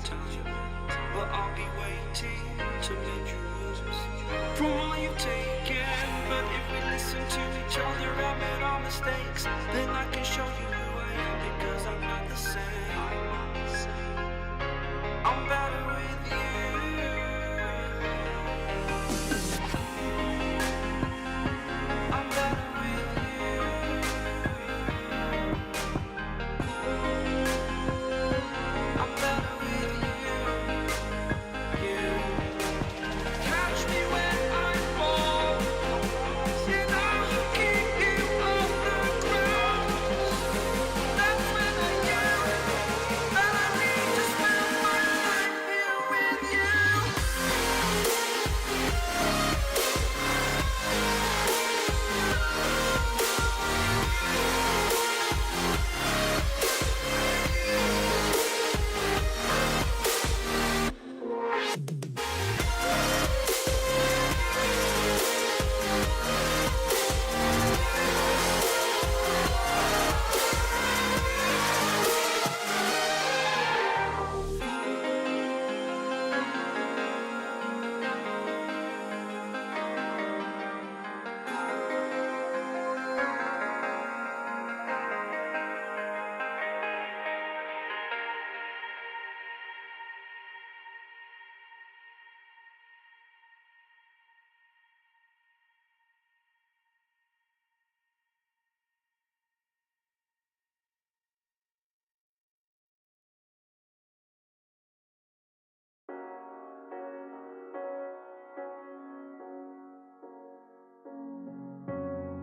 time, but I'll be waiting to make you lose from all you've taken. But if we listen to each other, admit our mistakes, then I can show you who I am, because I'm not the same. I'm better with you. I'm better with you. I'm better with you. Catch me when I fall, and I'll keep you off the ground. That's when I knew that I need to spend my life here with you.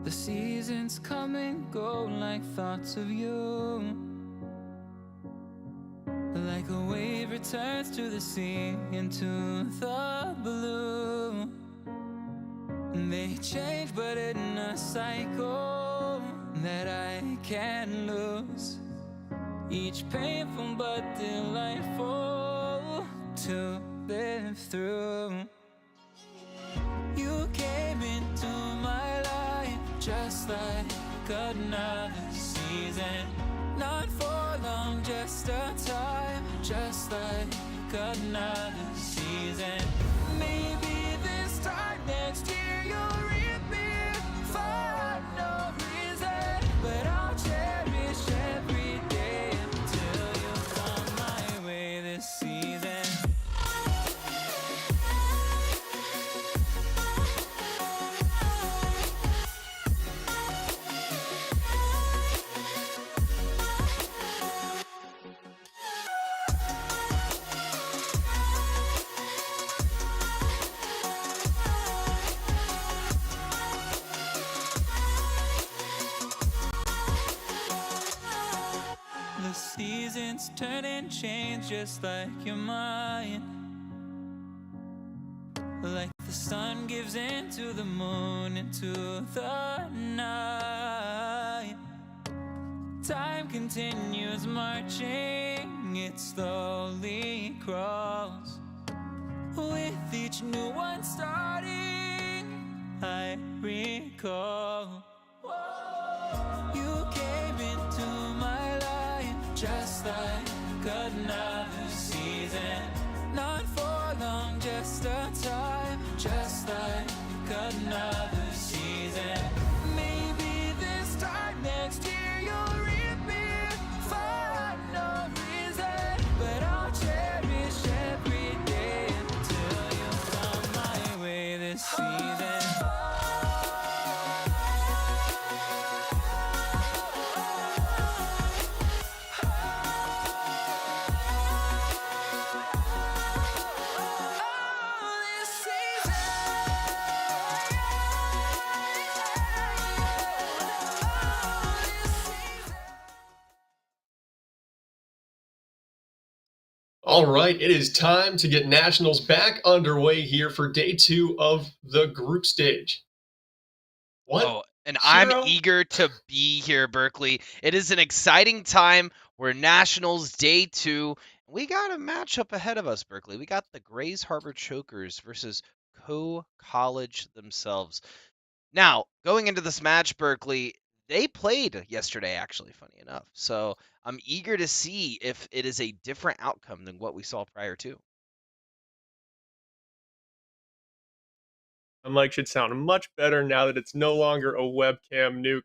The seasons come and go like thoughts of you. Like a wave returns to the sea, into the blue. They change, but in a cycle that I can't lose. Each painful but delightful to live through. You came into my life just like another season. Not for long, just a time, just like another season. Maybe this time next year you'll reappear for no reason, but I'll cherish every day until you come my way this season. The seasons turn and change just like your mind. Like the sun gives into the moon, into the night. Time continues marching, it slowly crawls. With each new one starting, I recall. You came into my life just like another season. Not for long, just a time, just like another season. Maybe this time next year you'll reappear for no reason, but I'll cherish every day until you come my way this season. All right, it is time to get Nationals back underway here for day 2 of the group stage. What? Oh, and I'm Hero? eager to be here, Berkeley. It is an exciting time. We're Nationals Day 2. We got a matchup ahead of us, Berkeley. We got the Grays Harbor Chokers versus Co-College themselves. Now, going into this match, Berkeley, they played yesterday, actually, funny enough. So I'm eager to see if it is a different outcome than what we saw prior to. My mic should sound much better now that it's no longer a webcam nuke.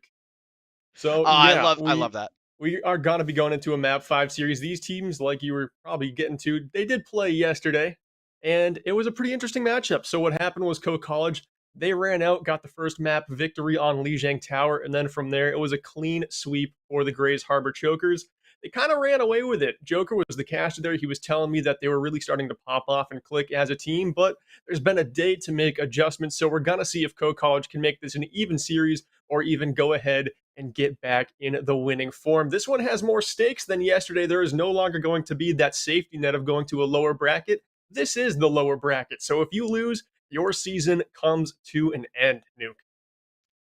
So Oh, I yeah, love I we love that. we are gonna be going into a map 5 series. These teams, like you were probably getting to, they did play yesterday, and it was a pretty interesting matchup. So what happened was Co College, they ran out, got the first map victory on Lijiang Tower, and then from there it was a clean sweep for the Grays Harbor Chokers. They kind of ran away with it. Joker was the caster there. He was telling me that they were really starting to pop off and click as a team, but there's been a day to make adjustments. So we're gonna see if Co College can make this an even series or even go ahead and get back in the winning form. This one has more stakes than yesterday. There is no longer going to be that safety net of going to a lower bracket. This is the lower bracket. So if you lose, your season comes to an end, Nuke.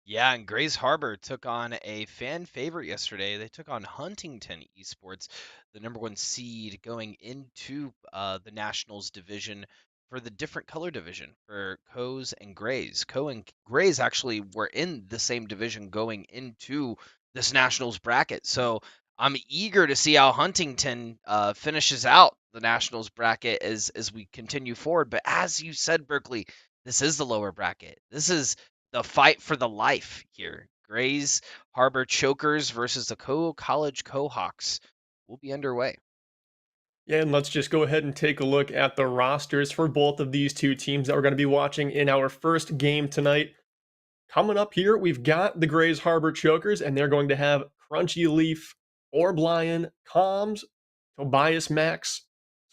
Yeah, and Grays Harbor took on a fan favorite yesterday. They took on Huntington Esports, the number one seed going into the Nationals division for the different color division for Coes and Grays. Co and Grays actually were in the same division going into this Nationals bracket. So I'm eager to see how Huntington finishes out the Nationals bracket as we continue forward. But as you said, Berkeley, this is the lower bracket. This is the fight for the life here. Grays Harbor Chokers versus the College Cohawks will be underway. Yeah, and let's just go ahead and take a look at the rosters for both of these two teams that we're going to be watching in our first game tonight. Coming up here, we've got the Grays Harbor Chokers, and they're going to have Crunchy Leaf, Orb Lion, Coms, Tobias Max,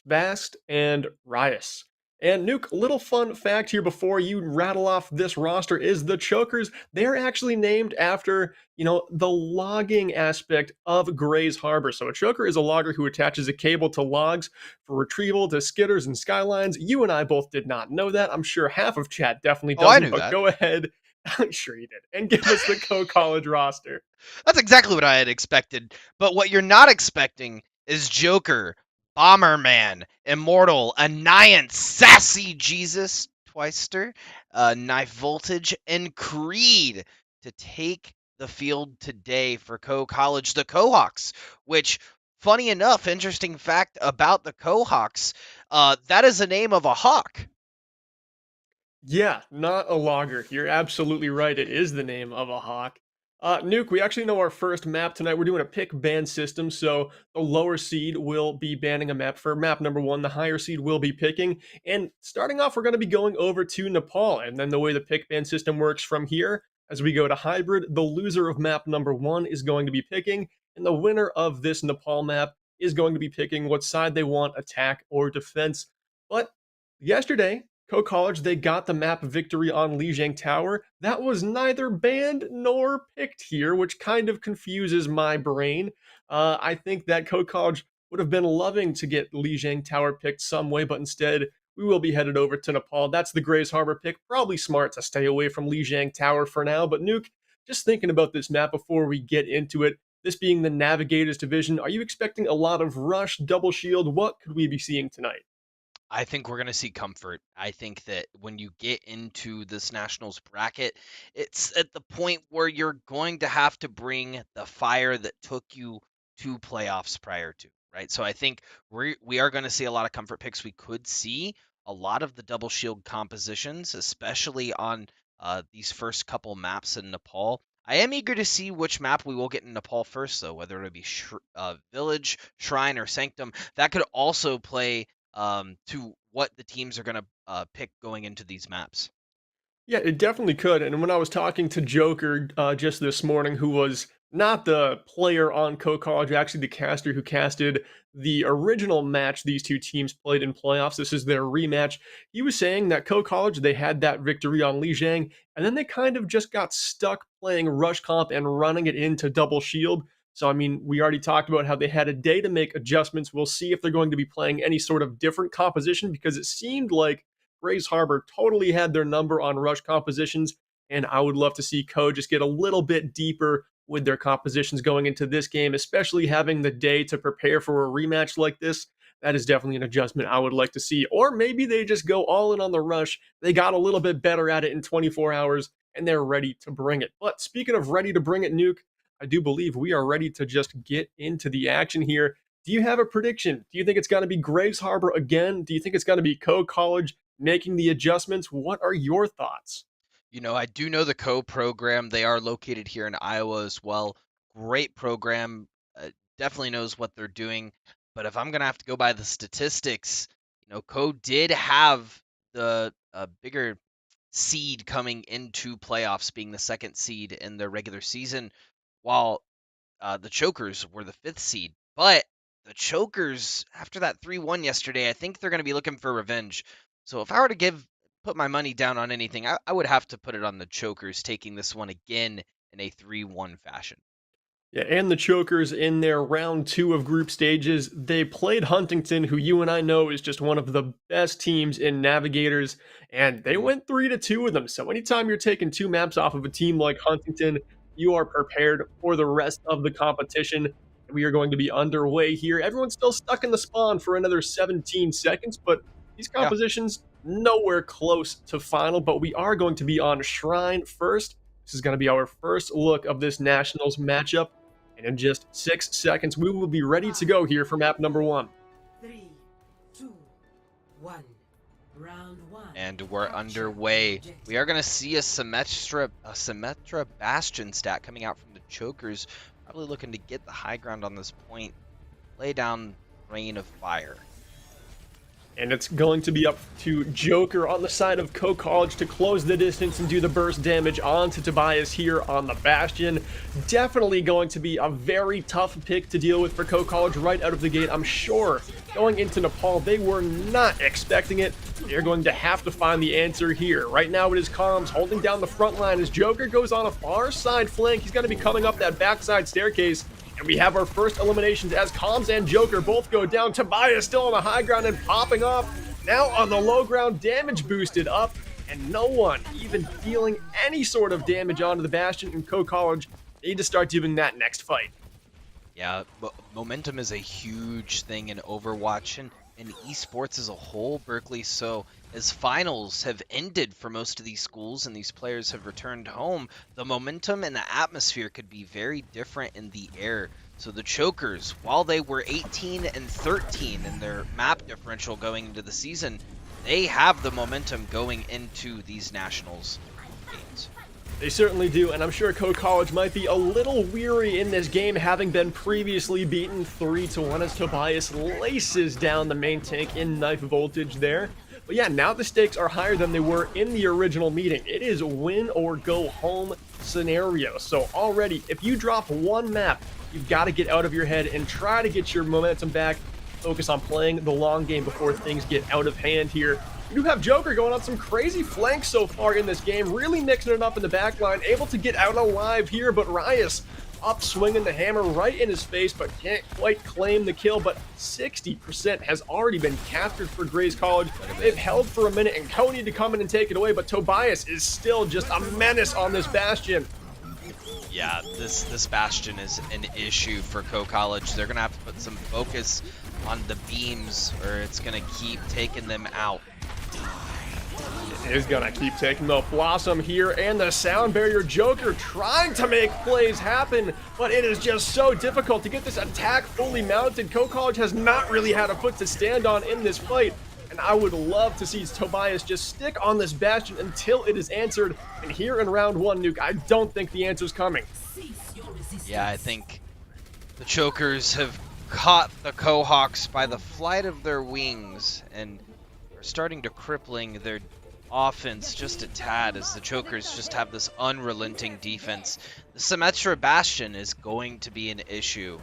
Vast, and Rias. And Nuke, little fun fact here before you rattle off this roster is the Chokers, they're actually named after, the logging aspect of Grays Harbor. So a choker is a logger who attaches a cable to logs for retrieval to skidders and skylines. You and I both did not know that. I'm sure half of chat definitely Oh, I doesn't, knew but that. go ahead. I'm sure you did. And give us the co-college roster. That's exactly what I had expected. But what you're not expecting is Joker, Bomberman, Immortal, Anniant, Sassy Jesus, Twister, Knife Voltage, and Creed to take the field today for College, the Cohawks, which, funny enough, interesting fact about the Cohawks, that is the name of a hawk. Yeah, not a logger. You're absolutely right. It is the name of a hawk. Nuke, we actually know our first map tonight. We're doing a pick ban system, so the lower seed will be banning a map for map number one. The higher seed will be picking. And starting off, we're going to be going over to Nepal. And then the way the pick ban system works from here, as we go to hybrid, the loser of map number one is going to be picking. And the winner of this Nepal map is going to be picking what side they want, attack or defense. But yesterday, Co-College, they got the map victory on Lijiang Tower. That was neither banned nor picked here, which kind of confuses my brain. I think that Co-College would have been loving to get Lijiang Tower picked some way, but instead we will be headed over to Nepal. That's the Grays Harbor pick. Probably smart to stay away from Lijiang Tower for now, but Nuke, just thinking about this map before we get into it, this being the Navigators division, are you expecting a lot of rush, double shield? What could we be seeing tonight? I think we're going to see comfort. I think that when you get into this Nationals bracket, it's at the point where you're going to have to bring the fire that took you to playoffs prior to, right? So I think we are going to see a lot of comfort picks. We could see a lot of the double shield compositions, especially on these first couple maps in Nepal. I am eager to see which map we will get in Nepal first, though, whether it be Village, Shrine, or Sanctum. That could also play to what the teams are going to pick going into these maps. Yeah, it definitely could. And when I was talking to Joker just this morning, who was not the player on Co-College, actually the caster who casted the original match these two teams played in playoffs. This is their rematch. He was saying that Co-College, they had that victory on Lijiang, and then they kind of just got stuck playing Rush Comp and running it into Double Shield. So, I mean, we already talked about how they had a day to make adjustments. We'll see if they're going to be playing any sort of different composition because it seemed like Grays Harbor totally had their number on rush compositions, and I would love to see Co just get a little bit deeper with their compositions going into this game, especially having the day to prepare for a rematch like this. That is definitely an adjustment I would like to see. Or maybe they just go all in on the rush. They got a little bit better at it in 24 hours, and they're ready to bring it. But speaking of ready to bring it, Nuke, I do believe we are ready to just get into the action here. Do you have a prediction? Do you think it's going to be Graves Harbor again? Do you think it's going to be Co College making the adjustments? What are your thoughts? I do know the program. They are located here in Iowa as well. Great program. Definitely knows what they're doing. But if I'm gonna have to go by the statistics, did have the bigger seed coming into playoffs, being the second seed in the regular season, while the Chokers were the fifth seed. But the Chokers, after that 3-1 yesterday, I think they're going to be looking for revenge. So if I were to put my money down on anything, I would have to put it on the Chokers taking this one again in a 3-1 fashion. Yeah, and the Chokers in their round two of group stages, they played Huntington, who you and I know is just one of the best teams in Navigators, and they Mhm. went 3-2 with them. So anytime you're taking two maps off of a team like Huntington, you are prepared for the rest of the competition. We are going to be underway here. Everyone's still stuck in the spawn for another 17 seconds, but these Yeah. compositions nowhere close to final. But we are going to be on Shrine first. This is going to be our first look of this Nationals matchup. And in just 6 seconds, we will be ready to go here for map number 1. 3, 2, 1. Round 1. And we're Capture underway. objective. We are going to see a Symmetra Bastion stat coming out from the Chokers. Probably looking to get the high ground on this point. Lay down Rain of Fire. And it's going to be up to Joker on the side of Co College to close the distance and do the burst damage onto Tobias here on the Bastion. Definitely going to be a very tough pick to deal with for Co College right out of the gate. I'm sure going into Nepal, they were not expecting it. They're going to have to find the answer here. Right now it is Comms holding down the front line as Joker goes on a far side flank. He's going to be coming up that backside staircase. And we have our first eliminations as Comms and Joker both go down. Tobias still on the high ground and popping off. Now on the low ground, damage boosted up. And no one even dealing any sort of damage onto the Bastion in Co College. They need to start doing that next fight. Yeah, momentum is a huge thing in Overwatch and in esports as a whole, Berkeley. So as finals have ended for most of these schools and these players have returned home, the momentum and the atmosphere could be very different in the air. So the Chokers, while they were 18 and 13 in their map differential going into the season, they have the momentum going into these nationals games. They certainly do, and I'm sure Co College might be a little weary in this game, having been previously beaten 3-1 as Tobias laces down the main tank in knife voltage there. But yeah, now the stakes are higher than they were in the original meeting. It is win or go home scenario. So already, if you drop one map, you've got to get out of your head and try to get your momentum back. Focus on playing the long game before things get out of hand here. You do have Joker going on some crazy flanks so far in this game, really mixing it up in the back line, able to get out alive here, but Rias up swinging the hammer right in his face, but can't quite claim the kill, but 60% has already been captured for Grays College. They've held for a minute, and Co need to come in and take it away, but Tobias is still just a menace on this Bastion. Yeah, this Bastion is an issue for Co College. They're going to have to put some focus on the beams, or it's going to keep taking them out. Is gonna keep taking the Blossom here, and the sound barrier. Joker trying to make plays happen, but it is just so difficult to get this attack fully mounted. Co College has not really had a foot to stand on in this fight, and I would love to see Tobias just stick on this Bastion until it is answered. And here in round 1, Nuke, I don't think the answer's coming. Yeah, I think the Chokers have caught the Cohawks by the flight of their wings and are starting to crippling their offense just a tad as the Chokers just have this unrelenting defense. The Symmetra Bastion is going to be an issue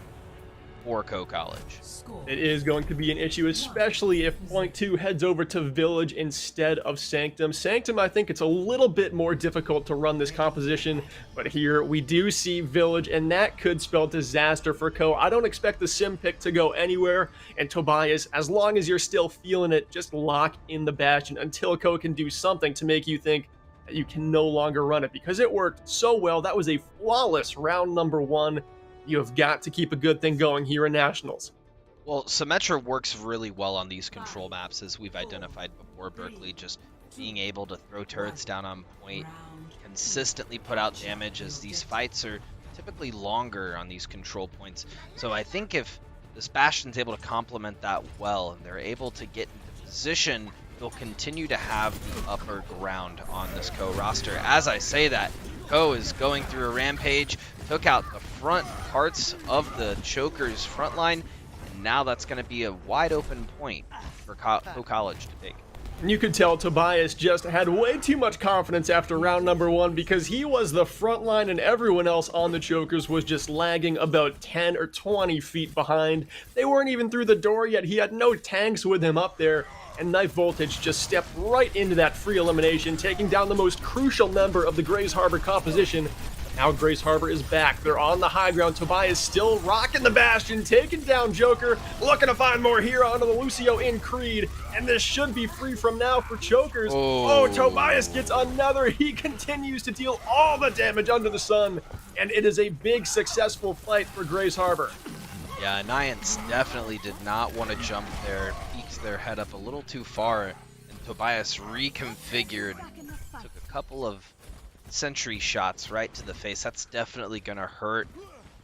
for Co College. It is going to be an issue, especially if point 2 heads over to Village instead of Sanctum. Sanctum, I think it's a little bit more difficult to run this composition, but here we do see Village, and that could spell disaster for Co. I don't expect the sim pick to go anywhere, and Tobias, as long as you're still feeling it, just lock in the Bastion until Co can do something to make you think that you can no longer run it, because it worked so well. That was a flawless round number 1. You have got to keep a good thing going here in Nationals. Well, Symmetra works really well on these control maps, as we've identified before, Berkeley, just being able to throw turrets down on point, consistently put out damage, as these fights are typically longer on these control points. So I think if this Bastion's able to complement that well and they're able to get into position, they'll continue to have the upper ground on this Co roster. As I say that, Co is going through a rampage, took out the front parts of the Choker's front line, and now that's going to be a wide open point for Co College to take. And you could tell Tobias just had way too much confidence after round number 1 because he was the front line and everyone else on the Chokers was just lagging about 10 or 20 feet behind. They weren't even through the door yet. He had no tanks with him up there. And Knife Voltage just stepped right into that free elimination, taking down the most crucial member of the Grays Harbor composition. Now Grace Harbor is back. They're on the high ground. Tobias still rocking the Bastion, taking down Joker, looking to find more here onto the Lucio in Creed. And this should be free from now for Chokers. Oh, Tobias gets another. He continues to deal all the damage under the sun. And it is a big successful fight for Grace Harbor. Yeah, Niance definitely did not want to jump there. Peeked their head up a little too far. And Tobias reconfigured. Took a couple of sentry shots right to the face. That's definitely going to hurt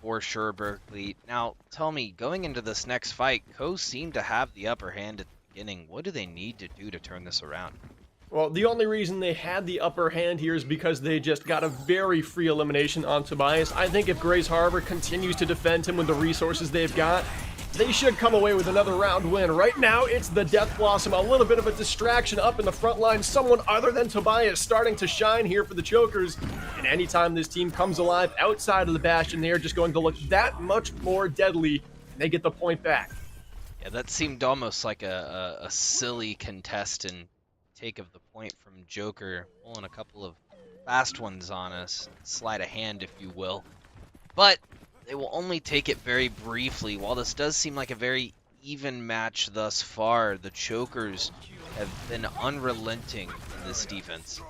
for sure, Berkeley. Now, tell me, going into this next fight, Co seemed to have the upper hand at the beginning. What do they need to do to turn this around? Well, the only reason they had the upper hand here is because they just got a very free elimination on Tobias. I think if Grace Harbor continues to defend him with the resources they've got, they should come away with another round win. Right now, it's the Death Blossom, a little bit of a distraction up in the front line. Someone other than Tobias starting to shine here for the Chokers. And anytime this team comes alive outside of the Bastion, they're just going to look that much more deadly. And they get the point back. Yeah, that seemed almost like a silly contest and take of the point from Joker, pulling a couple of fast ones on us, sleight of hand if you will. But they will only take it very briefly. While this does seem like a very even match thus far, the Chokers have been unrelenting in this defense.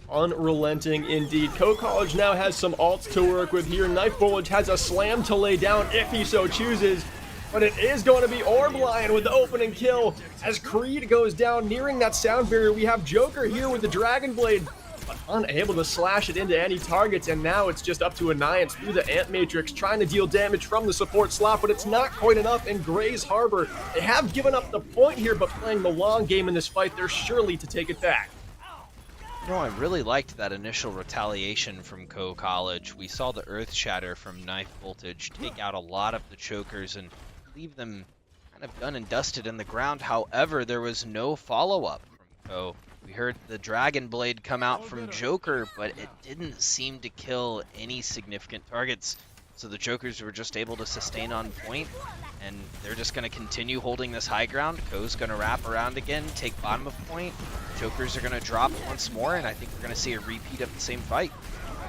Unrelenting indeed. Co College now has some alts to work with here. Knife Voltage has a slam to lay down if he so chooses. But it is going to be Orb Lion with the opening kill. As Creed goes down, nearing that sound barrier, we have Joker here with the Dragon Blade, but unable to slash it into any targets, and now it's just up to Anniance through the Ant Matrix, trying to deal damage from the support slot, but it's not quite enough in Grays Harbor. They have given up the point here, but playing the long game in this fight, they're surely to take it back. You know, I really liked that initial retaliation from Co College. We saw the Earth Shatter from Knife Voltage take out a lot of the Chokers and leave them kind of done and dusted in the ground. However, there was no follow-up from Co. We heard the Dragon Blade come out from Joker, but it didn't seem to kill any significant targets. So the Chokers were just able to sustain on point, and they're just going to continue holding this high ground. Co's going to wrap around again, take bottom of point. Chokers are going to drop once more, and I think we're going to see a repeat of the same fight.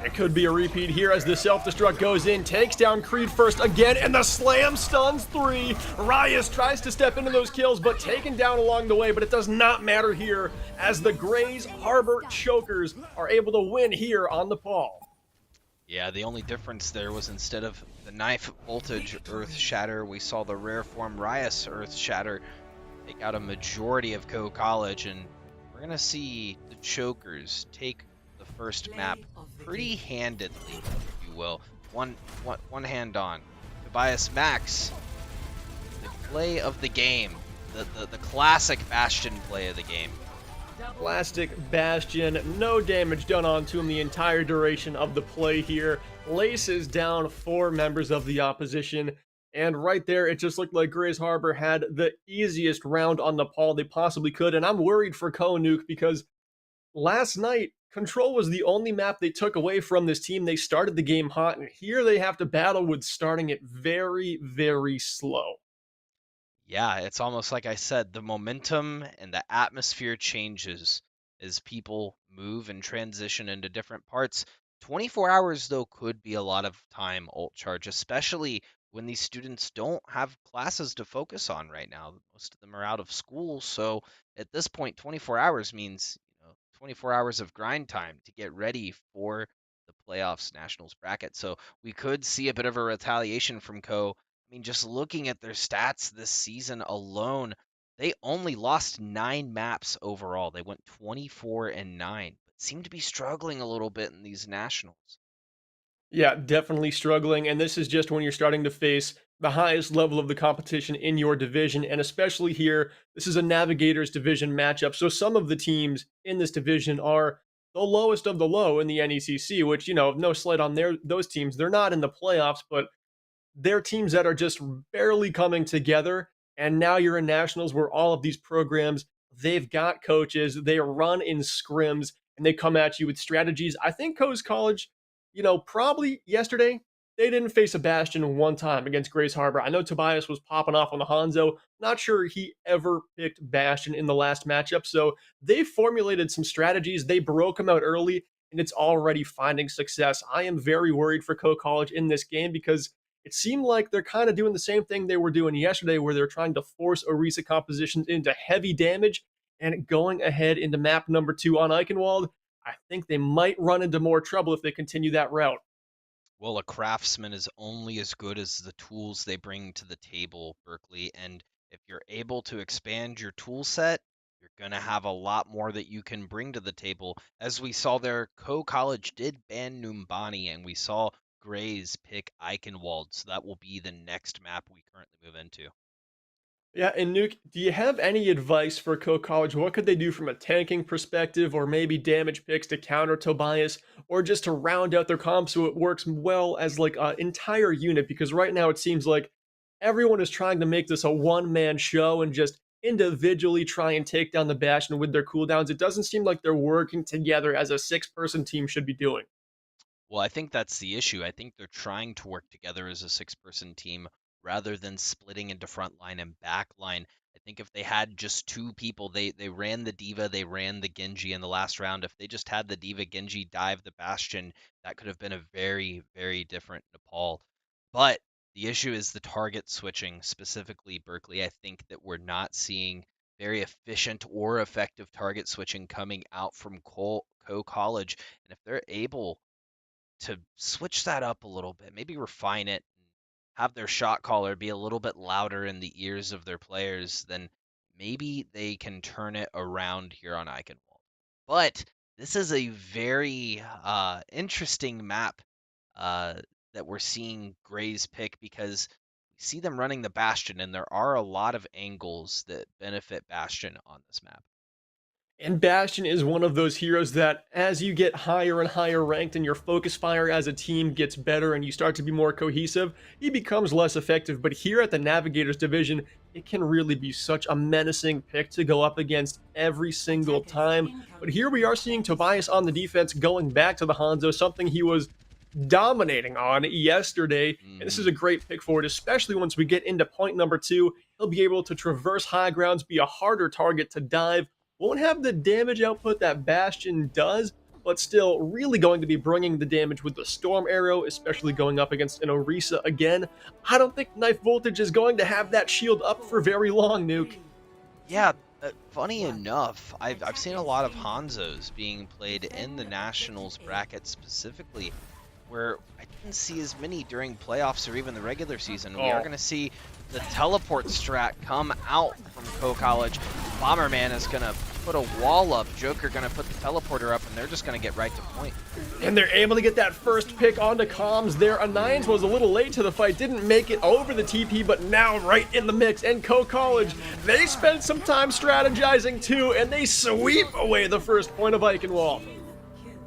It could be a repeat here as the self-destruct goes in, takes down Creed first again, and the slam stuns 3. Rias tries to step into those kills, but taken down along the way, but it does not matter here as the Grays Harbor Chokers are able to win here on the Paul. Yeah, the only difference there was instead of the Knife Voltage Earth Shatter, we saw the rare form Rias Earth Shatter take out a majority of Co College, and we're going to see the Chokers take the first map pretty handedly, if you will. One hand on. Tobias Max, the play of the game, the classic Bastion play of the game. Plastic Bastion, no damage done onto him the entire duration of the play here. Laces down 4 members of the opposition, and right there it just looked like Grays Harbor had the easiest round on the Paul they possibly could, and I'm worried for Nuke because last night Control was the only map they took away from this team. They started the game hot, and here they have to battle with starting it very, very slow. Yeah, it's almost like I said, the momentum and the atmosphere changes as people move and transition into different parts. 24 hours, though, could be a lot of time ult charge, especially when these students don't have classes to focus on right now. Most of them are out of school, so at this point, 24 hours means 24 hours of grind time to get ready for the playoffs nationals bracket. So we could see a bit of a retaliation from Co. I mean, just looking at their stats this season alone, they only lost 9 maps overall. They went 24-9, but seem to be struggling a little bit in these nationals. Yeah, definitely struggling. And this is just when you're starting to face the highest level of the competition in your division. And especially here, this is a Navigators division matchup. So some of the teams in this division are the lowest of the low in the NECC, which, no slight on those teams. They're not in the playoffs, but they're teams that are just barely coming together. And now you're in nationals where all of these programs, they've got coaches, they run in scrims, and they come at you with strategies. I think Coast College, probably yesterday, they didn't face a Bastion one time against Grace Harbor. I know Tobias was popping off on the Hanzo. Not sure he ever picked Bastion in the last matchup. So they formulated some strategies. They broke them out early, and it's already finding success. I am very worried for Co College in this game because it seemed like they're kind of doing the same thing they were doing yesterday, where they're trying to force Orisa compositions into heavy damage and going ahead into map number 2 on Eichenwald. I think they might run into more trouble if they continue that route. Well, a craftsman is only as good as the tools they bring to the table, Berkeley. And if you're able to expand your tool set, you're going to have a lot more that you can bring to the table. As we saw there, Co College did ban Numbani, and we saw Grays pick Eichenwald. So that will be the next map we currently move into. Yeah, and Nuke, do you have any advice for Co College? What could they do from a tanking perspective, or maybe damage picks to counter Tobias, or just to round out their comp so it works well as like an entire unit? Because right now it seems like everyone is trying to make this a one-man show and just individually try and take down the Bastion with their cooldowns. It doesn't seem like they're working together as a six-person team should be doing. Well, I think that's the issue. I think they're trying to work together as a six-person team rather than splitting into front line and back line. I think if they had just two people, they ran the Diva, they ran the Genji in the last round. If they just had the Diva Genji dive the Bastion, that could have been a very, very different Nepal. But the issue is the target switching, specifically Berkeley. I think that we're not seeing very efficient or effective target switching coming out from Co College. And if they're able to switch that up a little bit, maybe refine it, and have their shot caller be a little bit louder in the ears of their players, then maybe they can turn it around here on Eichenwald. But this is a very interesting map uh, that we're seeing Grays pick because we see them running the Bastion, and there are a lot of angles that benefit Bastion on this map. And Bastion is one of those heroes that, as you get higher and higher ranked and your focus fire as a team gets better and you start to be more cohesive, he becomes less effective. But here at the Navigators division, it can really be such a menacing pick to go up against every single time. But here we are seeing Tobias on the defense going back to the Hanzo, something he was dominating on yesterday. And this is a great pick for it, especially once we get into point number 2. He'll be able to traverse high grounds, be a harder target to dive, won't have the damage output that Bastion does, but still really going to be bringing the damage with the Storm Arrow, especially going up against an Orisa again. I don't think Knife Voltage is going to have that shield up for very long, Nuke. Yeah, funny enough, I've seen a lot of Hanzos being played in the Nationals bracket specifically, where I didn't see as many during playoffs or even the regular season. We are going to see the teleport strat come out from Co College. Bomberman is going to put a wall up. Joker going to put the teleporter up, and they're just going to get right to point. And they're able to get that first pick onto comms there. Anines was a little late to the fight, didn't make it over the TP, but now right in the mix. And Co College, they spent some time strategizing too, and they sweep away the first point of Eichenwald.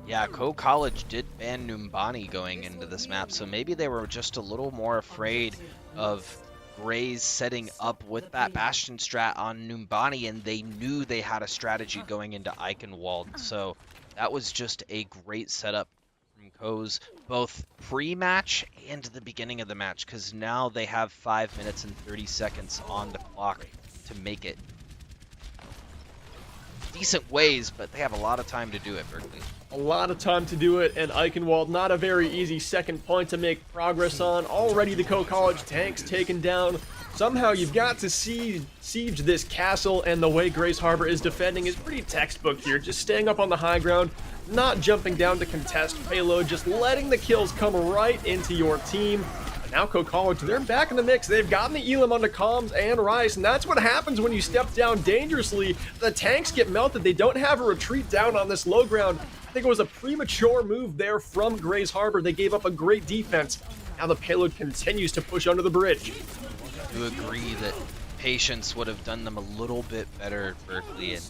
Yeah, Co College did ban Numbani going into this map, so maybe they were just a little more afraid of Grays setting up with that Bastion strat on Numbani, and they knew they had a strategy going into Eichenwald. So that was just a great setup from Co's, both pre-match and the beginning of the match, because now they have 5 minutes and 30 seconds on the clock to make it decent ways, but they have a lot of time to do it, Berkeley. A lot of time to do it, and Eichenwald, not a very easy second point to make progress on. Already the Co College tanks taken down. Somehow you've got to siege this castle, and the way Grace Harbor is defending is pretty textbook here. Just staying up on the high ground, not jumping down to contest payload, just letting the kills come right into your team. And now Co College, they're back in the mix. They've gotten the Elam onto comms and Rice, and that's what happens when you step down dangerously. The tanks get melted. They don't have a retreat down on this low ground. I think it was a premature move there from Grays Harbor. They gave up a great defense. Now the payload continues to push under the bridge. I do agree that patience would have done them a little bit better at Berkeley, and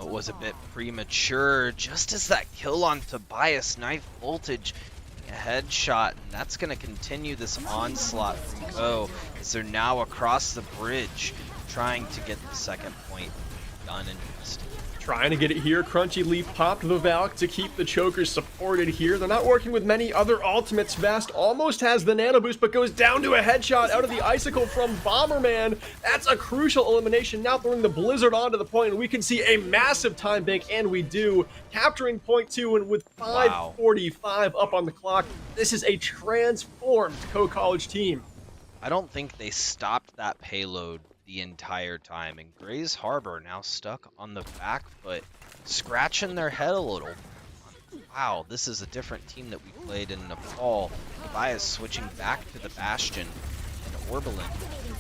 it was a bit premature. Just as that kill on Tobias, knife voltage, a headshot, and that's going to continue this onslaught from Ko as they're now across the bridge trying to get the second point done and dusted. Trying to get it here. Crunchy Leaf popped the Valk to keep the chokers supported here. They're not working with many other ultimates. Vast almost has the nano boost, but goes down to a headshot out of the icicle from Bomberman. That's a crucial elimination. Now throwing the Blizzard onto the point, and we can see a massive time bank, and we do. Capturing point 2, and with 5:45 up on the clock, this is a transformed Ko College team. I don't think they stopped that payload the entire time, and Grays Harbor now stuck on the back foot, scratching their head a little. Wow, this is a different team that we played in Nepal. Tobias switching back to the Bastion, and Orbalin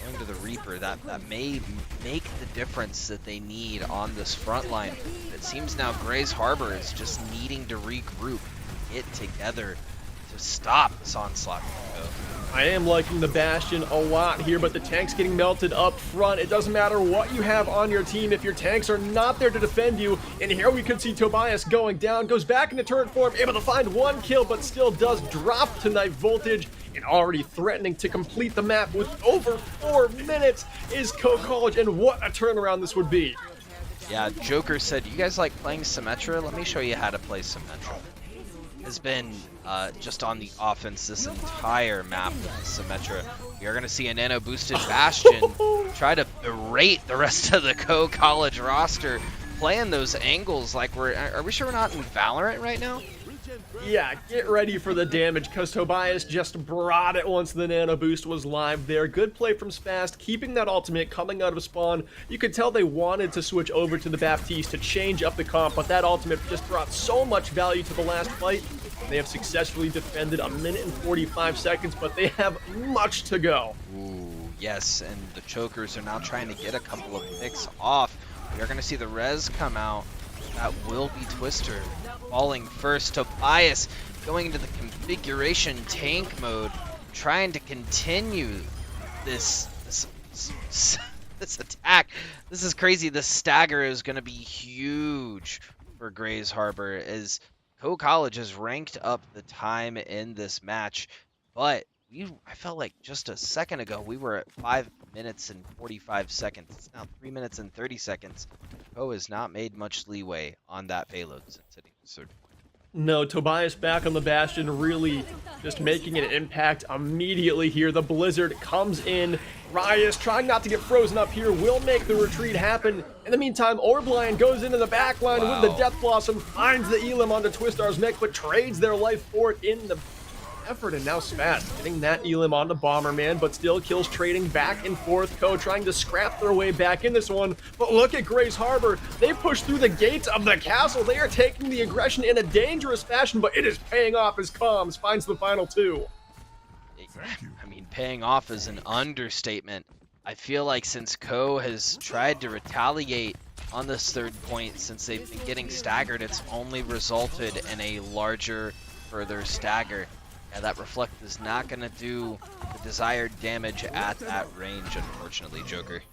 going to the Reaper. That may make the difference that they need on this front line. It seems now Grays Harbor is just needing to regroup, get together to stop this onslaught from Ko. I am liking the Bastion a lot here, but the tank's getting melted up front. It doesn't matter what you have on your team if your tanks are not there to defend you. And here we could see Tobias going down, goes back into turret form, able to find 1 kill, but still does drop to knife voltage, and already threatening to complete the map with over 4 minutes is Ko College, and what a turnaround this would be. Yeah, Joker said, you guys like playing Symmetra? Let me show you how to play Symmetra. Has been just on the offense this entire map with Symmetra. You're going to see a nano boosted Bastion try to berate the rest of the Ko College roster, playing those angles like are we sure we're not in Valorant right now? Yeah, get ready for the damage, because Tobias just brought it once the nano boost was live there. Good play from Spast, keeping that ultimate coming out of spawn. You could tell they wanted to switch over to the Baptiste to change up the comp, but that ultimate just brought so much value to the last fight. They have successfully defended 1 minute and 45 seconds, but they have much to go. Ooh, yes, and the chokers are now trying to get a couple of picks off. You're going to see the res come out. That will be Twister falling first. Tobias going into the configuration tank mode, trying to continue this attack. This is crazy. The stagger is going to be huge for Grays Harbor as Ko College has ranked up the time in this match, but I felt like just a second ago we were at 5 minutes and 45 seconds. It's now 3 minutes and 30 seconds. Ko has not made much leeway on that payload since hitting the third point. No, Tobias back on the Bastion, really just making an impact immediately here. The Blizzard comes in. Rias, trying not to get frozen up here, will make the retreat happen. In the meantime, Orblind goes into the back line with the Death Blossom, finds the Elim onto Twistar's mech, but trades their life for it in the effort, and now Spast getting that Elim onto Bomberman, but still kills trading back and forth. Ko trying to scrap their way back in this one, but look at Grays Harbor. They push through the gates of the castle. They are taking the aggression in a dangerous fashion, but it is paying off as Comms finds the final 2. I mean, paying off is an understatement. I feel like since Ko has tried to retaliate on this third point, since they've been getting staggered, it's only resulted in a larger, further stagger. Yeah, that reflect is not going to do the desired damage at that range, unfortunately, Joker.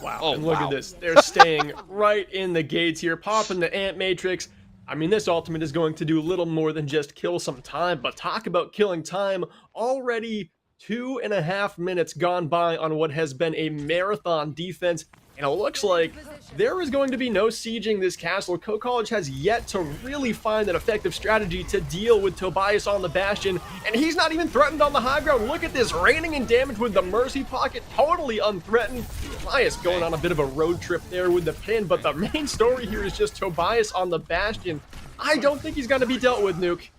Wow, Oh, and look wow. at this. They're staying right in the gates here, popping the Ant Matrix. I mean, this ultimate is going to do little more than just kill some time, but talk about killing time. Already 2.5 minutes gone by on what has been a marathon defense, and it looks like there is going to be no sieging this castle. Ko College has yet to really find an effective strategy to deal with Tobias on the Bastion, and he's not even threatened on the high ground. Look at this, raining in damage with the Mercy Pocket, totally unthreatened. Tobias going on a bit of a road trip there with the pin, but the main story here is just Tobias on the Bastion. I don't think he's going to be dealt with, Nuke.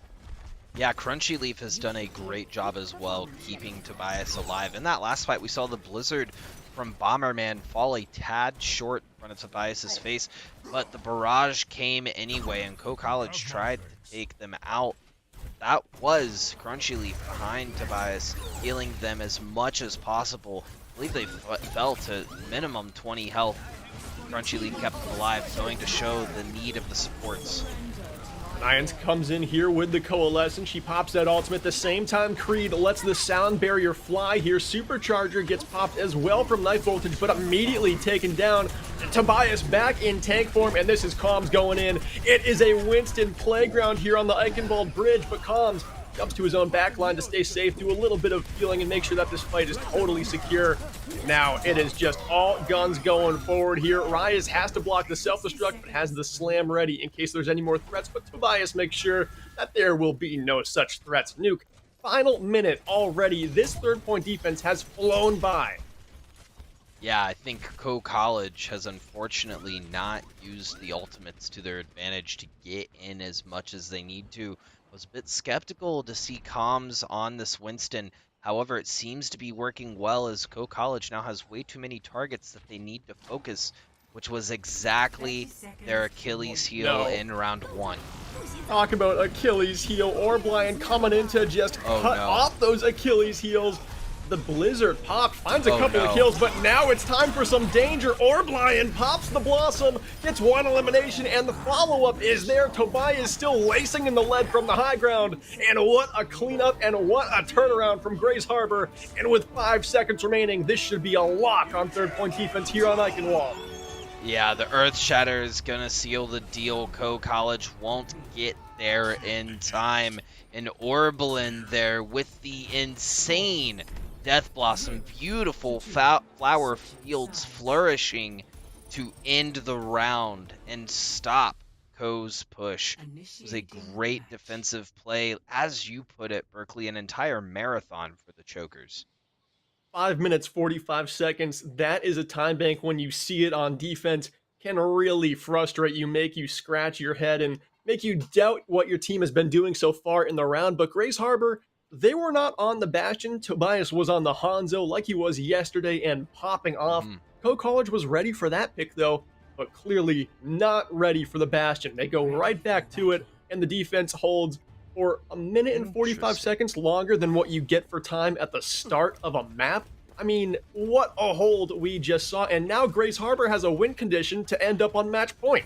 Yeah, Crunchy Leaf has done a great job as well, keeping Tobias alive. In that last fight, we saw the Blizzard from Bomberman fall a tad short in front of Tobias's face, but the barrage came anyway, and Ko College tried to take them out. That was Crunchy Leaf behind Tobias, healing them as much as possible. I believe they fell to minimum 20 health. Crunchy Leaf kept them alive, going to show the need of the supports. Irons comes in here with the Coalescence. She pops that ultimate. The same time, Creed lets the sound barrier fly here. Supercharger gets popped as well from Knife Voltage, but immediately taken down. Tobias back in tank form, and this is Calms going in. It is a Winston playground here on the Eichenwald Bridge, but Calms jumps to his own backline to stay safe, do a little bit of healing, and make sure that this fight is totally secure. Now it is just all guns going forward here. Rias has to block the self-destruct, but has the slam ready in case there's any more threats, but Tobias makes sure that there will be no such threats. Nuke, final minute already. This third-point defense has flown by. Yeah, I think Co-College has unfortunately not used the ultimates to their advantage to get in as much as they need to. I was a bit skeptical to see comms on this Winston. However, it seems to be working well as Co-College now has way too many targets that they need to focus, which was exactly their Achilles heel in round 1. Talk about Achilles heel. Orblion coming in to just cut off those Achilles heels. The Blizzard popped, finds a couple of kills, but now it's time for some danger. Orblion pops the Blossom, gets one elimination, and the follow-up is there. Tobias still lacing in the lead from the high ground. And what a cleanup and what a turnaround from Grace Harbor. And with 5 seconds remaining, this should be a lock on third-point defense here on Eichenwald. Yeah, the Earth Shatter is going to seal the deal. Co-College won't get there in time. And Orblin there with the insane Death Blossom, beautiful flower fields flourishing to end the round and stop Co's push. It was a great defensive play. As you put it, Berkeley, an entire marathon for the Chokers. 5 minutes, 45 seconds. That is a time bank when you see it on defense. Can really frustrate you, make you scratch your head, and make you doubt what your team has been doing so far in the round. But Grace Harbor, they were not on the Bastion. Tobias was on the Hanzo like he was yesterday and popping off. Co-College was ready for that pick though, but clearly not ready for the Bastion. They go right back to it, and the defense holds for a minute and 45 seconds longer than what you get for time at the start of a map. I mean, what a hold we just saw, and now Grace Harbor has a win condition to end up on match point.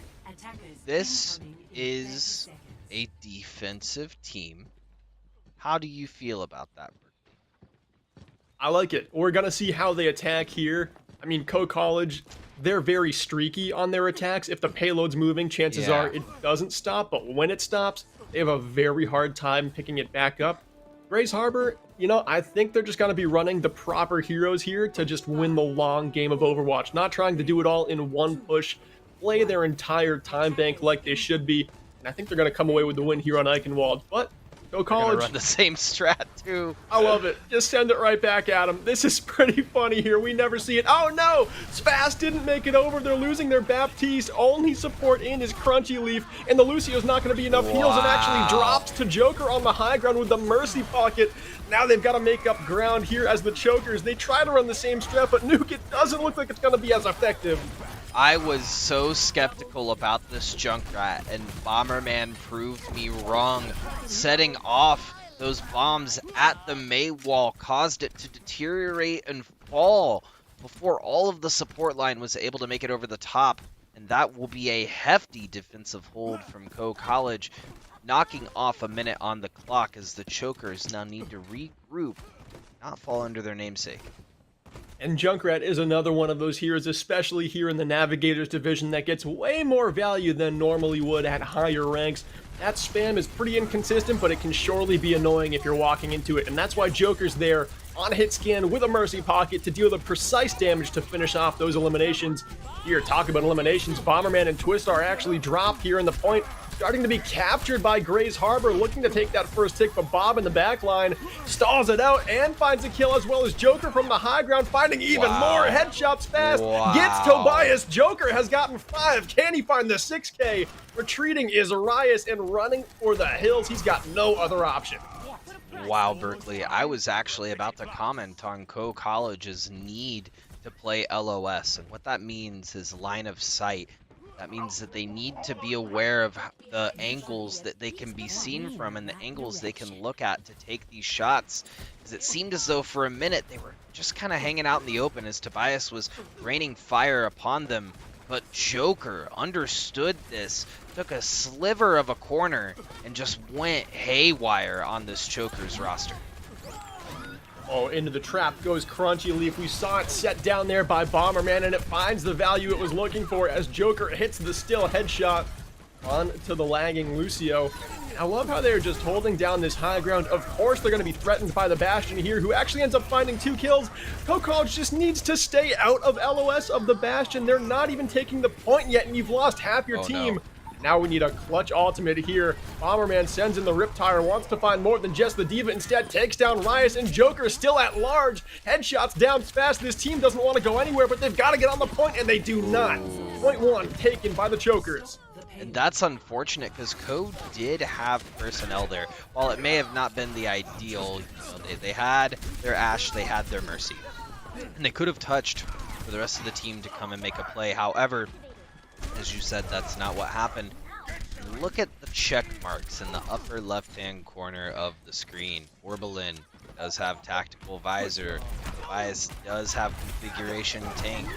This is a defensive team. How do you feel about that, Berkeley? I like it. We're going to see how they attack here. I mean, Co-College, they're very streaky on their attacks. If the payload's moving, chances are it doesn't stop, but when it stops, they have a very hard time picking it back up. Grace Harbor, you know, I think they're just going to be running the proper heroes here to just win the long game of Overwatch, not trying to do it all in one push, play their entire time bank like they should be, and I think they're going to come away with the win here on Eichenwald. But Co-College, run the same strat too. I love it. Just send it right back at them. This is pretty funny here. We never see it. Oh no! Spas didn't make it over. They're losing their Baptiste. Only support in is Crunchy Leaf, and the Lucio's not going to be enough heals, and actually drops to Joker on the high ground with the Mercy Pocket. Now they've got to make up ground here as the Chokers. They try to run the same strat, but Nuke, it doesn't look like it's going to be as effective. I was so skeptical about this Junkrat, and Bomberman proved me wrong. Setting off those bombs at the May wall caused it to deteriorate and fall before all of the support line was able to make it over the top, and that will be a hefty defensive hold from Co-College, knocking off a minute on the clock as the Chokers now need to regroup, not fall under their namesake. And Junkrat is another one of those heroes, especially here in the Navigators division, that gets way more value than normally would at higher ranks. That spam is pretty inconsistent, but it can surely be annoying if you're walking into it, and that's why Joker's there on hit scan with a Mercy Pocket to deal the precise damage to finish off those eliminations. Here, talk about eliminations, Bomberman and Twistar actually drop here in the point, starting to be captured by Grace Harbor, looking to take that first tick, but Bob in the back line stalls it out and finds a kill, as well as Joker from the high ground, finding even more headshots fast. Gets Tobias. Joker has gotten 5. Can he find the 6K? Retreating is Arias and running for the hills. He's got no other option. Wow, Berkeley. I was actually about to comment on Co-College's need to play LOS, and what that means is line of sight. That means that they need to be aware of the angles that they can be seen from and the angles they can look at to take these shots. Because it seemed as though for a minute they were just kind of hanging out in the open as Tobias was raining fire upon them. But Joker understood this, took a sliver of a corner, and just went haywire on this Choker's roster. Oh, into the trap goes Crunchy Leaf. We saw it set down there by Bomberman, and it finds the value it was looking for as Joker hits the still headshot onto the lagging Lucio. I love how they're just holding down this high ground. Of course, they're going to be threatened by the Bastion here, who actually ends up finding 2 kills. College just needs to stay out of LOS of the Bastion. They're not even taking the point yet, and you've lost half your team. No. Now we need a clutch ultimate here. Bomberman sends in the Riptire, wants to find more than just the Diva. Instead, takes down Riot, and Joker still at large. Headshots down fast. This team doesn't want to go anywhere, but they've got to get on the point, and they do not. Point 1 taken by the Chokers. And that's unfortunate because Code did have personnel there. While it may have not been the ideal, they had their Ashe, they had their Mercy. And they could have touched for the rest of the team to come and make a play. However, as you said, that's not what happened. And look at the check marks in the upper left-hand corner of the screen. Orbelin does have Tactical Visor. Tobias does have Configuration Tank.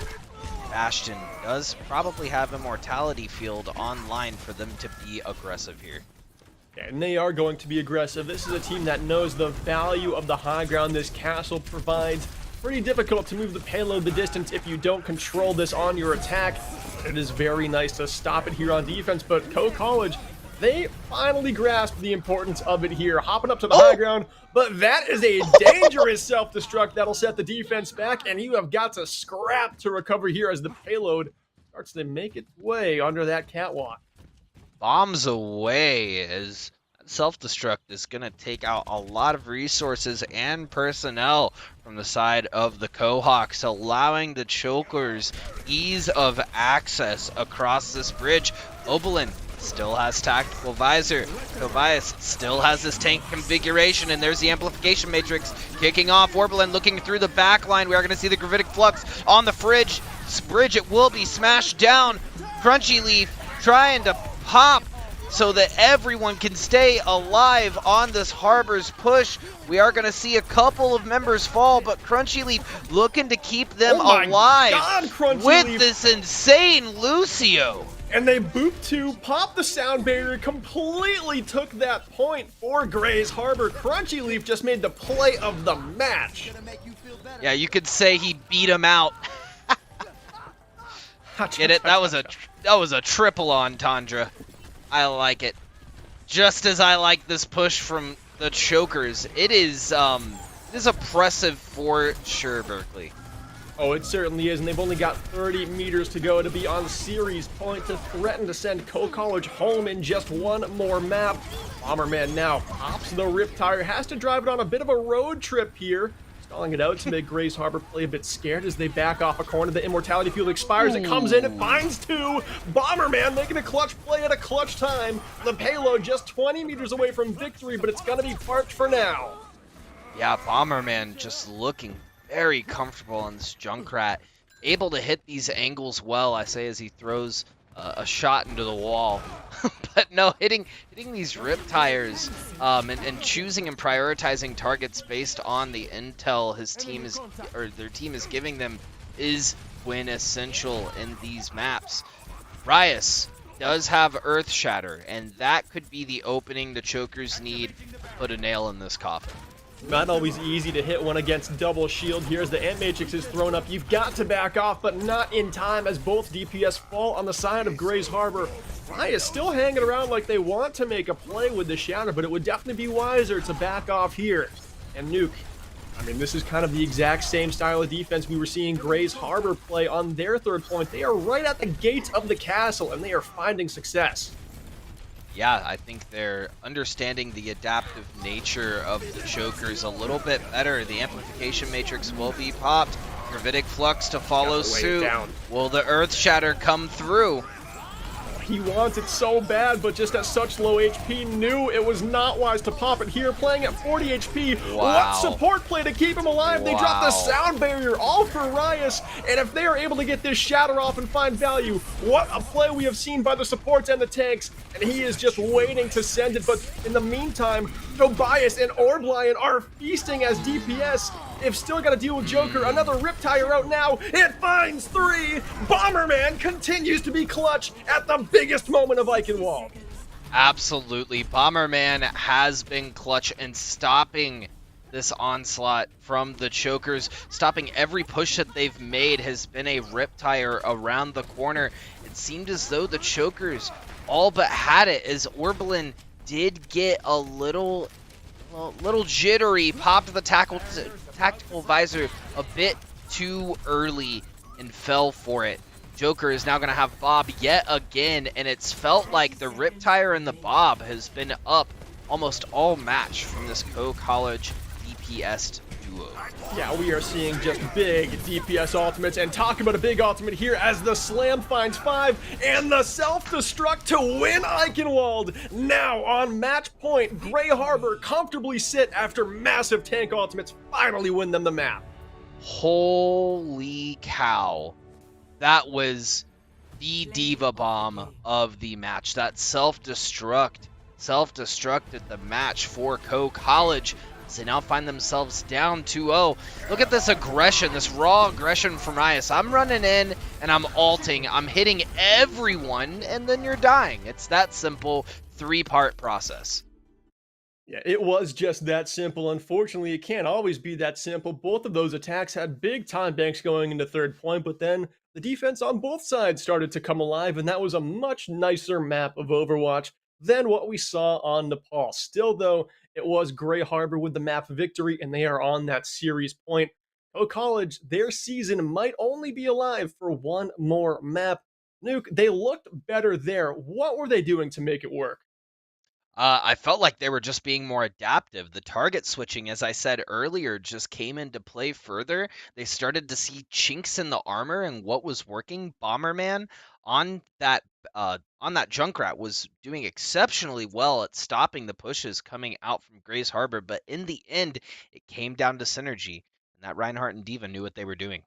Bastion does probably have Immortality Field online for them to be aggressive here. And they are going to be aggressive. This is a team that knows the value of the high ground this castle provides. Pretty difficult to move the payload the distance if you don't control this on your attack. It is very nice to stop it here on defense, but College, they finally grasp the importance of it here, hopping up to the high ground, but that is a dangerous self-destruct that'll set the defense back, and you have got to scrap to recover here as the payload starts to make its way under that catwalk. Bombs away as self-destruct is going to take out a lot of resources and personnel from the side of the Cohawks, allowing the Chokers ease of access across this bridge. Oberlin still has Tactical Visor. Tobias still has this tank configuration, and there's the Amplification Matrix kicking off. Orbelin looking through the back line. We are going to see the Gravitic Flux on the bridge. It will be smashed down. Crunchy Leaf trying to pop so that everyone can stay alive on this Harbor's push. We are going to see a couple of members fall, but Crunchy Leaf looking to keep them alive with this insane Lucio. And they boop to pop the sound barrier, completely took that point for Gray's Harbor. Crunchy Leaf just made the play of the match. Yeah, you could say he beat him out. Get it? That was a triple entendre. I like it. Just as I like this push from the Chokers. It is oppressive for sure, Berkeley. Oh, it certainly is, and they've only got 30 meters to go to be on series point to threaten to send College home in just one more map. Bomberman now pops the Riptire, has to drive it on a bit of a road trip here. Stalling it out to make Grays Harbor play a bit scared as they back off a corner. The Immortality Field expires. It comes in, it finds 2. Bomberman making a clutch play at a clutch time. The payload just 20 meters away from victory, but it's going to be parked for now. Yeah, Bomberman just looking very comfortable on this Junkrat. Able to hit these angles well, I say, as he throws a shot into the wall. But no, hitting these Riptires and choosing and prioritizing targets based on the intel their team is giving them is quintessential in these maps. Rias does have Earth Shatter, and that could be the opening the Chokers need to put a nail in this coffin. Not always easy to hit one against double shield here as the Ant Matrix is thrown up. You've got to back off, but not in time as both DPS fall on the side of Grays Harbor. Ryan is still hanging around like they want to make a play with the Shatter, but it would definitely be wiser to back off here. And Nuke, I mean, this is kind of the exact same style of defense we were seeing Grays Harbor play on their third point. They are right at the gates of the castle, and they are finding success. Yeah, I think they're understanding the adaptive nature of the Chokers a little bit better. The Amplification Matrix will be popped. Gravitic Flux to follow suit. Will the Earth Shatter come through? He wants it so bad, but just at such low HP, knew it was not wise to pop it here. Playing at 40 HP. Wow. What support play to keep him alive? They drop the sound barrier, all for Rias. And if they are able to get this Shatter off and find value, what a play we have seen by the supports and the tanks. And he is just waiting to send it. But in the meantime, Tobias and Orblion are feasting as DPS. They've still got to deal with Joker. Another Riptire out now. It finds 3. Bomberman continues to be clutch at the biggest moment of Eichenwald. Absolutely. Bomberman has been clutch in stopping this onslaught from the Chokers. Stopping every push that they've made has been a Riptire around the corner. It seemed as though the Chokers all but had it, as Orblin did get a little jittery, popped the tactical visor a bit too early and fell for it. Joker is now going to have Bob yet again, and it's felt like the Riptire and the Bob has been up almost all match from this Co-College DPS duo. Yeah, we are seeing just big DPS ultimates, and talk about a big ultimate here as the Slam finds 5 and the self-destruct to win Eichenwald. Now on match point, Grey Harbor comfortably sit after massive tank ultimates finally win them the map. Holy cow. That was the diva bomb of the match. That self-destructed the match for Co-College. They now find themselves down 2-0. Look at this aggression, this raw aggression from Ias. I'm running in and I'm ulting. I'm hitting everyone, and then you're dying. It's that simple, 3-part process. Yeah, it was just that simple. Unfortunately, it can't always be that simple. Both of those attacks had big time banks going into third point, but then the defense on both sides started to come alive, and that was a much nicer map of Overwatch than what we saw on Nepal. Still, though, it was Grey Harbor with the map victory, and they are on that series point. Co-College, their season might only be alive for one more map. Nuke, they looked better there. What were they doing to make it work? I felt like they were just being more adaptive. The target switching, as I said earlier, just came into play further. They started to see chinks in the armor and what was working. Bomberman on that Junkrat was doing exceptionally well at stopping the pushes coming out from Grays Harbor, but in the end, it came down to synergy, and that Reinhardt and Diva knew what they were doing.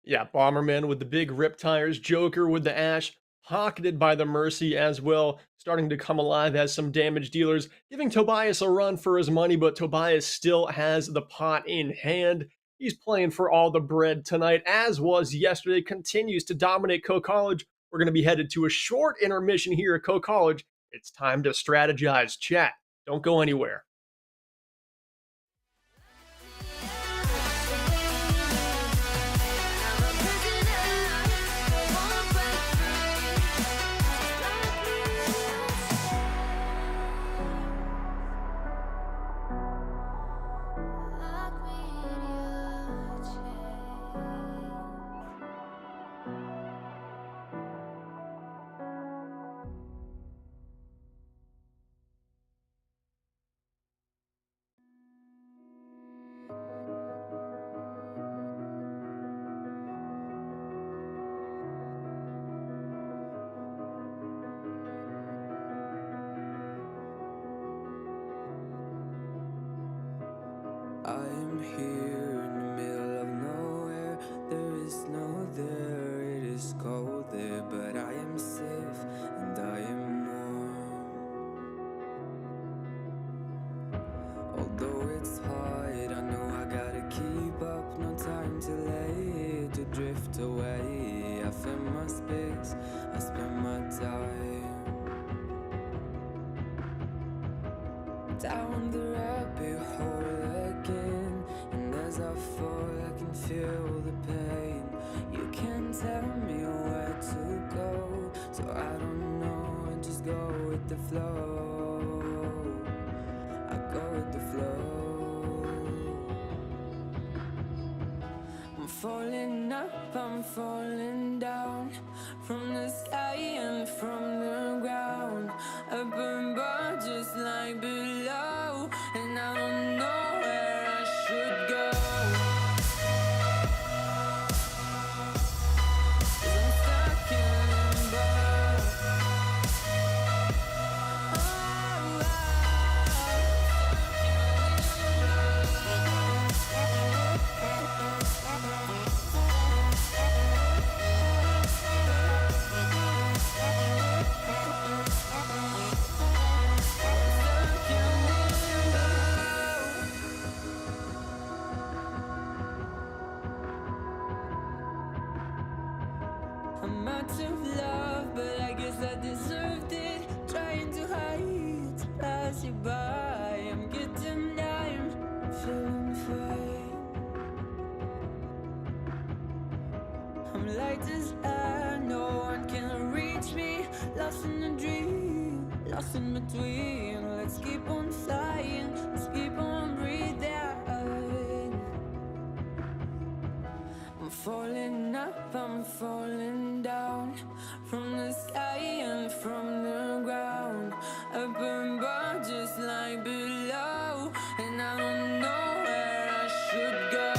Yeah, Bomberman with the big rip tires, Joker with the Ash, pocketed by the Mercy as well, starting to come alive as some damage dealers, giving Tobias a run for his money, but Tobias still has the pot in hand. He's playing for all the bread tonight, as was yesterday, continues to dominate Co-College. We're going to be headed to a short intermission here at Co-College. It's time to strategize. Chat, don't go anywhere. I'm here in the middle of nowhere. There is no there, it is cold there, but I am safe and I am warm. Although it's hard, I know I gotta keep up. No time to late to drift away. I find my space, I spend my time down the rabbit hole again, and as I fall I can feel the pain. You can't tell me where to go, so I don't know, I just go with the flow. I go with the flow. I'm falling up, I'm falling down, from the sky and from the ground. I burn but just like below, and I don't know where I should go. 'Cause I'm stuck in limbo. I'm out of love, but I guess I deserved it. Trying to hide, to pass you by. I'm getting down, feeling fine. I'm light as air, no one can reach me. Lost in a dream, lost in between. Let's keep on flying, let's keep on breathing. I'm falling up, I'm falling down. From the sky and from the ground. Up above, just like below. And I don't know where I should go.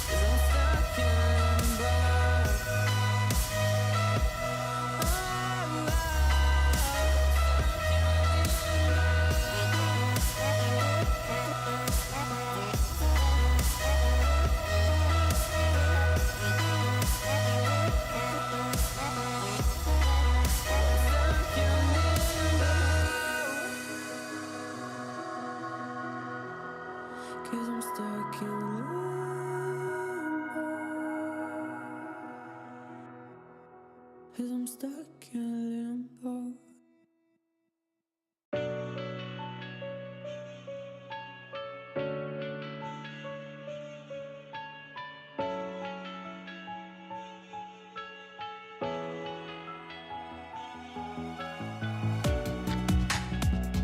'Cause I'm stuck in limbo. Stuck in limbo. 'Cause I'm stuck in limbo. 'Cause I'm stuck in limbo.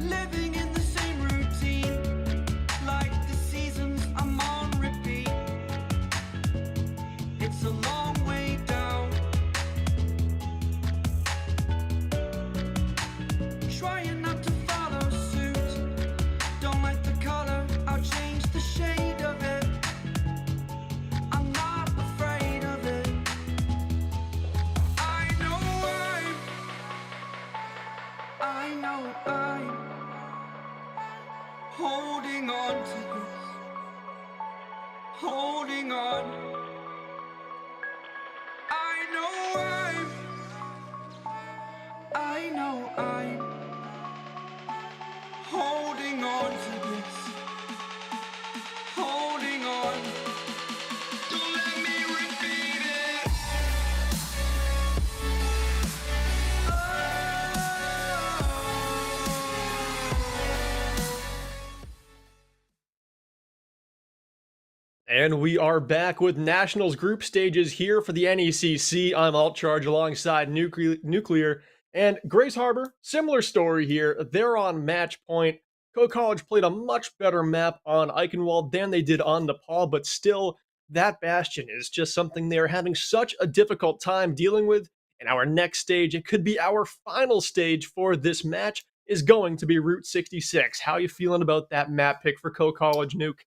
Living in the same routine, like the seasons I'm on repeat. It's a long way down. Trying not to follow suit. Don't like the color, I'll change the shade of it. I'm not afraid of it. I know I'm holding on to this. Holding on. I know I'm holding on to this. Holding on. Don't let me repeat it. And we are back with Nationals group stages here for the NECC. I'm Alt Charge alongside Nuclear and Grace Harbor. Similar story here. They're on match point. Co College played a much better map on Eichenwald than they did on Nepal, but still, that Bastion is just something they're having such a difficult time dealing with. And our next stage, it could be our final stage for this match, is going to be Route 66. How you feeling about that map pick for Co College, Nuke?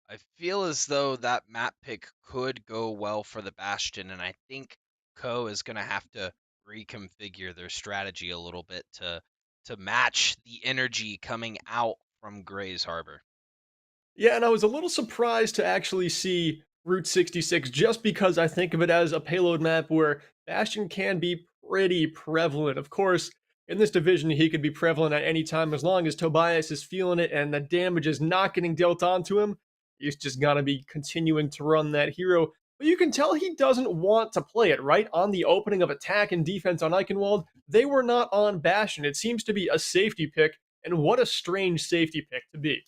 I feel as though that map pick could go well for the Bastion, and I think Co is going to have to reconfigure their strategy a little bit to match the energy coming out from Gray's Harbor. Yeah, and I was a little surprised to actually see Route 66 just because I think of it as a payload map where Bastion can be pretty prevalent. Of course, in this division, he could be prevalent at any time as long as Tobias is feeling it and the damage is not getting dealt onto him. He's just going to be continuing to run that hero. But you can tell he doesn't want to play it, right? On the opening of attack and defense on Eichenwald, they were not on Bastion. It seems to be a safety pick, and what a strange safety pick to be.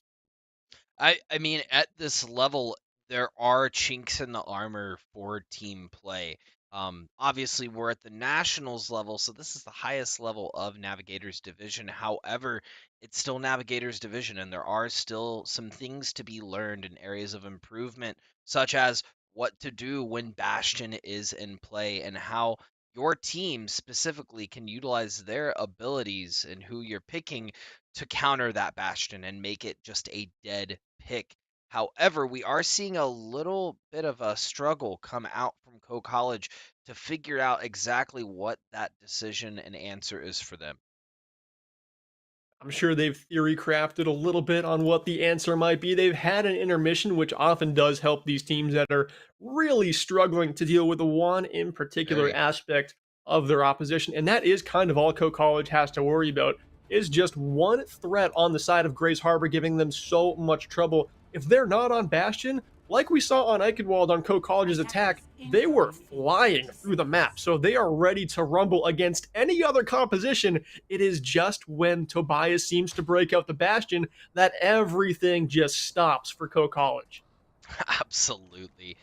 I mean, at this level, there are chinks in the armor for team play. Obviously, we're at the Nationals level, so this is the highest level of Navigator's Division. However, it's still Navigator's Division, and there are still some things to be learned in areas of improvement, such as what to do when Bastion is in play and how your team specifically can utilize their abilities and who you're picking to counter that Bastion and make it just a dead pick. However, we are seeing a little bit of a struggle come out from Co College to figure out exactly what that decision and answer is for them. I'm sure they've theory crafted a little bit on what the answer might be. They've had an intermission, which often does help these teams that are really struggling to deal with the one in particular Very. aspect of their opposition. And that is kind of all Co College has to worry about is just one threat on the side of Grace Harbor giving them so much trouble. If they're not on Bastion, like we saw on Eichenwald on Co College's attack, they were flying through the map, so they are ready to rumble against any other composition. It is just when Tobias seems to break out the Bastion that everything just stops for Co College. Absolutely.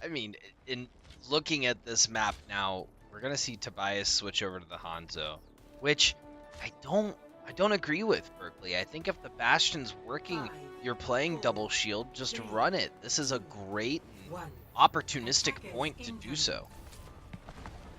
I mean, in looking at this map now, we're gonna see Tobias switch over to the Hanzo, which I don't agree with, Berkeley. I think if the Bastion's working, you're playing double shield, just run it. This is a great opportunistic point to do so.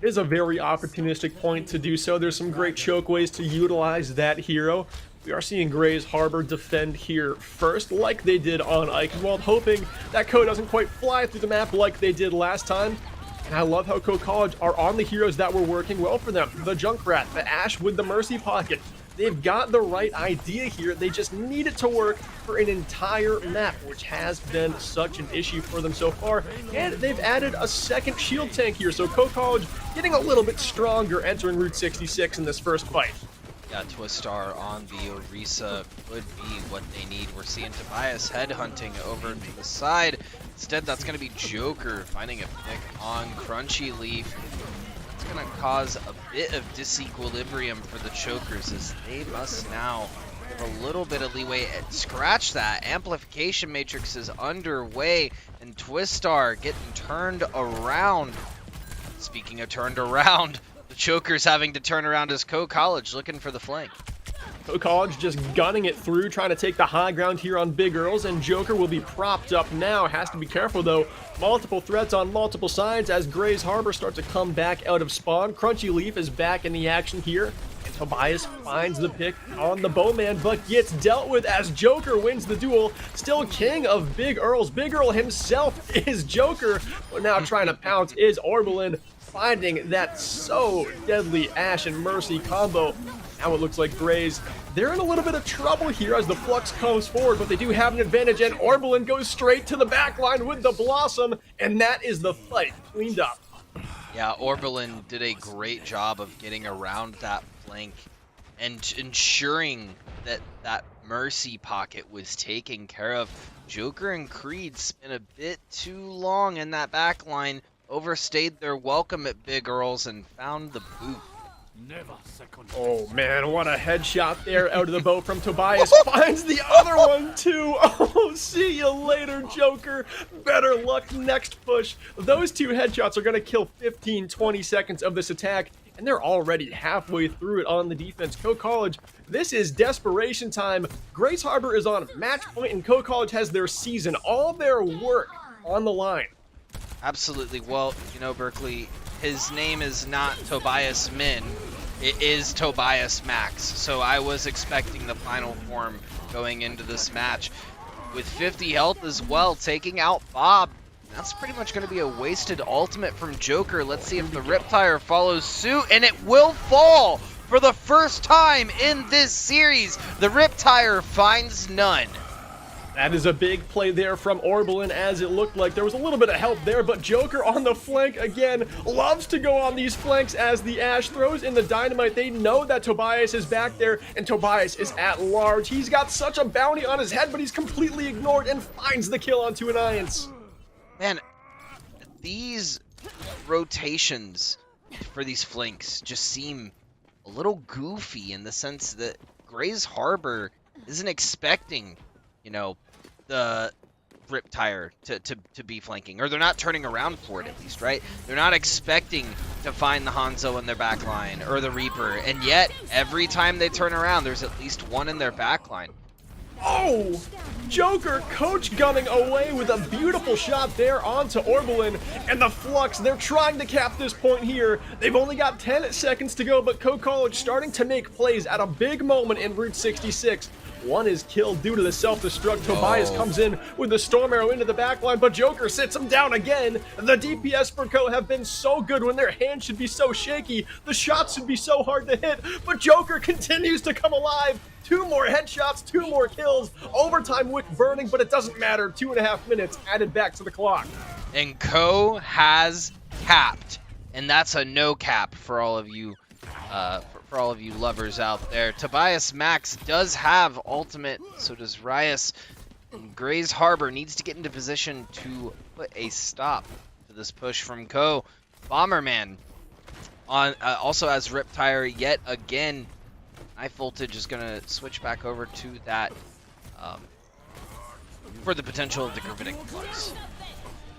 It is a very opportunistic point to do so. There's some great choke ways to utilize that hero. We are seeing Gray's Harbor defend here first, like they did on Eichenwald, hoping that Co doesn't quite fly through the map like they did last time. And I love how Co College are on the heroes that were working well for them. The Junkrat, the Ashe with the Mercy Pocket. They've got the right idea here. They just need it to work for an entire map, which has been such an issue for them so far. And they've added a second shield tank here, so Co College getting a little bit stronger entering Route 66 in this first fight. Yeah, Twistar on the Orisa could be what they need. We're seeing Tobias headhunting over to the side. Instead, that's going to be Joker finding a pick on Crunchy Leaf. It's going to cause a bit of disequilibrium for the Chokers as they must now give a little bit of leeway. And scratch that. Amplification Matrix is underway, and Twistar getting turned around. Speaking of turned around, the Chokers having to turn around as Co College looking for the flank. Co College just gunning it through, trying to take the high ground here on Big Earls, and Joker will be propped up now. Has to be careful though. Multiple threats on multiple sides as Gray's Harbor start to come back out of spawn. Crunchy Leaf is back in the action here, and Tobias finds the pick on the Bowman, but gets dealt with as Joker wins the duel. Still king of Big Earls. Big Earl himself is Joker, but now trying to pounce is Orbelin, finding that so deadly Ashe and Mercy combo. Now it looks like Grays, they're in a little bit of trouble here as the Flux comes forward, but they do have an advantage, and Orbelin goes straight to the back line with the Blossom, and that is the fight cleaned up. Yeah, Orbelin did a great job of getting around that flank and ensuring that that Mercy pocket was taken care of. Joker and Creed spent a bit too long in that back line, overstayed their welcome at Big Earls, and found the boot. Oh man, what a headshot there out of the bow from Tobias. Finds the other one too. Oh, see you later, Joker. Better luck next push. Those two headshots are going to kill 15-20 seconds of this attack, and they're already halfway through it on the defense. Co College, this is desperation time. Grace Harbor is on match point, and Co College has their season, all their work on the line. Absolutely. Well, you know, Berkeley, his name is not Tobias Min. It is Tobias Max. So I was expecting the final form going into this match. With 50 health as well, taking out Bob. That's pretty much going to be a wasted ultimate from Joker. Let's see if the Riptire follows suit, and it will fall for the first time in this series. The Riptire finds none. That is a big play there from Orbelin, as it looked like there was a little bit of help there, but Joker on the flank again loves to go on these flanks as the Ashe throws in the dynamite. They know that Tobias is back there, and Tobias is at large. He's got such a bounty on his head, but he's completely ignored and finds the kill onto an Alliance. Man, these rotations for these flanks just seem a little goofy in the sense that Gray's Harbor isn't expecting, you know, the Riptire to be flanking, or they're not turning around for it at least, right? They're not expecting to find the Hanzo in their back line or the Reaper, and yet every time they turn around, there's at least one in their back line. Oh! Joker coach gunning away with a beautiful shot there onto Orbelin, and the Flux, they're trying to cap this point here. They've only got 10 seconds to go, but Co College starting to make plays at a big moment in Route 66. One is killed due to the self-destruct. Tobias comes in with the Storm Arrow into the backline, but Joker sits him down again. The DPS for Co have been so good when their hands should be so shaky. The shots should be so hard to hit, but Joker continues to come alive. 2 more headshots, 2 more kills. Overtime wick burning, but it doesn't matter. 2.5 minutes added back to the clock. And Co has capped, and that's a no cap for all of you for all of you lovers out there. Tobias Max does have ultimate, so does Rias. And Grays Harbor needs to get into position to put a stop to this push from Ko. Bomberman on also has Riptire yet again. Knife Voltage is going to switch back over to that for the potential of the Gravitic Flux.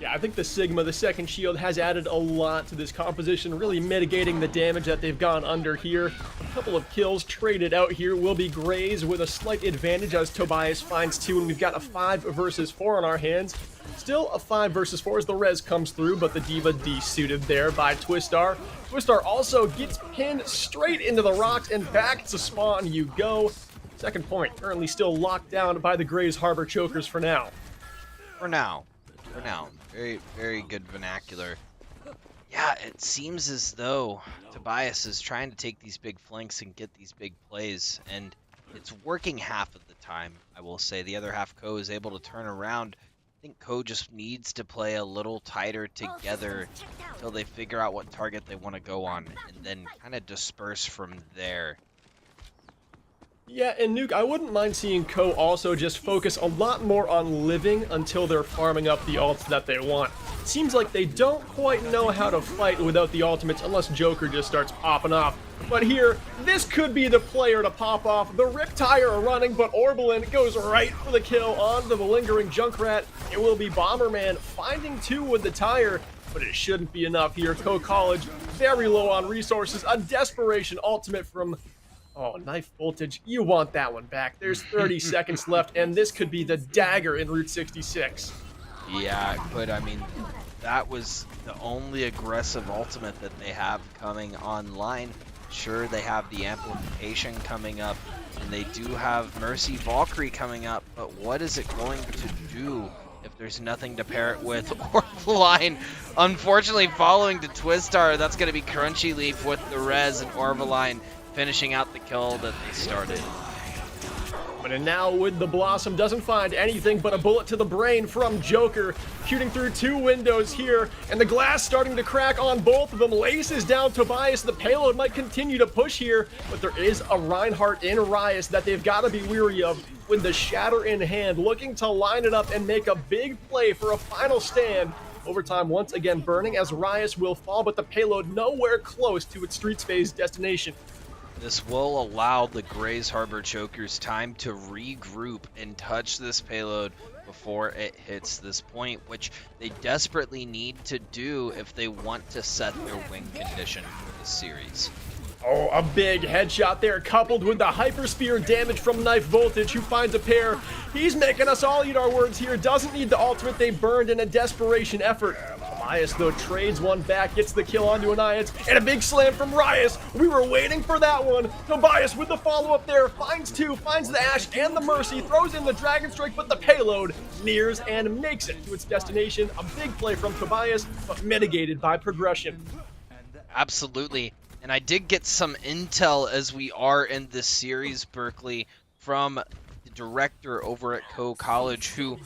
Yeah, I think the Sigma, the second shield, has added a lot to this composition, really mitigating the damage that they've gone under here. A couple of kills traded out here will be Grays with a slight advantage as Tobias finds 2, and we've got a 5 versus 4 on our hands. Still a 5 versus 4 as the res comes through, but the D.Va desuited there by Twistar. Twistar also gets pinned straight into the rocks, and back to spawn you go. Second point, currently still locked down by the Grays Harbor Chokers for now. For now. Very, very good vernacular. Yeah, it seems as though Tobias is trying to take these big flanks and get these big plays, and it's working half of the time, I will say. The other half, Ko is able to turn around. I think Ko just needs to play a little tighter together until they figure out what target they want to go on, and then kind of disperse from there. Yeah, and Nuke, I wouldn't mind seeing Ko also just focus a lot more on living until they're farming up the ults that they want. It seems like they don't quite know how to fight without the ultimates unless Joker just starts popping off. But here, this could be the player to pop off. The Riptire are running, but Orbalin goes right for the kill onto the lingering Junkrat. It will be Bomberman finding 2 with the tire, but it shouldn't be enough here. Ko College, very low on resources. A desperation ultimate from... Oh, Knife Voltage, you want that one back. There's 30 seconds left, and this could be the dagger in Route 66. Yeah, but I mean, that was the only aggressive ultimate that they have coming online. Sure, they have the amplification coming up, and they do have Mercy Valkyrie coming up, but what is it going to do if there's nothing to pair it with? Orbaline, unfortunately, following to Twistar, that's going to be Crunchy Leaf with the res, and Orbaline finishing out the kill that they started. But now with the Blossom, doesn't find anything but a bullet to the brain from Joker, shooting through 2 windows here, and the glass starting to crack on both of them. Lace is down Tobias. The payload might continue to push here, but there is a Reinhardt in Rias that they've got to be weary of with the Shatter in hand, looking to line it up and make a big play for a final stand. Overtime once again burning as Rias will fall, but the payload nowhere close to its streets phase destination. This will allow the Grays Harbor Chokers time to regroup and touch this payload before it hits this point, which they desperately need to do if they want to set their win condition for the series. Oh, a big headshot there, coupled with the Hyperspear damage from Knife Voltage, who finds a pair. He's making us all eat our words here. Doesn't need the ultimate they burned in a desperation effort. Elias, though, trades one back, gets the kill onto Anias, and a big slam from Rias. We were waiting for that one. Tobias with the follow-up there, finds 2, finds the Ash and the Mercy, throws in the Dragon Strike, but the payload nears and makes it to its destination. A big play from Tobias, but mitigated by progression. Absolutely. And I did get some intel as we are in this series, Berkeley, from the director over at Ko College, who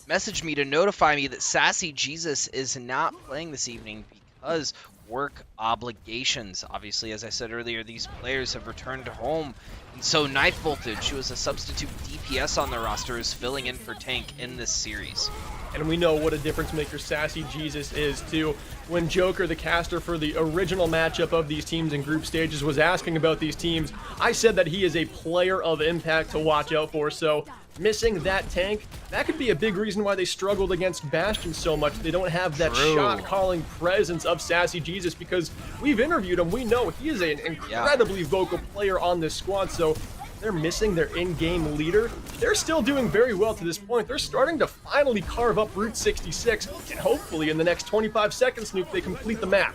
messaged me to notify me that Sassy Jesus is not playing this evening because work obligations. Obviously, as I said earlier, these players have returned home. And so Knife Voltage, who is a substitute DPS on the roster, is filling in for Tank in this series. And we know what a difference maker Sassy Jesus is, too. When Joker, the caster for the original matchup of these teams in group stages, was asking about these teams, I said that he is a player of impact to watch out for, so missing that tank, that could be a big reason why they struggled against Bastion so much. They don't have that shot-calling presence of Sassy Jesus, because we've interviewed him. We know he is an incredibly vocal player on this squad, so they're missing their in-game leader. They're still doing very well to this point. They're starting to finally carve up Route 66, and hopefully in the next 25 seconds, Nuke, they complete the map.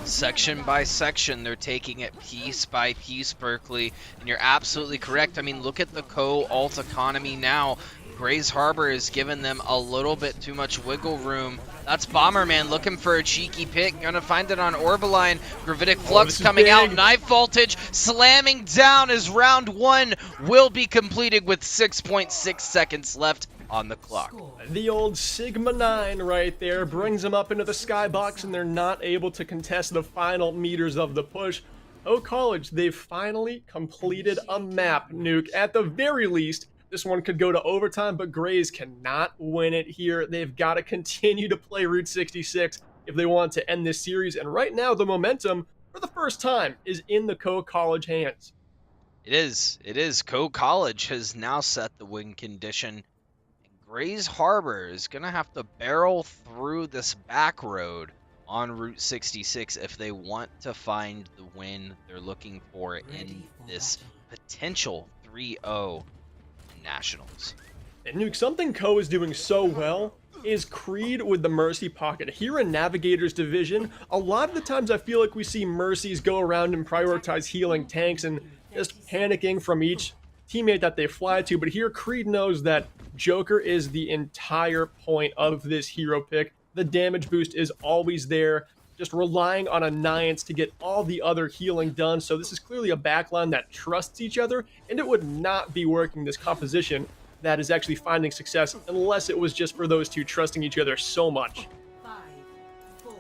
Section by section, they're taking it piece by piece, Berkeley, and you're absolutely correct. I mean, look at the co-alt economy now. Grays Harbor has given them a little bit too much wiggle room. That's Bomberman looking for a cheeky pick. Gonna find it on Orbaline. Gravitic Flux coming out. Knife Voltage slamming down as round 1 will be completed with 6.6 seconds left on the clock. The old Sigma 9 right there brings them up into the skybox, and they're not able to contest the final meters of the push. Oh, College, they've finally completed a map, Nuke. At the very least, This one could go to overtime, but Grays cannot win it here. They've got to continue to play Route 66 if they want to end this series. And right now, the momentum, for the first time, is in the Co College hands. It is. It is. Co College has now set the win condition. Grays Harbor is going to have to barrel through this back road on Route 66 if they want to find the win they're looking for in this potential 3-0 Nationals. And Nuke, something Co is doing so well is Creed with the Mercy pocket. Here in Navigator's division, a lot of the times I feel like we see Mercies go around and prioritize healing tanks and just panicking from each teammate that they fly to, but here Creed knows that Joker is the entire point of this hero pick. The damage boost is always there, just relying on a Nance to get all the other healing done. So this is clearly a backline that trusts each other, and it would not be working this composition that is actually finding success unless it was just for those two trusting each other so much. 5, 4,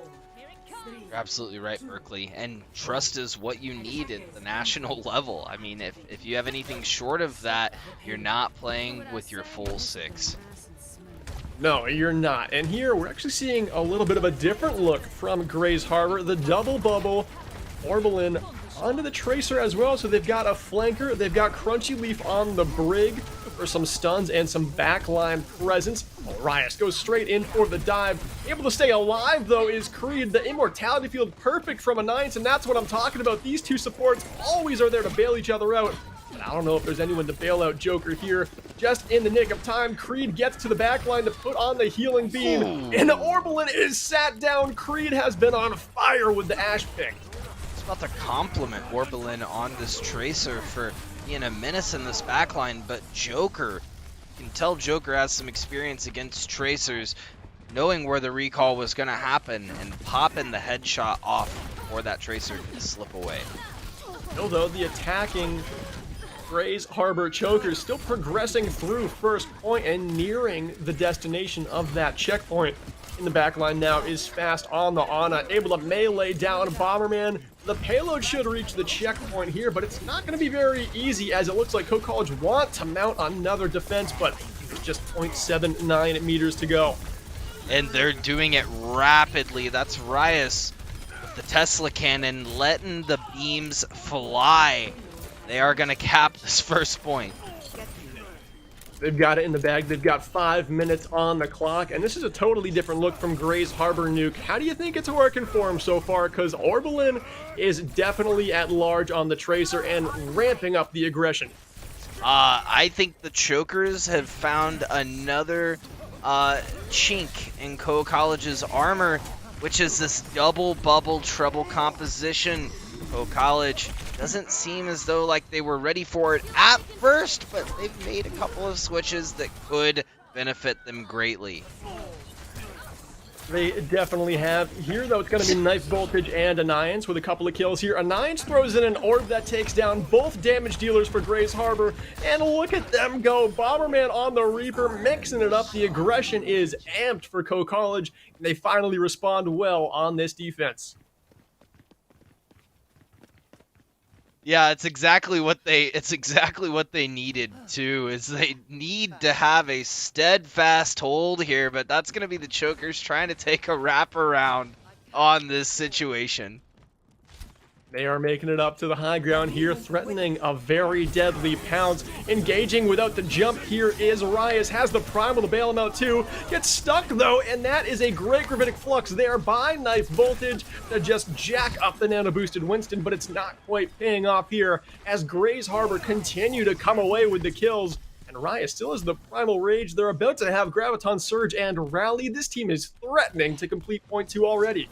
3, You're absolutely right, Berkeley. And trust is what you need at the national level. I mean, if you have anything short of that, you're not playing with your full six. No, you're not. And here we're actually seeing a little bit of a different look from Grays Harbor. The double bubble, Orbelin onto the Tracer as well. So they've got a flanker, they've got Crunchy Leaf on the Brig for some stuns and some backline presence. Arias goes straight in for the dive. Able to stay alive, though, is Creed. The immortality field perfect from a Nines, and that's what I'm talking about. These two supports always are there to bail each other out. But I don't know if there's anyone to bail out Joker here. Just in the nick of time, Creed gets to the backline to put on the healing beam, and Orbelin is sat down. Creed has been on fire with the Ash pick. It's about to compliment Orbelin on this Tracer for being a menace in this backline, but Joker, you can tell Joker has some experience against Tracers, knowing where the recall was going to happen and popping the headshot off before that Tracer can slip away. No, though, the attacking Grays Harbor Chokers still progressing through first point and nearing the destination of that checkpoint. In the backline now is Fast on the Ana, able to melee down Bomberman. The payload should reach the checkpoint here, but it's not going to be very easy as it looks like Co College want to mount another defense, but it's just 0.79 meters to go. And they're doing it rapidly. That's Rias with the Tesla cannon letting the beams fly. They are going to cap this first point. They've got it in the bag. They've got 5 minutes on the clock, and this is a totally different look from Grays Harbor Nuke. How do you think it's working for him so far? Because Orbelin is definitely at large on the Tracer and ramping up the aggression. I think the Chokers have found another chink in Co College's armor, which is this double bubble treble composition. Co College doesn't seem as though like they were ready for it at first, but they've made a couple of switches that could benefit them greatly. They definitely have. Here, though, it's going to be Knife Voltage and Anniance with a couple of kills here. Anniance throws in an orb that takes down both damage dealers for Grays Harbor, and look at them go. Bomberman on the Reaper, mixing it up. The aggression is amped for Co College, and they finally respond well on this defense. Yeah, it's exactly what they needed too. Is they need to have a steadfast hold here, but that's going to be the Chokers trying to take a wraparound on this situation. They are making it up to the high ground here, threatening a very deadly pounce. Engaging without the jump here is Rias, has the primal to bail him out too. Gets stuck though, and that is a great gravitic flux there by Knife Voltage to just jack up the nano boosted Winston, but it's not quite paying off here as Grays Harbor continue to come away with the kills. And Rias still has the primal rage. They're about to have Graviton Surge and Rally. This team is threatening to complete point 2 already.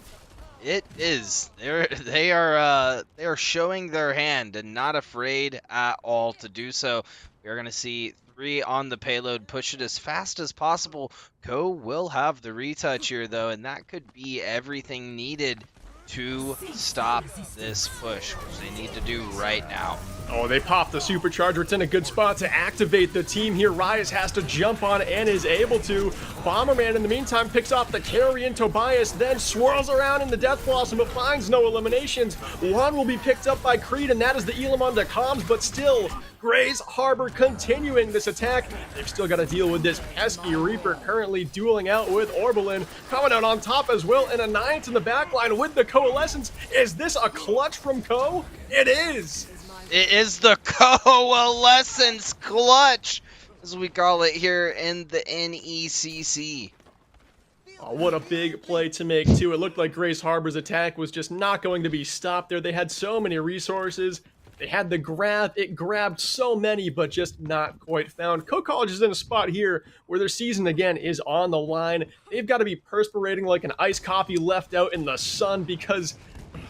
It is. They are showing their hand and not afraid at all to do so. We are going to see 3 on the payload. Push it as fast as possible. Co will have the retouch here though, and that could be everything needed to stop this push, which they need to do right now. Oh, they pop the supercharger. It's in a good spot to activate the team here. Rias has to jump on it and is able to. Bomberman, in the meantime, picks off the carry in Tobias, then swirls around in the Death Blossom, but finds no eliminations. One will be picked up by Creed, and that is the Elam onto comms, but still, Grays Harbor continuing this attack. They've still got to deal with this pesky Reaper currently dueling out with Orbelin. Coming out on top as well in a 9th in the backline with the Coalescence. Is this a clutch from Co? It is! It is the Coalescence clutch, as we call it here in the NECC. Oh, what a big play to make, too. It looked like Grace Harbor's attack was just not going to be stopped there. They had so many resources. They had the grab. It grabbed so many, but just not quite found. Co College is in a spot here where their season, again, is on the line. They've got to be perspirating like an iced coffee left out in the sun because,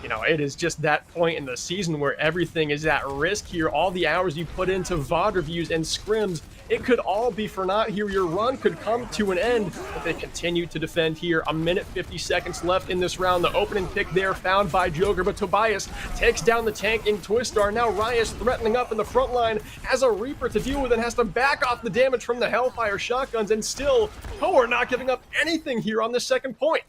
you know, it is just that point in the season where everything is at risk here. All the hours you put into VOD reviews and scrims, it could all be for naught here. Your run could come to an end, but they continue to defend here. A minute 50 seconds left in this round. The opening pick there found by Joker, but Tobias takes down the tank in Twistar. Now Rias threatening up in the front line, has a Reaper to deal with and has to back off the damage from the Hellfire shotguns, and still, Co are not giving up anything here on this second point.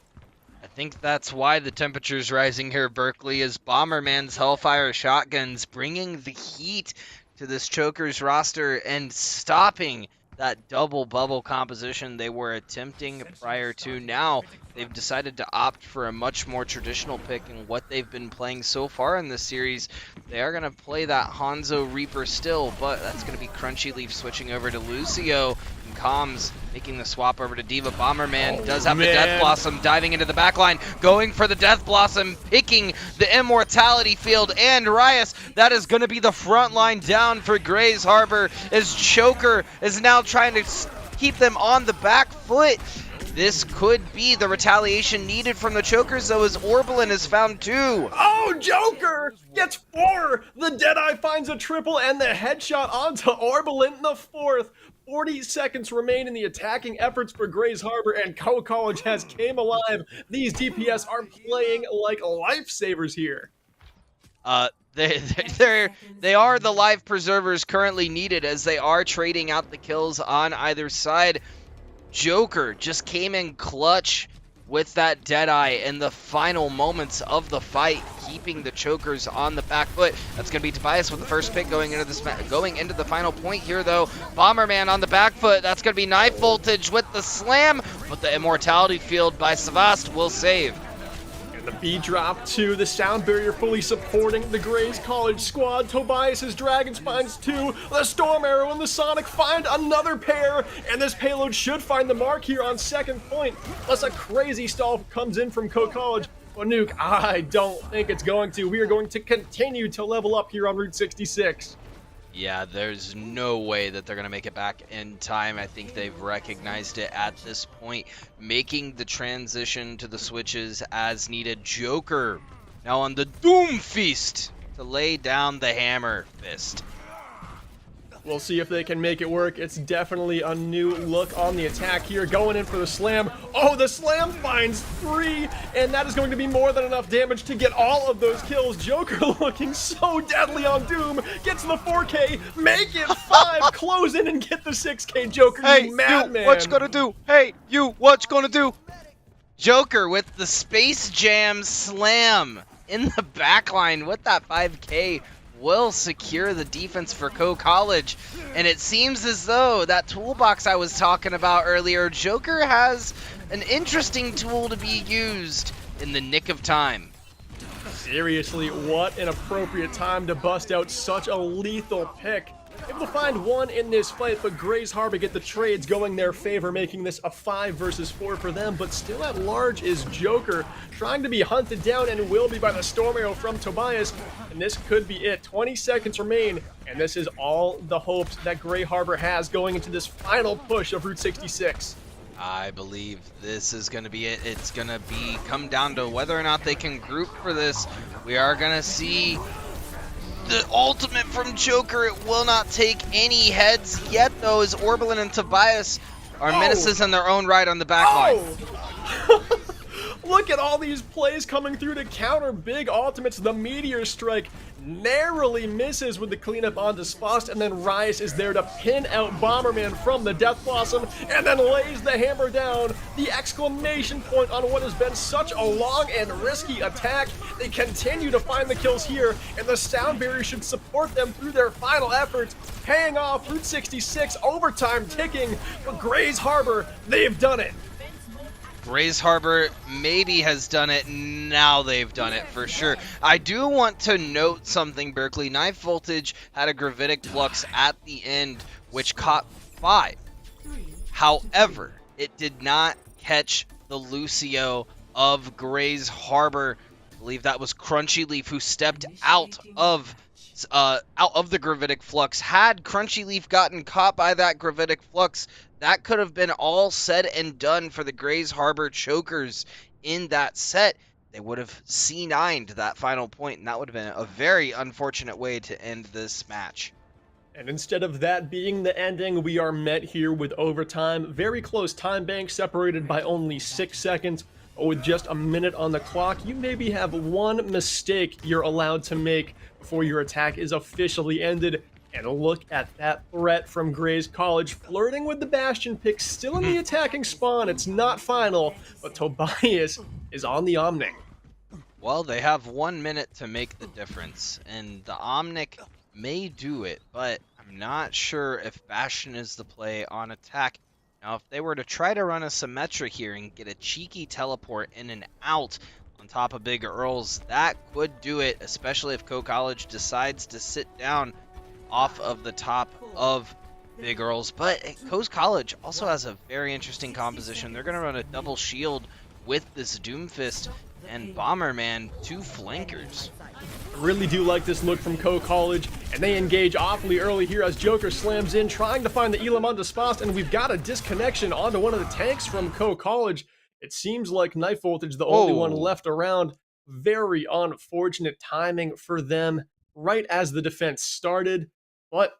I think that's why the temperature's rising here, Berkeley, is Bomberman's Hellfire shotguns bringing the heat to this Choker's roster and stopping that double bubble composition they were attempting prior to. Now they've decided to opt for a much more traditional pick in what they've been playing so far in this series. They are going to play that Hanzo Reaper still, but that's going to be Crunchy Leaf switching over to Lucio, and Comms making the swap over to Diva. Bomberman does have the Death Blossom, diving into the backline, going for the Death Blossom, picking the Immortality Field, and Rias, that is going to be the front line down for Grays Harbor, as Choker is now trying to keep them on the back foot. This could be the retaliation needed from the Chokers, though, as Orbelin is found too. Oh, Joker gets 4! The Deadeye finds a triple and the headshot onto Orbelin in the 4th. 40 seconds remain in the attacking efforts for Grays Harbor, and Co College has came alive. These DPS are playing like lifesavers here. They are the life preservers currently needed, as they are trading out the kills on either side. Joker just came in clutch with that Deadeye in the final moments of the fight, keeping the Chokers on the back foot. That's going to be Tobias with the first pick going into the final point here, though. Bomberman on the back foot. That's going to be Knife Voltage with the slam, but the Immortality Field by Savast will save. The B drop to the sound barrier fully supporting the Grays College squad. Tobias's Dragon Spines 2, the Storm Arrow and the Sonic find another pair, and this payload should find the mark here on second point, unless a crazy stall comes in from Co College. Well, Nuke, I don't think it's going to. We are going to continue to level up here on Route 66. Yeah, there's no way that they're going to make it back in time. I think they've recognized it at this point, making the transition to the switches as needed. Joker now on the Doom Feast to lay down the hammer fist. We'll see if they can make it work. It's definitely a new look on the attack here. Going in for the slam. Oh, the slam finds 3, and that is going to be more than enough damage to get all of those kills. Joker looking so deadly on Doom. Gets the 4K. Make it 5. Close in and get the 6K. Joker, you madman. What you gonna do? Hey, you, what you gonna do? Joker with the Space Jam slam in the backline with that 5K. Will secure the defense for Co College, and it seems as though that toolbox I was talking about earlier, Joker has an interesting tool to be used in the nick of time. Seriously, what an appropriate time to bust out such a lethal pick. Able to find one in this fight, but Grays Harbor get the trades going their favor, making this a 5 versus 4 for them, but still at large is Joker, trying to be hunted down and will be by the Storm Arrow from Tobias, and this could be it. 20 seconds remain, and this is all the hopes that Gray Harbor has going into this final push of Route 66. I believe this is going to be it. It's going to come down to whether or not they can group for this. We are going to see the ultimate from Joker. It will not take any heads yet, though, as Orbelin and Tobias are menaces in their own right on the back line. Look at all these plays coming through to counter big ultimates. The Meteor Strike narrowly misses with the cleanup onto Spost, and then Rice is there to pin out Bomberman from the Death Blossom, and then lays the hammer down. The exclamation point on what has been such a long and risky attack. They continue to find the kills here, and the Sound Barrier should support them through their final efforts, paying off. Route 66 overtime ticking, but Grays Harbor, they've done it. Grays Harbor maybe has done it. Now they've done it for sure. I do want to note something, Berkeley. Knife Voltage had a Gravitic Flux at the end, which caught 5. However, it did not catch the Lucio of Grays Harbor. I believe that was Crunchy Leaf who stepped out of the Gravitic Flux. Had Crunchy Leaf gotten caught by that Gravitic Flux, that could have been all said and done for the Grays Harbor Chokers in that set. They would have C9'd that final point, and that would have been a very unfortunate way to end this match. And instead of that being the ending, we are met here with overtime. Very close time bank, separated by only 6 seconds. But with just a minute on the clock, you maybe have one mistake you're allowed to make before your attack is officially ended. And look at that threat from Grays College, flirting with the Bastion pick, still in the attacking spawn. It's not final, but Tobias is on the Omnic. Well, they have 1 minute to make the difference, and the Omnic may do it, but I'm not sure if Bastion is the play on attack. Now, if they were to try to run a Symmetra here and get a cheeky teleport in and out on top of Big Earls, that could do it, especially if Co College decides to sit down off of the top of Big Earls. But Coast College also has a very interesting composition. They're going to run a double shield with this Doomfist and Bomberman, 2 flankers. I really do like this look from Co College, and they engage awfully early here as Joker slams in, trying to find the Elam onto Spost, and we've got a disconnection onto one of the tanks from Co College. It seems like Knife Voltage, the only one left around. Very unfortunate timing for them right as the defense started, but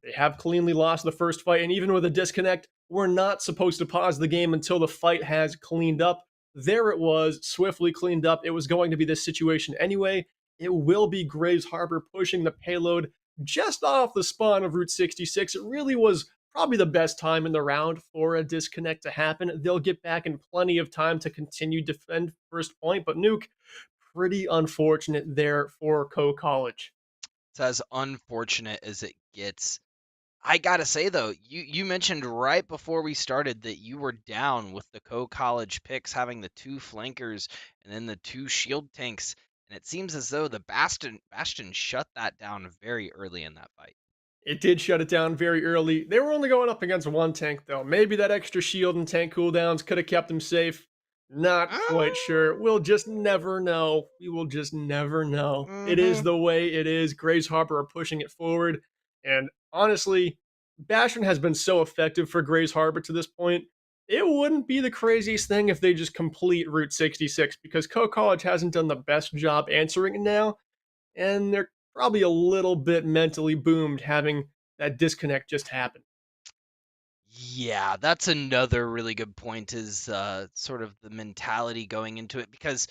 they have cleanly lost the first fight, and even with a disconnect, we're not supposed to pause the game until the fight has cleaned up. There it was, swiftly cleaned up. It was going to be this situation anyway. It will be Grays Harbor pushing the payload just off the spawn of Route 66. It really was probably the best time in the round for a disconnect to happen. They'll get back in plenty of time to continue defend first point, but Nuke, pretty unfortunate there for Co College. It's as unfortunate as it gets. I gotta say though, you mentioned right before we started that you were down with the Co College picks having the 2 flankers and then the 2 shield tanks, and it seems as though the Bastion shut that down very early in that fight. It did shut it down very early. They were only going up against 1 tank though. Maybe that extra shield and tank cooldowns could have kept them safe. Not quite sure. We'll just never know. We will just never know. It is the way it is. Grays Harbor are pushing it forward. And honestly, Bastion has been so effective for Grays Harbor to this point. It wouldn't be the craziest thing if they just complete Route 66, because Co College hasn't done the best job answering it now. And they're probably a little bit mentally boomed having that disconnect just happen. Yeah, that's another really good point, is sort of the mentality going into it, because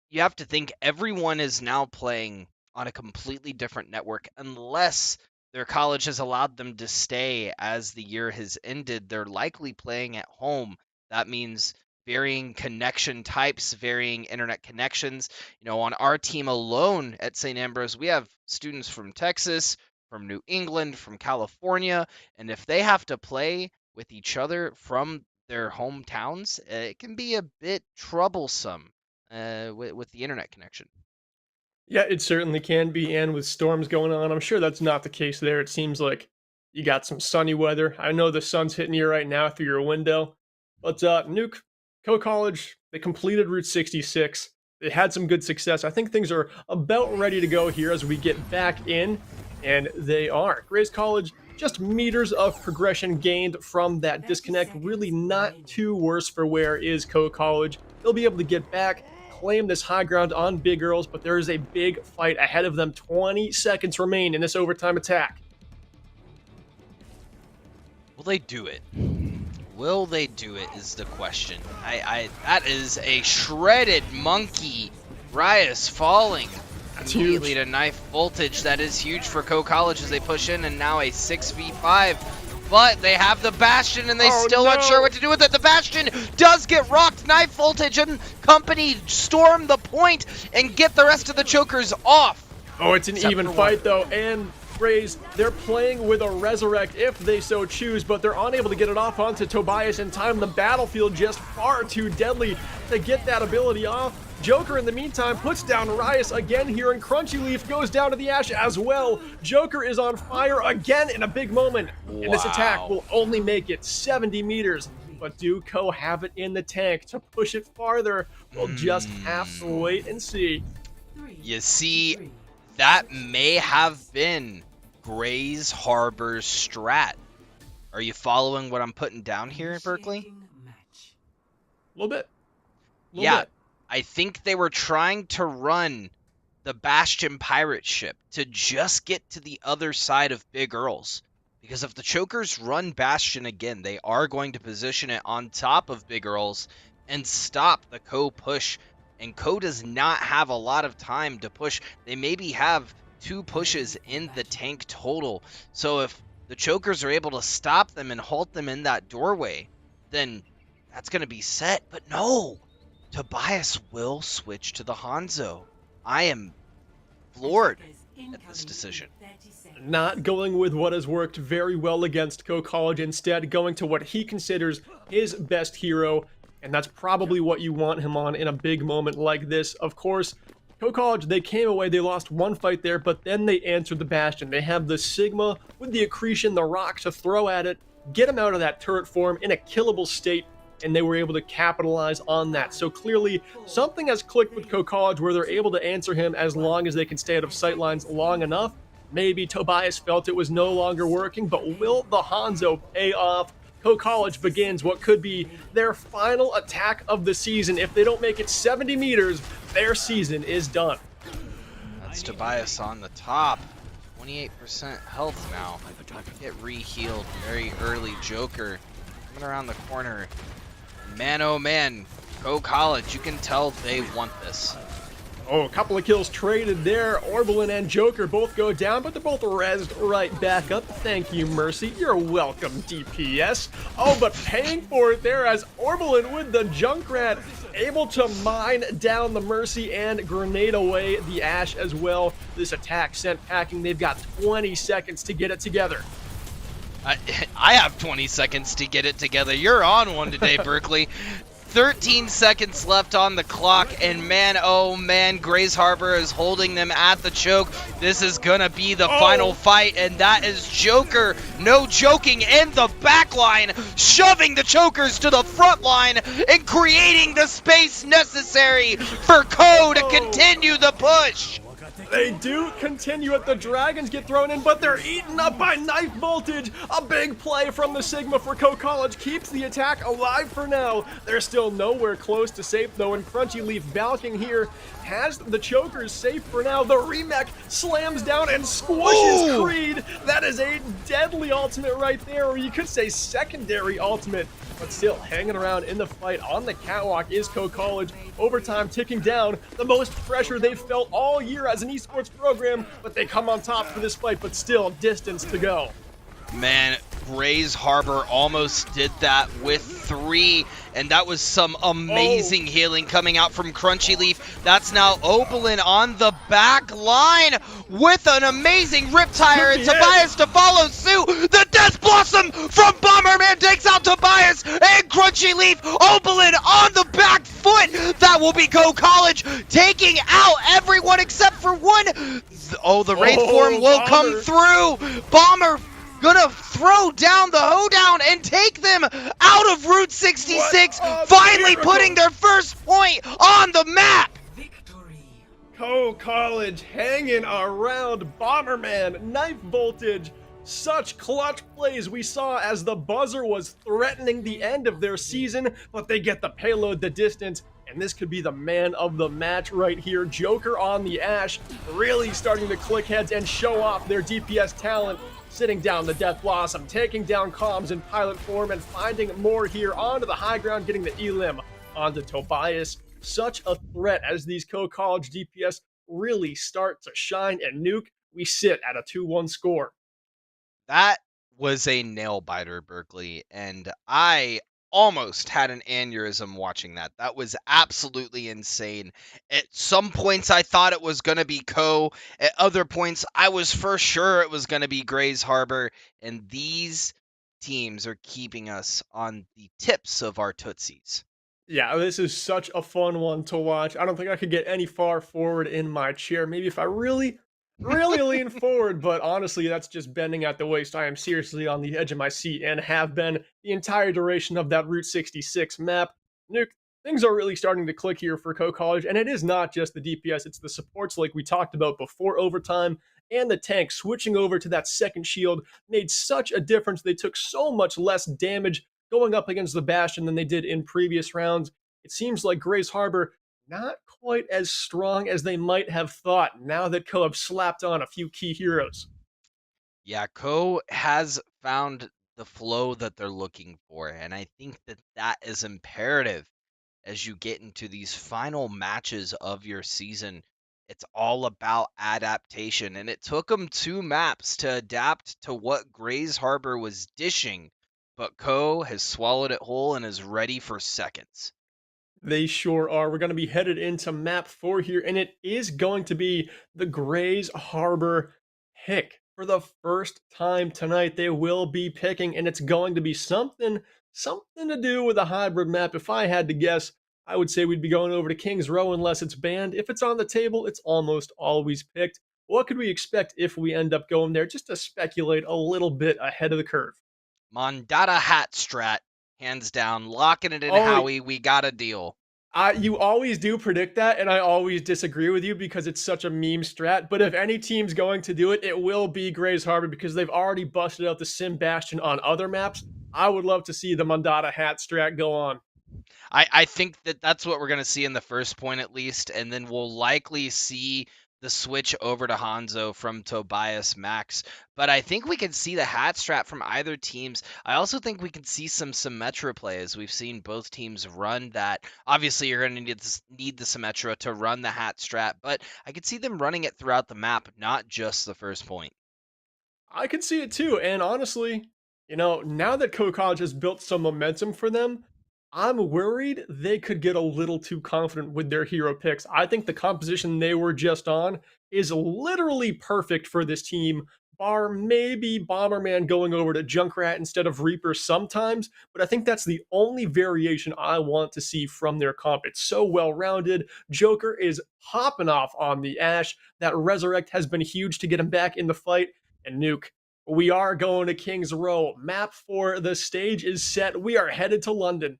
you have to think everyone is now playing on a completely different network unless their college has allowed them to stay as the year has ended. They're likely playing at home. That means varying connection types, varying internet connections. You know, on our team alone at St. Ambrose, we have students from Texas, from New England, from California, and if they have to play with each other from their hometowns, it can be a bit troublesome with the internet connection. Yeah, it certainly can be, and with storms going on, I'm sure that's not the case there. It seems like you got some sunny weather. I know the sun's hitting you right now through your window, but Nuke, Co College, they completed Route 66. They had some good success. I think things are about ready to go here as we get back in, and they are. Grays College, just meters of progression gained from that disconnect. Really not too worse for where is Co College. They'll be able to get back, claim this high ground on Big Earls, but there is a big fight ahead of them. 20 seconds remain in this overtime attack. Will they do it? Will they do it is the question. That is a shredded monkey. Rias falling That's immediately huge. to knife voltage. That is huge for Co College as they push in, and now a 6v5. But they have the Bastion, and they still aren't sure what to do with it. The Bastion does get rocked. Knife voltage and company storm the point and get the rest of the chokers off. Oh, it's an Except even for fight, though, and Grays, they're playing with a Resurrect if they so choose, but they're unable to get it off onto Tobias in time. The battlefield just far too deadly to get that ability off. Joker, in the meantime, puts down Rias again here, and Crunchy Leaf goes down to the Ash as well. Joker is on fire again in a big moment, and this attack Wow. will only make it 70 meters. But do Co have it in the tank to push it farther? We'll just have to wait and see. You see, that may have been Gray's Harbor's strat. Are you following what I'm putting down here, Berkeley? A little bit. Yeah, I think they were trying to run the Bastion pirate ship to just get to the other side of Big Earl's. Because if the chokers run Bastion again, they are going to position it on top of Big Earl's and stop the Co push. And Co does not have a lot of time to push. They maybe have 2 pushes in the tank total. So if the chokers are able to stop them and halt them in that doorway, then that's going to be set. But no, Tobias will switch to the Hanzo. I am floored at this decision. Not going with what has worked very well against Co College, instead going to what he considers his best hero, and that's probably what you want him on in a big moment like this. Of course, Co College, they came away, they lost one fight there, but then they answered the Bastion. They have the Sigma with the Accretion, the Rock to throw at it, get him out of that turret form in a killable state, and they were able to capitalize on that. So clearly, something has clicked with Co College where they're able to answer him as long as they can stay out of sight lines long enough. Maybe Tobias felt it was no longer working, but will the Hanzo pay off? Co College begins what could be their final attack of the season. If they don't make it 70 meters, their season is done. That's Tobias on the top. 28% health now. Get re-healed very early. Joker coming around the corner. Man, oh man, Co College, you can tell they want this. Oh, a couple of kills traded there. Orbelin and Joker both go down, but they're both rezzed right back up. Thank you, Mercy. You're welcome, DPS. Oh, but paying for it there as Orbelin with the Junkrat able to mine down the Mercy and grenade away the Ash as well. This attack sent packing. They've got 20 seconds to get it together. I have 20 seconds to get it together. You're on one today, Berkeley. 13 seconds left on the clock, and man, oh man, Grays Harbor is holding them at the choke. This is gonna be the final fight, and that is Joker, no joking, in the back line, shoving the chokers to the front line and creating the space necessary for Co to continue the push. They do continue it. The Dragons get thrown in, but they're eaten up by Knife Voltage. A big play from the Sigma for Co College keeps the attack alive for now. They're still nowhere close to safe, though, and Crunchy Leaf balking here has the chokers safe for now. The Remech slams down and squishes Creed. That is a deadly ultimate right there, or you could say secondary ultimate. But still, hanging around in the fight on the catwalk is Co College. Overtime ticking down, the most pressure they've felt all year as an esports program, but they come on top for this fight, but still distance to go. Man, Grays Harbor almost did that with 3, and that was some amazing healing coming out from Crunchy Leaf. That's now Oberlin on the back line with an amazing Riptire, and Tobias to follow suit. The Death Blossom from Bomberman takes out Tobias and Crunchy Leaf. Oberlin on the back foot. That will be Co College taking out everyone except for one. Oh, the Wraith form will come through. Bomber gonna throw down the hoedown and take them out of Route 66, finally putting their first point on the map. Co College hanging around. Bomberman, Knife Voltage. Such clutch plays we saw as the buzzer was threatening the end of their season, but they get the payload, the distance, and this could be the man of the match right here. Joker on the Ash, really starting to click heads and show off their DPS talent. Sitting down the Death Blossom, taking down Comms in pilot form, and finding more here onto the high ground, getting the Elim onto Tobias. Such a threat as these co-college DPS really start to shine, and Nuke, we sit at a 2-1 score. That was a nail biter, Berkeley, and I almost had an aneurysm watching that. That was absolutely insane. At some points, I thought it was going to be Co. At other points, I was for sure it was going to be Grays Harbor, and these teams are keeping us on the tips of our tootsies. Yeah, this is such a fun one to watch. I don't think I could get any far forward in my chair. Maybe if I really, really lean forward, but honestly, that's just bending at the waist. I am seriously on the edge of my seat and have been the entire duration of that Route 66 map. Nuke, things are really starting to click here for Co College, and it is not just the DPS, it's the supports like we talked about before overtime, and the tank switching over to that second shield made such a difference. They took so much less damage going up against the Bastion than they did in previous rounds. It seems like Grace Harbor not quite as strong as they might have thought now that Co have slapped on a few key heroes. Yeah, Co has found the flow that they're looking for, and I think that that is imperative as you get into these final matches of your season. It's all about adaptation, and it took them 2 maps to adapt to what Grays Harbor was dishing, but Co has swallowed it whole and is ready for seconds. They sure are. We're going to be headed into map 4 here, and it is going to be the Grays Harbor pick. For the first time tonight, they will be picking, and it's going to be something to do with a hybrid map. If I had to guess, I would say we'd be going over to King's Row unless it's banned. If it's on the table, it's almost always picked. What could we expect if we end up going there? Just to speculate a little bit ahead of the curve. Mondada hat strat, hands down, locking it in Oh, Howie. We got a deal. You always do predict that, and I always disagree with you because it's such a meme strat. But if any team's going to do it, it will be Grays Harbor because they've already busted out the Sim Bastion on other maps. I would love to see the Mondada hat strat go on. I think that that's what we're going to see in the first point at least, and then we'll likely see the switch over to Hanzo from Tobias Max. But I think we can see the hat strap from either teams. I also think we can see some Symmetra play as we've seen both teams run that. Obviously, you're going to need the Symmetra to run the hat strap, but I could see them running it throughout the map, not just the first point. I could see it too. And honestly, now that Co College has built some momentum for them, I'm worried they could get a little too confident with their hero picks. I think the composition they were just on is literally perfect for this team, bar maybe Bomberman going over to Junkrat instead of Reaper sometimes. But I think that's the only variation I want to see from their comp. It's so well rounded. Joker is popping off on the Ash. That Resurrect has been huge to get him back in the fight. And Nuke, we are going to King's Row. Map for the stage is set. We are headed to London.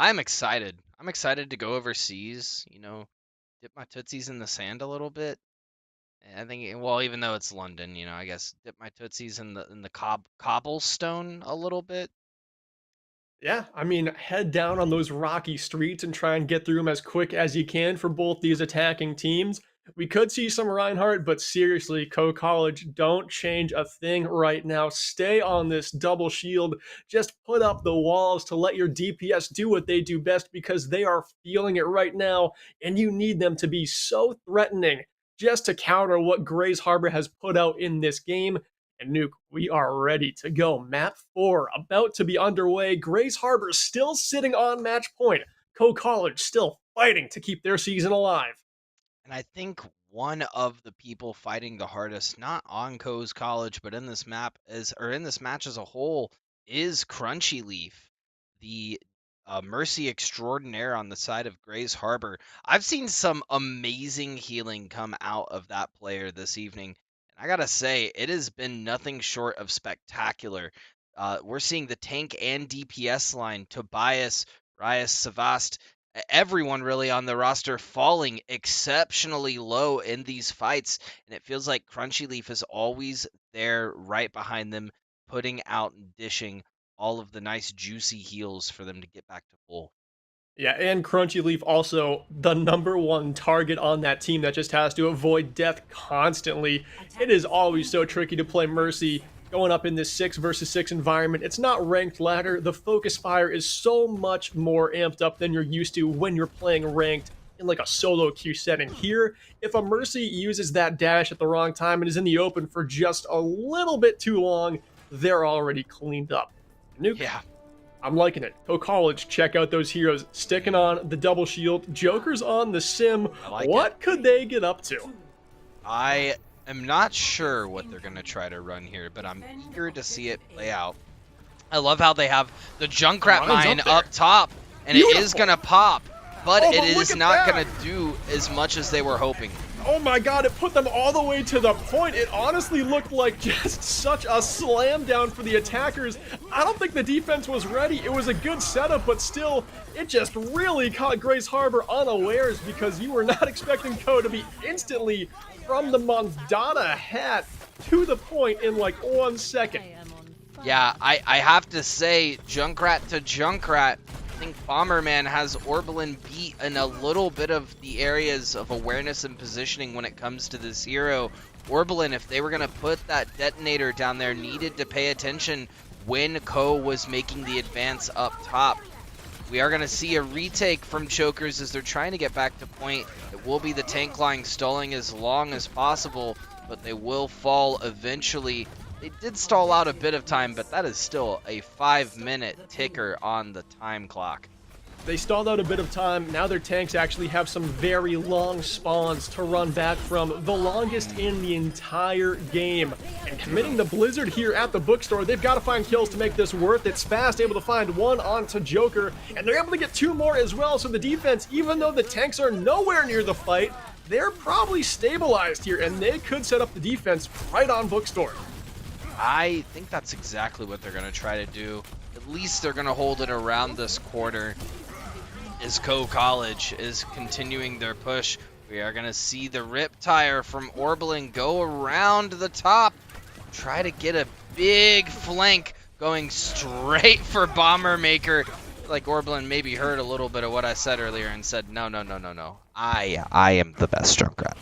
I'm excited. I'm excited to go overseas, dip my tootsies in the sand a little bit. I think, well, even though it's London, I guess dip my tootsies in the cobblestone a little bit. Yeah, I mean, head down on those rocky streets and try and get through them as quick as you can for both these attacking teams. We could see some Reinhardt, but seriously, Co College, don't change a thing right now. Stay on this double shield. Just put up the walls to let your DPS do what they do best because they are feeling it right now, and you need them to be so threatening just to counter what Grays Harbor has put out in this game. And Nuke, we are ready to go. Map 4 about to be underway. Grays Harbor still sitting on match point. Co College still fighting to keep their season alive. And I think one of the people fighting the hardest, not on Co's College, but in this in this match as a whole, is Crunchy Leaf, the Mercy Extraordinaire on the side of Grays Harbor. I've seen some amazing healing come out of that player this evening. And I gotta say, it has been nothing short of spectacular. We're seeing the tank and DPS line, Tobias, Rias, Savast, everyone really on the roster falling exceptionally low in these fights. And it feels like Crunchy Leaf is always there right behind them, putting out and dishing all of the nice juicy heals for them to get back to full. Yeah, and Crunchy Leaf also the number one target on that team that just has to avoid death constantly. It is always so tricky to play Mercy going up in this 6 versus 6 environment. It's not ranked ladder. The focus fire is so much more amped up than you're used to when you're playing ranked in like a solo queue setting. Here, if a Mercy uses that dash at the wrong time and is in the open for just a little bit too long, they're already cleaned up. Nuke, Yeah. I'm liking it. Go College, check out those heroes. Sticking on the double shield. Joker's on the sim. I like What could they get up to? I am not sure what they're going to try to run here, but I'm eager to see it play out. I love how they have the Junkrat Mine's mine up there. up top, and it is Beautiful. going to pop, but Oh, it but look is at not that. going to do as much as they were hoping. Oh my god, it put them all the way to the point. It honestly looked like just such a slam down for the attackers. I don't think the defense was ready. It was a good setup, but still, it just really caught Grace Harbor unawares because you were not expecting Ko to be instantly from the Mondada hat to the point in like 1 second. Yeah, I have to say, Junkrat to Junkrat, I think Bomberman has Orbelin beat in a little bit of the areas of awareness and positioning when it comes to this hero. Orbelin, if they were going to put that detonator down there, needed to pay attention when Ko was making the advance up top. We are going to see a retake from Chokers as they're trying to get back to point. It will be the tank line stalling as long as possible, but they will fall eventually. They did stall out a bit of time, but that is still a 5-minute ticker on the time clock. They stalled out a bit of time. Now their tanks actually have some very long spawns to run back from, the longest in the entire game. And committing the Blizzard here at the bookstore, they've got to find kills to make this worth it. Fast able to find one onto Joker, and they're able to get 2 more as well. So the defense, even though the tanks are nowhere near the fight, they're probably stabilized here, and they could set up the defense right on bookstore. I think that's exactly what they're going to try to do. At least they're going to hold it around this quarter as Ko College is continuing their push. We are going to see the rip tire from Orbelin go around the top, try to get a big flank going straight for Bomber Maker. Like Orbelin maybe heard a little bit of what I said earlier and said, no. I am the best Junkrat.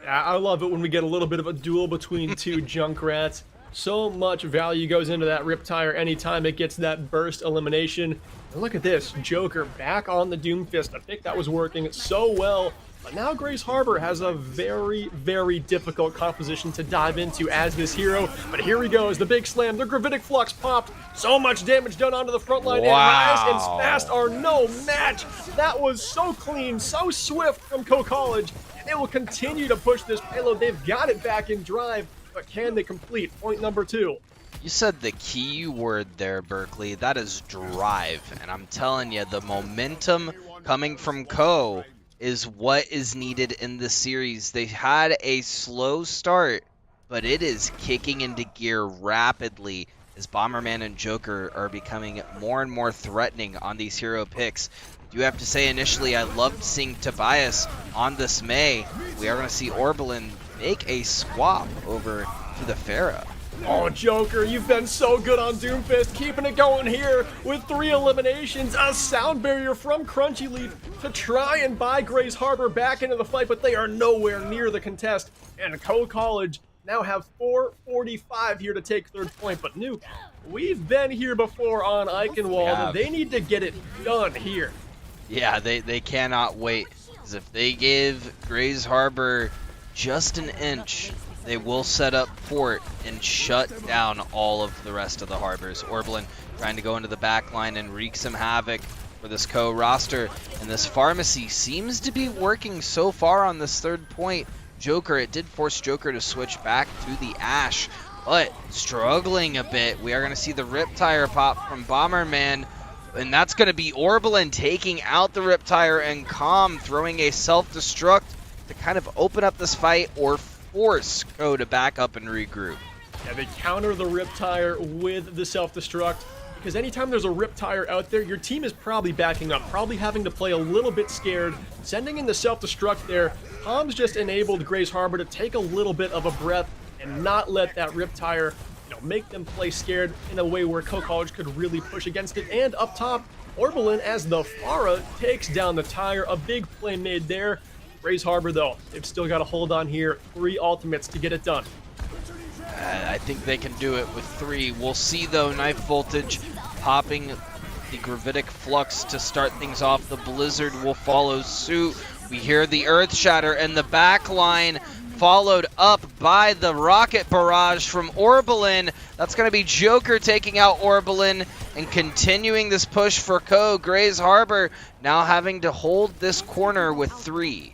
Yeah, I love it when we get a little bit of a duel between two Junkrats. So much value goes into that rip tire anytime it gets that burst elimination. And look at this, Joker back on the Doomfist, a pick that was working so well. But now Grace Harbor has a very, very difficult composition to dive into as this hero. But here he goes, the big slam, the Gravitic Flux popped. So much damage done onto the front line, and Rise and Spast are no match. That was so clean, so swift from Co College. And they will continue to push this payload. They've got it back in drive, but can they complete point number 2? You said the key word there, Berkeley. That is drive. And I'm telling you, the momentum coming from Ko is what is needed in the series. They had a slow start, but it is kicking into gear rapidly as Bomberman and Joker are becoming more and more threatening on these hero picks. I do have to say, initially, I loved seeing Tobias on this May. We are going to see Orbelin make a swap over to the Pharah. Oh, Joker, you've been so good on Doomfist, keeping it going here with 3 eliminations, a sound barrier from Crunchy Leaf to try and buy Grace Harbor back into the fight, but they are nowhere near the contest. And Co College now have 4:45 here to take 3rd point, but Nuke, we've been here before on Eichenwald. They need to get it done here. Yeah, they cannot wait, because if they give Grace Harbor just an inch, they will set up port and shut down all of the rest of the harbors. Orbelin trying to go into the back line and wreak some havoc for this Co roster. And this pharmacy seems to be working so far on this 3rd point. Joker, it did force Joker to switch back to the Ash, but struggling a bit. We are going to see the rip tire pop from Bomberman, and that's going to be Orbelin taking out the rip tire and Calm throwing a self-destruct to kind of open up this fight or force Ko to back up and regroup. Yeah, they counter the rip tire with the self-destruct, because anytime there's a rip tire out there, your team is probably backing up, probably having to play a little bit scared. Sending in the self-destruct there, Tom's just enabled Grace Harbor to take a little bit of a breath and not let that rip tire, make them play scared in a way where Co College could really push against it. And up top, Orbelin as the Pharah takes down the tire. A big play made there. Grays Harbor, though, they've still got to hold on here. 3 ultimates to get it done. I think they can do it with 3. We'll see, though, Knife Voltage popping the Gravitic Flux to start things off. The Blizzard will follow suit. We hear the Earth Shatter, and the back line followed up by the Rocket Barrage from Orbelin. That's going to be Joker taking out Orbelin and continuing this push for Ko. Grays Harbor now having to hold this corner with 3.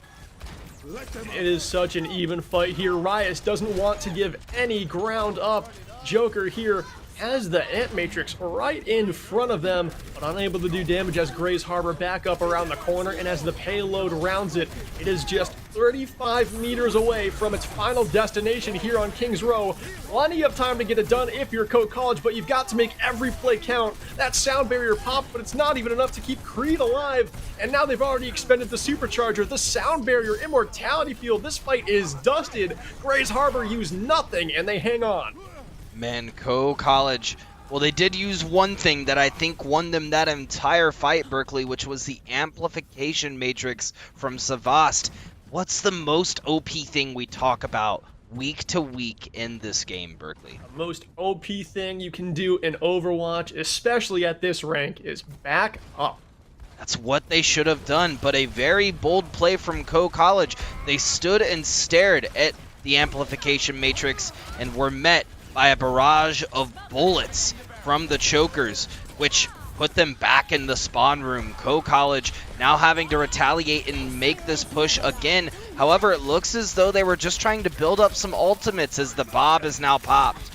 It is such an even fight here. Riot doesn't want to give any ground up. Joker here has the Ant Matrix right in front of them, but unable to do damage as Grays Harbor back up around the corner, and as the payload rounds it, it is just 35 meters away from its final destination here on Kings Row. Plenty of time to get it done if you're Coe College, but you've got to make every play count. That sound barrier popped, but it's not even enough to keep Creed alive, and now they've already expended the supercharger, the sound barrier, immortality field. This fight is dusted. Grays Harbor use nothing, and they hang on. Man, Coe College, well, they did use one thing that I think won them that entire fight, Berkeley, which was the amplification matrix from Savast. What's the most OP thing we talk about week to week in this game, Berkeley? The most OP thing you can do in Overwatch, especially at this rank, is back up. That's what they should have done, but a very bold play from Coe College. They stood and stared at the amplification matrix and were met by a barrage of bullets from the chokers, which put them back in the spawn room. Coe College now having to retaliate and make this push again. However, it looks as though they were just trying to build up some ultimates as the Bob is now popped.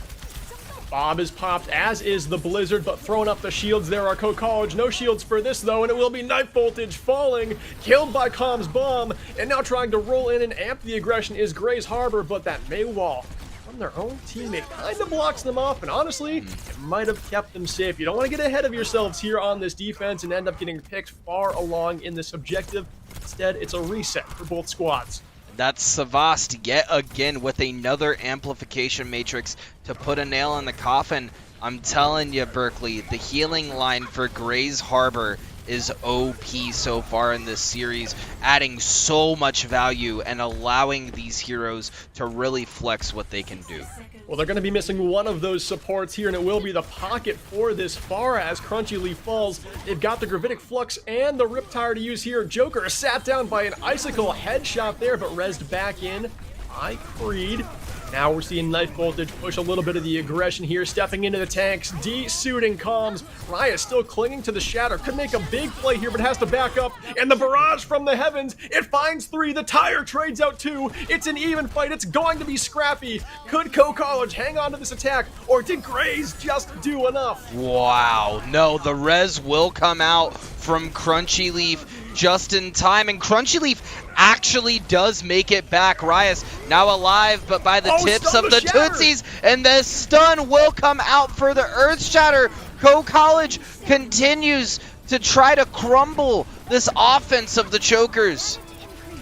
Bob is popped, as is the Blizzard, but throwing up the shields there are Coe College. No shields for this, though, and it will be Knife Voltage falling, killed by Com's bomb, and now trying to roll in and amp the aggression is Grays Harbor, but that May wall from their own teammate kind of blocks them off, and honestly, it might have kept them safe. You don't want to get ahead of yourselves here on this defense and end up getting picked far along in this objective. Instead, it's a reset for both squads. That's Savast yet again with another amplification matrix to put a nail in the coffin. I'm telling you, Berkeley, the healing line for Grays Harbor is OP so far in this series, adding so much value and allowing these heroes to really flex what they can do. Well, they're going to be missing one of those supports here, and it will be the pocket for this far as Crunchy Leaf falls. They've got the Gravitic Flux and the Riptire to use here. Joker is sat down by an Icicle headshot there, but rezzed back in by Creed. Now we're seeing Knife Voltage push a little bit of the aggression here, stepping into the tanks, de-suiting comms. Riot still clinging to the Shatter, could make a big play here, but has to back up. And the barrage from the heavens, it finds 3, the tire trades out 2. It's an even fight, it's going to be scrappy. Could Coe College hang on to this attack, or did Grays just do enough? Wow, no, the res will come out from Crunchy Leaf just in time, and Crunchy Leaf actually does make it back. Rias now alive, but by the tips of the Tootsies, and the stun will come out for the Earth Shatter. Coe College continues to try to crumble this offense of the Chokers.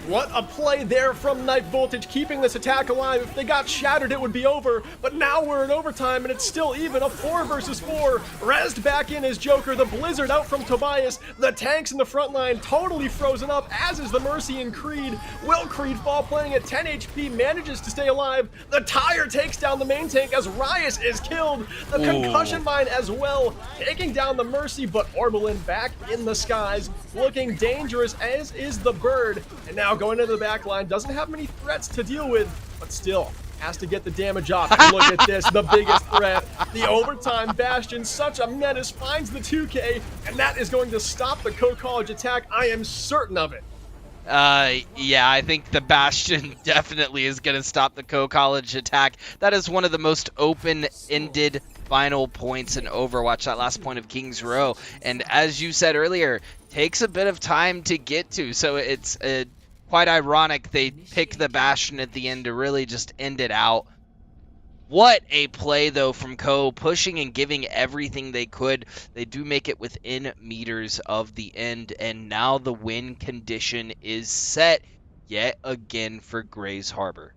What a play there from Knife Voltage, keeping this attack alive. If they got shattered, it would be over. But now we're in overtime, and it's still even, a 4 versus 4. Rezzed back in as Joker, the Blizzard out from Tobias. The tanks in the front line totally frozen up, as is the Mercy and Creed. Will Creed fall playing at 10 HP, manages to stay alive. The tire takes down the main tank as Rias is killed. The concussion mine as well, taking down the Mercy, but Orbelin back in the skies, looking dangerous, as is the Bird. And now going into the back line, doesn't have many threats to deal with, but still has to get the damage off. And look at this, the biggest threat. The overtime Bastion, such a menace, finds the 2K, and that is going to stop the Coe College attack. I am certain of it. Yeah, I think the Bastion definitely is going to stop the Coe College attack. That is one of the most open-ended final points in Overwatch, that last point of Kings Row. And as you said earlier, takes a bit of time to get to, so it's quite ironic they pick the Bastion at the end to really just end it out. What a play, though, from Coe, pushing and giving everything they could. They do make it within meters of the end, and now the win condition is set yet again for Grays Harbor.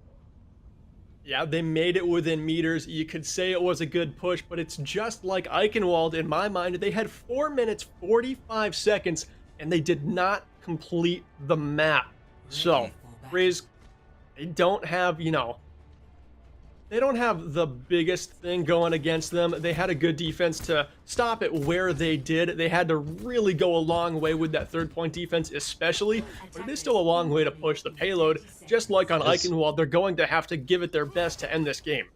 Yeah, they made it within meters. You could say it was a good push, but it's just like Eichenwald in my mind. They had 4 minutes, 45 seconds, and they did not complete the map. So, Rays, they don't have, they don't have the biggest thing going against them. They had a good defense to stop it where they did. They had to really go a long way with that 3rd-point defense, especially, but it is still a long way to push the payload. Just like on Eichenwald, they're going to have to give it their best to end this game.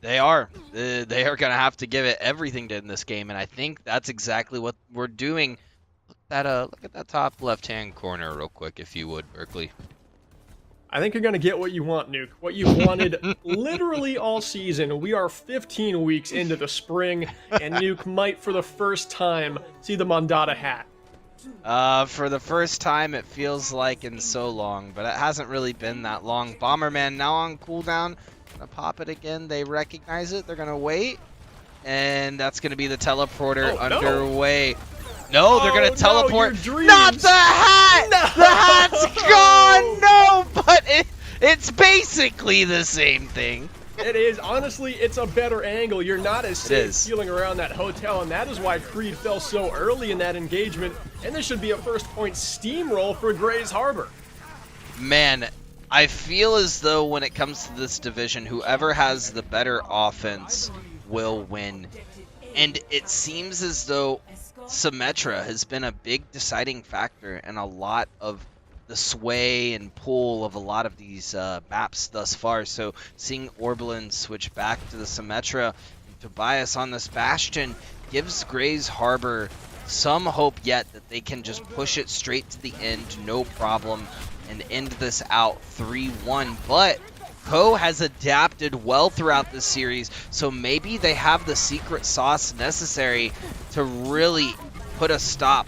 They are. They are going to have to give it everything to end this game, and I think that's exactly what we're doing. Look at that top left-hand corner real quick, if you would, Berkeley. I think you're going to get what you want, Nuke. What you've wanted literally all season. We are 15 weeks into the spring, and Nuke might, for the first time, see the Mondada hat. For the first time, it feels like in so long, but it hasn't really been that long. Bomberman now on cooldown. Gonna pop it again. They recognize it. They're going to wait, and that's going to be the teleporter underway. No, they're going to teleport. Not the hat! No! The hat's gone! No, but it's basically the same thing. It is. Honestly, it's a better angle. You're not as safe feeling around that hotel, and that is why Creed fell so early in that engagement. And this should be a first-point steamroll for Grays Harbor. Man, I feel as though when it comes to this division, whoever has the better offense will win. And it seems as though Symmetra has been a big deciding factor in a lot of the sway and pull of a lot of these maps thus far. So seeing Orblin switch back to the Symmetra and Tobias on this Bastion gives Grays Harbor some hope yet that they can just push it straight to the end, no problem, and end this out 3-1. But Co has adapted well throughout this series, so maybe they have the secret sauce necessary to really put a stop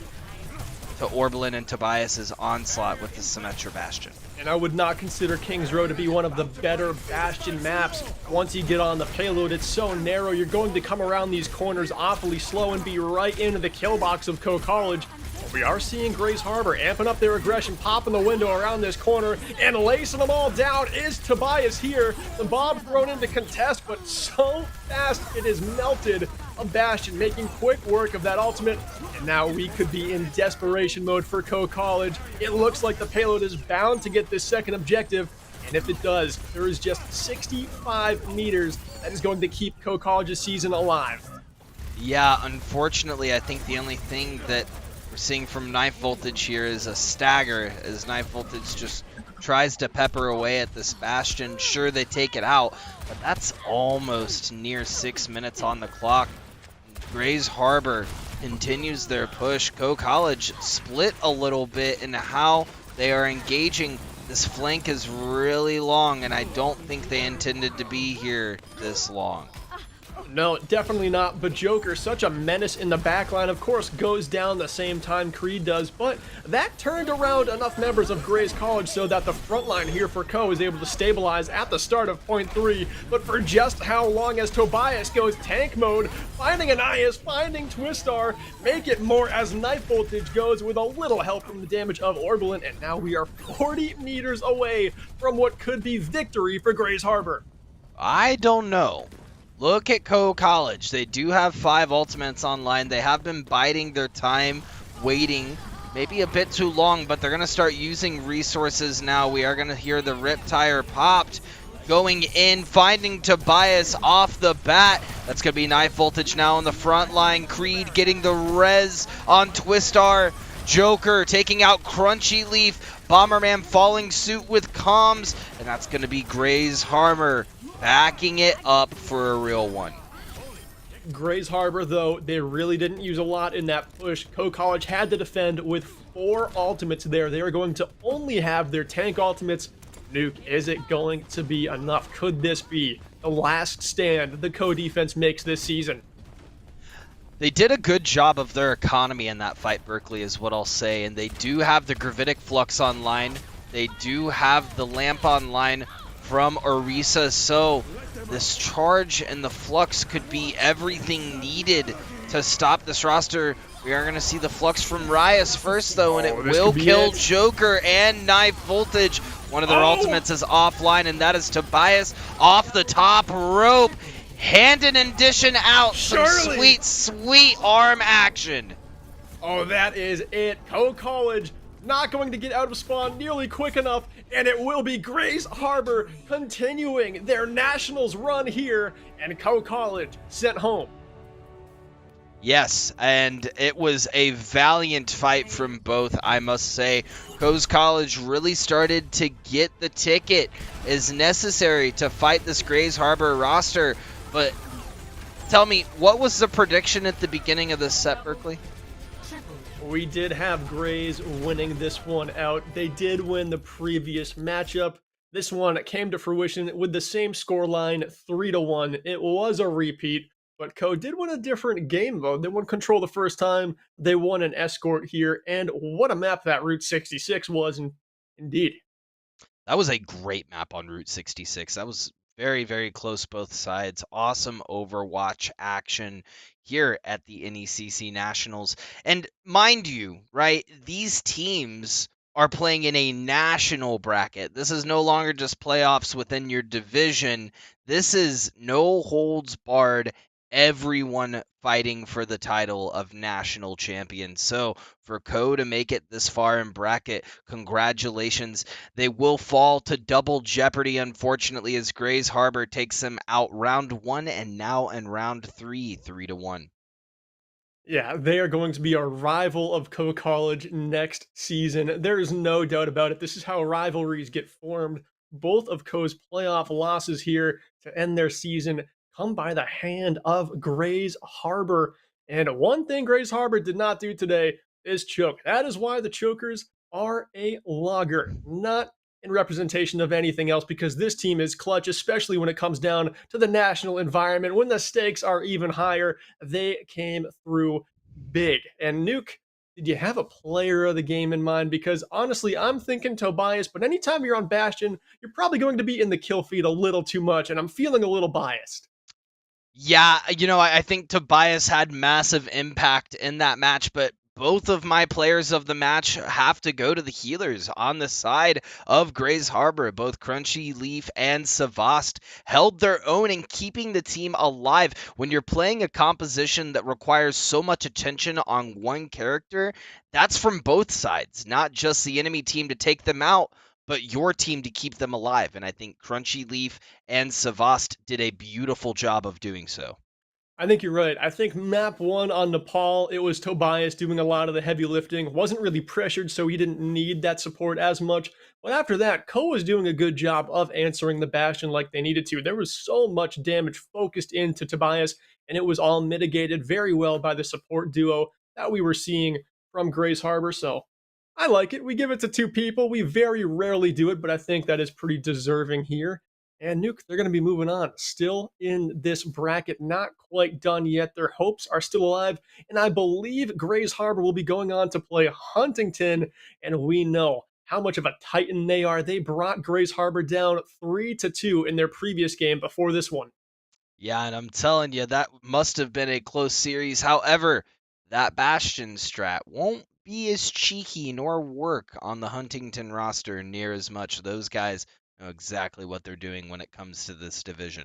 to Orblin and Tobias's onslaught with the Symmetra Bastion. And I would not consider King's Row to be one of the better Bastion maps. Once you get on the payload, it's so narrow, you're going to come around these corners awfully slow and be right into the kill box of Co College. We are seeing Grays Harbor amping up their aggression, popping the window around this corner, and lacing them all down is Tobias here. The bomb thrown into contest, but so fast it is melted. A Bastion making quick work of that ultimate, and now we could be in desperation mode for Co College. It looks like the payload is bound to get this second objective, and if it does, there is just 65 meters that is going to keep Co College's season alive. Yeah, unfortunately, I think the only thing that we're seeing from Knife Voltage here is a stagger, as Knife Voltage just tries to pepper away at this Bastion. Sure, they take it out, but that's almost near 6 minutes on the clock. Grays Harbor continues their push. Co College split a little bit in how they are engaging. This flank is really long, and I don't think they intended to be here this long. No, definitely not, but Joker, such a menace in the backline, of course, goes down the same time Creed does, but that turned around enough members of Grays College so that the front line here for Co is able to stabilize at the start of point 3, but for just how long as Tobias goes tank mode, finding Anais, finding Twistar, make it more as Knife Voltage goes with a little help from the damage of Orblin, and now we are 40 meters away from what could be victory for Grays Harbor. I don't know. Look at Co College. They do have 5 ultimates online. They have been biding their time, waiting, maybe a bit too long, but they're going to start using resources now. We are going to hear the Rip Tire popped, going in, finding Tobias off the bat. That's going to be Knife Voltage now on the front line. Creed getting the res on Twistar. Joker taking out Crunchy Leaf. Bomberman following suit with comms, and that's going to be Grays Harbor backing it up for a real one. Grays Harbor, though, they really didn't use a lot in that push. Co College had to defend with 4 ultimates there. They are going to only have their tank ultimates. Nuke, is it going to be enough? Could this be the last stand the Co defense makes this season? They did a good job of their economy in that fight, Berkeley, is what I'll say. And they do have the Gravitic Flux online. They do have the Lamp online from Orisa, so this charge and the Flux could be everything needed to stop this roster. We are going to see the Flux from Rias first, though, and it will kill Joker and Knife Voltage. One of their Oh! ultimates is offline, and that is Tobias off the top rope. Handing and dishing out some Surely. sweet, sweet arm action. Oh, that is it. Co-College not going to get out of spawn nearly quick enough, and it will be Grays Harbor continuing their Nationals run here, and Co-College sent home. Yes, and it was a valiant fight from both, I must say. Coes College really started to get the ticket as necessary to fight this Grays Harbor roster. But tell me, what was the prediction at the beginning of this set, Berkeley? We did have Grays winning this one out. They did win the previous matchup. This one came to fruition with the same scoreline, 3-1. It was a repeat, but Co did win a different game mode. They won control the first time. They won an escort here, and what a map that Route 66 was, indeed. That was a great map on Route 66. That was very, very close both sides. Awesome Overwatch action here at the NECC Nationals. And mind you, right, these teams are playing in a national bracket. This is no longer just playoffs within your division. This is no holds barred, everyone fighting for the title of national champion. So for Co to make it this far in bracket, congratulations. They will fall to double jeopardy, unfortunately, as Grays Harbor takes them out round 1 and now in round 3, 3-1. Yeah, they are going to be a rival of Co-College next season. There is no doubt about it. This is how rivalries get formed. Both of Co's playoff losses here to end their season come by the hand of Grays Harbor. And one thing Grays Harbor did not do today is choke. That is why the Chokers are a lager, not in representation of anything else, because this team is clutch, especially when it comes down to the national environment. When the stakes are even higher, they came through big. And Nuke, did you have a player of the game in mind? Because honestly, I'm thinking Tobias, but anytime you're on Bastion, you're probably going to be in the kill feed a little too much, and I'm feeling a little biased. Yeah, I think Tobias had massive impact in that match, but both of my players of the match have to go to the healers on the side of Grays Harbor. Both Crunchy, Leaf, and Savast held their own in keeping the team alive. When you're playing a composition that requires so much attention on one character, that's from both sides, not just the enemy team to take them out, but your team to keep them alive. And I think Crunchy, Leaf, and Savast did a beautiful job of doing so. I think you're right. I think map 1 on Nepal, it was Tobias doing a lot of the heavy lifting. Wasn't really pressured, so he didn't need that support as much. But after that, Co was doing a good job of answering the Bastion like they needed to. There was so much damage focused into Tobias, and it was all mitigated very well by the support duo that we were seeing from Grays Harbor. So I like it. We give it to 2 people. We very rarely do it, but I think that is pretty deserving here. And Nuke, they're going to be moving on. Still in this bracket, not quite done yet. Their hopes are still alive. And I believe Grays Harbor will be going on to play Huntington. And we know how much of a titan they are. They brought Grays Harbor down 3-2 in their previous game before this one. Yeah, and I'm telling you, that must have been a close series. However, that Bastion strat won't be as cheeky nor work on the Huntington roster near as much. Those guys know exactly what they're doing when it comes to this division.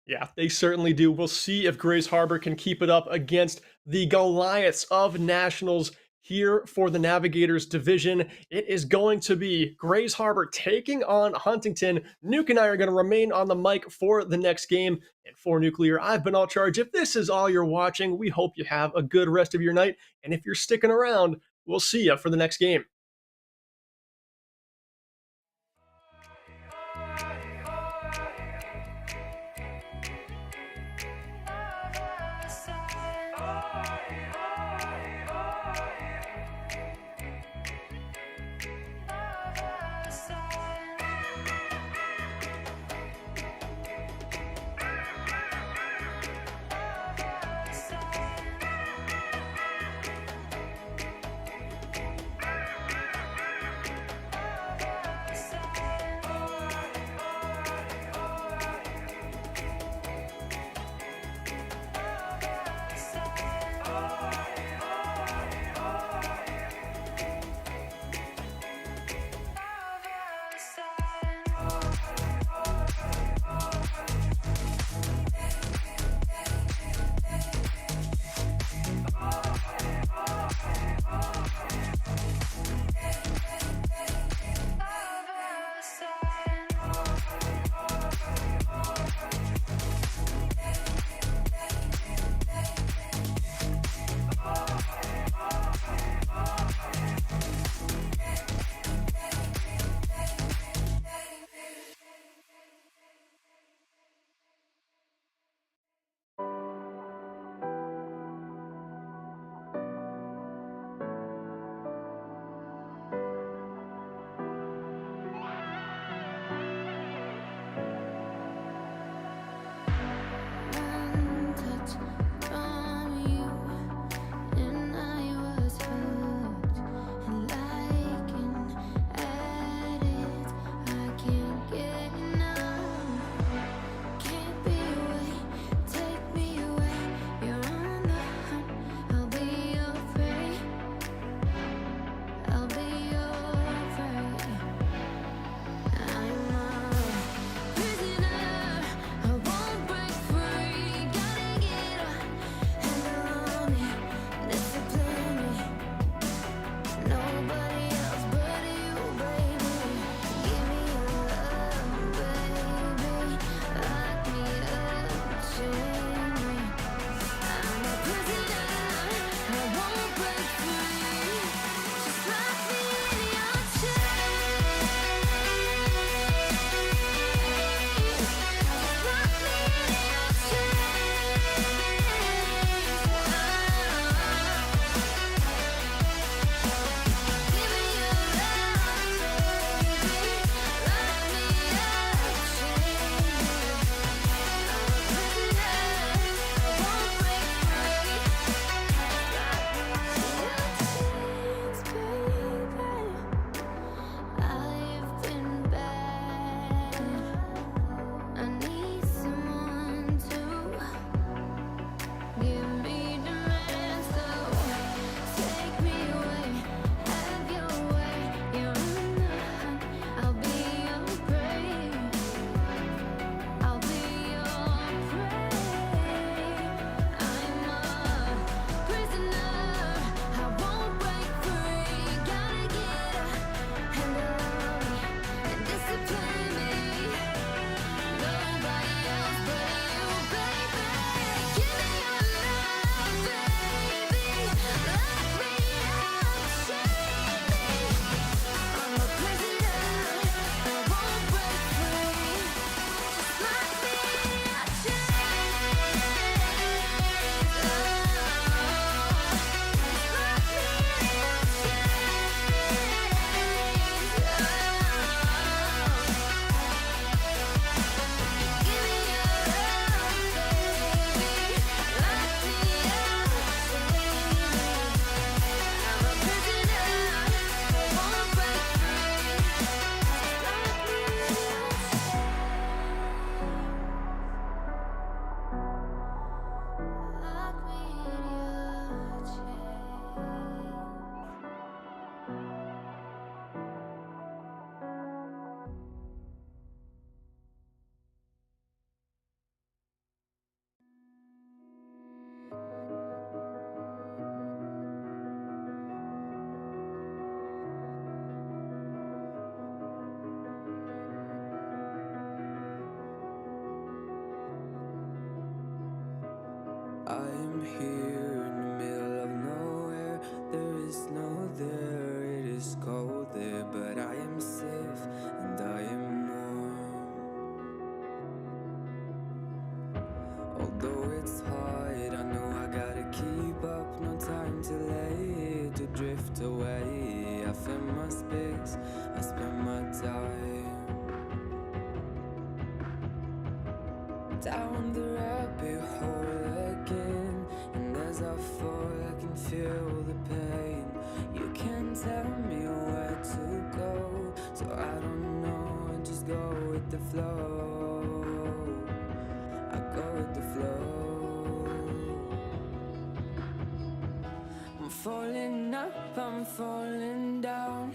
Yeah, they certainly do. We'll see if Grays Harbor can keep it up against the Goliaths of Nationals here for the Navigators division. It is going to be Grays Harbor taking on Huntington. Nuke and I are going to remain on the mic for the next game. And for Nuclear, I've been All Charge. If this is all you're watching, we hope you have a good rest of your night. And if you're sticking around, we'll see you for the next game. I am here in the middle of nowhere. There is no there, it is cold there, but I am safe and I am warm. Although it's hard, I know I gotta keep up. No time to lay to drift away. I find my space, I spend my time down the rabbit hole again. And as I fall, I can feel the pain. You can't tell me where to go, so I don't know, I just go with the flow. I go with the flow. I'm falling up, I'm falling down,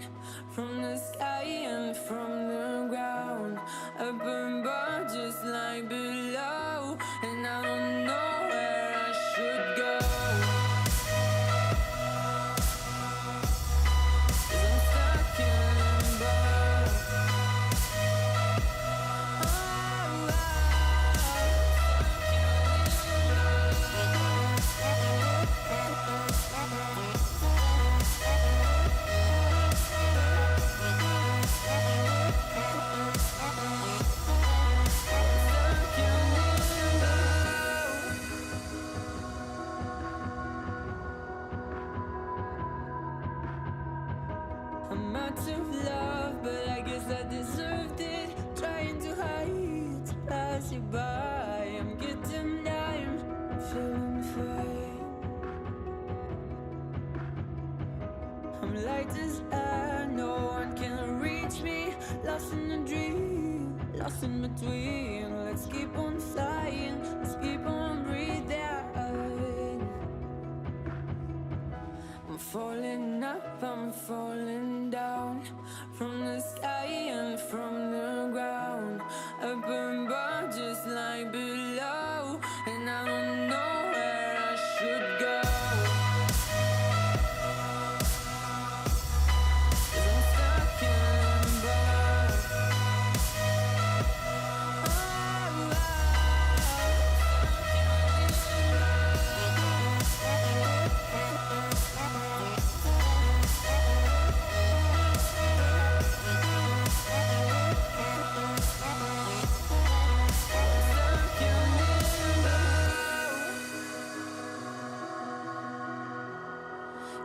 from the sky and from the ground. Up above just like below, and I don't know where I should go. 'Cause I'm stuck in limbo. I'm out of love, but I guess I deserved it. Trying to hide, to pass you by. I'm getting down, feeling fine. I'm light as air, no one can reach me. Lost in a dream, lost in between. Let's keep on flying, let's keep on breathing. I'm falling up, I'm falling down, from the sky and from the ground. Up above just like below, and I don't know where I should go. 'Cause I'm stuck in limbo.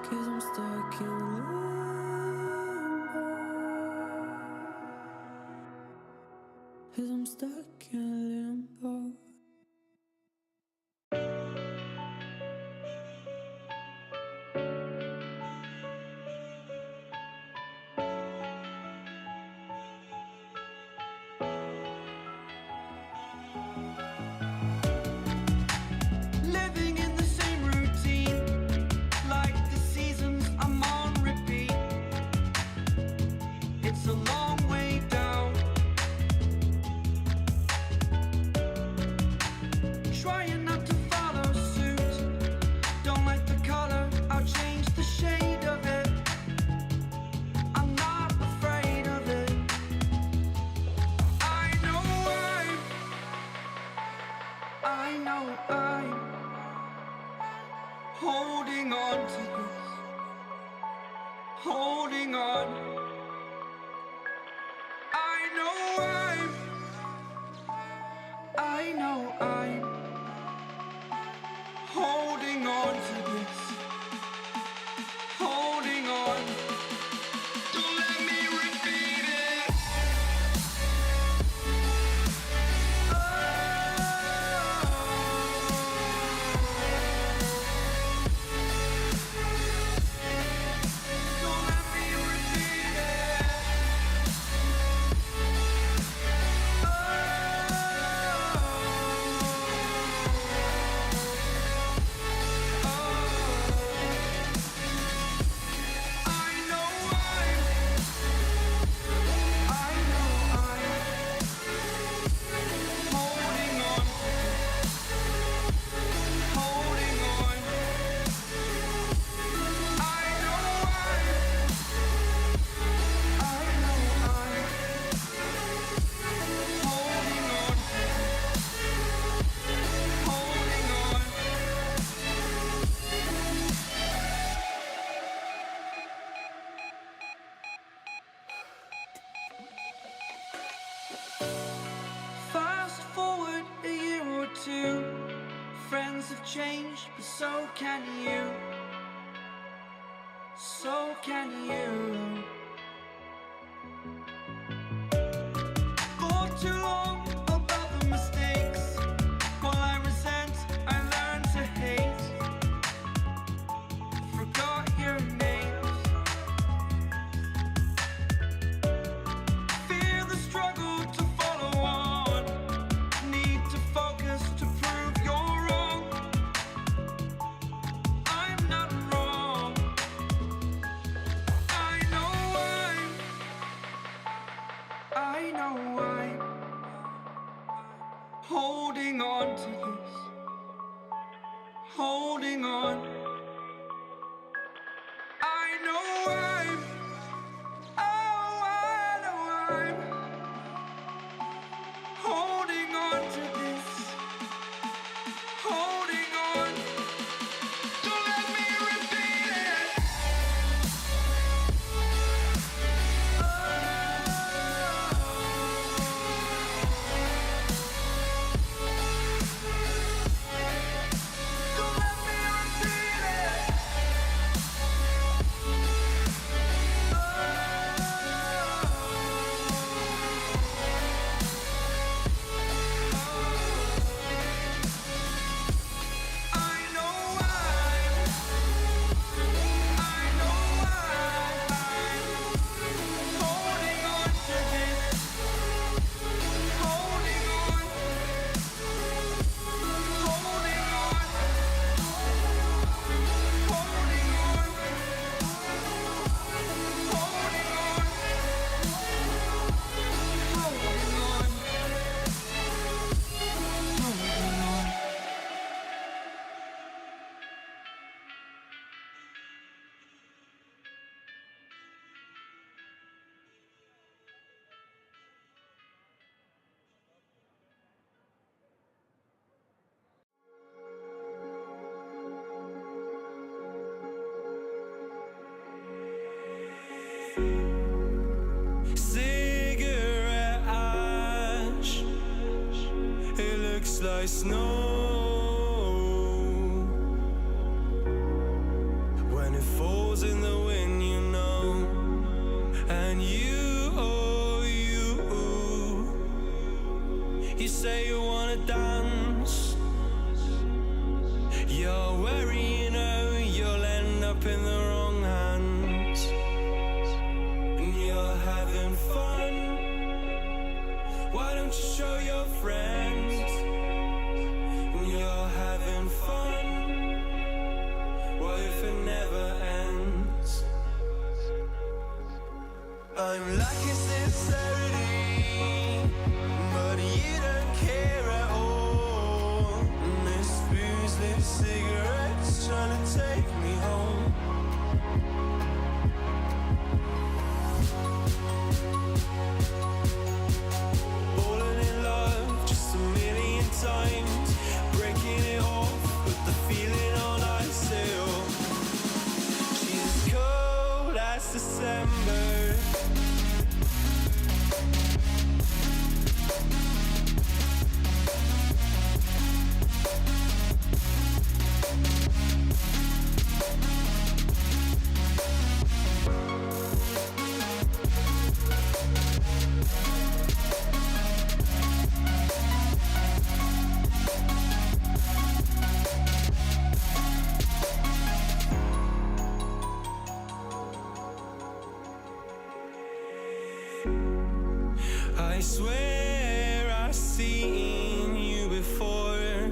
Cause I'm stuck in limbo. Cause I'm stuck in limbo. Living in the same routine, like the seasons I'm on repeat. It's a long way down. Trying not to follow suit. Don't like the color, I'll change the shade of it. I'm not afraid of it. I know I'm holding on to this, holding on. I know I'm holding on to this, holding on. Don't let me repeat it. Don't let me repeat it. Times have changed, but so can you. So can you. For too long about the mistakes, while I resent, I learned to hate. Forgot your names. Fear the struggle to follow on. Need to focus to prove you're wrong. I'm not wrong. I know I'm holding on to this. Holding on. I know I'm, oh, I know I'm holding on to this. Holding on. Don't let me repeat it. Don't let me repeat it. I know I'm holding on to this. Holding on. Holding on. Holding on. Holding on. Holding on. Cigarette ash, it looks like snow when it falls in the wind, you know. And you, oh you say you wanna dance. You're worried, you know, you'll end up in the wrong hands. And you're having fun. Why don't you show your friends? And you're having fun. What if it never ends? I'm lacking sincerity, but you don't care at all. And this booze, this cigarette's trying to take me home. Falling in love just a million times, breaking it off, put the feeling on ice still. She's as cold as December. I swear I've seen you before,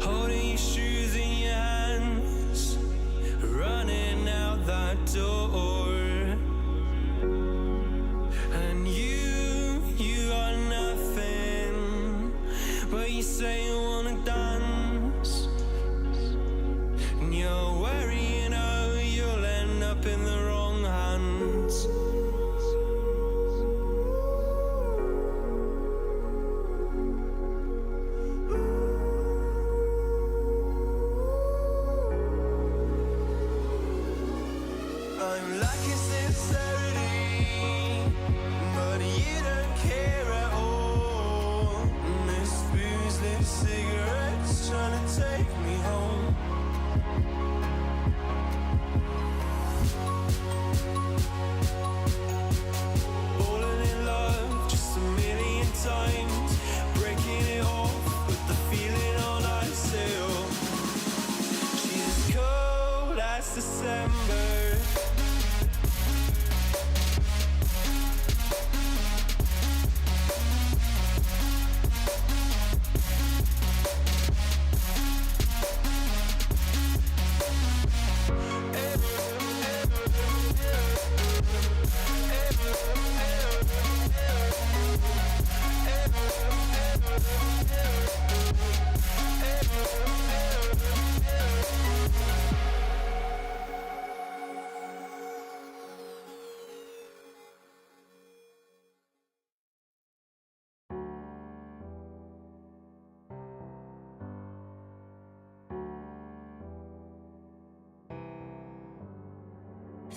holding your shoes in your hands, running out that door. And you got nothing, but you say you wanna dance. And you're worried, you know, you'll end up in the wrong hands.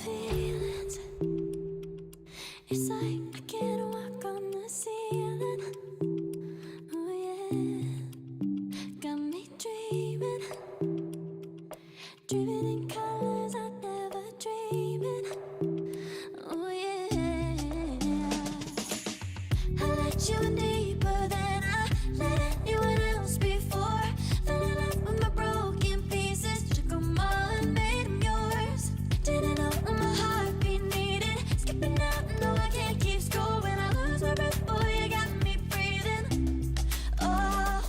feelings. It's like I can't walk on the ceiling. Oh yeah, got me dreaming, dreaming in colors I never dreamed. Oh yeah, I let you in deeper than I let anyone else before. Fell in love with my broken pieces, took 'em all and made 'em yours. Didn't know what my heartbeat needed, skipping out, no I can't keep score. When I lose my breath, boy, you got me breathing. Oh,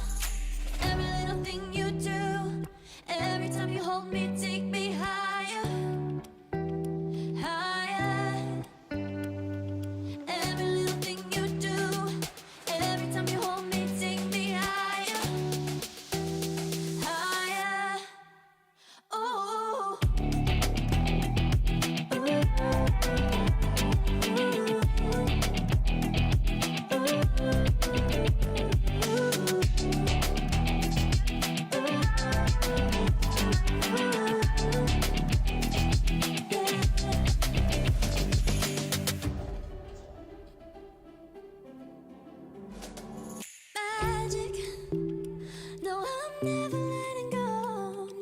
every little thing you do, every time you hold me, take me higher, higher. Every little thing you do, every time you hold me, take me higher, higher. Oh, magic. No, I'm never letting go.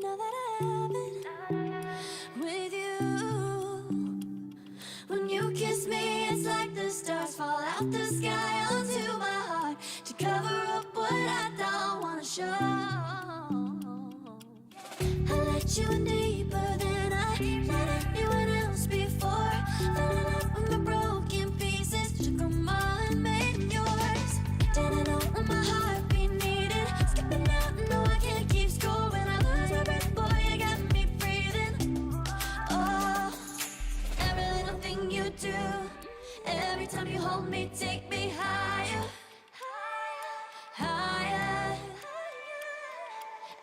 Now that I have it with you. When you kiss me, it's like the stars fall out the sky onto my heart to cover up what I don't wanna show. I let you in deeper than I let anyone else before. Fell in love with my broken pieces, took 'em all and made 'em yours. Didn't know what my heartbeat needed, skipping out, no I can't keep score. When I lose my breath, boy, you got me breathing. Oh, every little thing you do, every time you hold me, take me higher, higher.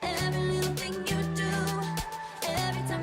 Every little thing you do, every time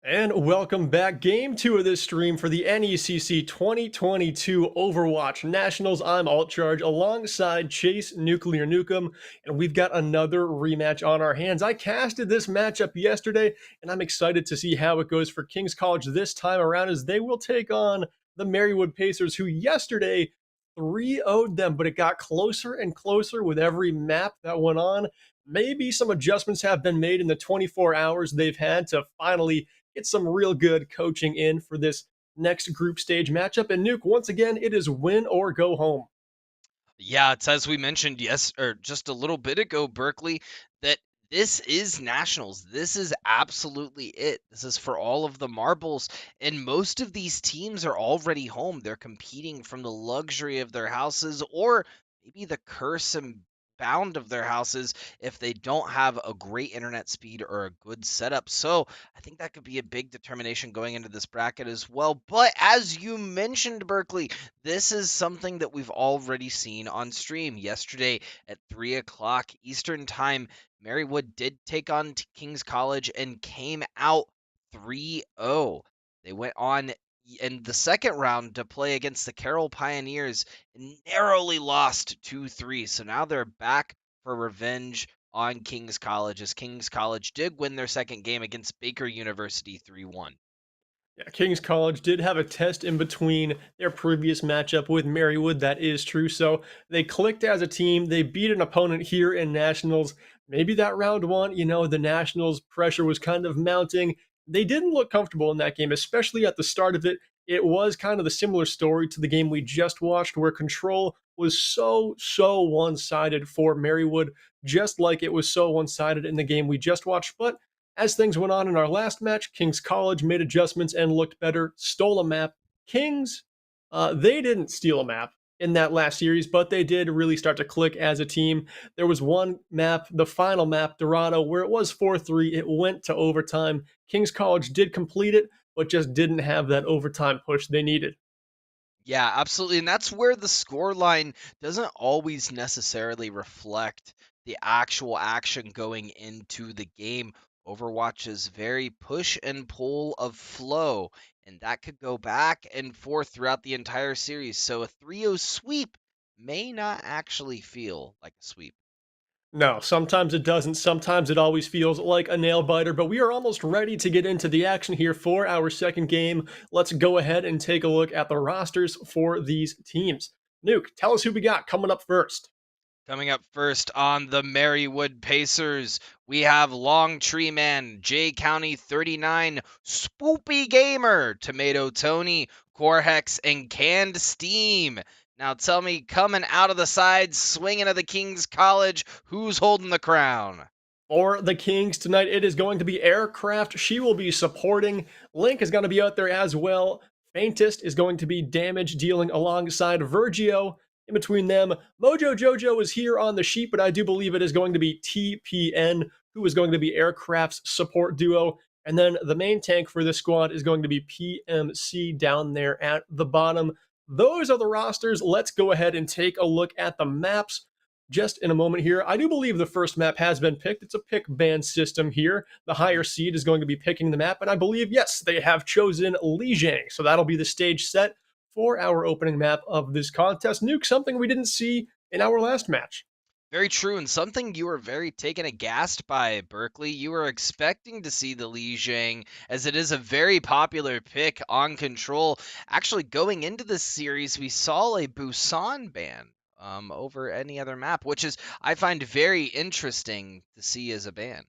And welcome back. Game two of this stream for the NECC 2022 Overwatch Nationals. I'm Alt Charge alongside Chase Nuclear Nukem, and we've got another rematch on our hands. I casted this matchup yesterday, and I'm excited to see how it goes for King's College this time around as they will take on the Marywood Pacers, who yesterday 3-0'd them, but it got closer and closer with every map that went on. Maybe some adjustments have been made in the 24 hours they've had to finally get some real good coaching in for this next group stage matchup. And Nuke, once again, it is win or go home. Yeah, it's as we mentioned yes or just a little bit ago, Berkeley, that this is nationals. This is absolutely it. This is for all of the marbles. And most of these teams are already home. They're competing from the luxury of their houses or maybe the curse and bound of their houses if they don't have a great internet speed or a good setup. So I think that could be a big determination going into this bracket as well. But as you mentioned, Berkeley, this is something that we've already seen on stream. Yesterday at 3 o'clock Eastern Time, Marywood did take on King's College and came out 3-0. They went on in the second round to play against the Carroll Pioneers and narrowly lost 2-3. So now they're back for revenge on King's College as King's College did win their second game against Baker University 3-1. Yeah, King's College did have a test in between their previous matchup with Marywood. That is true. So they clicked as a team. They beat an opponent here in Nationals. Maybe that round one, the Nationals pressure was kind of mounting. They didn't look comfortable in that game, especially at the start of it. It was kind of the similar story to the game we just watched, where control was so one sided for Marywood, just like it was so one sided in the game we just watched. But as things went on in our last match, King's College made adjustments and looked better, stole a map. Kings, they didn't steal a map in that last series, but they did really start to click as a team. There was one map, the final map, Dorado, where it was 4-3. It went to overtime. King's College did complete it, but just didn't have that overtime push they needed. Yeah, absolutely. And that's where the score line doesn't always necessarily reflect the actual action going into the game. Overwatch is very push and pull of flow, and that could go back and forth throughout the entire series. So a 3-0 sweep may not actually feel like a sweep. No, sometimes it doesn't. Sometimes it always feels like a nail biter, but we are almost ready to get into the action here for our second game. Let's go ahead and take a look at the rosters for these teams. Nuke, tell us who we got coming up first. Coming up first on the Marywood Pacers, we have Long Tree Man, J County 39, Spoopy Gamer, Tomato Tony, Corhex, and Canned Steam. Now tell me, coming out of the side, swinging at the King's College, who's holding the crown? For the Kings tonight, it is going to be Aircraft. She will be supporting. Link is going to be out there as well. Faintest is going to be damage dealing alongside Virgio. In between them, Mojo Jojo is here on the sheet, but I do believe it is going to be TPN, who is going to be Aircraft's support duo. And then the main tank for this squad is going to be PMC down there at the bottom. Those are the rosters. Let's go ahead and take a look at the maps just in a moment here. I do believe the first map has been picked. It's a pick ban system here. The higher seed is going to be picking the map, and I believe, yes, they have chosen Lijiang. So that'll be the stage set for our opening map of this contest. Nuke, something we didn't see in our last match. Very true, and something you were very taken aghast by, Berkeley. You were expecting to see the Li Jiang, as it is a very popular pick on Control. Actually, going into this series, we saw a Busan ban over any other map, which is I find very interesting to see as a ban.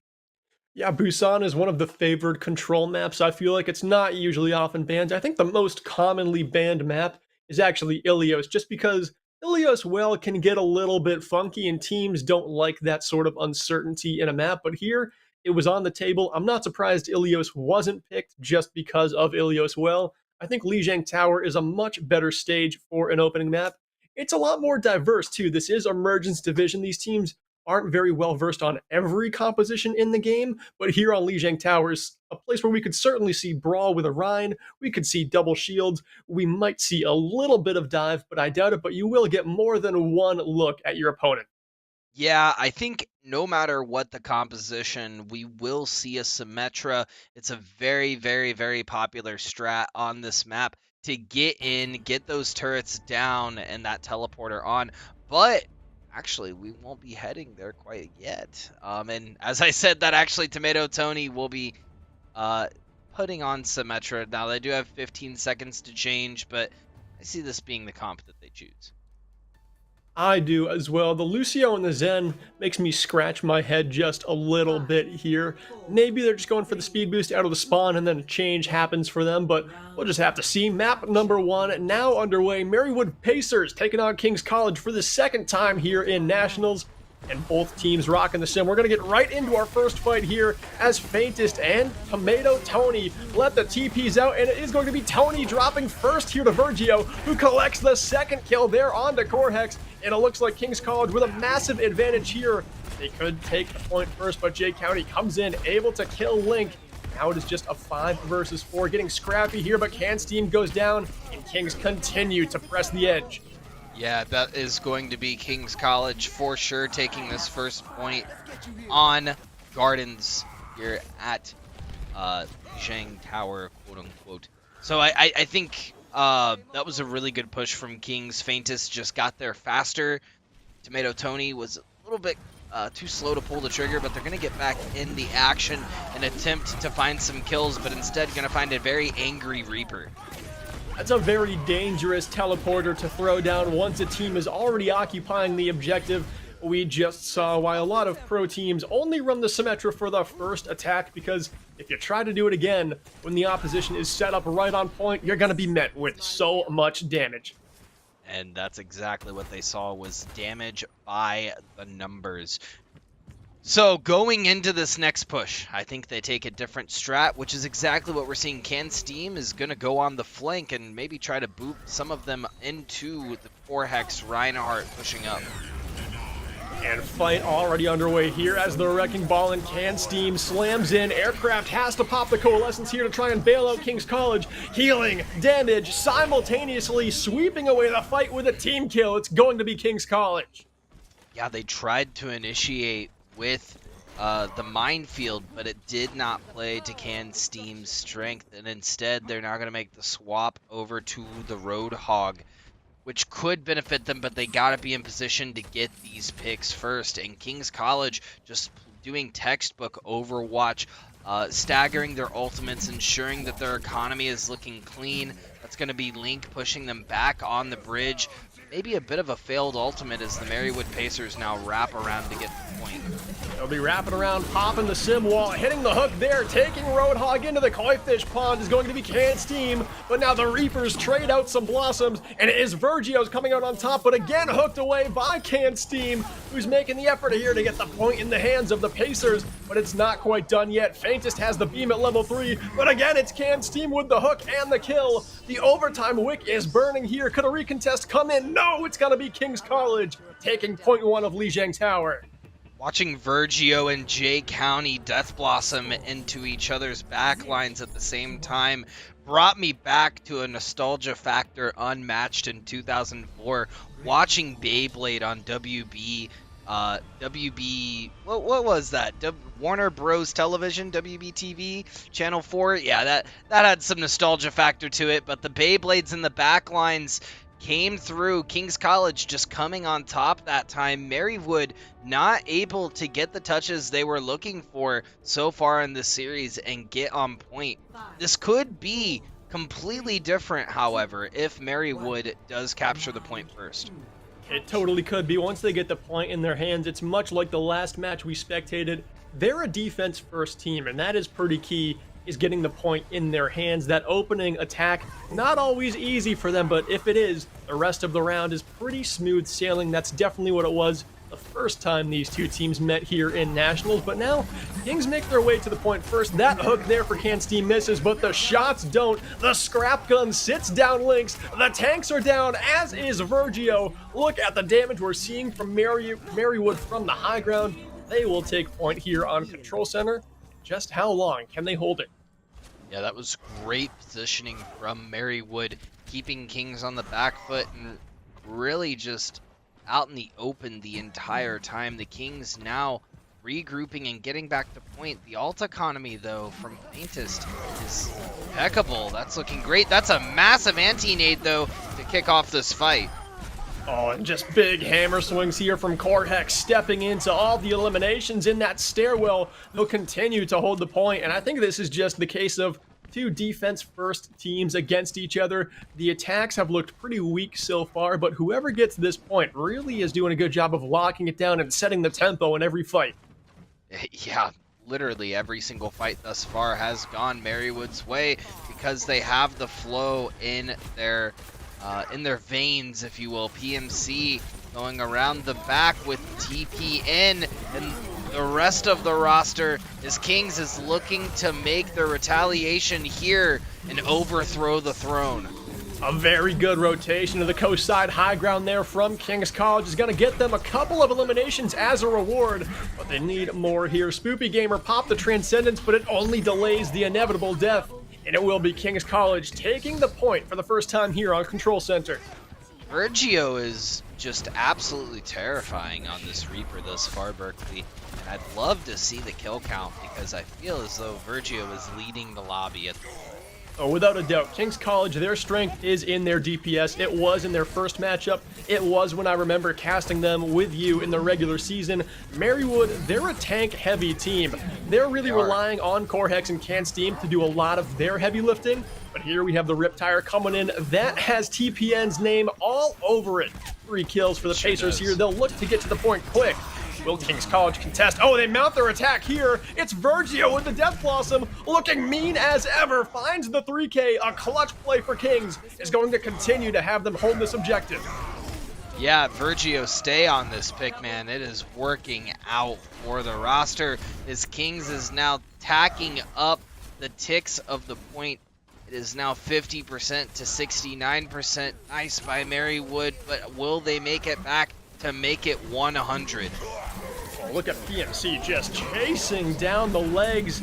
Yeah, Busan is one of the favored control maps. I feel like it's not usually often banned. I think the most commonly banned map is actually Ilios, just because Ilios, well, can get a little bit funky and teams don't like that sort of uncertainty in a map. But here, it was on the table. I'm not surprised Ilios wasn't picked just because of Ilios. Well, I think Lijiang Tower is a much better stage for an opening map. It's a lot more diverse, too. This is Emergence Division. These teams aren't very well versed on every composition in the game, but here on Lijiang Towers, a place where we could certainly see Brawl with a Rhine, we could see double shields, we might see a little bit of dive, but I doubt it, but you will get more than one look at your opponent. Yeah, I think no matter what the composition, we will see a Symmetra. It's a very, very, very popular strat on this map to get in, get those turrets down, and that teleporter on. But actually, we won't be heading there quite yet. And as I said, that actually Tomato Tony will be uh, putting on Symmetra. Now, they do have 15 seconds to change, but I see this being the comp that they choose. I do as well. The Lucio and the Zen makes me scratch my head just a little bit here. Maybe they're just going for the speed boost out of the spawn and then a change happens for them, but we'll just have to see. Map number 1 now underway. Marywood Pacers taking on King's College for the second time here in Nationals. And both teams rocking the sim. We're going to get right into our first fight here as Faintest and Tomato Tony let the TPs out, and it is going to be Tony dropping first here to Virgio, who collects the second kill there onto Corhex, and it looks like King's College with a massive advantage here. They could take the point first, but Jay County comes in, able to kill Link. Now it is just a 5 versus 4, getting scrappy here, but Can Steam goes down, and Kings continue to press the edge. Yeah, that is going to be King's College for sure, taking this first point on Gardens here at Zhang Tower, quote unquote. So I think that was a really good push from Kings. Faintest just got there faster. Tomato Tony was a little bit too slow to pull the trigger, but they're going to get back in the action and attempt to find some kills, but instead going to find a very angry Reaper. That's a very dangerous teleporter to throw down once a team is already occupying the objective. We just saw why a lot of pro teams only run the Symmetra for the first attack, because if you try to do it again when the opposition is set up right on point, you're going to be met with so much damage. And that's exactly what they saw, was damage by the numbers. So going into this next push, I think they take a different strat, which is exactly what we're seeing. Can Steam is going to go on the flank and maybe try to boot some of them into the 4-hex Reinhardt pushing up. And fight already underway here as the Wrecking Ball and Can Steam slams in. Aircraft has to pop the Coalescence here to try and bail out King's College. Healing, damage, simultaneously sweeping away the fight with a team kill. It's going to be King's College. Yeah, they tried to initiate with the minefield, but it did not play to Can Steam's strength, and instead they're now going to make the swap over to the Roadhog, which could benefit them, but they got to be in position to get these picks first. And King's College just doing textbook Overwatch, staggering their ultimates, ensuring that their economy is looking clean. That's going to be Link pushing them back on the bridge. Maybe a bit of a failed ultimate as the Marywood Pacers now wrap around to get the point. They'll be wrapping around, popping the sim wall, hitting the hook there, taking Roadhog into the koi fish pond is going to be Can Steam, but now the Reapers trade out some Blossoms, and it is Virgio's coming out on top, but again hooked away by Can Steam, who's making the effort here to get the point in the hands of the Pacers, but it's not quite done yet. Faintest has the beam at level 3, but again it's Can Steam with the hook and the kill. The overtime wick is burning here. Could a recontest come in? No, it's gonna be King's College taking point 1 of Zhang Tower. Watching Virgio and Jay County Death Blossom into each other's backlines at the same time brought me back to a nostalgia factor unmatched in 2004. Watching Beyblade on WB, what was that? Warner Bros. Television, WB TV, Channel 4. Yeah, that had some nostalgia factor to it, but the Beyblades in the backlines came through. King's College just coming on top that time. Marywood not able to get the touches they were looking for so far in this series and get on point. This could be completely different, however, if Marywood does capture the point first. It totally could be. Once they get the point in their hands, it's much like the last match we spectated. They're a defense-first team, and that is pretty key, is getting the point in their hands. That opening attack, not always easy for them, but if it is, the rest of the round is pretty smooth sailing. That's definitely what it was the first time these two teams met here in Nationals, but now Kings make their way to the point first. That hook there for Can Steam misses, but the shots don't. The scrap gun sits down Lynx. The tanks are down, as is Virgio. Look at the damage we're seeing from Marywood from the high ground. They will take point here on Control Center. Just how long can they hold it? Yeah, that was great positioning from Marywood, keeping Kings on the back foot and really just out in the open the entire time. The Kings now regrouping and getting back to point. The alt economy, though, from Faintest is impeccable. That's looking great. That's a massive anti-nade, though, to kick off this fight. Oh, and just big hammer swings here from Corhex, stepping into all the eliminations in that stairwell. They'll continue to hold the point, and I think this is just the case of two defense-first teams against each other. The attacks have looked pretty weak so far, but whoever gets this point really is doing a good job of locking it down and setting the tempo in every fight. Yeah, literally every single fight thus far has gone Marywood's way because they have the flow in their veins, if you will. PMC going around the back with TPN, and the rest of the roster is Kings is looking to make the retaliation here and overthrow the throne. A very good rotation of the coast side high ground there from King's College is going to get them a couple of eliminations as a reward, but they need more here. Spoopy Gamer popped the Transcendence, but it only delays the inevitable death, and it will be King's College taking the point for the first time here on Control Center. Virgio is just absolutely terrifying on this Reaper thus far, Berkeley, and I'd love to see the kill count because I feel as though Virgio is leading the lobby at the moment. Oh, without a doubt, King's College, their strength is in their DPS. It was in their first matchup. It was when I remember casting them with you in the regular season. Marywood, they're a tank-heavy team. They're really relying on Corhex and Can Steam to do a lot of their heavy lifting. But here we have the Riptire coming in. That has TPN's name all over it. 3 kills for the Pacers here. They'll look to get to the point quick. Will King's College contest? Oh, they mount their attack here. It's Virgio with the Death Blossom, looking mean as ever. Finds the 3K. A clutch play for Kings is going to continue to have them hold this objective. Yeah, Virgio, stay on this pick, man. It is working out for the roster as Kings is now tacking up the ticks of the point. It is now 50% to 69%. Nice by Marywood, but will they make it back to make it 100? Oh, look at PMC just chasing down the legs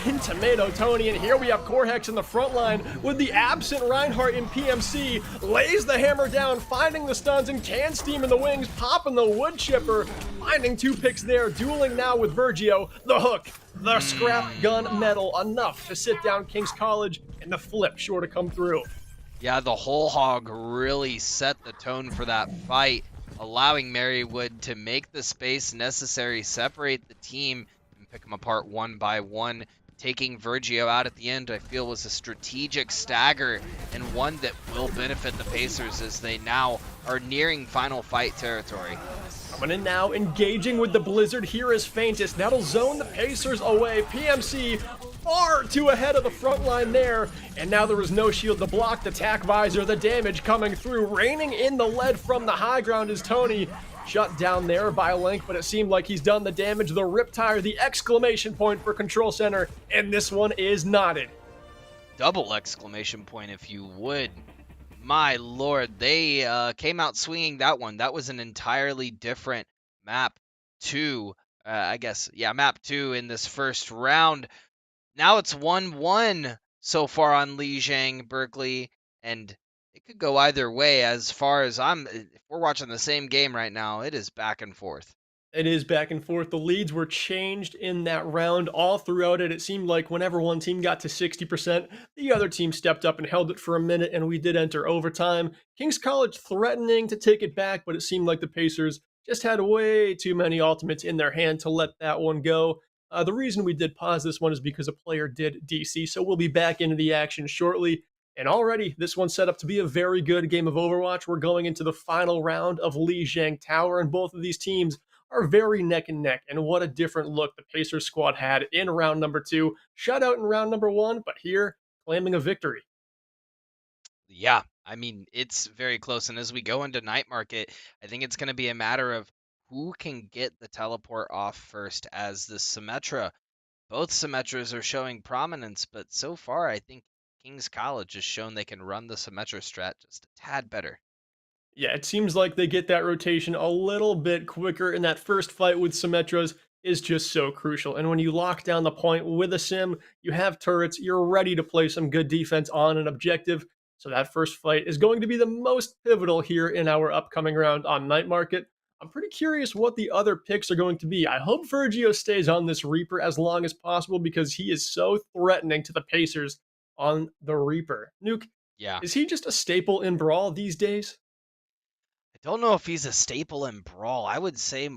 in Tomato Tony, and here we have Corhex in the front line with the absent Reinhardt in PMC, lays the hammer down, finding the stuns, and Can Steam in the wings, popping the wood chipper, finding 2 picks there, dueling now with Virgio, the hook, the scrap gun metal, enough to sit down King's College, and the flip sure to come through. Yeah, the whole hog really set the tone for that fight, allowing Marywood to make the space necessary, separate the team, and pick them apart one by one. Taking Virgio out at the end, I feel, was a strategic stagger and one that will benefit the Pacers as they now are nearing final fight territory. Coming in now, engaging with the Blizzard. Here is Faintest. That'll zone the Pacers away. PMC far too ahead of the front line there. And now there is no shield to block the tack visor. The damage coming through. Raining in the lead from the high ground is Tony. Shut down there by Link, but it seemed like he's done the damage. The Riptire, the exclamation point for Control Center. And this one is knotted. Double exclamation point, if you would. My lord, they came out swinging that one. That was an entirely different map 2. Map 2 in this first round. Now it's 1-1 so far on Lijiang, Berkeley, and it could go either way as far as if we're watching the same game right now, it is back and forth. It is back and forth. The leads were changed in that round all throughout it. It seemed like whenever one team got to 60%, the other team stepped up and held it for a minute, and we did enter overtime. King's College threatening to take it back, but it seemed like the Pacers just had way too many ultimates in their hand to let that one go. The reason we did pause this one is because a player did DC, so we'll be back into the action shortly. And already, this one's set up to be a very good game of Overwatch. We're going into the final round of Lijiang Tower, and both of these teams are very neck and neck. And what a different look the Pacers squad had in round number 2. Shutout in round number 1, but here, claiming a victory. Yeah, I mean, it's very close. And as we go into Night Market, I think it's going to be a matter of who can get the teleport off first as the Symmetra. Both Symmetras are showing prominence, but so far I think King's College has shown they can run the Symmetra strat just a tad better. Yeah, it seems like they get that rotation a little bit quicker, and that first fight with Symmetras is just so crucial. And when you lock down the point with a Sim, you have turrets, you're ready to play some good defense on an objective. So that first fight is going to be the most pivotal here in our upcoming round on Night Market. I'm pretty curious what the other picks are going to be. I hope Virgio stays on this Reaper as long as possible because he is so threatening to the Pacers on the Reaper. Nuke, Yeah. is he just a staple in Brawl these days? I don't know if he's a staple in Brawl. I would say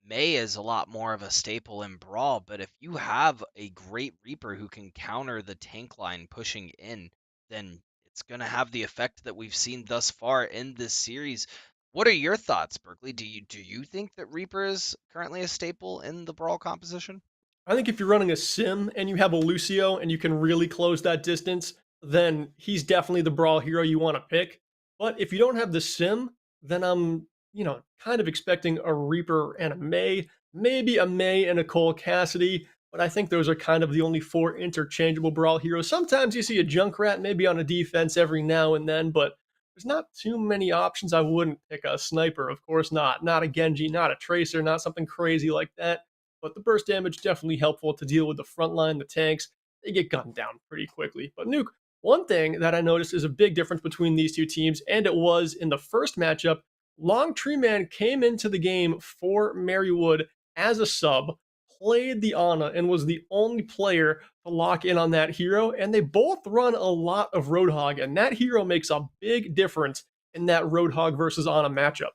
May is a lot more of a staple in Brawl, but if you have a great Reaper who can counter the tank line pushing in, then it's going to have the effect that we've seen thus far in this series. What are your thoughts, Berkeley? Do you think that Reaper is currently a staple in the Brawl composition? I think if you're running a sim and you have a Lucio and you can really close that distance, then he's definitely the Brawl hero you want to pick. But if you don't have the sim, then I'm, kind of expecting a Reaper and a May, maybe a May and a Cole Cassidy. But I think those are kind of the only four interchangeable Brawl heroes. Sometimes you see a Junkrat maybe on a defense every now and then, but there's not too many options. I wouldn't pick a sniper, of course not. Not a Genji, not a Tracer, not something crazy like that. But the burst damage definitely helpful to deal with the front line, the tanks. They get gunned down pretty quickly. But Nuke, one thing that I noticed is a big difference between these two teams, and it was in the first matchup. Long Tree Man came into the game for Marywood as a sub, played the Ana, and was the only player to lock in on that hero. And they both run a lot of Roadhog, and that hero makes a big difference in that Roadhog versus Ana matchup.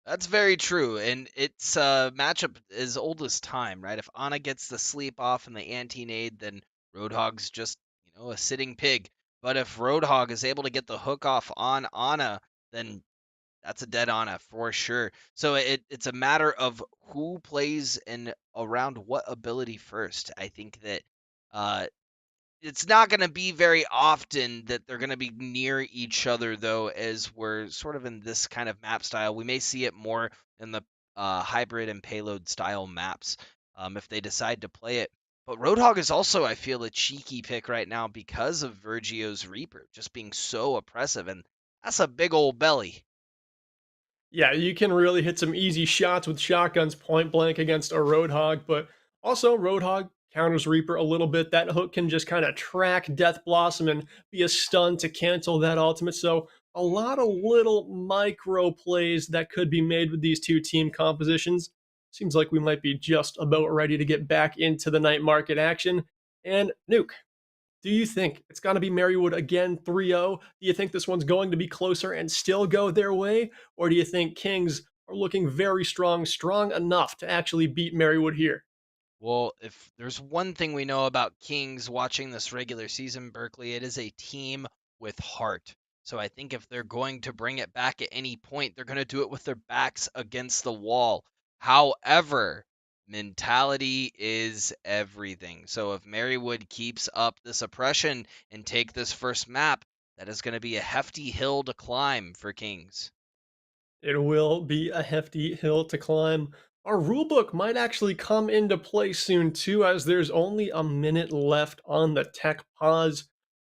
That's very true, and it's a matchup as old as time, right? If Ana gets the sleep off and the anti-nade, then Roadhog's just, a sitting pig. But if Roadhog is able to get the hook off on Ana, then that's a dead Ana for sure. So it's a matter of who plays and around what ability first. I think that uh, it's not going to be very often that they're going to be near each other, though, as we're sort of in this kind of map style. We may see it more in the hybrid and payload style maps if they decide to play it. But Roadhog is also, I feel, a cheeky pick right now because of Virgio's Reaper just being so oppressive, and that's a big old belly. Yeah, you can really hit some easy shots with shotguns point blank against a Roadhog, but also Roadhog counters Reaper a little bit. That hook can just kind of track Death Blossom and be a stun to cancel that ultimate. So a lot of little micro plays that could be made with these two team compositions. Seems like we might be just about ready to get back into the night market action. And Nuke, do you think it's going to be Marywood again 3-0? Do you think this one's going to be closer and still go their way? Or do you think Kings are looking very strong, strong enough to actually beat Marywood here? Well, if there's one thing we know about Kings watching this regular season, Berkeley, it is a team with heart. So I think if they're going to bring it back at any point, they're going to do it with their backs against the wall. However, mentality is everything. So if Marywood keeps up this oppression and take this first map, that is going to be a hefty hill to climb for Kings. It will be a hefty hill to climb. Our rulebook might actually come into play soon, too, as there's only a minute left on the tech pause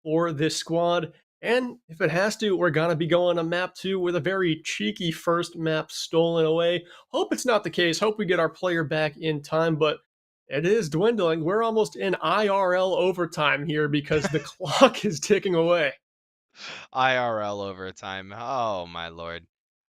for this squad. And if it has to, we're going to be going to map 2 with a very cheeky first map stolen away. Hope it's not the case. Hope we get our player back in time, but it is dwindling. We're almost in IRL overtime here because the clock is ticking away. IRL overtime. Oh my lord.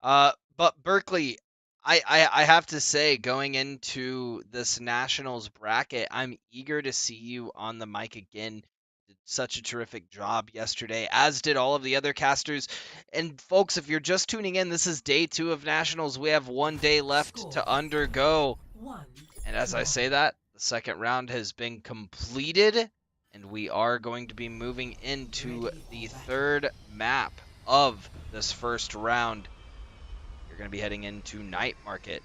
But Berkeley, I have to say, going into this Nationals bracket, I'm eager to see you on the mic again. Did such a terrific job yesterday, as did all of the other casters. And folks, if you're just tuning in, this is day 2 of Nationals. We have 1 day left to undergo. One. And as I say that, the second round has been completed, and we are going to be moving into the third map of this first round. You're going to be heading into Night Market.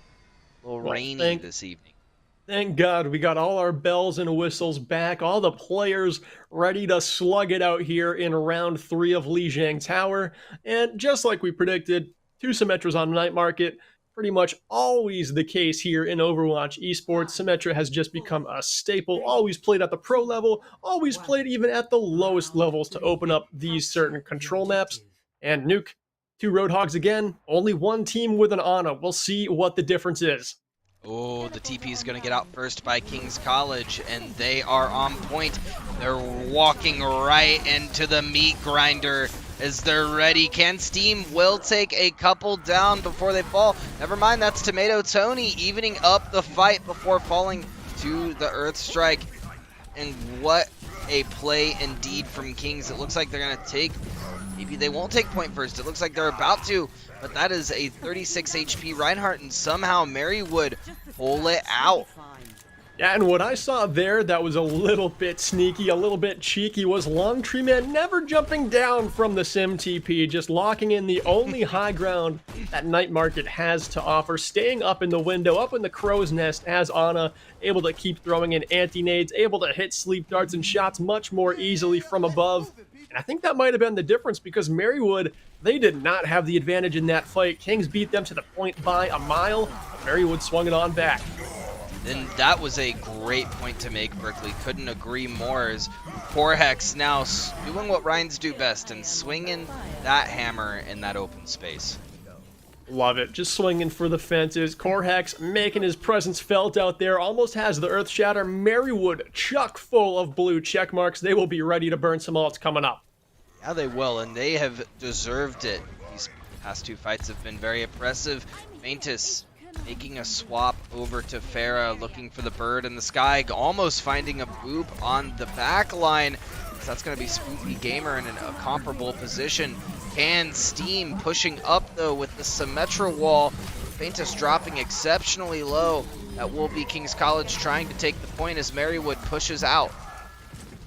A little Well, rainy this evening. Thank God we got all our bells and whistles back, all the players ready to slug it out here in round 3 of Lijiang Tower. And just like we predicted, 2 Symmetras on Night Market. Pretty much always the case here in Overwatch esports. Symmetra has just become a staple, always played at the pro level, always played even at the lowest levels to open up these certain control maps. And Nuke, 2 Roadhogs again, only 1 team with an Ana. We'll see what the difference is. Oh, the TP is going to get out first by King's College, and they are on point. They're walking right into the meat grinder as they're ready. Can Steam will take a couple down before they fall. Never mind, that's Tomato Tony evening up the fight before falling to the Earth Strike. And what a play indeed from Kings. It looks like they're going to take, maybe they won't take point first. It looks like they're about to, but that is a 36 HP Reinhardt, and somehow Marywood pull it out. Yeah, and what I saw there that was a little bit sneaky, a little bit cheeky, was Long Tree Man never jumping down from the Sim TP, just locking in the only high ground that Night Market has to offer, staying up in the window, up in the crow's nest as Ana, able to keep throwing in anti-nades, able to hit sleep darts and shots much more easily from above. And I think that might have been the difference because Marywood, they did not have the advantage in that fight. Kings beat them to the point by a mile, but Marywood swung it on back. And that was a great point to make, Berkeley. Couldn't agree more. As Corhex now doing what Ryans do best and swinging that hammer in that open space. Love it. Just swinging for the fences. Corhex making his presence felt out there. Almost has the Earth Shatter. Marywood chock full of blue check marks. They will be ready to burn some ults coming up. Yeah, they will, and they have deserved it. These past two fights have been very impressive. Faintus making a swap over to Farah, looking for the bird in the sky, almost finding a boop on the back line. So that's going to be Spooky Gamer in a comparable position. Can Steam pushing up, though, with the Symmetra wall. Faintus dropping exceptionally low. That will be King's College trying to take the point as Marywood pushes out.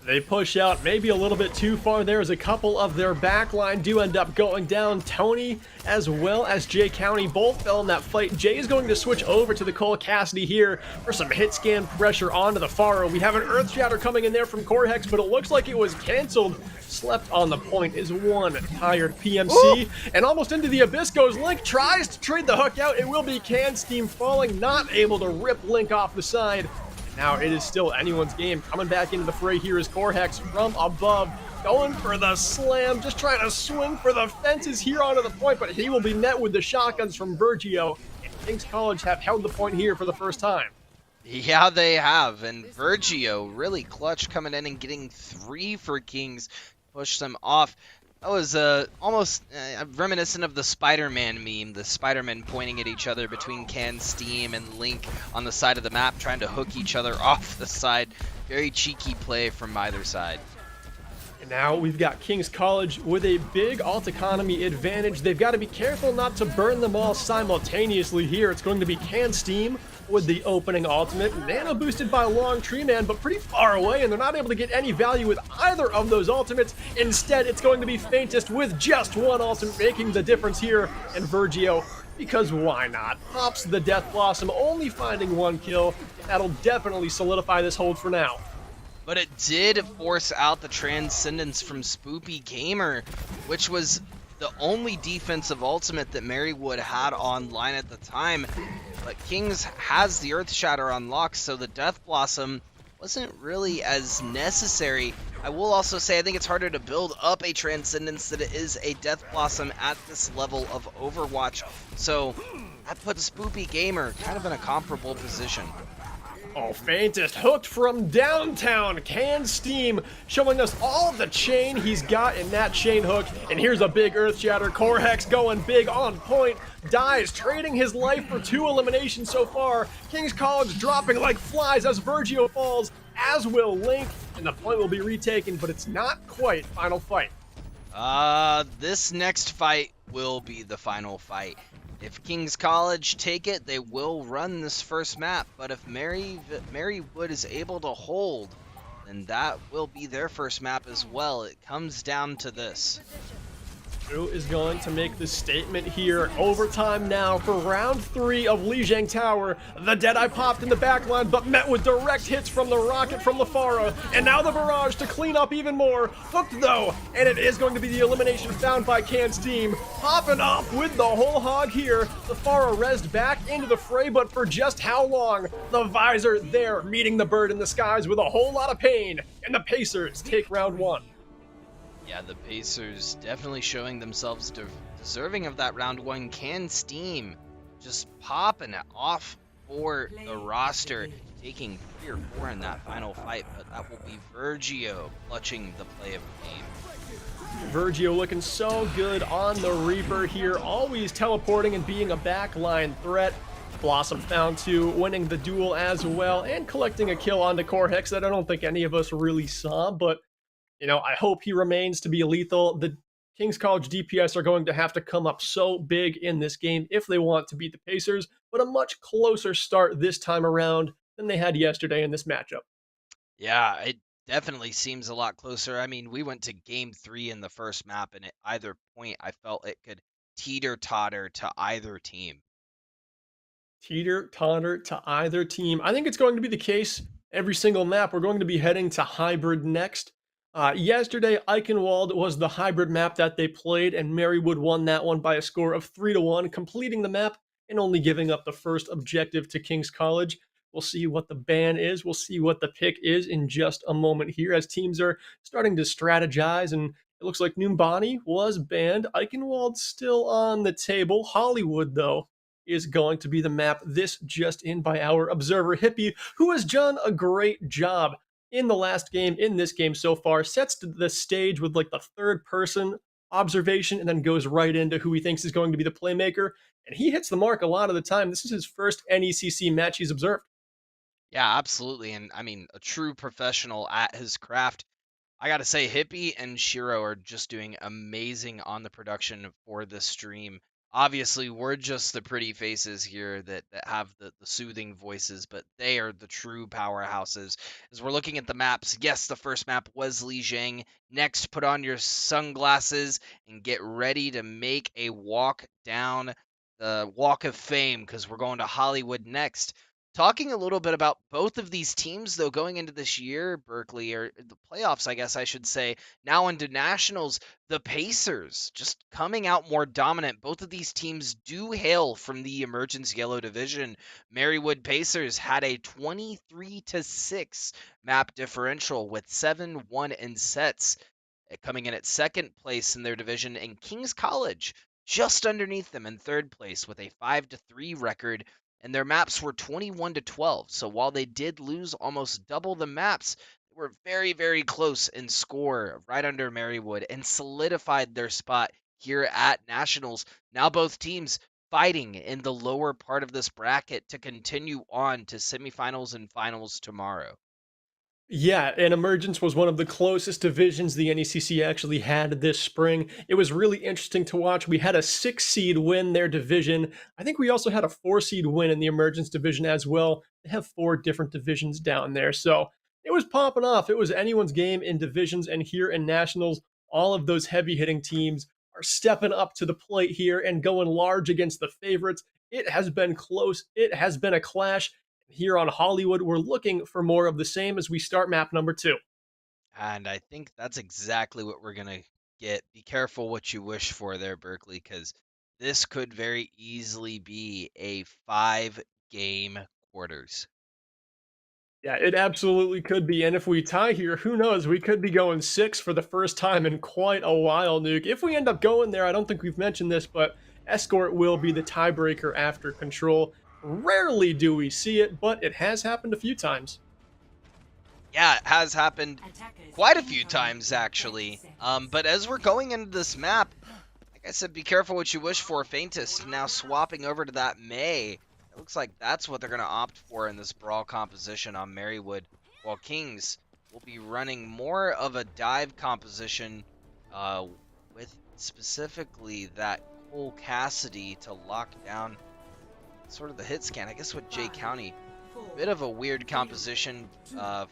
They push out maybe a little bit too far there as a couple of their backline do end up going down. Tony as well as Jay County both fell in that fight. Jay is going to switch over to the Cole Cassidy here for some hit scan pressure onto the Faro. We have an Earth Shatter coming in there from Corhex, but it looks like it was canceled. Slept on the point is one tired PMC. Ooh. And almost into the Abyss goes Link, tries to trade the hook out. It will be Can Steam falling, not able to rip Link off the side. Now it is still anyone's game. Coming back into the fray here is Corhex from above, going for the slam, just trying to swing for the fences here onto the point, but he will be met with the shotguns from Virgio. And King's College have held the point here for the first time. Yeah, they have, and Virgio really clutch coming in and getting 3 for Kings, push them off. That was almost reminiscent of the Spider-Man meme, the Spider-Man pointing at each other between Can Steam and Link on the side of the map, trying to hook each other off the side. Very cheeky play from either side. And now we've got King's College with a big alt economy advantage. They've got to be careful not to burn them all simultaneously here. It's going to be Can Steam with the opening ultimate. Nano boosted by Long Tree Man, but pretty far away, and they're not able to get any value with either of those ultimates. Instead, it's going to be Faintest with just one ultimate, making the difference here. And Virgio, because why not, pops the Death Blossom, only finding 1 kill. That'll definitely solidify this hold for now. But it did force out the Transcendence from Spoopy Gamer, which was the only defensive ultimate that Marywood had online at the time. But Kings has the Earth Shatter unlocked, so the Death Blossom wasn't really as necessary. I will also say I think it's harder to build up a Transcendence than it is a Death Blossom at this level of Overwatch. So that puts Spoopy Gamer kind of in a comparable position. Oh, Faintest hooked from downtown. Can Steam showing us all the chain he's got in that chain hook. And here's a big Earth Shatter. Corhex going big on point. Dies, trading his life for 2 eliminations so far. King's College dropping like flies as Virgio falls, as will Link. And the point will be retaken, but it's not quite final fight. This next fight will be the final fight. If King's College take it, they will run this first map, but if Marywood is able to hold, then that will be their first map as well. It comes down to this. Who is going to make the statement here? Overtime now for round 3 of Lijiang Tower. The Deadeye popped in the backline, but met with direct hits from the rocket from LaFara. And now the barrage to clean up even more. Hooked though, and it is going to be the elimination found by Can Steam. Popping off with the whole hog here. LaFara rezzed back into the fray, but for just how long? The Visor there, meeting the bird in the skies with a whole lot of pain. And the Pacers take round 1. Yeah, the Pacers definitely showing themselves deserving of that round 1. Can Steam just popping it off for the roster, taking 3 or 4 in that final fight, but that will be Virgio clutching the play of the game. Virgio looking so good on the Reaper here, always teleporting and being a backline threat. Blossom found 2, winning the duel as well, and collecting a kill onto Corhex that I don't think any of us really saw, but, I hope he remains to be lethal. The King's College DPS are going to have to come up so big in this game if they want to beat the Pacers, but a much closer start this time around than they had yesterday in this matchup. Yeah, it definitely seems a lot closer. I mean, we went to game 3 in the first map, and at either point, I felt it could teeter-totter to either team. Teeter-totter to either team. I think it's going to be the case every single map. We're going to be heading to hybrid next. Yesterday, Eichenwald was the hybrid map that they played, and Marywood won that one by a score of 3-1, completing the map and only giving up the first objective to King's College. We'll see what the ban is. We'll see what the pick is in just a moment here as teams are starting to strategize, and it looks like Numbani was banned. Eichenwald's still on the table. Hollywood, though, is going to be the map. This just in by our observer Hippie, who has done a great job in the last game, in this game so far, sets the stage with like the third person observation and then goes right into who he thinks is going to be the playmaker. And he hits the mark a lot of the time. This is his first NECC match he's observed. Yeah, absolutely. And I mean, a true professional at his craft. I gotta say, Hippie and Shiro are just doing amazing on the production for this stream. Obviously, we're just the pretty faces here that have the soothing voices, but they are the true powerhouses. As we're looking at the maps, yes, the first map was Lijiang. Next, put on your sunglasses and get ready to make a walk down the Walk of Fame because we're going to Hollywood next. Talking a little bit about both of these teams, though, going into this year, Berkeley, or the playoffs, I guess I should say, now into nationals, the Pacers just coming out more dominant. Both of these teams do hail from the Emergence Yellow Division. Marywood Pacers had a 23-6 map differential with 7-1 in sets, coming in at second place in their division, and King's College just underneath them in third place with a 5-3 record, and their maps were 21-12. So while they did lose almost double the maps, they were very, very close in score, right under Marywood, and solidified their spot here at Nationals. Now both teams fighting in the lower part of this bracket to continue on to semifinals and finals tomorrow. Yeah, and Emergence was one of the closest divisions the NECC actually had this spring. It was really interesting to watch. We had a 6 seed win their division. I think we also had a 4 seed win in the Emergence division as well. They have 4 different divisions down there. So it was popping off. It was anyone's game in divisions, and here in Nationals, all of those heavy hitting teams are stepping up to the plate here and going large against the favorites. It has been close. It has been a clash. Here on Hollywood, we're looking for more of the same as we start map number 2. And I think that's exactly what we're going to get. Be careful what you wish for there, Berkeley, because this could very easily be a 5-game quarters. Yeah, it absolutely could be. And if we tie here, who knows? We could be going 6 for the first time in quite a while, Nuke. If we end up going there, I don't think we've mentioned this, but Escort will be the tiebreaker after Control. Rarely do we see it, but it has happened a few times. Yeah, it has happened quite a few times, actually. But as we're going into this map, like I said, be careful what you wish for. Faintest now swapping over to that May. It looks like that's what they're going to opt for in this brawl composition on Marywood, while Kings will be running more of a dive composition with specifically that Cole Cassidy to lock down sort of the hit scan. I guess with Jay County, bit of a weird composition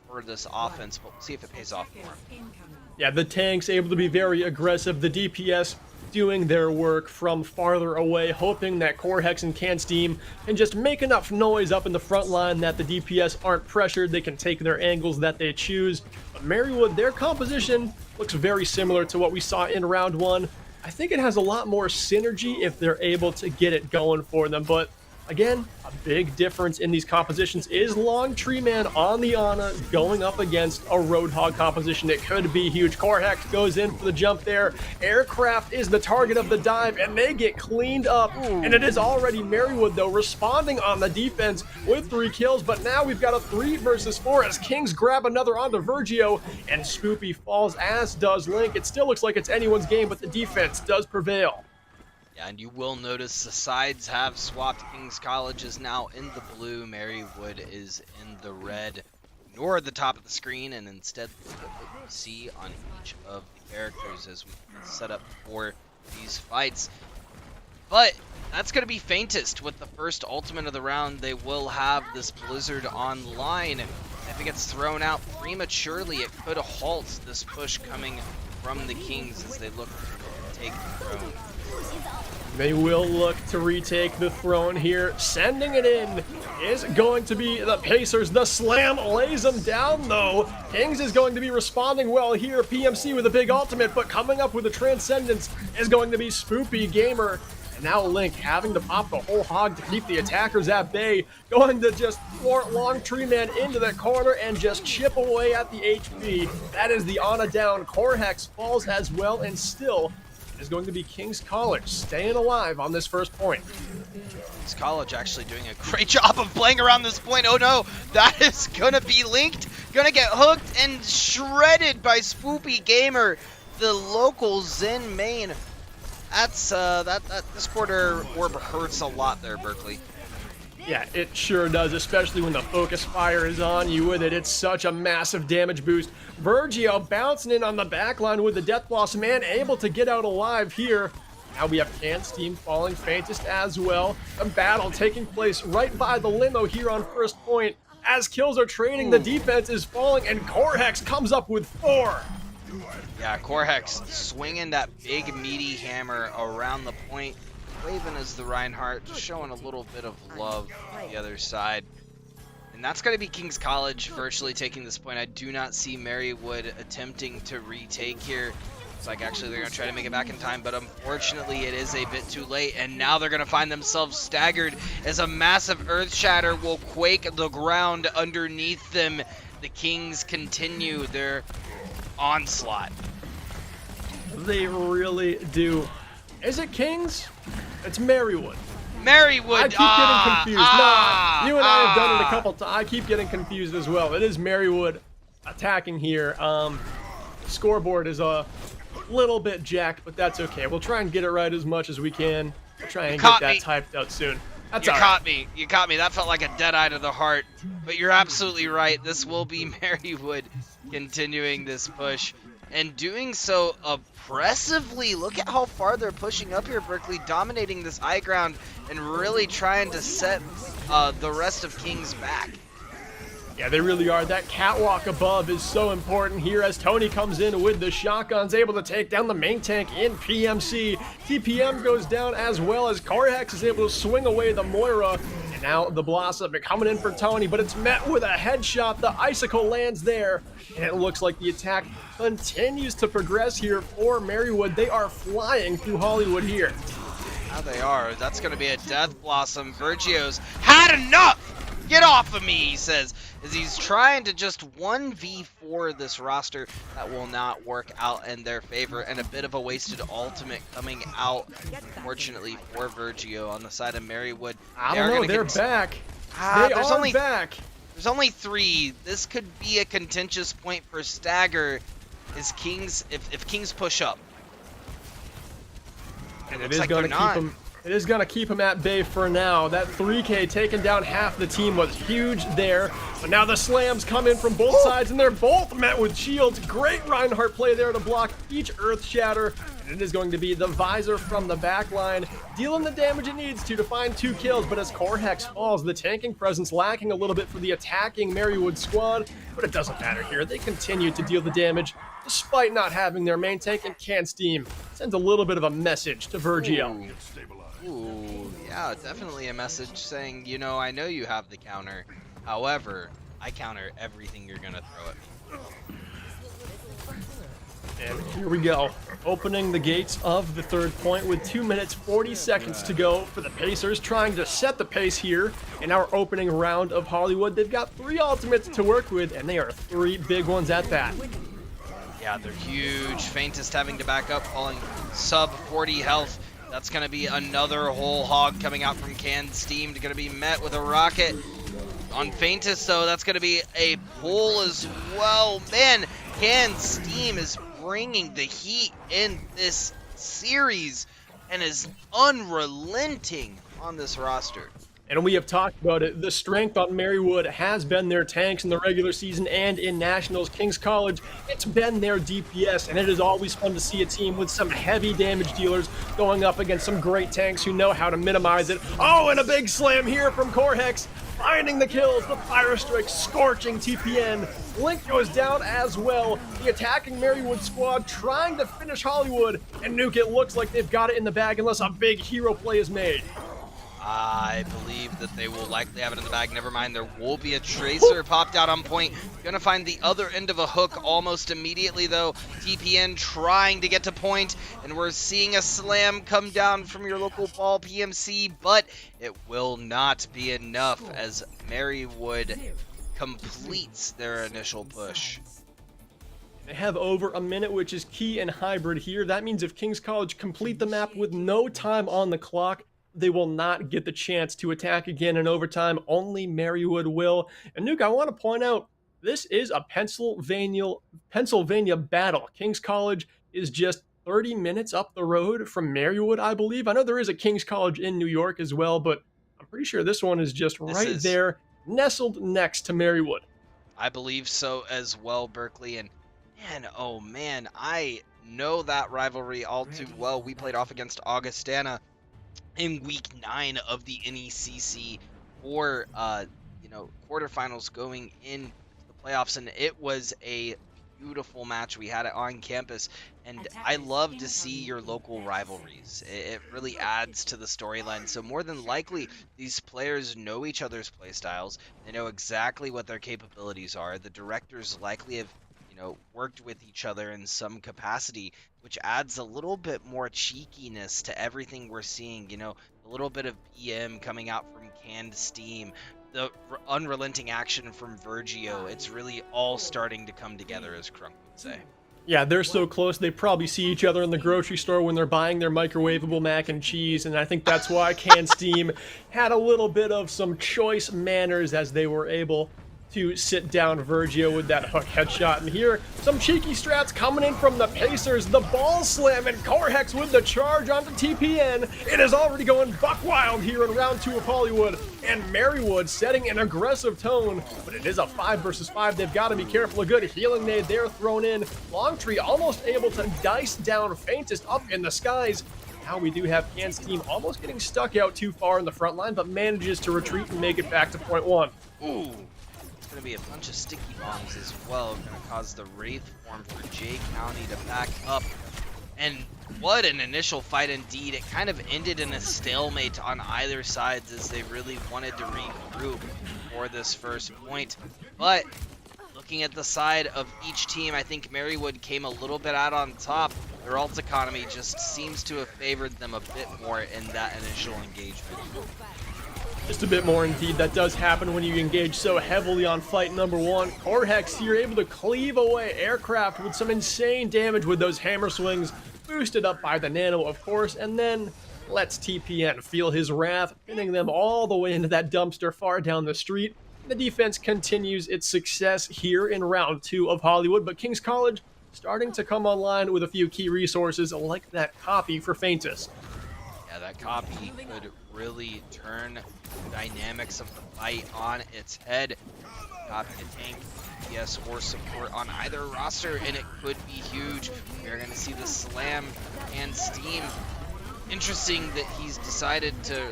for this offense, but we'll see if it pays off for him. Yeah, the tanks able to be very aggressive. The DPS doing their work from farther away, hoping that Corhex and Cansteam can just make enough noise up in the front line that the DPS aren't pressured. They can take their angles that they choose. But Marywood, their composition looks very similar to what we saw in round 1. I think it has a lot more synergy if they're able to get it going for them, but Again, a big difference in these compositions is Long Tree Man on the Ana going up against a Roadhog composition. It could be huge. Corhex goes in for the jump there. Aircraft is the target of the dive, and they get cleaned up. And it is already Merrywood, though, responding on the defense with 3 kills. But now we've got a 3 versus 4 as Kings grab another onto Virgio, and Spoopy falls, as does Link. It still looks like it's anyone's game, but the defense does prevail. Yeah, and you will notice the sides have swapped. King's College is now in the blue. Merrywood is in the red. Ignore the top of the screen and instead look at what you see on each of the characters as we set up for these fights. But that's going to be faintest with the first ultimate of the round. They will have this Blizzard online. If it gets thrown out prematurely, it could halt this push coming from the Kings as they look to take the throne. They will look to retake the throne here. Sending it in is going to be the Pacers. The slam lays them down, though. Kings is going to be responding well here. PMC with a big ultimate, but coming up with the Transcendence is going to be Spoopy Gamer. And now Link having to pop the whole hog to keep the attackers at bay. Going to just thwart Long Tree Man into the corner and just chip away at the HP. That is the Ana down. Corhex falls as well, and still is going to be King's College staying alive on this first point. King's College actually doing a great job of playing around this point. Oh no, that is gonna be linked, gonna get hooked and shredded by Spoopy Gamer, the local Zen main. That's that this quarter orb hurts a lot there, Berkeley. Yeah, it sure does, especially when the focus fire is on you with it. It's such a massive damage boost. Virgio bouncing in on the backline with the Death Blossom and able to get out alive here. Now we have Can's team falling faintest as well. A battle taking place right by the limo here on first point. As kills are trading, the defense is falling, and Corhex comes up with 4. Yeah, Corhex swinging that big meaty hammer around the point. Waving as the Reinhardt, just showing a little bit of love on the other side. And that's going to be King's College virtually taking this point. I do not see Merrywood attempting to retake here. It's like actually they're going to try to make it back in time, but unfortunately it is a bit too late. And now they're going to find themselves staggered as a massive earth shatter will quake the ground underneath them. The Kings continue their onslaught. They really do. Is it Kings? It's Merrywood. Merrywood. I keep getting confused. You and I have done it a couple times. I keep getting confused as well. It is Merrywood attacking here. Scoreboard is a little bit jacked, but that's okay. We'll try and get it right as much as we can. We'll try and get that typed out soon. That's you all caught right. me. You caught me. That felt like a dead eye to the heart. But you're absolutely right. This will be Merrywood continuing this push. And doing so oppressively. Look at how far they're pushing up here, Berkeley, dominating this high ground and really trying to set the rest of Kings back. Yeah, they really are. That catwalk above is so important here as Tony comes in with the shotguns, able to take down the main tank in PMC. TPM goes down as well as Corhex is able to swing away the Moira. And now the Blossom coming in for Tony, but it's met with a headshot. The Icicle lands there, and it looks like the attack continues to progress here for Merrywood. They are flying through Hollywood here. Now they are. That's going to be a Death Blossom. Virgio's had enough! Get off of me, he says, as he's trying to just 1v4 this roster. That will not work out in their favor, and a bit of a wasted ultimate coming out, unfortunately, for Virgio on the side of Merrywood. I don't know, they're back. They are back. There's only 3. This could be a contentious point for Stagger is Kings, if Kings push up. And it is going to keep them. It is going to keep him at bay for now. That 3K taking down half the team was huge there. But now the slams come in from both sides, and they're both met with shields. Great Reinhardt play there to block each Earth Shatter. And it is going to be the Visor from the back line, dealing the damage it needs to find 2 kills. But as Corhex falls, the tanking presence lacking a little bit for the attacking Merrywood squad. But it doesn't matter here. They continue to deal the damage, despite not having their main tank, and Can Steam sends a little bit of a message to Virgio. Ooh, yeah, definitely a message saying, you know, I know you have the counter. However, I counter everything you're going to throw at me. And here we go, opening the gates of the third point with 2 minutes 40 seconds to go for the Pacers, trying to set the pace here in our opening round of Hollywood. They've got 3 ultimates to work with, and they are 3 big ones at that. Yeah, they're huge. Faintest having to back up, falling sub 40 health. That's going to be another whole hog coming out from Canned Steam. Going to be met with a rocket. On Faintest, though, that's going to be a pull as well. Man, Canned Steam is bringing the heat in this series and is unrelenting on this roster. And we have talked about it. The strength on Marywood has been their tanks in the regular season and in Nationals. King's College, it's been their DPS, and it is always fun to see a team with some heavy damage dealers going up against some great tanks who know how to minimize it. Oh, and a big slam here from Corhex, finding the kills, the Fire Strike scorching TPN. Link goes down as well. The attacking Marywood squad trying to finish Hollywood, and Nuke, it looks like they've got it in the bag unless a big hero play is made. I believe that they will likely have it in the bag. Never mind, there will be a Tracer popped out on point. Gonna find the other end of a hook almost immediately, though. TPN trying to get to point, and we're seeing a slam come down from your local ball PMC, but it will not be enough as Marywood completes their initial push. They have over a minute, which is key and hybrid here. That means if King's College complete the map with no time on the clock, they will not get the chance to attack again in overtime. Only Marywood will. And Nuke, I want to point out, this is a Pennsylvania battle. King's College is just 30 minutes up the road from Marywood, I believe. I know there is a King's College in New York as well, but I'm pretty sure this one is just there, nestled next to Marywood. I believe so as well, Berkeley. And man, oh man, I know that rivalry all too well. We played off against Augustana in week 9 of the NECC for quarterfinals going into the playoffs, and it was a beautiful match. We had it on campus, and I love to see your local rivalries. It really adds to the storyline. So more than likely, these players know each other's play styles. They know exactly what their capabilities are. The directors likely have worked with each other in some capacity, which adds a little bit more cheekiness to everything we're seeing. A little bit of BM coming out from Canned Steam, the unrelenting action from Virgio. It's really all starting to come together, as Crunk would say. Yeah, they're so close, they probably see each other in the grocery store when they're buying their microwavable mac and cheese, and I think that's why Canned Steam had a little bit of some choice manners as they were able to sit down Virgio with that hook headshot. And here, some cheeky strats coming in from the Pacers. The ball slam, and Corhex with the charge onto TPN. It is already going buck wild here in round 2 of Hollywood. And Marywood setting an aggressive tone, but it is a 5 versus 5. They've got to be careful. A good healing nade there thrown in. Longtree almost able to dice down Faintest up in the skies. Now we do have Canned Steam almost getting stuck out too far in the front line, but manages to retreat and make it back to point 1. Ooh. Going to be a bunch of sticky bombs as well. Going to cause the Wraith form for J County to back up. And what an initial fight indeed. It kind of ended in a stalemate on either side as they really wanted to regroup for this first point. But looking at the side of each team, I think Marywood came a little bit out on top. Their ult economy just seems to have favored them a bit more in that initial engagement. Just a bit more indeed. That does happen when you engage so heavily on fight number 1. Corhex here able to cleave away aircraft with some insane damage with those hammer swings, boosted up by the nano, of course, and then lets TPN feel his wrath, pinning them all the way into that dumpster far down the street. The defense continues its success here in round 2 of Hollywood, but King's College starting to come online with a few key resources like that copy for Faintest. Yeah, that copy could really turn the dynamics of the fight on its head. Copy to tank, DPS, or support on either roster, and it could be huge. We're going to see the slam and Steam. Interesting that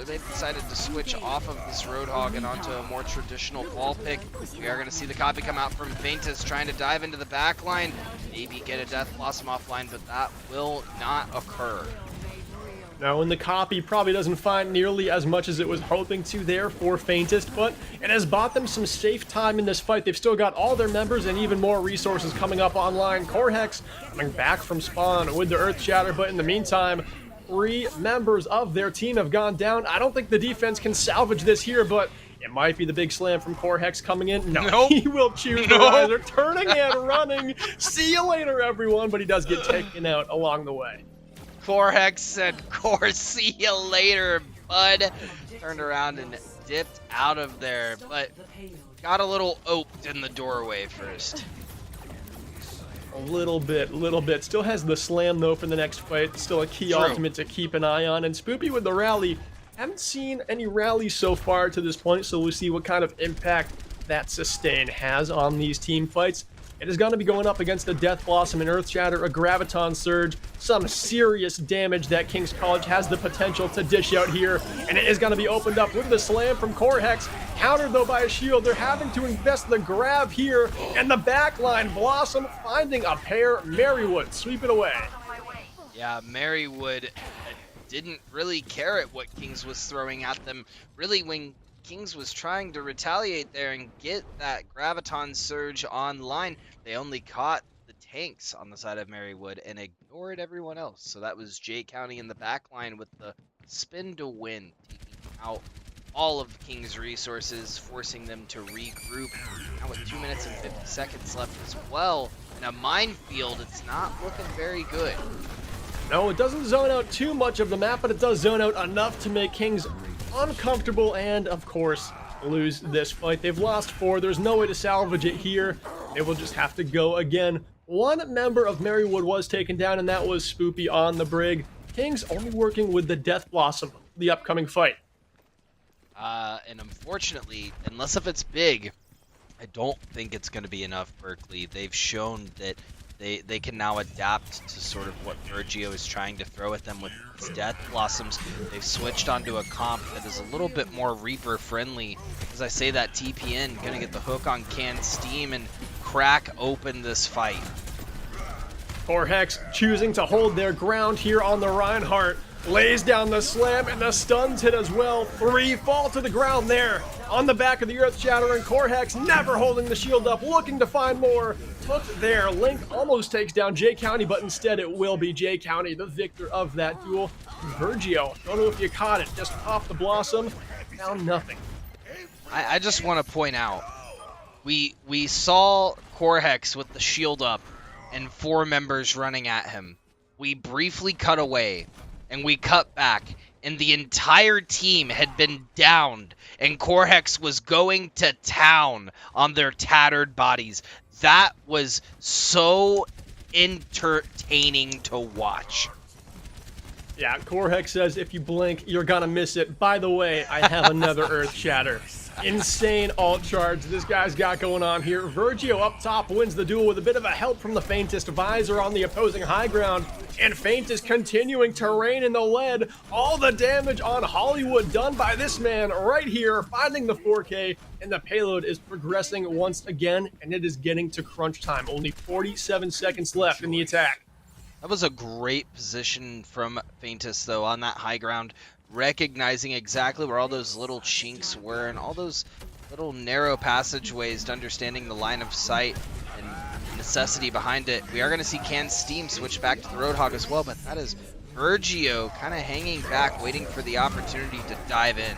they've decided to switch off of this Roadhog and onto a more traditional ball pick. We are going to see the copy come out from Faintest, trying to dive into the back line, maybe get a Death Blossom offline, but that will not occur. No, and the copy probably doesn't find nearly as much as it was hoping to there for Faintest, but it has bought them some safe time in this fight. They've still got all their members and even more resources coming up online. Corhex coming back from spawn with the Earth Shatter, but in the meantime, 3 members of their team have gone down. I don't think the defense can salvage this here, but it might be the big slam from Corhex coming in. No, Nope. He will choose the riser, turning and running. See you later, everyone, but he does get taken out along the way. Corhex said, see you later, bud. Turned around and dipped out of there, but got a little oaked in the doorway first. A little bit. Still has the slam, though, for the next fight. Still a key True. ultimate to keep an eye on. And Spoopy with the rally. Haven't seen any rallies so far to this point, so we'll see what kind of impact that sustain has on these team fights. It is going to be going up against a Death Blossom, an Earth Shatter, a Graviton Surge, some serious damage that King's College has the potential to dish out here, and it is going to be opened up with the slam from Corhex, countered though by a shield. They're having to invest the grab here, and the backline, Blossom finding a pair, Marywood sweep it away. Yeah, Marywood didn't really care at what Kings was throwing at them. Really, when Kings was trying to retaliate there and get that Graviton Surge online, they only caught the tanks on the side of Marywood and ignored everyone else. So that was J County in the back line with the spin to win, taking out all of King's resources, forcing them to regroup. Now with 2 minutes and 50 seconds left as well, in a minefield, it's not looking very good. No, it doesn't zone out too much of the map, but it does zone out enough to make Kings uncomfortable and, of course, lose this fight. They've lost 4. There's no way to salvage it here. They will just have to go again. 1 member of Marywood was taken down, and that was Spoopy on the Brig. Kings only working with the Death Blossom, the upcoming fight. And unfortunately, unless if it's big, I don't think it's going to be enough, Berkeley. They've shown that they can now adapt to sort of what Virgio is trying to throw at them with its Death Blossoms. They've switched onto a comp that is a little bit more Reaper friendly. As I say that, TPN going to get the hook on Canned Steam and crack open this fight. Corhex choosing to hold their ground here on the Reinhardt. Lays down the slam, and the stuns hit as well. 3 fall to the ground there on the back of the Earth Shatter, and Corhex never holding the shield up, looking to find more. Took there. Link almost takes down J County, but instead it will be J County, the victor of that duel. Virgio, don't know if you caught it, just popped the Blossom, found nothing. I just want to point out, we saw Corhex with the shield up and 4 members running at him. We briefly cut away, and we cut back, and the entire team had been downed, and Corhex was going to town on their tattered bodies. That was so entertaining to watch. Yeah, Corhex says if you blink, you're gonna miss it. By the way, I have another Earth Shatter. Insane alt charge this guy's got going on here. Virgio up top wins the duel with a bit of a help from the Faintest Visor on the opposing high ground. And Faintest continuing to reign in the lead. All the damage on Hollywood done by this man right here, finding the 4K. And the payload is progressing once again, and it is getting to crunch time. Only 47 seconds left in the attack. That was a great position from Faintest, though, on that high ground, recognizing exactly where all those little chinks were and all those little narrow passageways to understanding the line of sight and necessity behind it. We are going to see Canned Steam switch back to the Roadhog as well, but that is Virgio kind of hanging back, waiting for the opportunity to dive in.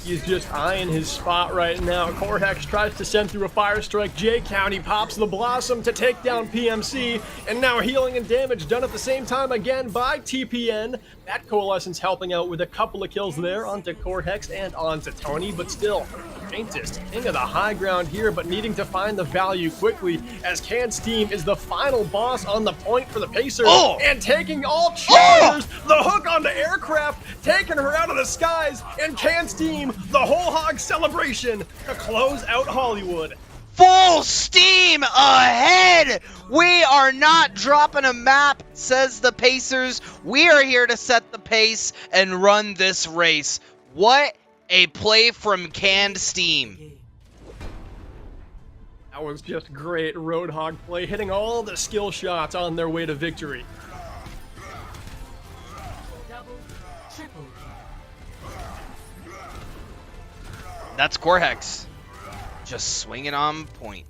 He's just eyeing his spot right now. Corhex tries to send through a fire strike. J County pops the Blossom to take down PMC, and now healing and damage done at the same time again by TPN. That Coalescence helping out with a couple of kills there onto Corhex and onto Tony, but still, Faintest, king of the high ground here, but needing to find the value quickly as Canned Steam is the final boss on the point for the Pacers, and taking all cheers, the hook onto Aircraft, taking her out of the skies, and Canned Steam, the whole hog celebration to close out Hollywood. Full steam ahead! We are not dropping a map, says the Pacers. We are here to set the pace and run this race. What a play from Canned Steam. That was just great Roadhog play, hitting all the skill shots on their way to victory. That's Corhex. Just swinging on point.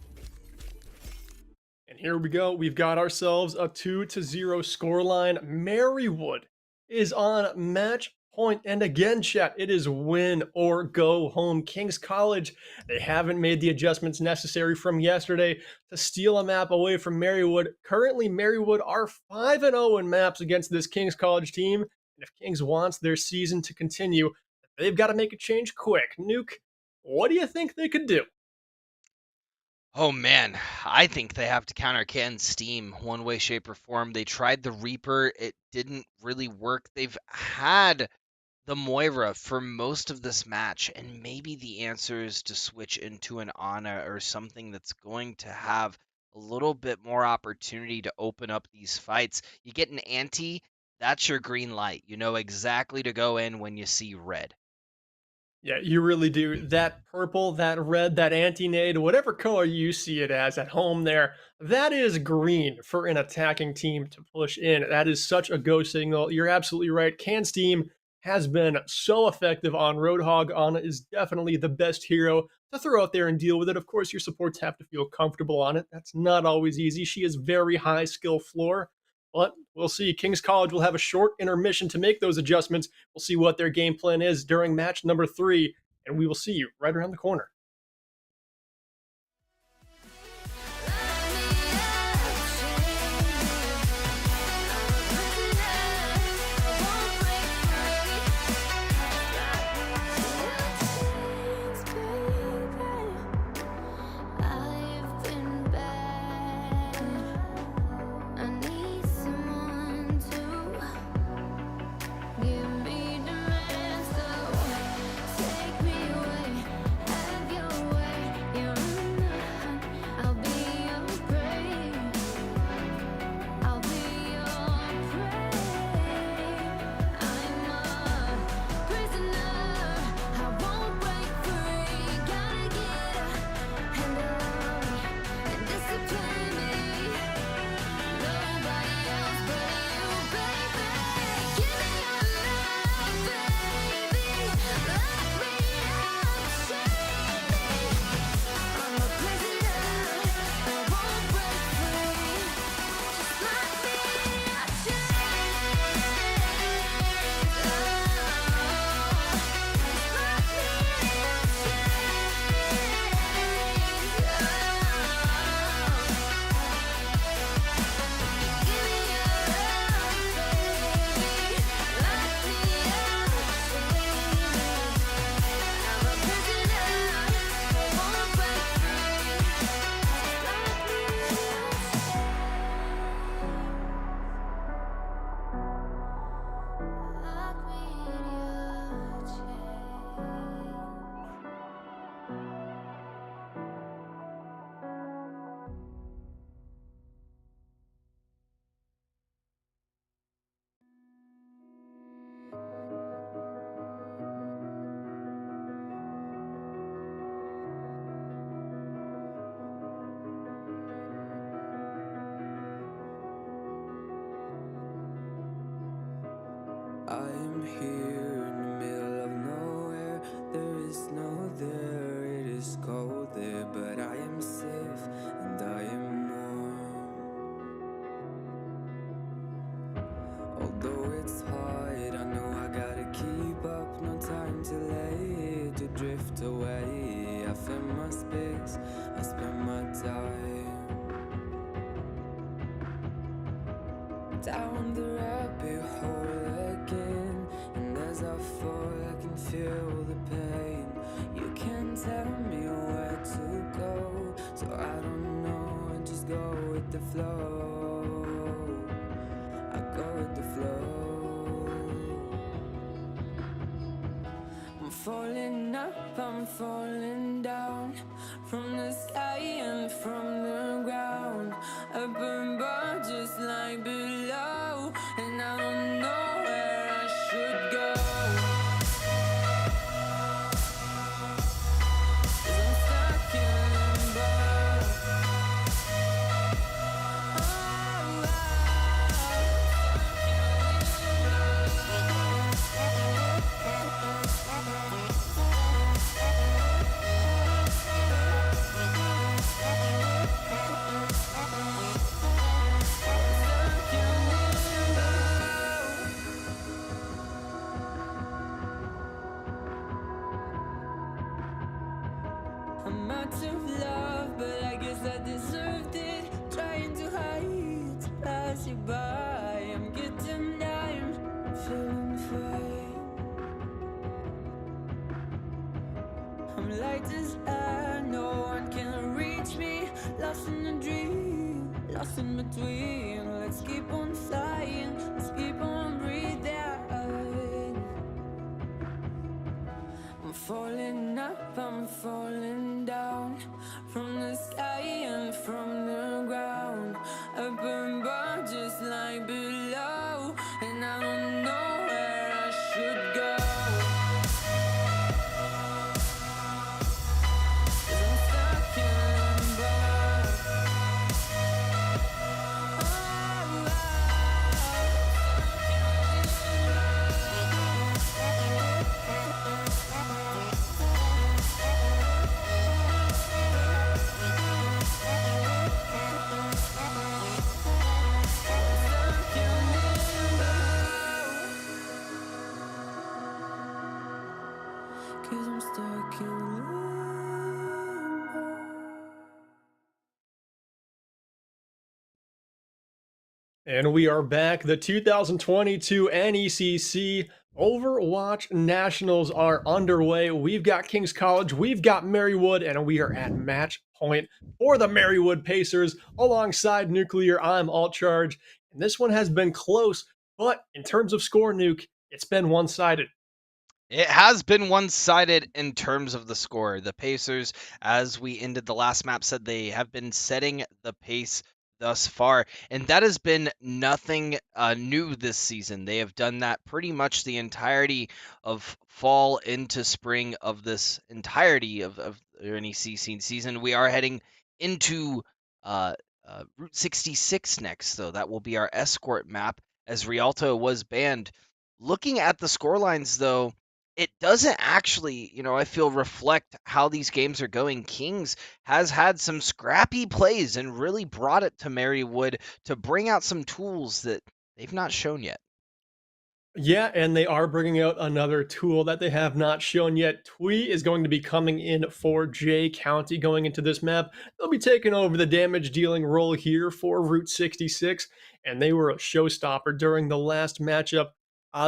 And here we go. We've got ourselves a 2-0 scoreline. Marywood is on match point. And again, chat, it is win or go home. King's College, they haven't made the adjustments necessary from yesterday to steal a map away from Marywood. Currently, Marywood are 5-0 in maps against this King's College team. And if Kings wants their season to continue, they've got to make a change quick. Nuke, what do you think they could do? Oh man, I think they have to counter Canton's Steam one way, shape, or form. They tried the Reaper, it didn't really work. They've had the Moira for most of this match, and maybe the answer is to switch into an Ana or something that's going to have a little bit more opportunity to open up these fights. You get an anti, that's your green light. You know exactly to go in when you see red. Yeah, you really do. That purple, that red, that anti-nade, whatever color you see it as at home there, that is green for an attacking team to push in. That is such a go signal. You're absolutely right. Can's team has been so effective on Roadhog. Ana is definitely the best hero to throw out there and deal with it. Of course, your supports have to feel comfortable on it. That's not always easy. She has very high skill floor. But we'll see. King's College will have a short intermission to make those adjustments. We'll see what their game plan is during match number 3, and we will see you right around the corner. I've been bad. I need someone to give me demands. So take me away, have your way. You're enough. I'll be your prey. I'll be your prey. I'm a prisoner. I won't break free. Gotta get handle me and discipline me. Nobody else but you, baby. Give me your love, baby. Lock me up, chain me. I'm a prisoner. I won't break free. Just lock me up, I am here in the middle of nowhere. There is no there, it is cold there, but I am safe and I am warm. Although it's hard, I know I gotta keep up. No time to lay to drift away. I find my space, I spend my time down the rabbit hole again. And as I fall, I can feel the pain. You can't tell me where to go, so I don't know, I just go with the flow. I go with the flow. I'm falling up, I'm falling down, from the sky and from the ground. Up above just like below, and I don't know where I should go. 'Cause I'm stuck in limbo. right below, and I don't know where I should go. 'Cause I'm stuck in limbo. Cause I'm stuck in limbo. And we are back. The 2022 NECC Overwatch Nationals are underway. We've got King's College, we've got Marywood, and we are at match point for the Marywood Pacers alongside Nuclear. I'm Alt Charge, and this one has been close, but in terms of score, Nuke, it's been one-sided. It has been one-sided in terms of the score. The Pacers, as we ended the last map, said they have been setting the pace thus far, and that has been nothing new this season. They have done that pretty much the entirety of fall into spring of this entirety of the NECC season. We are heading into Route 66 next, though. That will be our escort map, as Rialto was banned. Looking at the scorelines, though, it doesn't actually, I feel reflect how these games are going. Kings has had some scrappy plays and really brought it to Marywood to bring out some tools that they've not shown yet. Yeah, and they are bringing out another tool that they have not shown yet. Twee is going to be coming in for J County going into this map. They'll be taking over the damage dealing role here for Route 66, and they were a showstopper during the last matchup.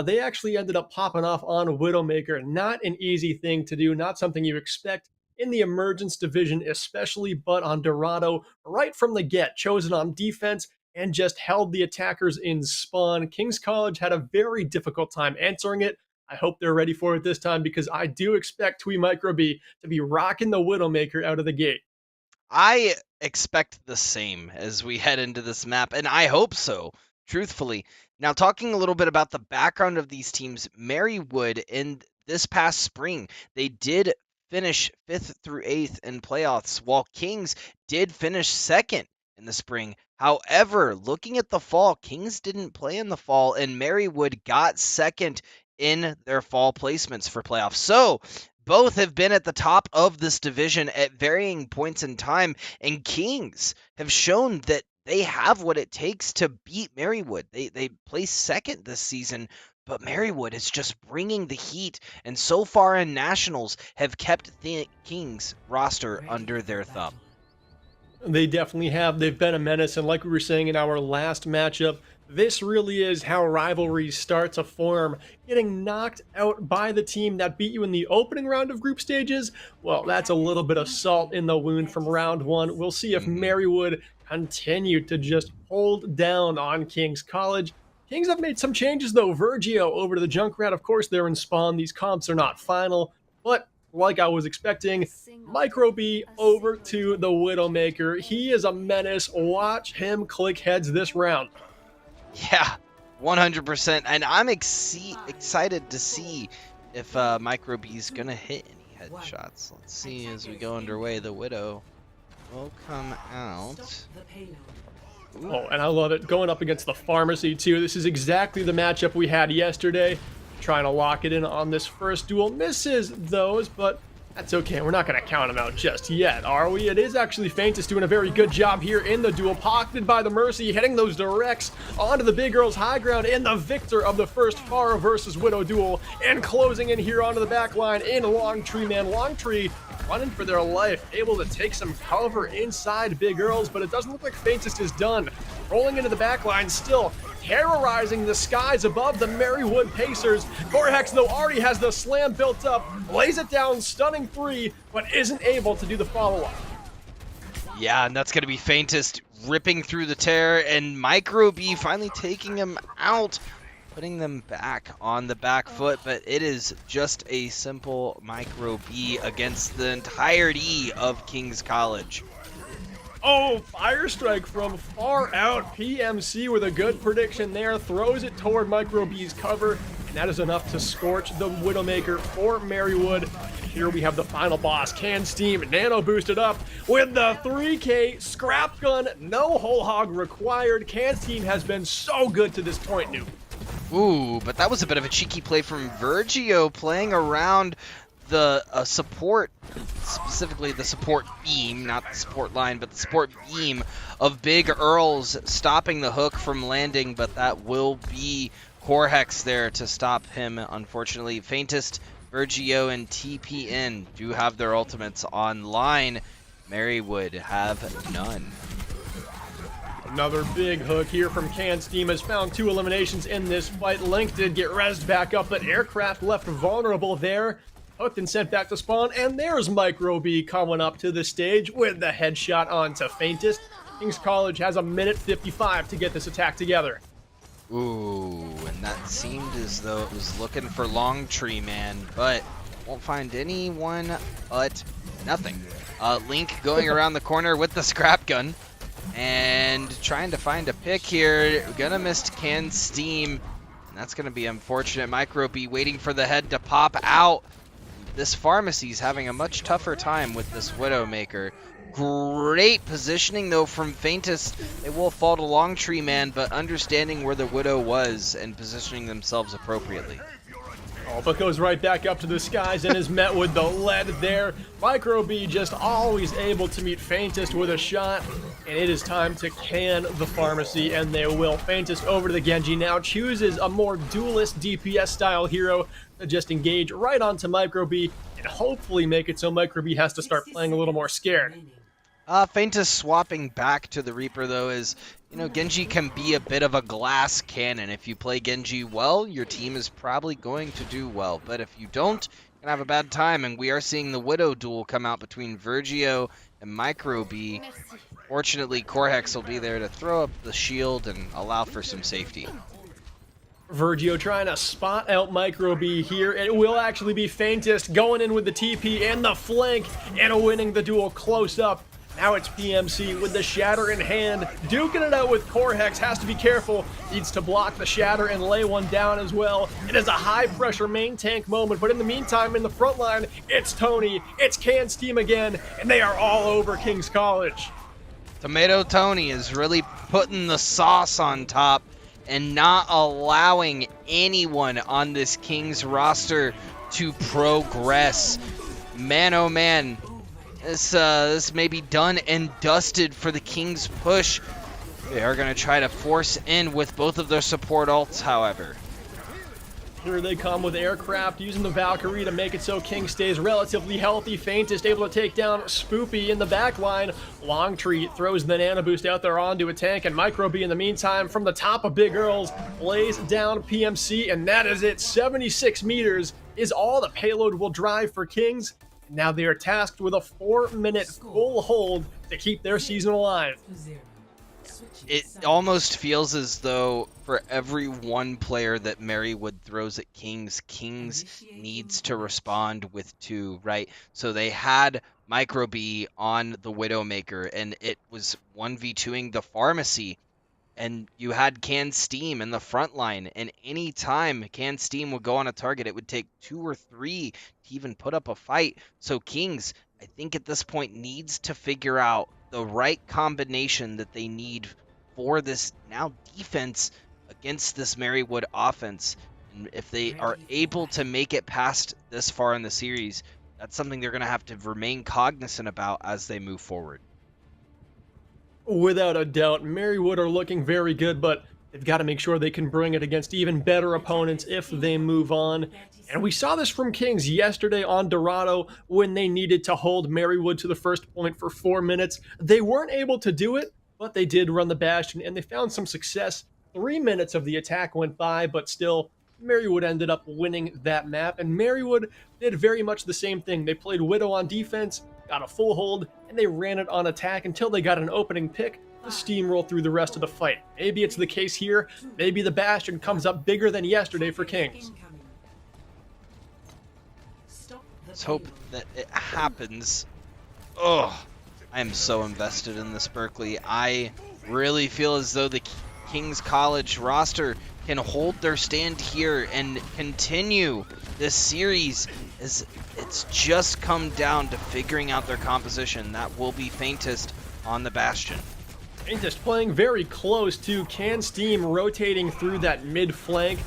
They actually ended up popping off on Widowmaker. Not an easy thing to do, not something you expect in the Emergence division, especially, but on Dorado, right from the get, chosen on defense and just held the attackers in spawn. King's College had a very difficult time answering it. I hope they're ready for it this time because I do expect Twee Micro B to be rocking the Widowmaker out of the gate. I expect the same as we head into this map, and I hope so, truthfully. Now, talking a little bit about the background of these teams, Marywood in this past spring, they did finish 5th through 8th in playoffs, while Kings did finish 2nd in the spring. However, looking at the fall, Kings didn't play in the fall, and Marywood got 2nd in their fall placements for playoffs. So, both have been at the top of this division at varying points in time, and Kings have shown that they have what it takes to beat Marywood. They placed 2nd this season, but Marywood is just bringing the heat, and so far in Nationals have kept the Kings roster under their thumb. They definitely have. They've been a menace, and like we were saying in our last matchup, this really is how rivalries start to form. Getting knocked out by the team that beat you in the opening round of group stages, well, that's a little bit of salt in the wound from round one. We'll see if Marywood continue to just hold down on King's College. Kings have made some changes, though. Virgio over to the Junkrat. Of course, they're in spawn. These comps are not final, but like I was expecting, Micro B over to the Widowmaker. He is a menace. Watch him click heads this round. Yeah, 100%. And I'm excited to see if Micro B's going to hit any headshots. Let's see as we go underway. The Widow will come out. Oh, and I love it. Going up against the Pharmacy, too. This is exactly the matchup we had yesterday. Trying to lock it in on this first duel. Misses those, but that's okay. We're not going to count him out just yet, are we? It is actually Faintus doing a very good job here in the duel. Pocketed by the Mercy, hitting those directs onto the big girl's high ground, and the victor of the first Pharah versus Widow duel, and closing in here onto the back line in Long Tree, man. Long Tree running for their life, able to take some cover inside Big Girls, but it doesn't look like Faintus is done. Rolling into the back line, still terrorizing the skies above the Marywood Pacers. Corhex, though, already has the slam built up, lays it down, stunning 3, but isn't able to do the follow-up. Yeah, and that's going to be Faintest ripping through the tear, and Micro B finally taking him out, putting them back on the back foot, but it is just a simple Micro B against the entirety of King's College. Oh, Fire Strike from far out. PMC with a good prediction there. Throws it toward Micro B's cover. And that is enough to scorch the Widowmaker for Marywood. And here we have the final boss. Can Steam nano boosted up with the 3K scrap gun. No whole hog required. Can Steam has been so good to this point, Nuke. Ooh, but that was a bit of a cheeky play from Virgio, playing around the support, specifically the support beam, not the support line, but the support beam of Big Earls, stopping the hook from landing, but that will be Corhex there to stop him, unfortunately. Faintest, Virgio, and TPN do have their ultimates online. Marywood have none. Another big hook here from Can Steam has found 2 eliminations in this fight. Link did get rezzed back up, but Aircraft left vulnerable there. Hooked and sent back to spawn, and there's Micro B coming up to the stage with the headshot onto Faintest. King's College has a minute 55 to get this attack together. Ooh, and that seemed as though it was looking for Long Tree Man, but won't find anyone but nothing. Link going around the corner with the scrap gun and trying to find a pick here. Gonna miss Can Steam, and that's gonna be unfortunate. Micro B waiting for the head to pop out. This Pharmacy's having a much tougher time with this Widowmaker. Great positioning though from Faintest. They will fall to Long Tree Man, but understanding where the Widow was and positioning themselves appropriately. But goes right back up to the skies and is met with the lead there. Micro B just always able to meet Faintest with a shot. And it is time to can the Pharmacy, and they will. Faintest over to the Genji now, chooses a more duelist DPS style hero to just engage right onto Micro B and hopefully make it so Micro B has to start playing a little more scared. Faintest swapping back to the Reaper though is, you know, Genji can be a bit of a glass cannon. If you play Genji well, your team is probably going to do well. But if you don't, you're going to have a bad time. And we are seeing the Widow duel come out between Virgio and Micro B. Fortunately, Corhex will be there to throw up the shield and allow for some safety. Virgio trying to spot out Micro B here. It will actually be Faintest going in with the TP and the flank and winning the duel close up. Now it's PMC with the Shatter in hand, duking it out with Corhex. Has to be careful, needs to block the Shatter and lay one down as well. It is a high pressure main tank moment, but in the meantime, in the front line, it's Tony, it's Can Steam again, and they are all over King's College. Tomato Tony is really putting the sauce on top and not allowing anyone on this King's roster to progress. Man, oh man. This may be done and dusted for the Kings push. They are going to try to force in with both of their support ults, however. Here they come with Aircraft, using the Valkyrie to make it so King stays relatively healthy. Faintest able to take down Spoopy in the back line. Longtree throws the Nano Boost out there onto a tank, and Micro B in the meantime, from the top of Big Earls, lays down PMC, and that is it. 76 meters is all the payload will drive for Kings. Now they are tasked with a 4-minute full hold to keep their season alive. It almost feels as though for every one player that Marywood throws at Kings, Kings needs to respond with 2, right? So they had Micro B on the Widowmaker, and it was 1v2ing the Pharmacy. And you had Can Steam in the front line, and any time Can Steam would go on a target, it would take 2 or 3 to even put up a fight. So Kings, I think at this point, needs to figure out the right combination that they need for this now defense against this Marywood offense. And if they are able to make it past this far in the series, that's something they're going to have to remain cognizant about as they move forward. Without a doubt, Marywood are looking very good, but they've got to make sure they can bring it against even better opponents if they move on. And we saw this from Kings yesterday on Dorado when they needed to hold Marywood to the first point for 4 minutes. They weren't able to do it, but they did run the Bastion, and they found some success. 3 minutes of the attack went by, but still, Marywood ended up winning that map, and Marywood did very much the same thing. They played Widow on defense, got a full hold, and they ran it on attack until they got an opening pick to steamroll through the rest of the fight. Maybe it's the case here. Maybe the Bastion comes up bigger than yesterday for Kings. Let's hope that it happens. Ugh. I am so invested in this, Berkeley. I really feel as though the King's College roster can hold their stand here and continue this series, as it's just come down to figuring out their composition. That will be Faintest on the Bastion. Just playing very close to Can Steam rotating through that mid flank.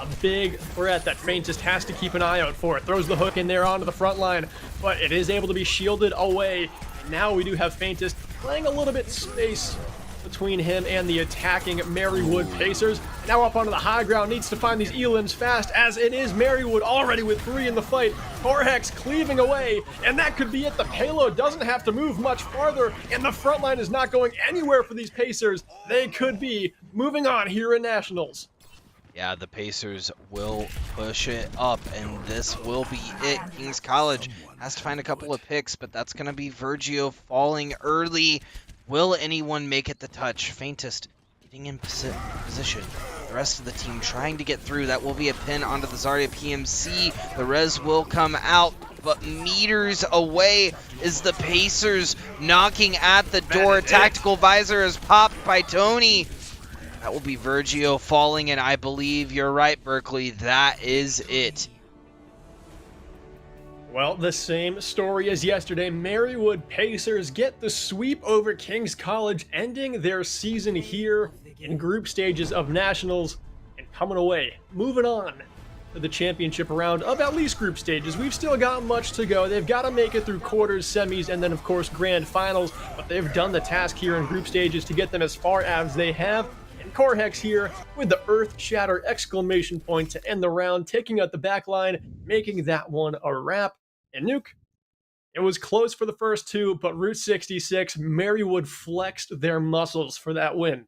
A big threat that Faintest has to keep an eye out for. It throws the hook in there onto the front line, but it is able to be shielded away. Now we do have Faintest playing a little bit space between him and the attacking Marywood Pacers. Now up onto the high ground, needs to find these elims fast, as it is Marywood already with 3 in the fight. Corhex cleaving away, and that could be it. The payload doesn't have to move much farther, and the front line is not going anywhere for these Pacers. They could be moving on here in Nationals. Yeah, the Pacers will push it up, and this will be it. King's College has to find a couple of picks, but that's going to be Virgio falling early. Will anyone make it the touch? Faintest getting in position. The rest of the team trying to get through. That will be a pin onto the Zarya PMC. The res will come out, but meters away is the Pacers knocking at the door. Tactical visor is popped by Tony. That will be Virgio falling, and I believe you're right, Berkeley. That is it. Well, the same story as yesterday. Marywood Pacers get the sweep over King's College, ending their season here in group stages of Nationals and coming away, moving on to the championship round of at least group stages. We've still got much to go. They've got to make it through quarters, semis, and then, of course, grand finals, but they've done the task here in group stages to get them as far as they have. And Corhex here with the Earth Shatter exclamation point to end the round, taking out the back line, making that one a wrap. And Nuke, it was close for the first two, but Route 66, Marywood flexed their muscles for that win.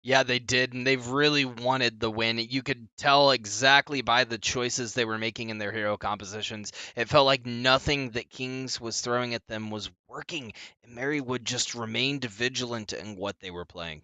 Yeah, they did, and they've really wanted the win. You could tell exactly by the choices they were making in their hero compositions. It felt like nothing that Kings was throwing at them was working, and Marywood just remained vigilant in what they were playing.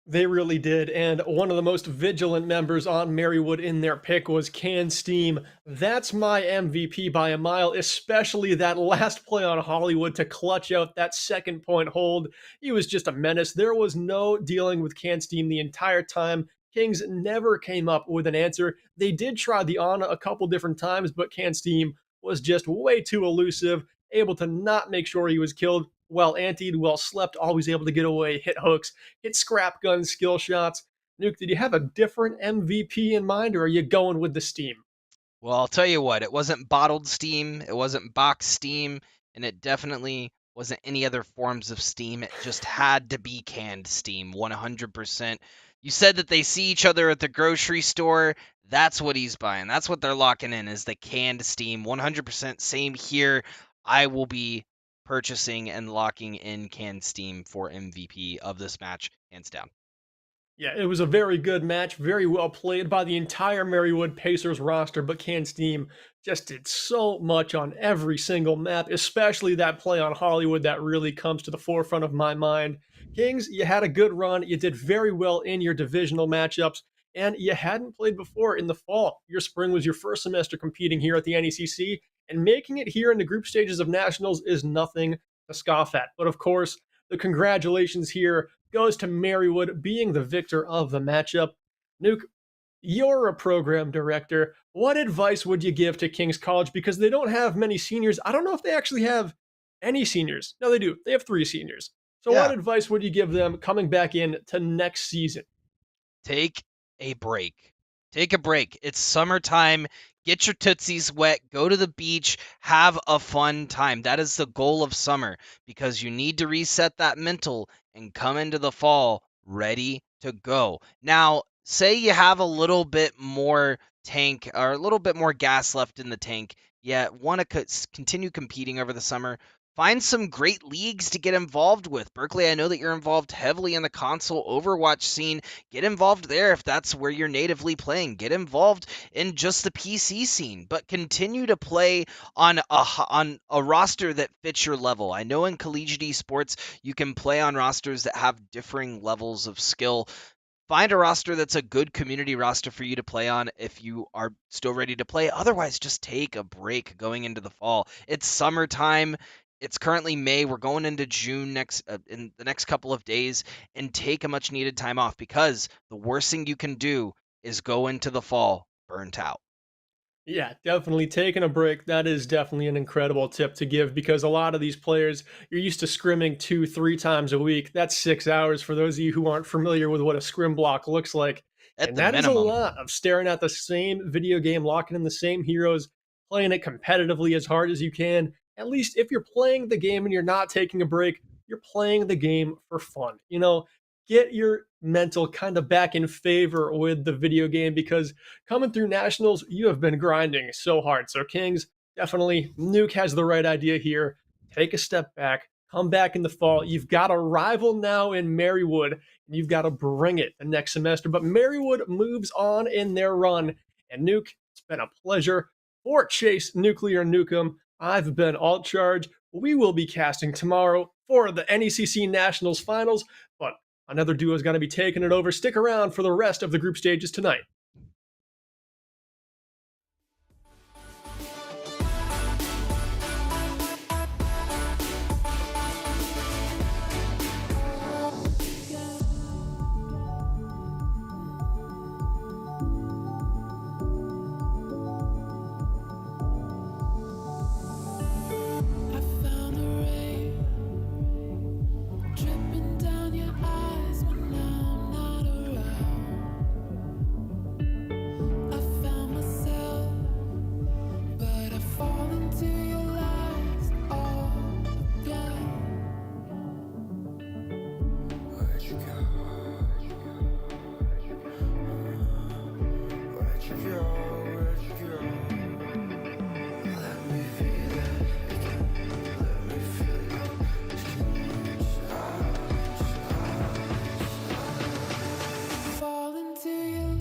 They really did, and one of the most vigilant members on Marywood in their pick was Can Steam. That's my MVP by a mile, especially that last play on Hollywood to clutch out that second point hold. He was just a menace. There was no dealing with Can Steam the entire time. Kings never came up with an answer. They did try the Ana a couple different times, but Can Steam was just way too elusive, able to not make sure he was killed, well antied, well slept, always able to get away, hit hooks, hit scrap gun skill shots. Nuke, did you have a different MVP in mind, or are you going with the Steam? Well, I'll tell you what, it wasn't bottled steam, it wasn't box steam, and it definitely wasn't any other forms of steam. It just had to be canned steam, 100%. You said that they see each other at the grocery store. That's what he's buying. That's what they're locking in, is the canned steam. 100% same here. I will be purchasing and locking in canned steam for MVP of this match, hands down. Yeah, it was a very good match, very well played by the entire Marywood Pacers roster, but Can Steam just did so much on every single map, especially that play on Hollywood that really comes to the forefront of my mind. Kings, you had a good run, you did very well in your divisional matchups, and you hadn't played before in the fall. Your spring was your first semester competing here at the NECC, and making it here in the group stages of Nationals is nothing to scoff at. But of course, the congratulations here goes to Marywood being the victor of the matchup. Nuke, you're a program director. What advice would you give to King's College? Because they don't have many seniors. I don't know if they actually have any seniors. No, they do. They have 3 seniors. So Yeah. what advice would you give them coming back in to next season? Take a break. Take a break. It's summertime. Get your tootsies wet. Go to the beach. Have a fun time. That is the goal of summer, because you need to reset that mental and come into the fall ready to go. Now, say you have a little bit more tank or a little bit more gas left in the tank. You want to continue competing over the summer. Find some great leagues to get involved with. Berkeley, I know that you're involved heavily in the console Overwatch scene. Get involved there if that's where you're natively playing. Get involved in just the PC scene, but continue to play on a roster that fits your level. I know in collegiate esports, you can play on rosters that have differing levels of skill. Find a roster that's a good community roster for you to play on if you are still ready to play. Otherwise, just take a break going into the fall. It's summertime. It's currently May. We're going into June in the next couple of days, and take a much needed time off, because the worst thing you can do is go into the fall burnt out. Yeah, definitely taking a break. That is definitely an incredible tip to give because a lot of these players, you're used to scrimming 2, 3 times a week. That's 6 hours for those of you who aren't familiar with what a scrim block looks like. At And the that is a minimum. lot of staring at the same video game, locking in the same heroes, playing it competitively as hard as you can. At least if you're playing the game and you're not taking a break, you're playing the game for fun. Get your mental kind of back in favor with the video game because coming through nationals, you have been grinding so hard. So, Kings, definitely, Nuke has the right idea here. Take a step back, come back in the fall. You've got a rival now in Marywood, and you've got to bring it the next semester. But Marywood moves on in their run. And Nuke, it's been a pleasure. For Chase Nuclear Nukem, I've been Alt Charge. We will be casting tomorrow for the NECC Nationals Finals, but another duo is going to be taking it over. Stick around for the rest of the group stages tonight. I found a ray dripping down your eyes when I'm not around. I found myself, but I fall into your lies all again. Where'd you go? Where'd you go? Where'd you go? Let me feel it. Let me feel it. Fall into your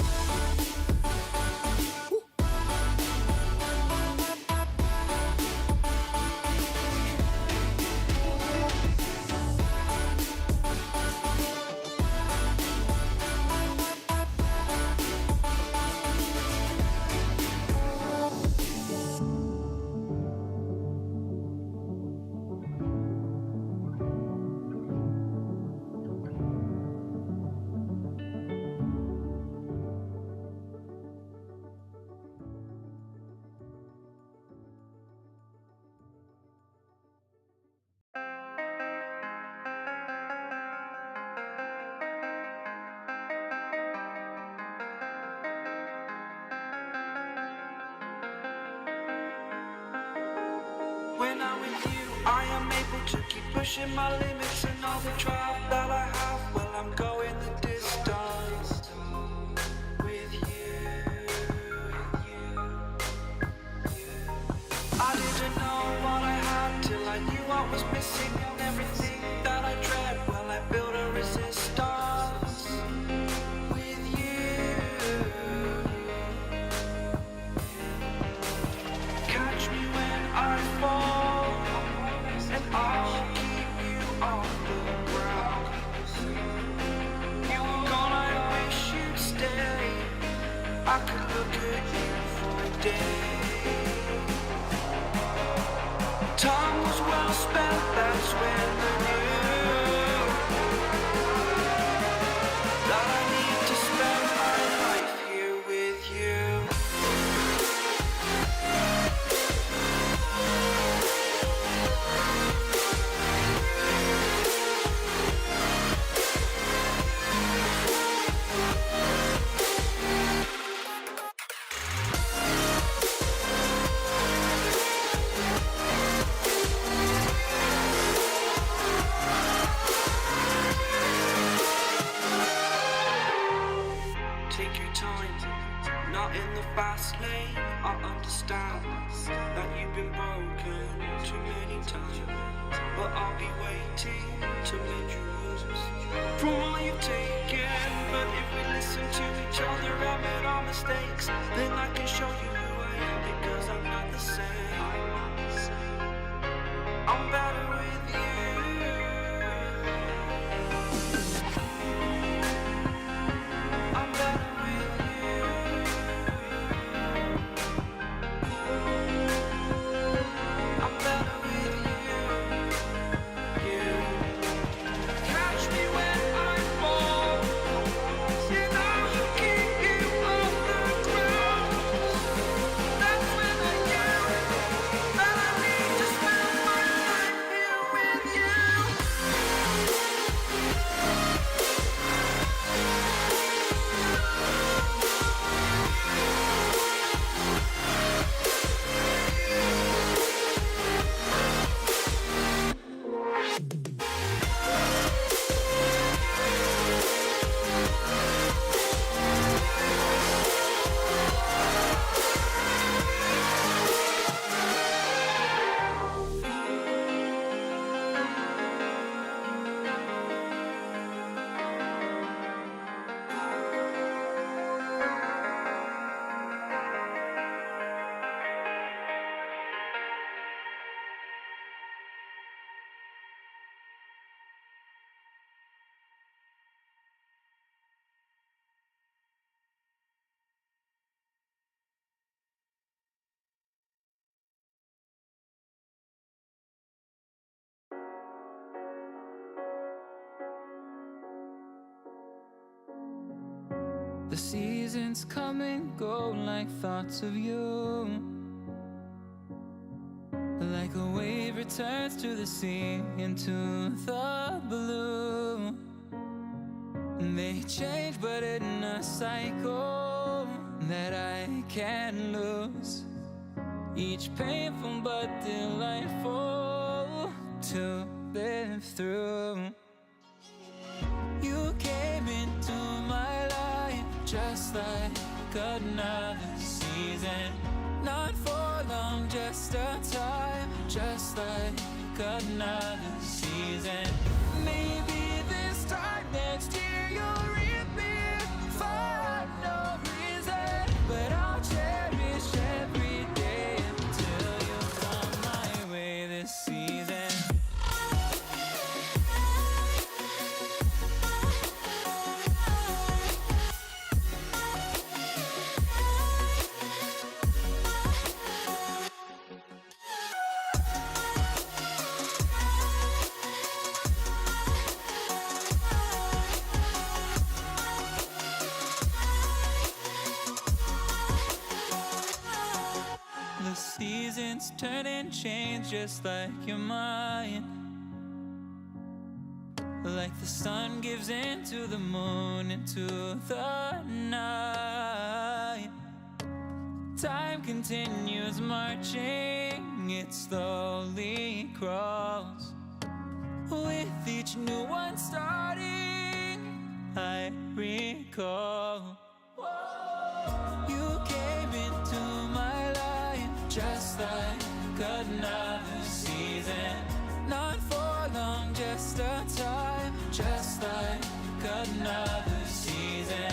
When I'm with you, I am able to keep pushing my limits and all the drive that I have. Well, I'm going the distance with you. I didn't know what I had till I knew what was missing and everything that I dread. Well, I built a resistance with you. Catch me when I fall, and I'll keep you on the ground. You were gone, I wish you'd stay. I could look at you for days. Time was well spent, that's when I knew that I need to spend my life here with you. Take your time, not in the fast lane. I understand that you've been broken too many times, but I'll be waiting to mend your wounds from all you've taken. But if we listen to each other and admit our mistakes, then I can show you who I am, because I'm not the same. I'm better with you. I'm better with you. I'm better with you. The seasons come and go like thoughts of you. Like a wave returns to the sea, into the blue. They change, but in a cycle that I can't lose. Each painful but delightful to live through. You came into my life just like another season. Not for long, just a time, just like another season. Maybe this time next year you'll reappear for no reason, but I'll cherish every day until you come my way this season. The seasons turn and change just like your mind. Like the sun gives into the moon, into the night. Time continues marching, it slowly crawls. With each new one starting, I recall. You came into my life just like another season. Not for long, just a time, just like another season.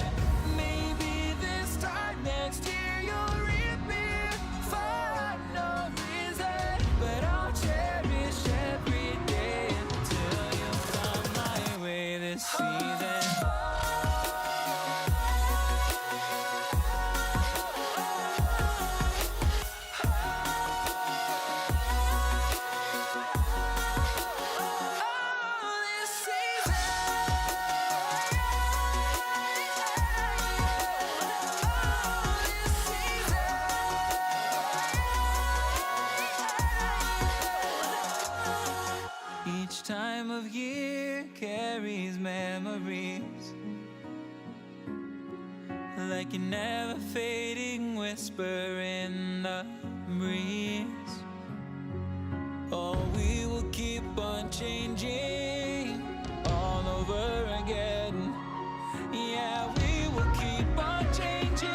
Maybe this time next year you'll reappear for no reason, but I'll cherish every day until you come my way this season. Each time of year carries memories, like a never fading whisper in the breeze. Oh, we will keep on changing all over again. Yeah, we will keep on changing.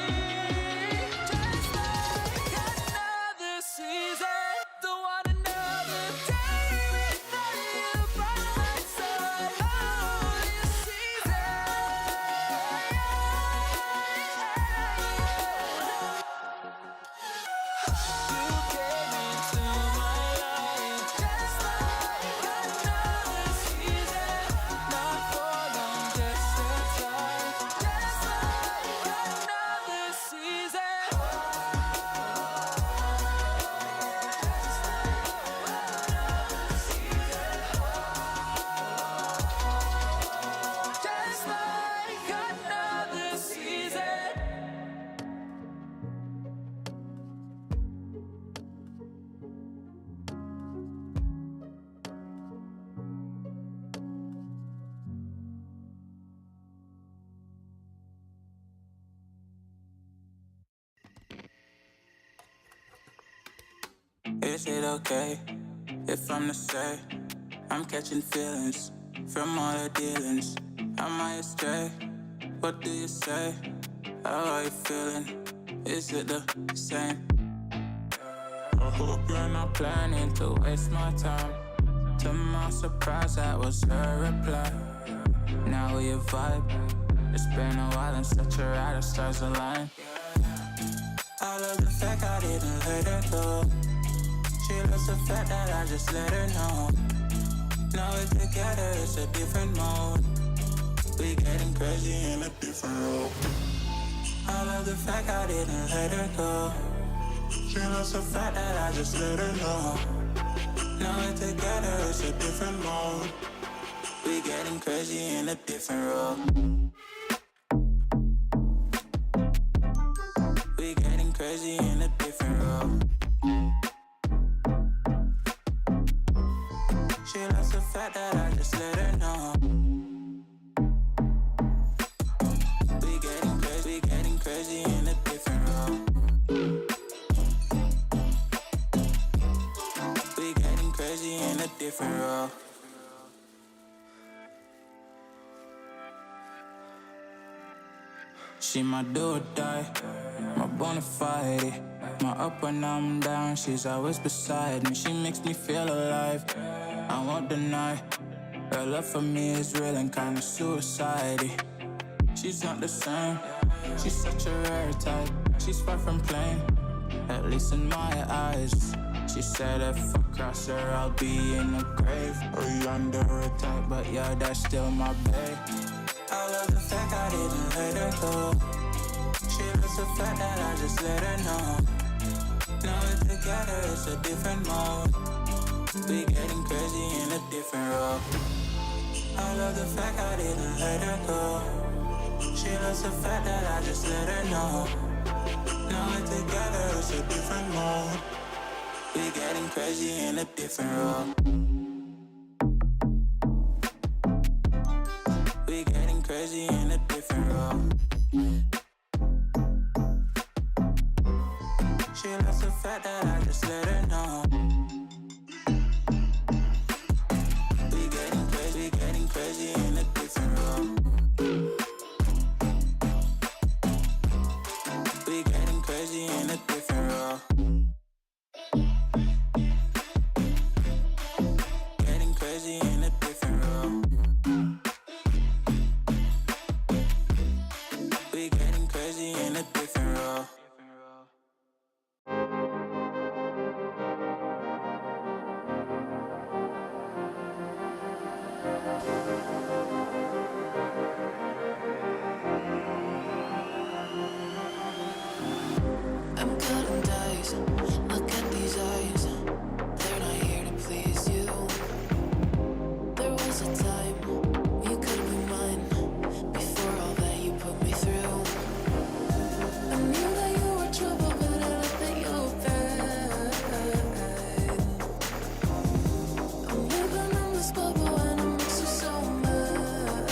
Just like another season. Don't want another day without you by my side. Oh, this season. You came into my life just like another season. Not for long, just a time, just like another season. Just like another season. Is it okay if I'm to say I'm catching feelings from all the dealings? Am I astray? What do you say? How are you feeling? Is it the same? I hope you're not planning to waste my time. To my surprise, that was her reply. Now we vibe. It's been a while and such a ride, the stars align. I love the fact I didn't let her go. She loves the fact that I just let her know. Now we're together, it's a different mode. We getting crazy in a different role. I love the fact I didn't let her go. She loves the fact that I just let her know. Now we're together, it's a different mode. We getting crazy in a different role. crazy in a different role. She loves the fact that I just let her know. We getting crazy in a different role. We getting crazy in a different role. She my do or die, my bona fide. My up when I'm down, she's always beside me. She makes me feel alive, I won't deny. Her love for me is real and kinda suicide-y. She's not the same, she's such a rare type. She's far from plain, at least in my eyes. She said if I cross her, I'll be in the grave or under attack, but yeah, that's still my babe. I love the fact I didn't let her go. She loves the fact that I just let her know. Now we're together, it's a different mode. We getting crazy in a different role. I love the fact I didn't let her go. She loves the fact that I just let her know. Now we're together, it's a different mode. We getting crazy in a different role. We getting crazy in a different role. She loves the fact that I just let her know. We getting crazy in a different role. We getting crazy in a different role. Getting crazy in a different role. We getting crazy in a different role. I'm cutting dice. Look at these eyes. They're not here to please you. There was a time you could be mine before all that you put me through. I knew that you were trouble, but I let that you were bad. I'm living in this bubble and it makes you so mad.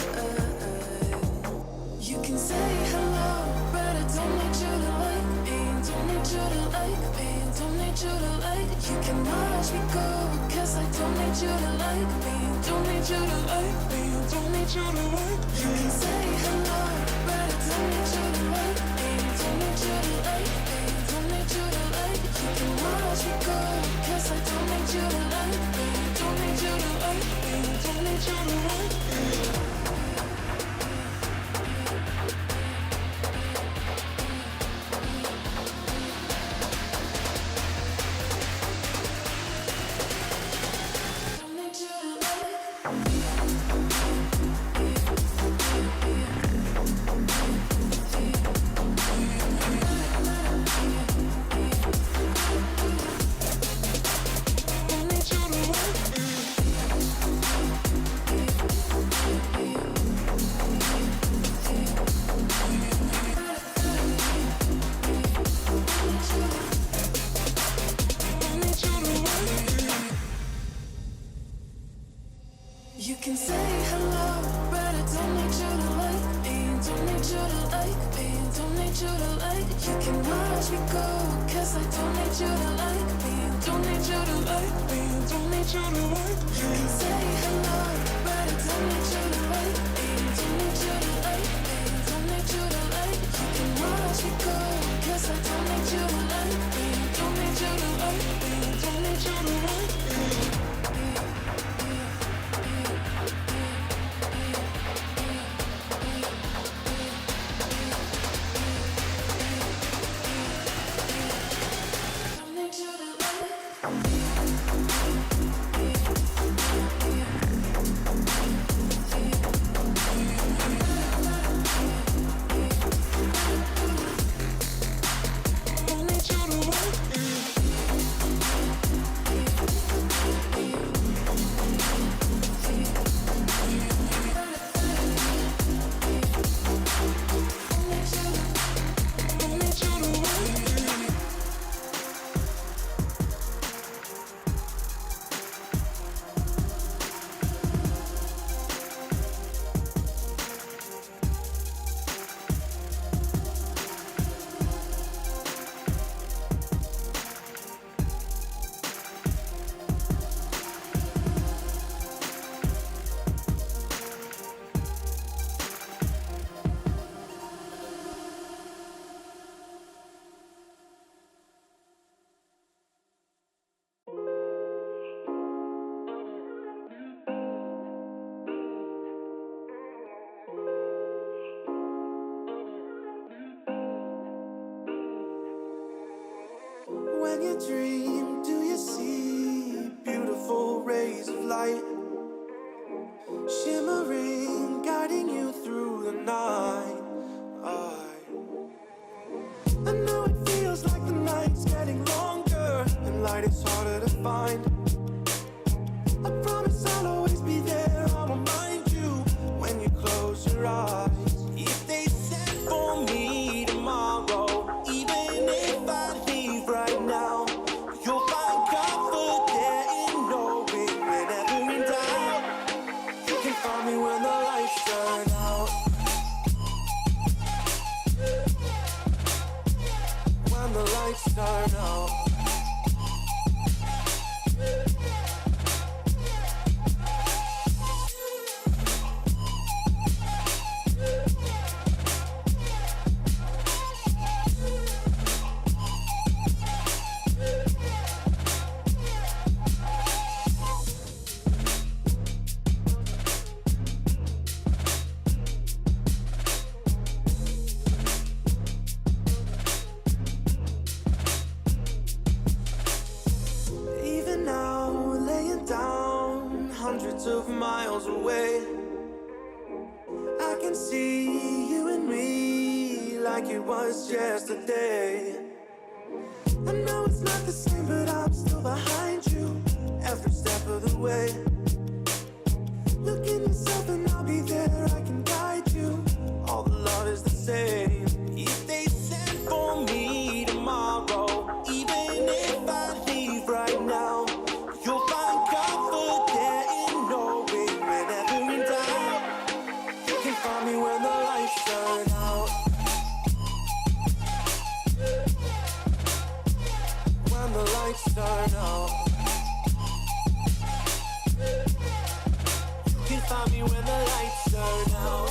You can say hello, but I don't need you to like me. Don't need you to like me. Don't need you to like. You can watch me go, 'cause I don't need you to like me. Don't need you to like me. Don't need you to like. You can say hello, but I don't need you to like me. Don't need you to like me. Don't need you to like. You can watch me go, 'cause I don't need you to like me. Don't need you to like me. Don't need you to like me. Don't need you to like. Don't need you to like. Don't need you to like. You can say hello, but I don't need you to like me. Don't need you to like me. Don't need you to like. You can watch me go, 'cause I don't need you to like me. Don't need you to like me. Don't need you to like. You can say hello, but I don't need you to like me. Don't need you to like me. Don't need you to like. You can watch me go, 'cause I don't need you to like me. Don't need you to like me. Don't need you to like me. Don't need you to like. Don't need you to like. When you dream, do you see beautiful rays of light shimmering, guiding you through the night? I know it feels like the night's getting longer and light is harder to find. I promise I'll always be there. I'll remind you when you close your eyes. If they send for me tomorrow, even if I leave right now, you'll find comfort there in knowing whenever in doubt, you can find me when the lights turn out. When the lights turn out. Even now, laying down hundreds of miles away, I can see you and me like it was yesterday. I know it's not the same, but I'm still behind you every step of the way. Look in yourself and I'll be there, I can guide you. All the love is the same. If they send for me tomorrow, even if I leave right now, you'll find comfort there in knowing whenever in doubt, you can find me when the lights turn out. When the lights turn out, you can find me when the lights turn out.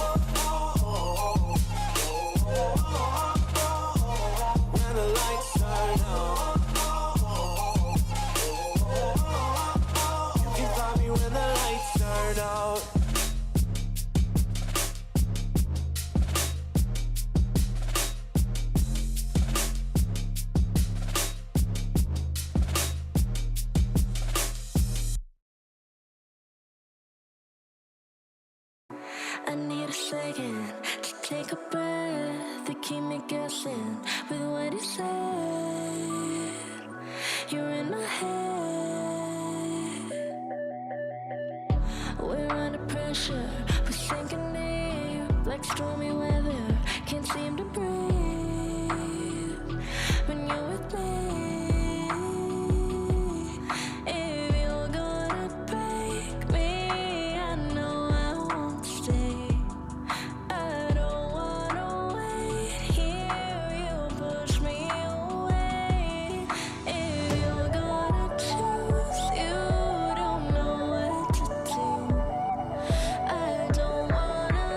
When the lights turn out, you can find me when the lights turn out. I need a second to take a breath, to keep me guessing with what you said. You're in my head. We're under pressure, we're sinking deep like stormy weather. Can't seem to breathe when you're with me. If you're gonna break me, I know I won't stay. I don't wanna wait here, you push me away. If you're gonna choose, you don't know what to do. I don't wanna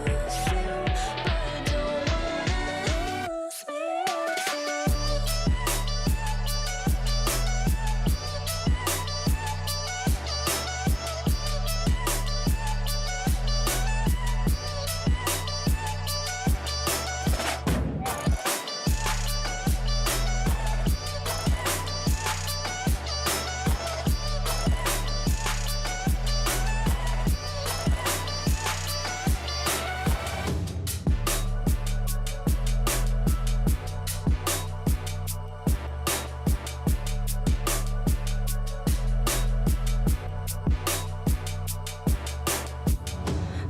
lose you, but I don't wanna lose me too.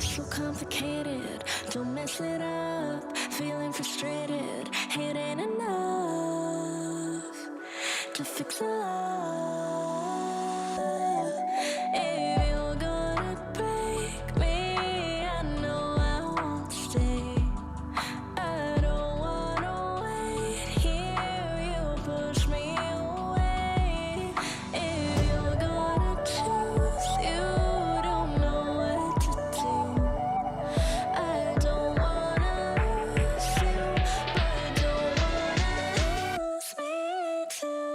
So complicated, don't mess it up. Feeling frustrated, it ain't enough to fix a love. If you're gonna break me, I know I won't stay. I don't wanna wait here, you push me away. If you're gonna choose, you don't know what to do. I don't wanna lose you, but I don't wanna lose me too.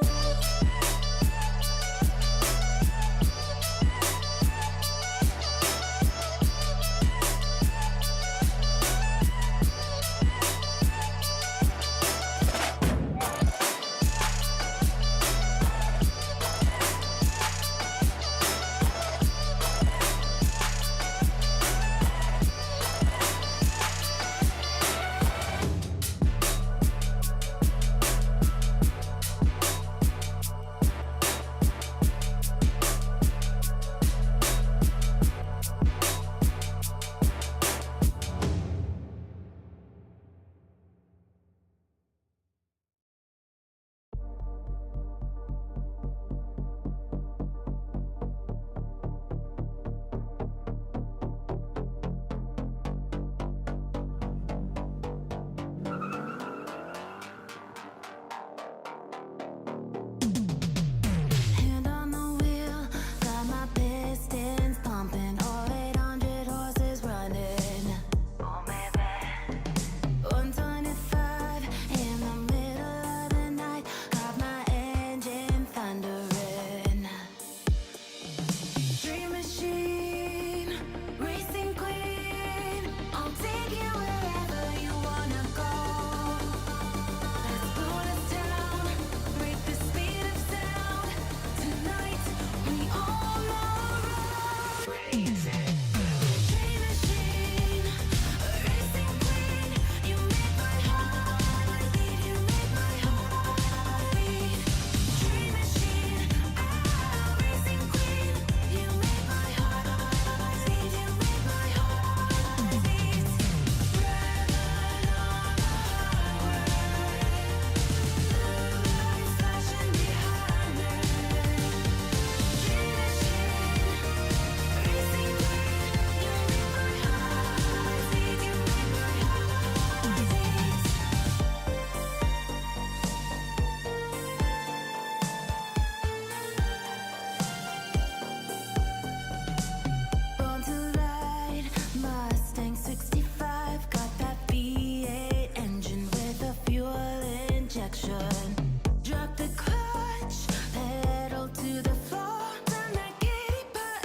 direction. Drop the clutch, pedal to the floor. Turn that giddy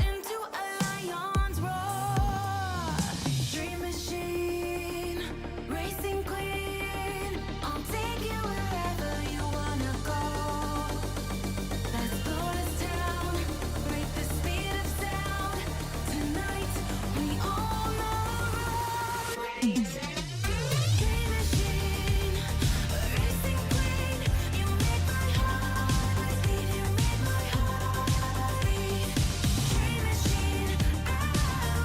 into a lion's roar. Dream machine, racing queen. I'll take you wherever you wanna go. Let's blow this town, break the speed of sound. Tonight we own the road. Dream machine, racing queen. You make my heart beat. You make my heart beat. Dream machine,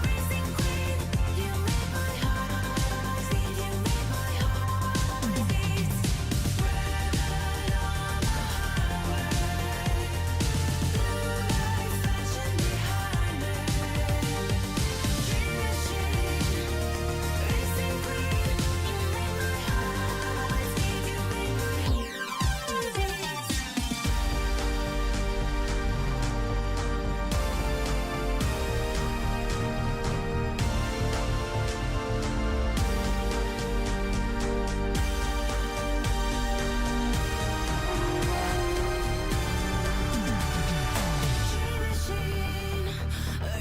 racing queen. You make my heart beat. You make my heart beat. Red on the highway, blue lights flashing behind me. Dream machine, racing queen. You make my heart beat. You make my heart beat. Dream machine,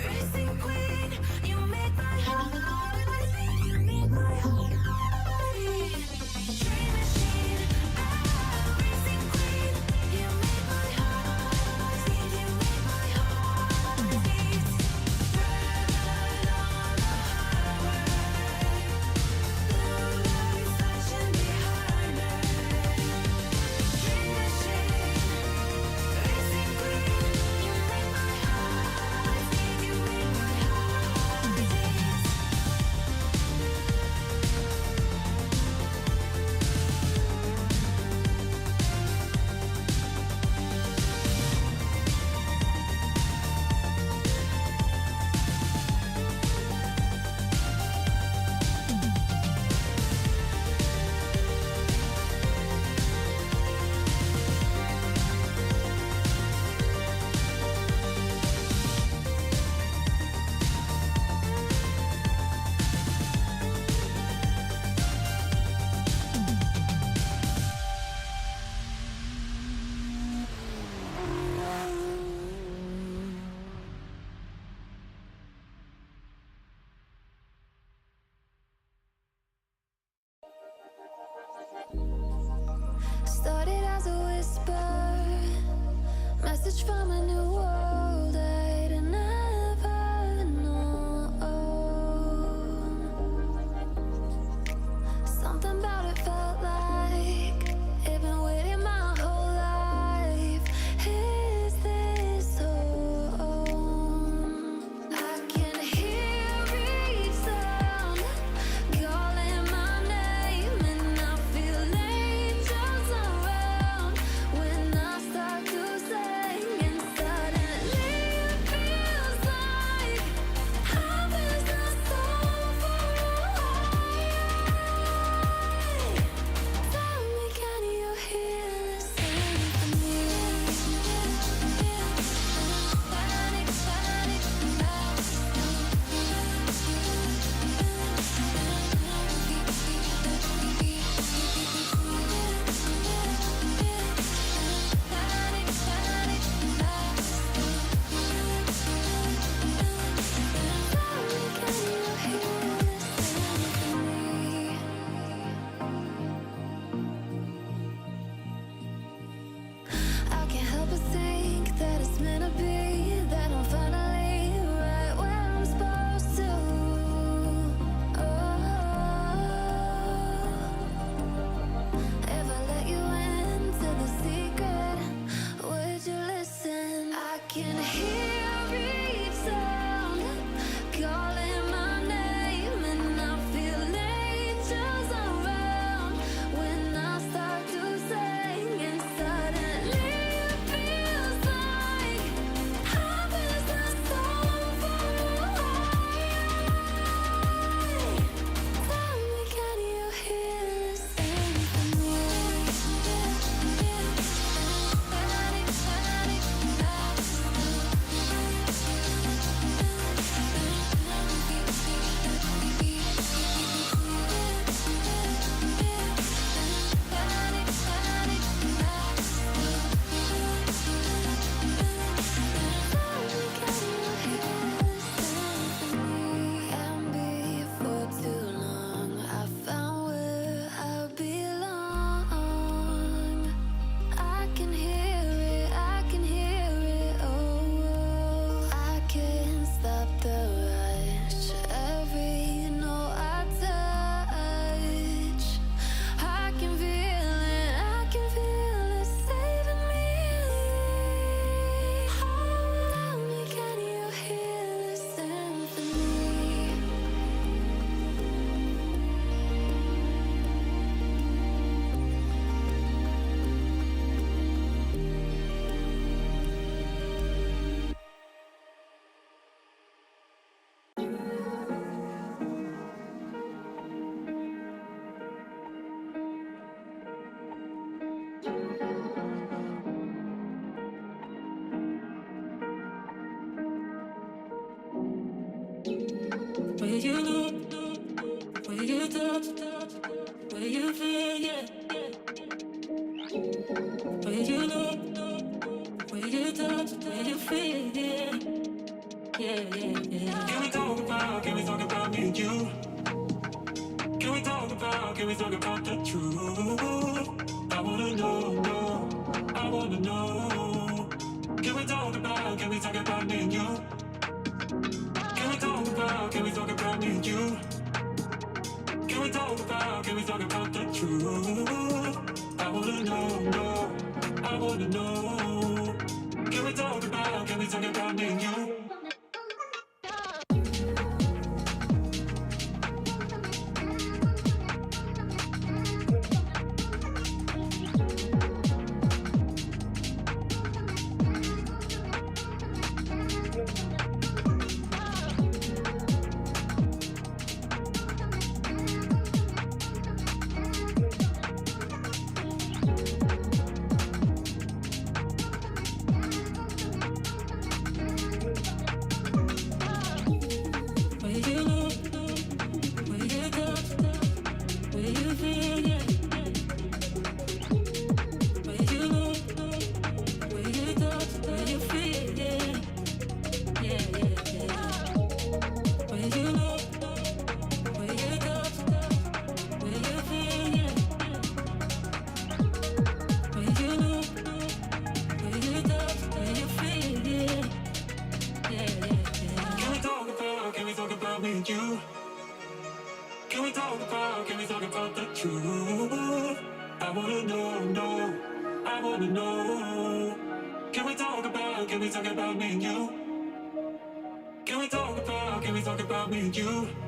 racing queen. You make my heart beat. You make my heart beat. Dream machine, racing queen. You make my heart beat. You make my heart beat. Red on the highway, blue lights flashing behind me. Dream machine, racing queen. You make my heart beat. You make my heart beat. Started as a whisper, message from a new world I'd never known. Something about it felt like it'd been waiting my whole life. Is this home? I can hear each sound calling my name, and I feel angels around when I start to sing. And suddenly it feels like I'm in the soul for Tell me, can you hear the symphony? Panic, panic, panic, panic, Tell me, can you hear the symphony? I can't help but think that it's meant to be, that I'm finally right where I'm supposed to. If I let you into the secret, would you listen? I can hear each sound calling my name, and I feel angels around when I start to sing. And suddenly it feels like feel, yeah. Where you look, where you touch, where you feel, yeah. Can we talk about me and you? Can we talk about the truth? I wanna know, I wanna know. Can we talk about me and you? Can we talk about me and you? Can we talk about the truth? I wanna know, I wanna know. Can we talk about me and you? Can we talk about the truth? I wanna know, I wanna know. Can we talk about me and you? Can we talk about me and you?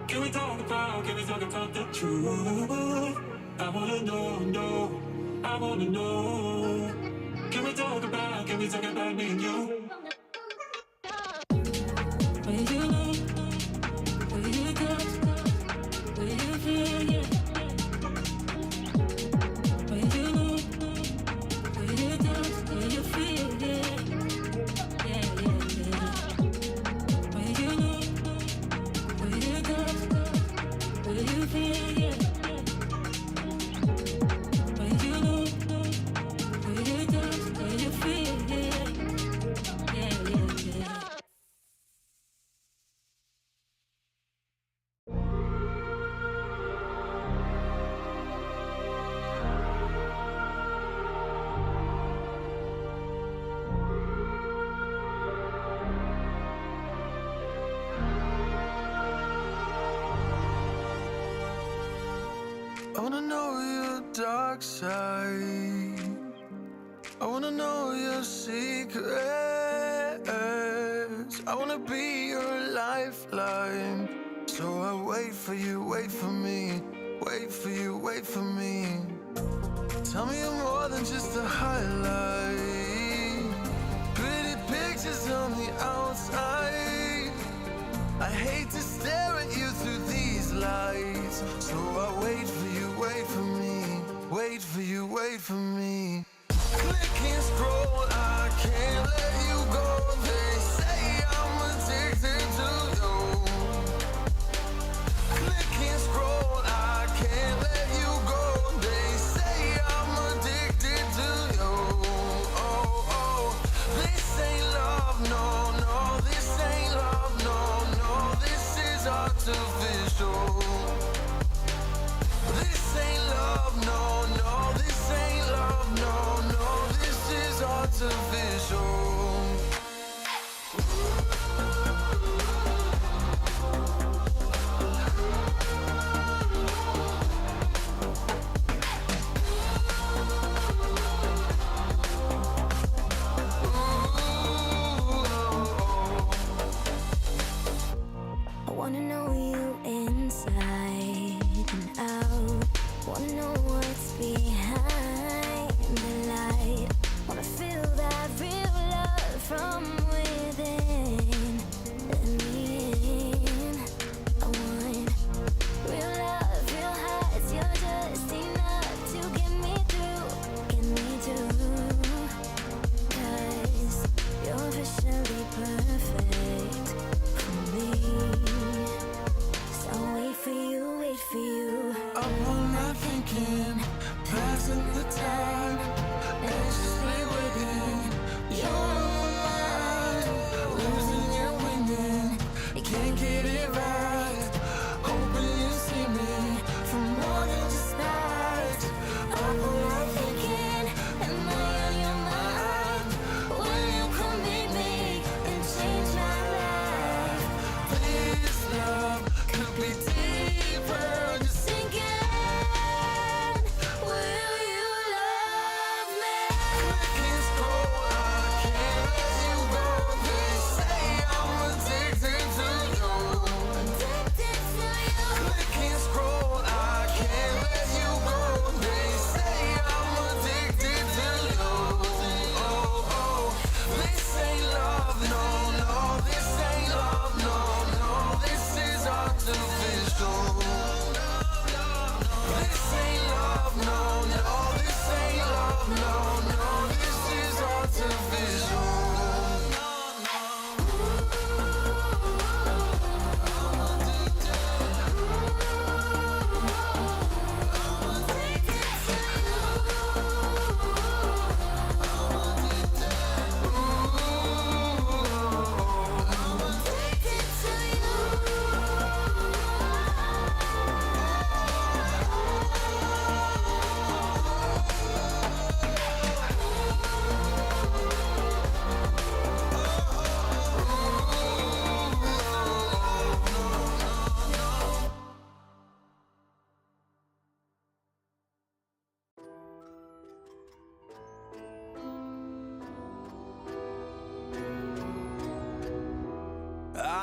Can we talk about the truth? I wanna know, I wanna know. Can we talk about me and you? Where you look, where you touch, where you feel, yeah. Where you look, where you touch, where you feel, yeah. Where you look, where you touch, where you feel, yeah. Where you look, where you touch, where you feel, yeah. I wanna know your dark side. I wanna know your secrets. I wanna be your lifeline. So I wait for you, wait for me. Wait for you, wait for me. Tell me you're more than just a highlight. Pretty pictures on the outside. I hate to stare at you through these lights. So I wait for you, wait for me. Wait for you, wait for me. Click and scroll, I can't let you go. They say I'm addicted to you. Click and scroll, I can't let you go. They say I'm addicted to you. Oh, oh, this ain't love, no, no. This ain't love, no, no. This is artificial. This ain't love, no, no. This ain't love, no, no. This is artificial.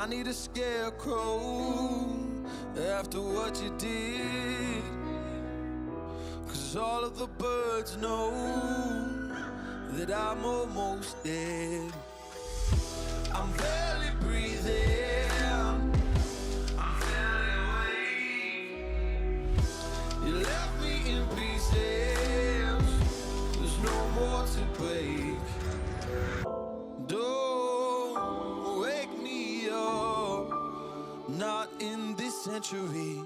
I need a scarecrow after what you did. 'Cause all of the birds know that I'm almost dead. I'm barely breathing. I'm barely awake. You left me in pieces. There's no more to break. Don't wake me up. Not in this century.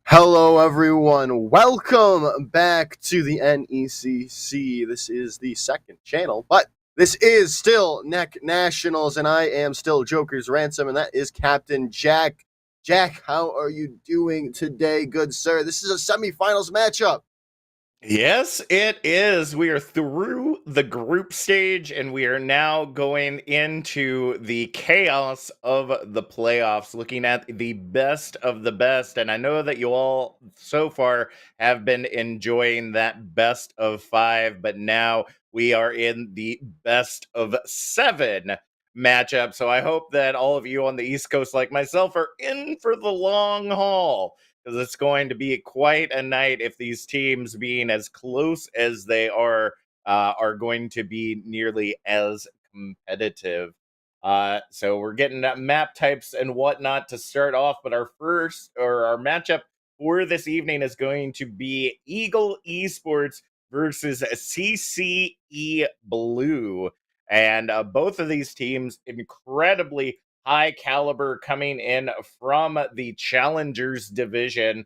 Hello, everyone. Welcome back to the NECC. This is the second channel, but this is still NECC Nationals, and I am still Joker's Ransom, and that is Captain Jack. Jack, how are you doing today, good sir? This is a semifinals matchup. Yes, it is. We are through the group stage and we are now going into the chaos of the playoffs, looking at the best of the best. And I know that you all so far have been enjoying that best of 5, but now we are in the best of 7 matchup. So I hope that all of you on the East Coast, like myself, are in for the long haul, because it's going to be quite a night if these teams, being as close as they are going to be nearly as competitive. So we're getting map types and whatnot to start off, but our matchup for this evening is going to be Eagle Esports versus CCE Blue. And both of these teams incredibly high caliber coming in from the Challengers division.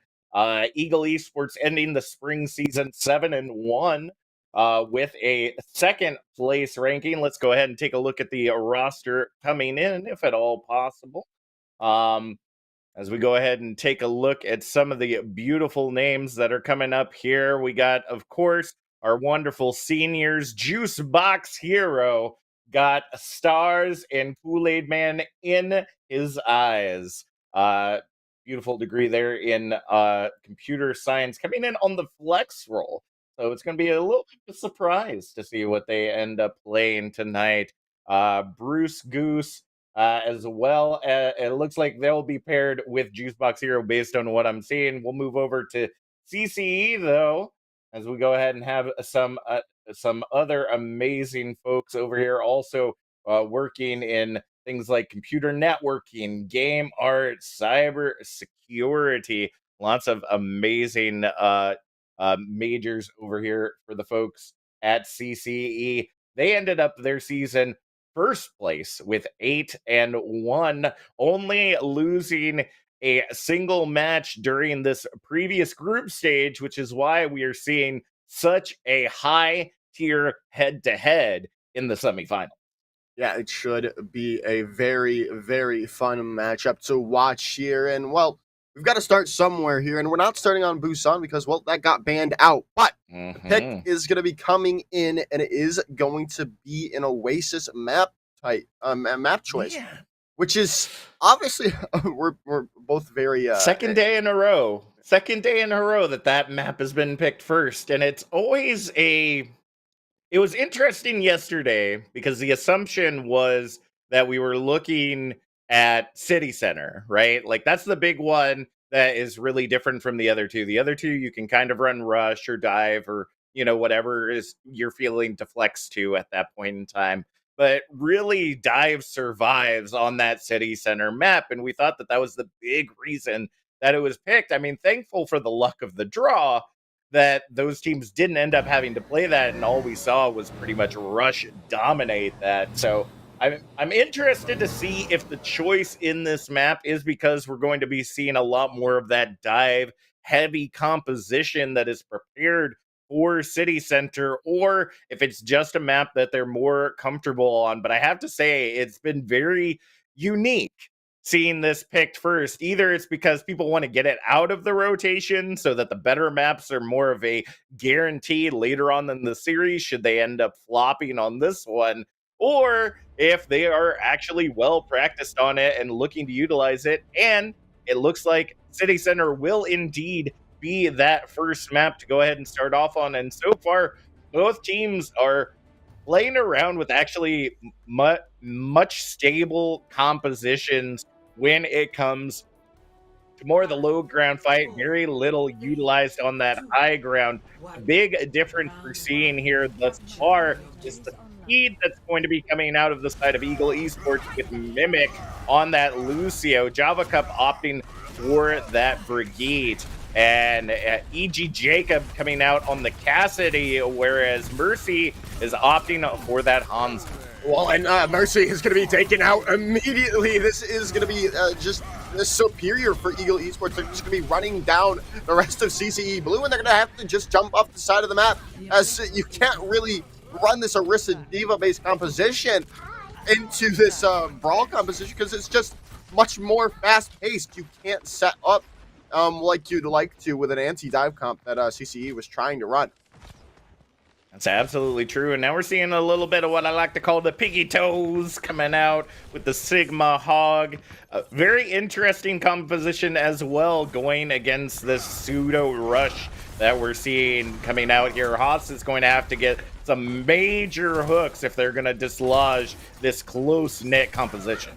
Eagle Esports ending the spring season 7-1 with a second place ranking. Let's go ahead and take a look at the roster coming in, if at all possible. As we go ahead and take a look at some of the beautiful names that are coming up here, we got, of course, our wonderful seniors. Juice Box Hero got stars and Kool-Aid Man in his eyes. Beautiful degree there in computer science, coming in on the flex roll. So it's going to be a little bit of a surprise to see what they end up playing tonight. Bruce Goose, as well. It looks like they'll be paired with Juicebox Hero based on what I'm seeing. We'll move over to CCE, though, as we go ahead and have some other amazing folks over here also working in things like computer networking, game art, cyber security. Lots of amazing majors over here for the folks at CCE. They ended up their season first place with 8-1, only losing a single match during this previous group stage, which is why we are seeing such a high tier head to head in the semifinal. Yeah, it should be a very, very fun matchup to watch here. And, well, we've got to start somewhere here. And we're not starting on Busan because, well, that got banned out. But the pick is going to be coming in, and it is going to be an Oasis map type, map choice. Yeah. Which is obviously, we're both very... Second day in a row that map has been picked first. And it's always it was interesting yesterday because the assumption was that we were looking at City Center, right? Like that's the big one that is really different from the other two. The other two, you can kind of run rush or dive or, whatever is you're feeling to flex to at that point in time. But really, dive survives on that City Center map. And we thought that was the big reason that it was picked. I mean, thankful for the luck of the draw that those teams didn't end up having to play that, and all we saw was pretty much rush dominate that. So I'm interested to see if the choice in this map is because we're going to be seeing a lot more of that dive heavy composition that is prepared for City Center, or if it's just a map that they're more comfortable on. But I have to say, it's been very unique seeing this picked first. Either it's because people want to get it out of the rotation so that the better maps are more of a guarantee later on in the series should they end up flopping on this one, or if they are actually well practiced on it and looking to utilize it. And it looks like City Center will indeed be that first map to go ahead and start off on. And so far, both teams are playing around with actually much stable compositions when it comes to more of the low ground fight, very little utilized on that high ground. The big difference we're seeing here thus far is the speed that's going to be coming out of the side of Eagle Esports with Mimic on that Lucio. Java Cup opting for that Brigade. And E.G. Jacob coming out on the Cassidy, whereas Mercy is opting for that Hans. Well, and Mercy is going to be taken out immediately. This is going to be just superior for Eagle Esports. They're just going to be running down the rest of CCE Blue, and they're going to have to just jump off the side of the map, as you can't really run this Orisa Diva-based composition into this Brawl composition because it's just much more fast-paced. You can't set up like you'd like to with an anti-dive comp that CCE was trying to run. That's absolutely true. And now we're seeing a little bit of what I like to call the piggy toes coming out with the Sigma Hog. Very interesting composition as well, going against this pseudo rush that we're seeing coming out here. Haas is going to have to get some major hooks if they're going to dislodge this close-knit composition.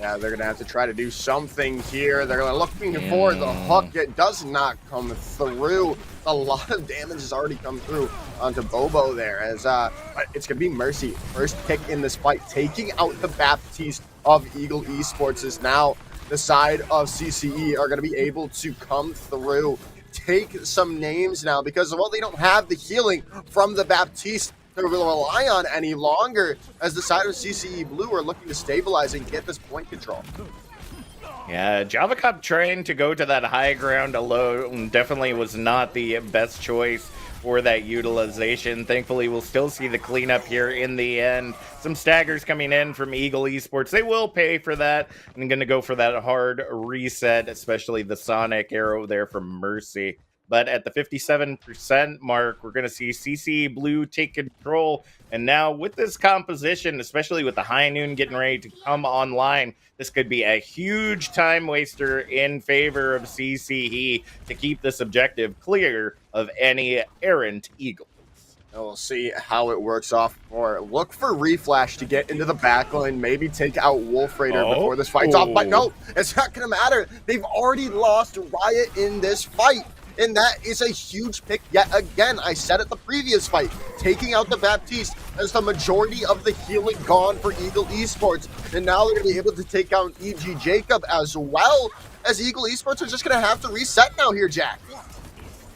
Yeah, they're going to have to try to do something here. They're looking for the hook. It does not come through. A lot of damage has already come through onto Bobo there. As but it's going to be Mercy. First pick in this fight, taking out the Baptiste of Eagle Esports. Is now the side of CCE are going to be able to come through, take some names now, because, well, they don't have the healing from the Baptiste to rely on any longer, as the side of CCE Blue are looking to stabilize and get this point control. Yeah, Java Cup trying to go to that high ground alone definitely was not the best choice for that utilization. Thankfully, we'll still see the cleanup here in the end. Some staggers coming in from Eagle Esports. They will pay for that. I'm going to go for that hard reset, especially the Sonic arrow there from Mercy. But at the 57% mark, we're going to see CCE Blue take control. And now with this composition, especially with the High Noon getting ready to come online, this could be a huge time waster in favor of CCE to keep this objective clear of any errant Eagles. And we'll see how it works off. Or look for Reflash to get into the backline, maybe take out Wolf Raider before this fight's off. But no, it's not going to matter. They've already lost Riot in this fight. And that is a huge pick yet again. I said it the previous fight, taking out the Baptiste as the majority of the healing gone for Eagle Esports. And now they're going to be able to take out E.G. Jacob as well, as Eagle Esports are just going to have to reset now here, Jack.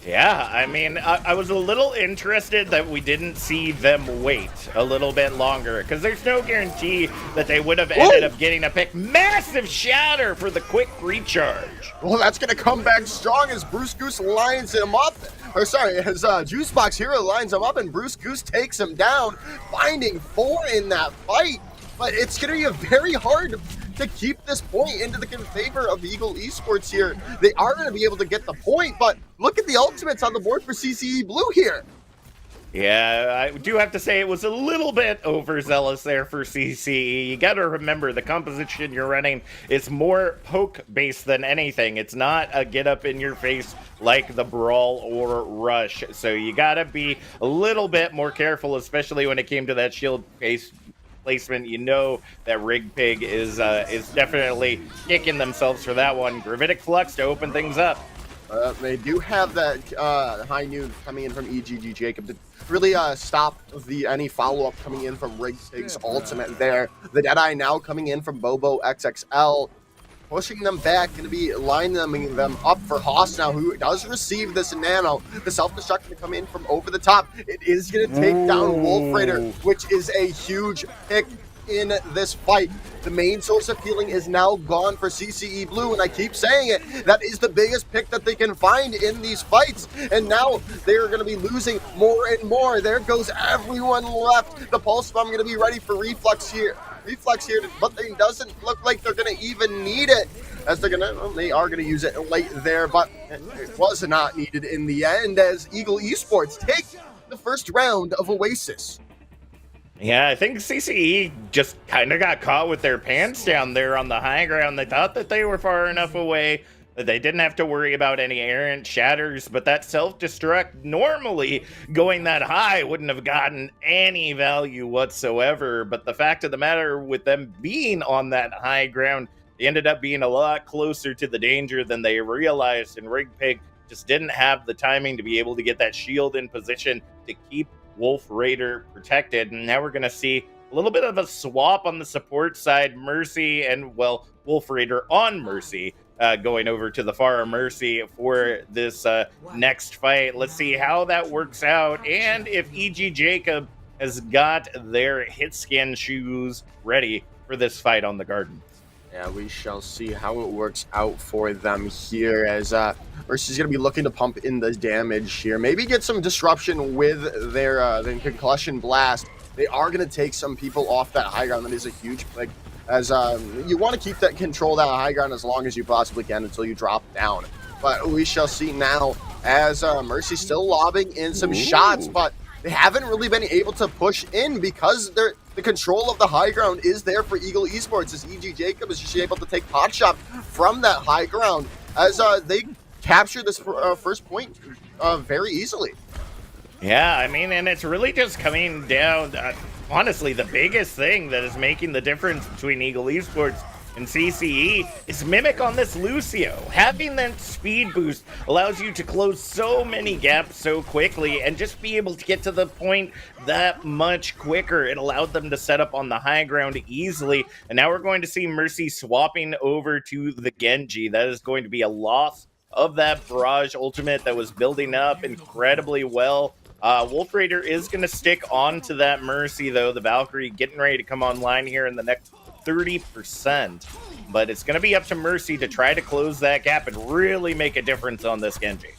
Yeah, I mean, I was a little interested that we didn't see them wait a little bit longer, because there's no guarantee that they would have ended up getting a pick. Massive shatter for the quick recharge. Well, that's going to come back strong as Bruce Goose lines him up. Or sorry, as Juicebox Hero lines him up and Bruce Goose takes him down, finding 4 in that fight. But it's going to be a very hard to keep this point into the favor of Eagle Esports here. They are going to be able to get the point, but look at the ultimates on the board for CCE Blue here. Yeah, I do have to say it was a little bit overzealous there for CCE. You got to remember the composition you're running is more poke-based than anything. It's not a get-up-in-your-face like the Brawl or Rush. So you got to be a little bit more careful, especially when it came to that shield-based placement. You know that Rig Pig is definitely kicking themselves for that one. Gravitic Flux to open things up. They do have that High Noon coming in from EGG Jacob to really stop any follow-up coming in from Rig Pig's ultimate there. The Deadeye now coming in from Bobo XXL, pushing them back, going to be lining them up for Haas now, who does receive this nano. The self-destruct to come in from over the top. It is going to take down Wolf Raider, which is a huge pick in this fight. The main source of healing is now gone for CCE Blue, and I keep saying it, that is the biggest pick that they can find in these fights, and now they're going to be losing more and more. There goes everyone left. The Pulse Bomb going to be ready for Reflex here, but it doesn't look like they're going to even need it, as they are going to use it late there, but it was not needed in the end, as Eagle Esports take the first round of Oasis. Yeah, I think CCE just kind of got caught with their pants down there on the high ground. They thought that they were far enough away, They didn't have to worry about any errant shatters, but that self-destruct normally going that high wouldn't have gotten any value whatsoever. But the fact of the matter, with them being on that high ground, they ended up being a lot closer to the danger than they realized, and Rig Pig just didn't have the timing to be able to get that shield in position to keep Wolf Raider protected. And now we're going to see a little bit of a swap on the support side. Mercy and, well, Wolf Raider on Mercy, going over to the far Mercy for this next fight. Let's see how that works out, and if E.G. Jacob has got their hit scan shoes ready for this fight on the Garden. Yeah, we shall see how it works out for them here, as Mercy's going to be looking to pump in the damage here. Maybe get some disruption with their concussion blast. They are going to take some people off that high ground. That is a huge pick, as you want to keep that control, that high ground, as long as you possibly can until you drop down. But we shall see now, as Mercy's still lobbing in some shots, but they haven't really been able to push in because the control of the high ground is there for Eagle Esports, as E.G. Jacob is just able to take pot shot from that high ground, as they capture this first point very easily. Yeah, I mean, and it's really just coming down, honestly, the biggest thing that is making the difference between Eagle Esports and CCE is Mimic on this Lucio. Having that speed boost allows you to close so many gaps so quickly and just be able to get to the point that much quicker. It allowed them to set up on the high ground easily, and now we're going to see Mercy swapping over to the Genji. That is going to be a loss of that barrage ultimate that was building up incredibly well. Wolf Raider is going to stick on to that Mercy, though. The Valkyrie getting ready to come online here in the next 30%, but it's going to be up to Mercy to try to close that gap and really make a difference on this Genji.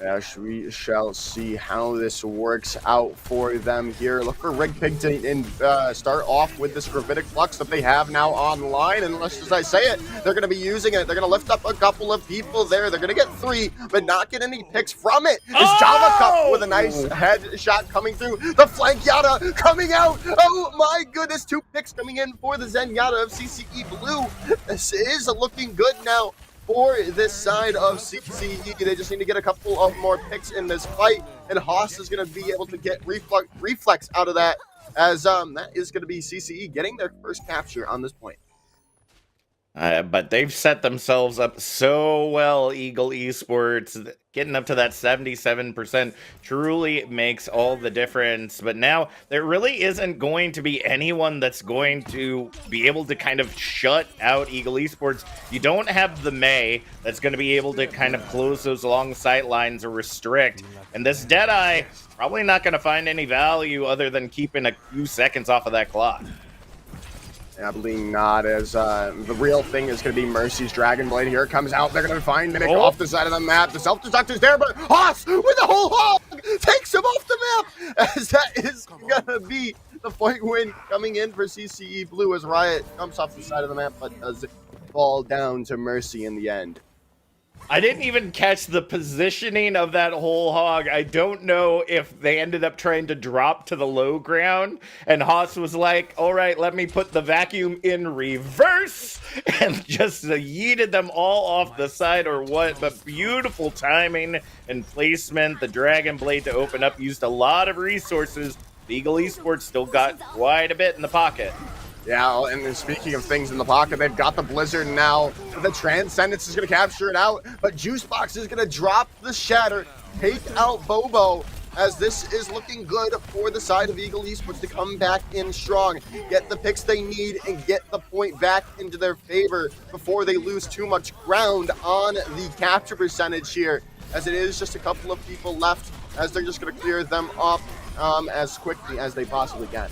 Yes, we shall see how this works out for them here. Look for Rig Pig to start off with this Gravitic Flux that they have now online, and just as I say it, they're going to be using it. They're going to lift up a couple of people there. They're going to get 3, but not get any picks from it. It's Java Cup with a nice headshot coming through. The flank Yata coming out. Oh my goodness, 2 picks coming in for the Zenyatta of CCE Blue. This is looking good now for this side of CCE. They just need to get a couple of more picks in this fight, and Haas is going to be able to get reflex out of that, as that is going to be CCE getting their first capture on this point. But they've set themselves up so well, Eagle Esports. Getting up to that 77% truly makes all the difference. But now there really isn't going to be anyone that's going to be able to kind of shut out Eagle Esports. You don't have the Mei that's going to be able to kind of close those long sight lines or restrict. And this Deadeye probably not going to find any value other than keeping a few seconds off of that clock. Absolutely not, as the real thing is going to be Mercy's Dragon Blade. Here it comes out. They're going to find Mimic off the side of the map. The self-destructor's there, but Haas with the whole hog takes him off the map, as that is going to be the point win coming in for CCE Blue, as Riot jumps off the side of the map, but does fall down to Mercy in the end. I didn't even catch the positioning of that whole hog. I don't know if they ended up trying to drop to the low ground, and Haas was like, all right, let me put the vacuum in reverse, and just yeeted them all off the side, or what. But beautiful timing and placement. The Dragon Blade to open up used a lot of resources. The Eagle Esports still got quite a bit in the pocket. Yeah, and then speaking of things in the pocket, they've got the Blizzard now. The Transcendence is going to capture it out, but Juicebox is going to drop the Shatter, take out Bobo, as this is looking good for the side of Eagle Esports to come back in strong, get the picks they need, and get the point back into their favor before they lose too much ground on the capture percentage here, as it is just a couple of people left, as they're just going to clear them up as quickly as they possibly can.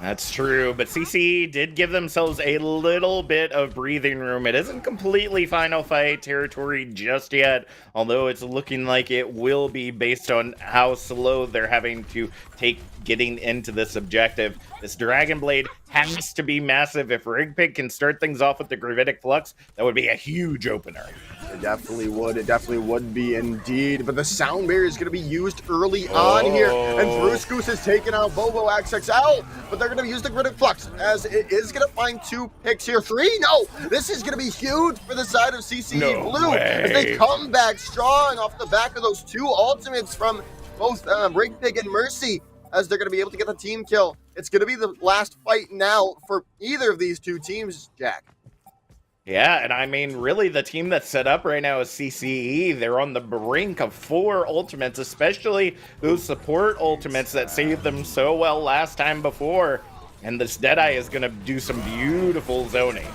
That's true, but CCE did give themselves a little bit of breathing room. It isn't completely final fight territory just yet, although it's looking like it will be based on how slow they're having to take getting into this objective. This Dragon Blade has to be massive. If Rig Pig can start things off with the Gravitic Flux, that would be a huge opener. It definitely would. It definitely would be indeed. But the sound barrier is going to be used early on here. And Bruce Goose has taken out Bobo XXL. But they're they're going to use the Grid Flux, as it is going to find 2 picks here. 3? No! This is going to be huge for the side of CCE No Blue, way. as they come back strong off the back of those 2 ultimates from both Rig Pig and Mercy, as they're going to be able to get the team kill. It's going to be the last fight now for either of these 2 teams, Jack. Yeah, and I mean, really, the team that's set up right now is CCE. They're on the brink of 4 ultimates, especially those support ultimates that saved them so well last time before. And this Deadeye is going to do some beautiful zoning.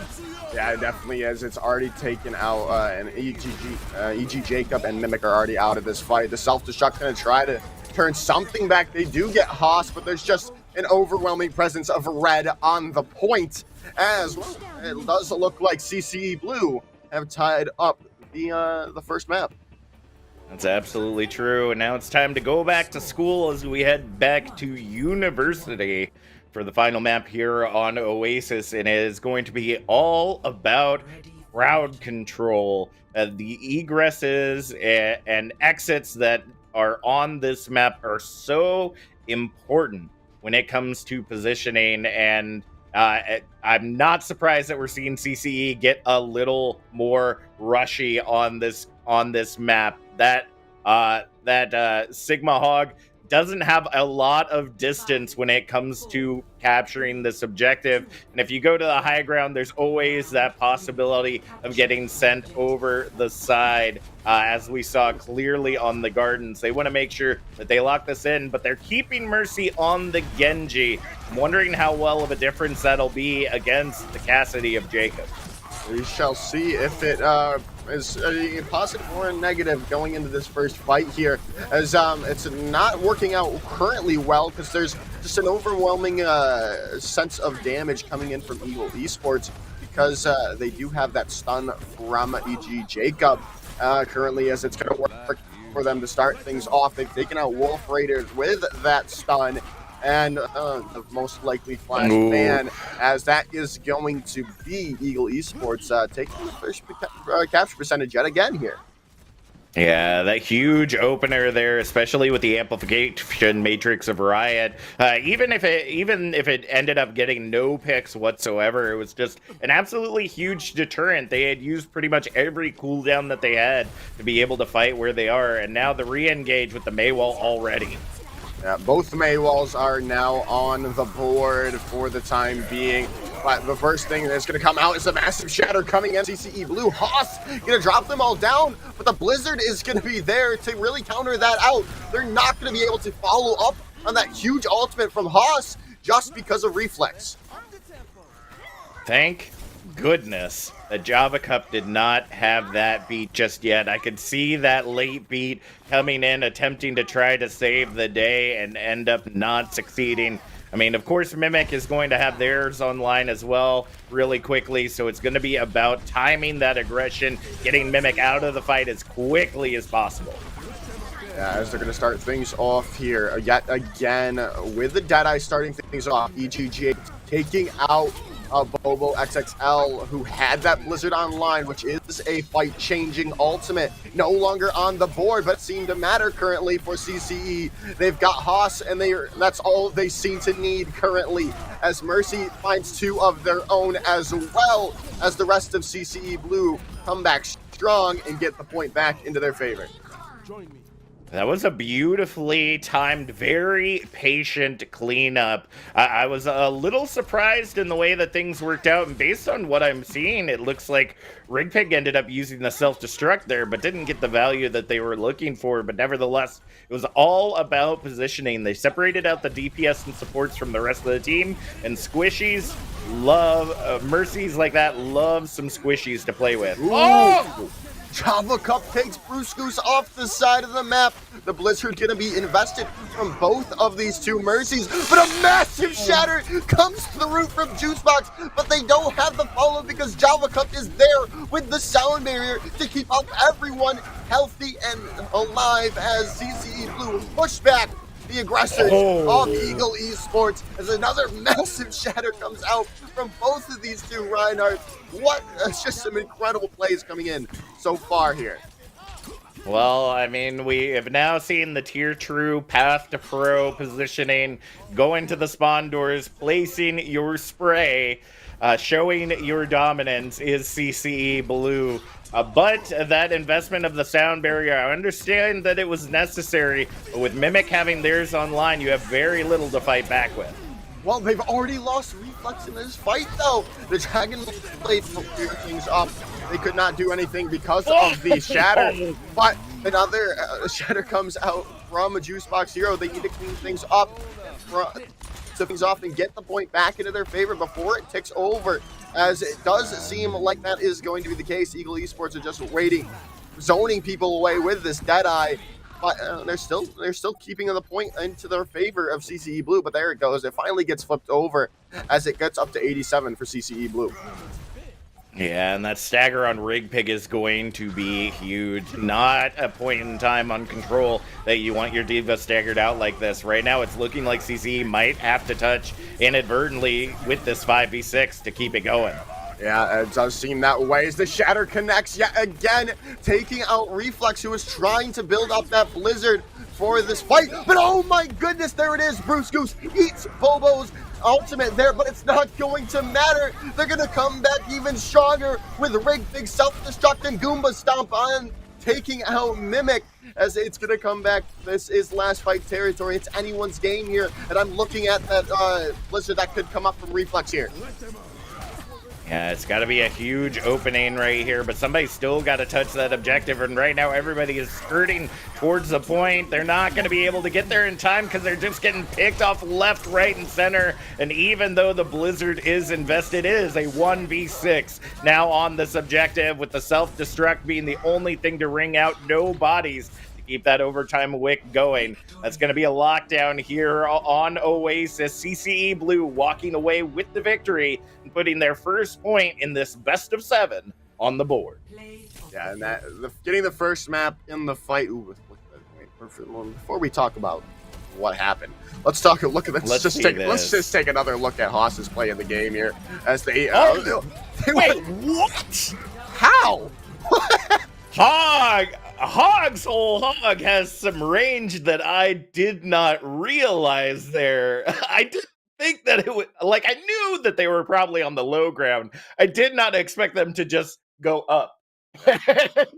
Yeah, it definitely is. It's already taken out an EG Jacob and Mimic are already out of this fight. The self-destruct's going to try to turn something back. They do get Haas, but there's just an overwhelming presence of red on the point. As well, it does look like CCE Blue have tied up the first map. That's absolutely true. And now it's time to go back to school as we head back to university for the final map here on Oasis. And it is going to be all about crowd control. The egresses and exits that are on this map are so important when it comes to positioning, and I'm not surprised that we're seeing CCE get a little more rushy on this map. That Sigma Hog doesn't have a lot of distance when it comes to capturing this objective. And if you go to the high ground, there's always that possibility of getting sent over the side, as we saw clearly on the Gardens. They want to make sure that they lock this in, but they're keeping Mercy on the Genji. I'm wondering how well of a difference that'll be against the Cassidy of Jacob. We shall see if it is a positive or a negative going into this first fight here, as it's not working out currently well, because there's just an overwhelming sense of damage coming in from Eagle Esports, because they do have that stun from EG Jacob currently, as it's going to work for them to start things off. They've taken out Wolf Raiders with that stun, and the most likely flash ban, as that is going to be Eagle Esports taking the first capture percentage yet again here. Yeah, that huge opener there, especially with the amplification matrix of Riot. Even if it ended up getting no picks whatsoever, it was just an absolutely huge deterrent. They had used pretty much every cooldown that they had to be able to fight where they are, and now the re-engage with the Maywall already. Yeah, both Maywalls are now on the board for the time being. But the first thing that's going to come out is a massive shatter coming in. CCE Blue, Haas going to drop them all down, but the Blizzard is going to be there to really counter that out. They're not going to be able to follow up on that huge ultimate from Haas just because of reflex. Thank goodness that Java Cup did not have that beat just yet. I could see that late beat coming in, attempting to try to save the day and end up not succeeding. I mean, of course, Mimic is going to have theirs online as well really quickly, so it's going to be about timing that aggression, getting Mimic out of the fight as quickly as possible. Yeah, as they're going to start things off here yet again with the Deadeye starting things off. EGG taking out Bobo XXL, who had that Blizzard online, which is a fight-changing ultimate. No longer on the board, but seemed to matter currently for CCE. They've got Haas, and that's all they seem to need currently, as Mercy finds 2 of their own, as well as the rest of CCE Blue come back strong and get the point back into their favor. Join me. That was a beautifully timed, very patient cleanup. I was a little surprised in the way that things worked out, and based on what I'm seeing, it looks like Rigpig ended up using the self-destruct there, but didn't get the value that they were looking for. But nevertheless, it was all about positioning. They separated out the DPS and supports from the rest of the team, and squishies love, Mercies like that love some squishies to play with. Ooh. Oh! Java Cup takes Bruscus off the side of the map. The Blizzard gonna be invested from both of these 2 Mercies, but a massive shatter comes through from Juicebox, but they don't have the follow because Java Cup is there with the sound barrier to keep up everyone healthy and alive, as CCE Blue push back the aggressors of Eagle Esports, as another massive shatter comes out from both of these 2 Reinhardt. What just some incredible plays coming in so far here. Well, I mean, we have now seen the tier true path to pro positioning, going to the spawn doors, placing your spray, showing your dominance is CCE Blue. But that investment of the sound barrier, I understand that it was necessary, but with Mimic having theirs online, you have very little to fight back with. Well, they've already lost reflex in this fight, though. The Dragon Blade clear things up. They could not do anything because of the Shatter, but another Shatter comes out from a Juice Box Hero. They need to clean things up, things off, and get the point back into their favor before it ticks over, as it does seem like that is going to be the case. Eagle Esports are just waiting, zoning people away with this Deadeye. But they're still keeping the point into their favor of CCE Blue, but there it goes. It finally gets flipped over as it gets up to 87 for CCE Blue. Yeah, and that stagger on Rig Pig is going to be huge. Not a point in time on control that you want your Diva staggered out like this. Right now, it's looking like CCE might have to touch inadvertently with this 5v6 to keep it going. Yeah, it does seem that way as the Shatter connects yet again, taking out Reflex, who is trying to build up that Blizzard for this fight. But oh my goodness, there it is. Bruce Goose eats Bobo's ultimate there, but it's not going to matter. They're going to come back even stronger with Rig Big self-destruct and Goomba Stomp on, taking out Mimic, as it's going to come back. This is last fight territory. It's anyone's game here, and I'm looking at that Blizzard that could come up from Reflex here. Yeah, it's got to be a huge opening right here, but somebody's still got to touch that objective, and right now everybody is skirting towards the point. They're not going to be able to get there in time because they're just getting picked off left, right, and center, and even though the Blizzard is invested, it is a 1v6 now on this objective, with the self-destruct being the only thing to ring out. No bodies to keep that overtime wick going. That's going to be a lockdown here on Oasis. CCE Blue walking away with the victory and putting their first point in this best of 7 on the board. Yeah, and getting the first map in the fight. Ooh, before we talk about what happened, let's just take another look at Haas's play in the game here as they. Wait, what? How? Hog's whole hog has some range that I did not realize there. I didn't think that it would, like, I knew that they were probably on the low ground. I did not expect them to just go up.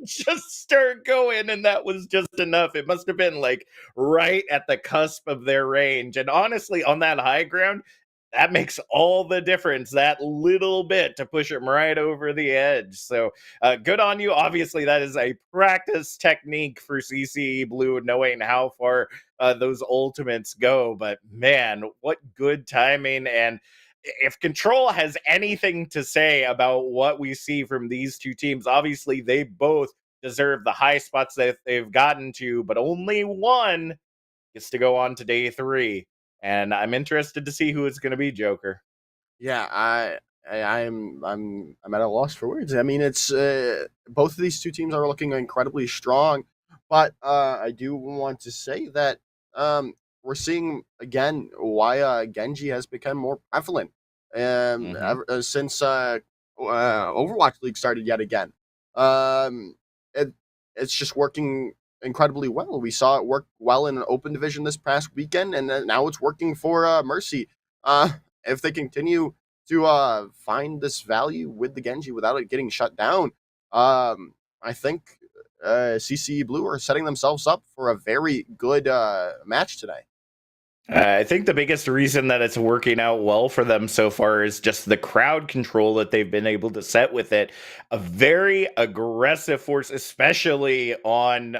Just start going, and that was just enough. It must have been like right at the cusp of their range. And honestly, on that high ground, that makes all the difference, that little bit to push him right over the edge. So good on you. Obviously, that is a practice technique for CCE Blue, knowing how far those ultimates go. But man, what good timing. And if Control has anything to say about what we see from these two teams, obviously they both deserve the high spots that they've gotten to, but only one gets to go on to day 3. And I'm interested to see who it's going to be, Joker. Yeah, I'm at a loss for words. I mean, it's both of these two teams are looking incredibly strong, but I do want to say that we're seeing again why Genji has become more prevalent since Overwatch League started yet again. It's just working incredibly well. We saw it work well in an open division this past weekend, and now it's working for Mercy. If they continue to find this value with the Genji without it getting shut down, I think CCE Blue are setting themselves up for a very good match today. I think the biggest reason that it's working out well for them so far is just the crowd control that they've been able to set with it. A very aggressive force, especially on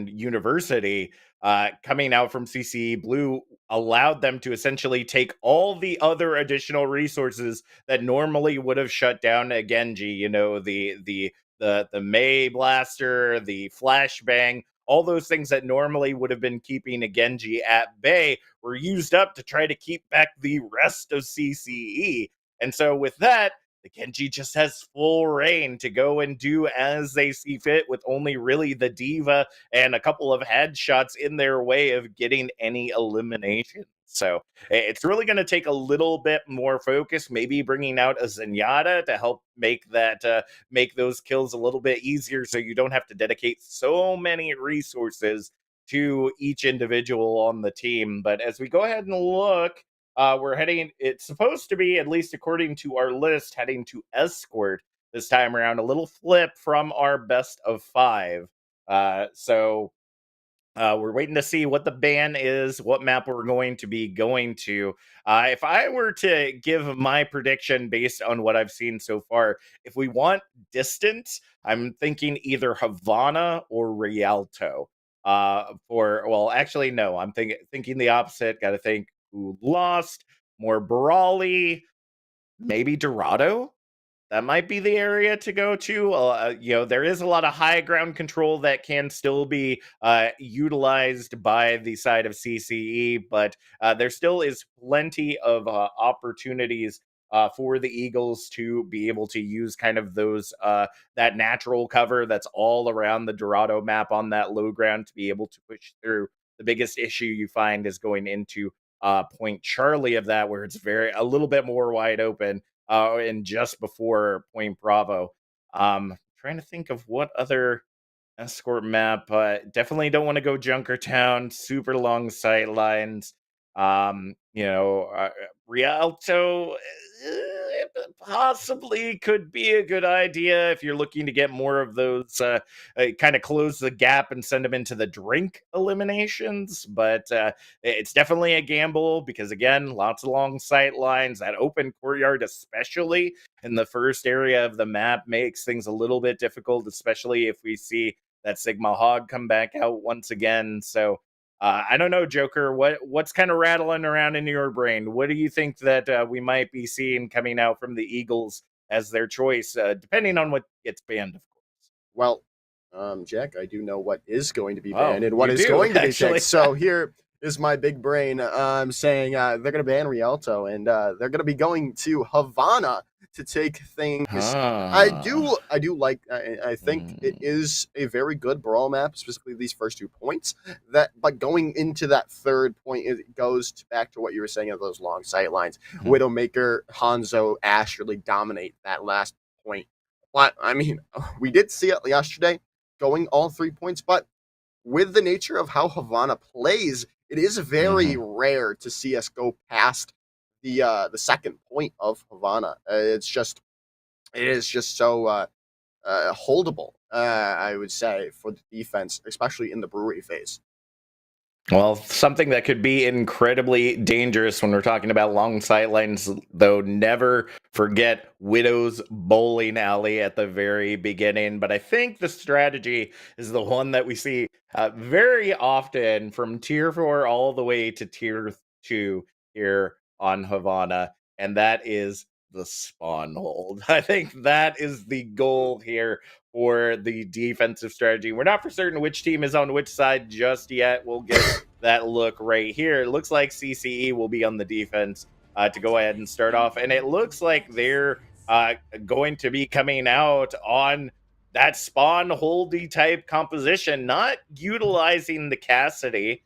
University, coming out from CCE Blue, allowed them to essentially take all the other additional resources that normally would have shut down a Genji. You know, the May Blaster, the Flashbang, all those things that normally would have been keeping a Genji at bay were used up to try to keep back the rest of CCE. And so with that, the Genji just has full reign to go and do as they see fit, with only really the Diva and a couple of headshots in their way of getting any elimination. So it's really going to take a little bit more focus, maybe bringing out a Zenyatta to help make that make those kills a little bit easier, so you don't have to dedicate so many resources to each individual on the team. But as we go ahead and look, we're heading, it's supposed to be, at least according to our list, heading to Escort this time around, a little flip from our best of 5. We're waiting to see what the ban is, what map we're going to be going to. If I were to give my prediction based on what I've seen so far, if we want distance, I'm thinking either Havana or Rialto. Well, actually, no, I'm thinking the opposite. Got to think who lost, more Brawly, maybe Dorado. That might be the area to go to. There is a lot of high ground control that can still be utilized by the side of CCE, but there still is plenty of opportunities for the Eagles to be able to use kind of those that natural cover that's all around the Dorado map on that low ground to be able to push through. The biggest issue you find is going into Point Charlie of that, where it's a little bit more wide open. And just before Point Bravo. Trying to think of what other Escort map. Definitely don't want to go Junkertown. Super long sight lines. Rialto possibly could be a good idea if you're looking to get more of those, kind of close the gap and send them into the drink eliminations. But it's definitely a gamble because, again, lots of long sight lines. That open courtyard, especially in the first area of the map, makes things a little bit difficult, especially if we see that Sigma Hog come back out once again. So I don't know, Joker. What's kind of rattling around in your brain? What do you think that we might be seeing coming out from the Eagles as their choice, depending on what gets banned, of course? Well, Jack, I do know what is going to be Oh, banned and what you is do, going to be actually. picked. So here is my big brain saying they're going to ban Rialto, and they're going to be going to Havana to take things. I do like. I think it is a very good brawl map, specifically these first 2 points. But going into that third point, it goes back to what you were saying of those long sight lines. Widowmaker, Hanzo, Ash really dominate that last point. But I mean, we did see it yesterday, going all 3 points. But with the nature of how Havana plays, it is very rare to see us go past the second point of Havana. It is just so holdable, I would say, for the defense, especially in the brewery phase. Well, something that could be incredibly dangerous when we're talking about long sight lines, though, never forget Widow's bowling alley at the very beginning. But I think the strategy is the one that we see very often from Tier 4 all the way to Tier 2 here on Havana, and that is the spawn hold. I think that is the goal here for the defensive strategy. We're not for certain which team is on which side just yet. We'll get that look right here. It looks like CCE will be on the defense to go ahead and start off, and it looks like they're going to be coming out on that spawn holdy type composition, not utilizing the Cassidy,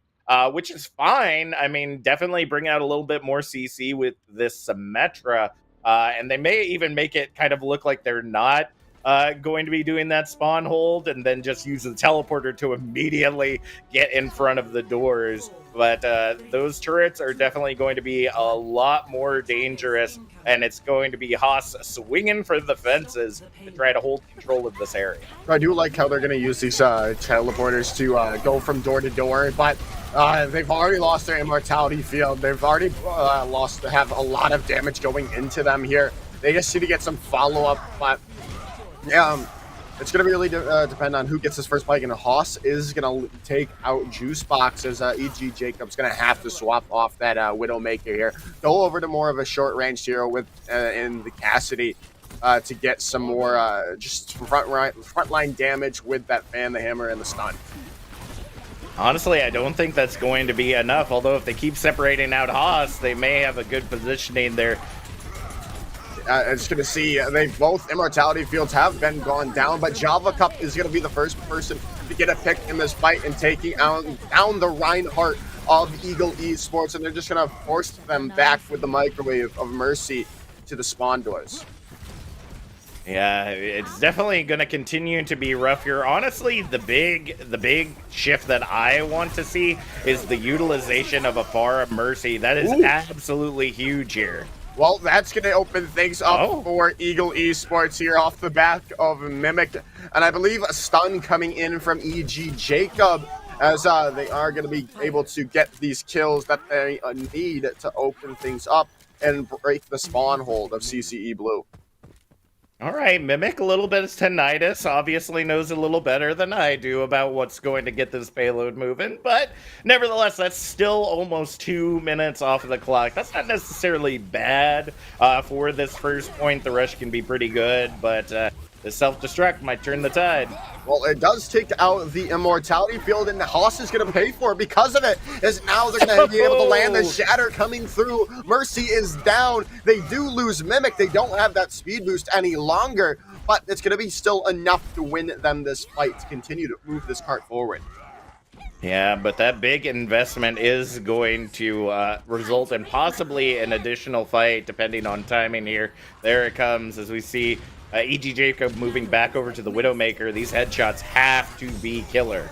which is fine. I mean, definitely bring out a little bit more CC with this Symmetra, and they may even make it kind of look like they're not going to be doing that spawn hold, and then just use the teleporter to immediately get in front of the doors. But those turrets are definitely going to be a lot more dangerous, and it's going to be Haas swinging for the fences to try to hold control of this area. I do like how they're going to use these teleporters to go from door to door, but they've already lost their immortality field. They've already have a lot of damage going into them here. They just need to get some follow-up, but it's going to really depend on who gets this first bike, and Haas is going to take out Juice Box as E.G. Jacob's going to have to swap off that Widowmaker here. Go over to more of a short-range hero with in the Cassidy to get some more just frontline damage with that fan, the hammer, and the stun. Honestly, I don't think that's going to be enough, although if they keep separating out Haas, they may have a good positioning there. It's going to see they both immortality fields have been gone down, but Java Cup is going to be the first person to get a pick in this fight and taking down the Reinhardt of Eagle Esports, and they're just going to force them back with the microwave of Mercy to the spawn doors. Yeah, it's definitely going to continue to be rough here. Honestly, the big shift that I want to see is the utilization of a Pharah Mercy. That is absolutely huge here. Well, that's going to open things up for Eagle Esports here off the back of Mimic. And I believe a stun coming in from EG Jacob, as they are going to be able to get these kills that they need to open things up and break the spawn hold of CCE Blue. All right, Mimic, a little bit of tinnitus, obviously knows a little better than I do about what's going to get this payload moving, but nevertheless, that's still almost 2 minutes off of the clock. That's not necessarily bad for this first point. The rush can be pretty good, but the self-destruct might turn the tide. Well, it does take out the immortality field, and Haas is going to pay for it because of it, as now they're going to be able to land the shatter coming through. Mercy is down. They do lose Mimic. They don't have that speed boost any longer, but it's going to be still enough to win them this fight to continue to move this cart forward. Yeah, but that big investment is going to result in possibly an additional fight, depending on timing here. There it comes, as we see EG Jacob moving back over to the Widowmaker. These headshots have to be killer.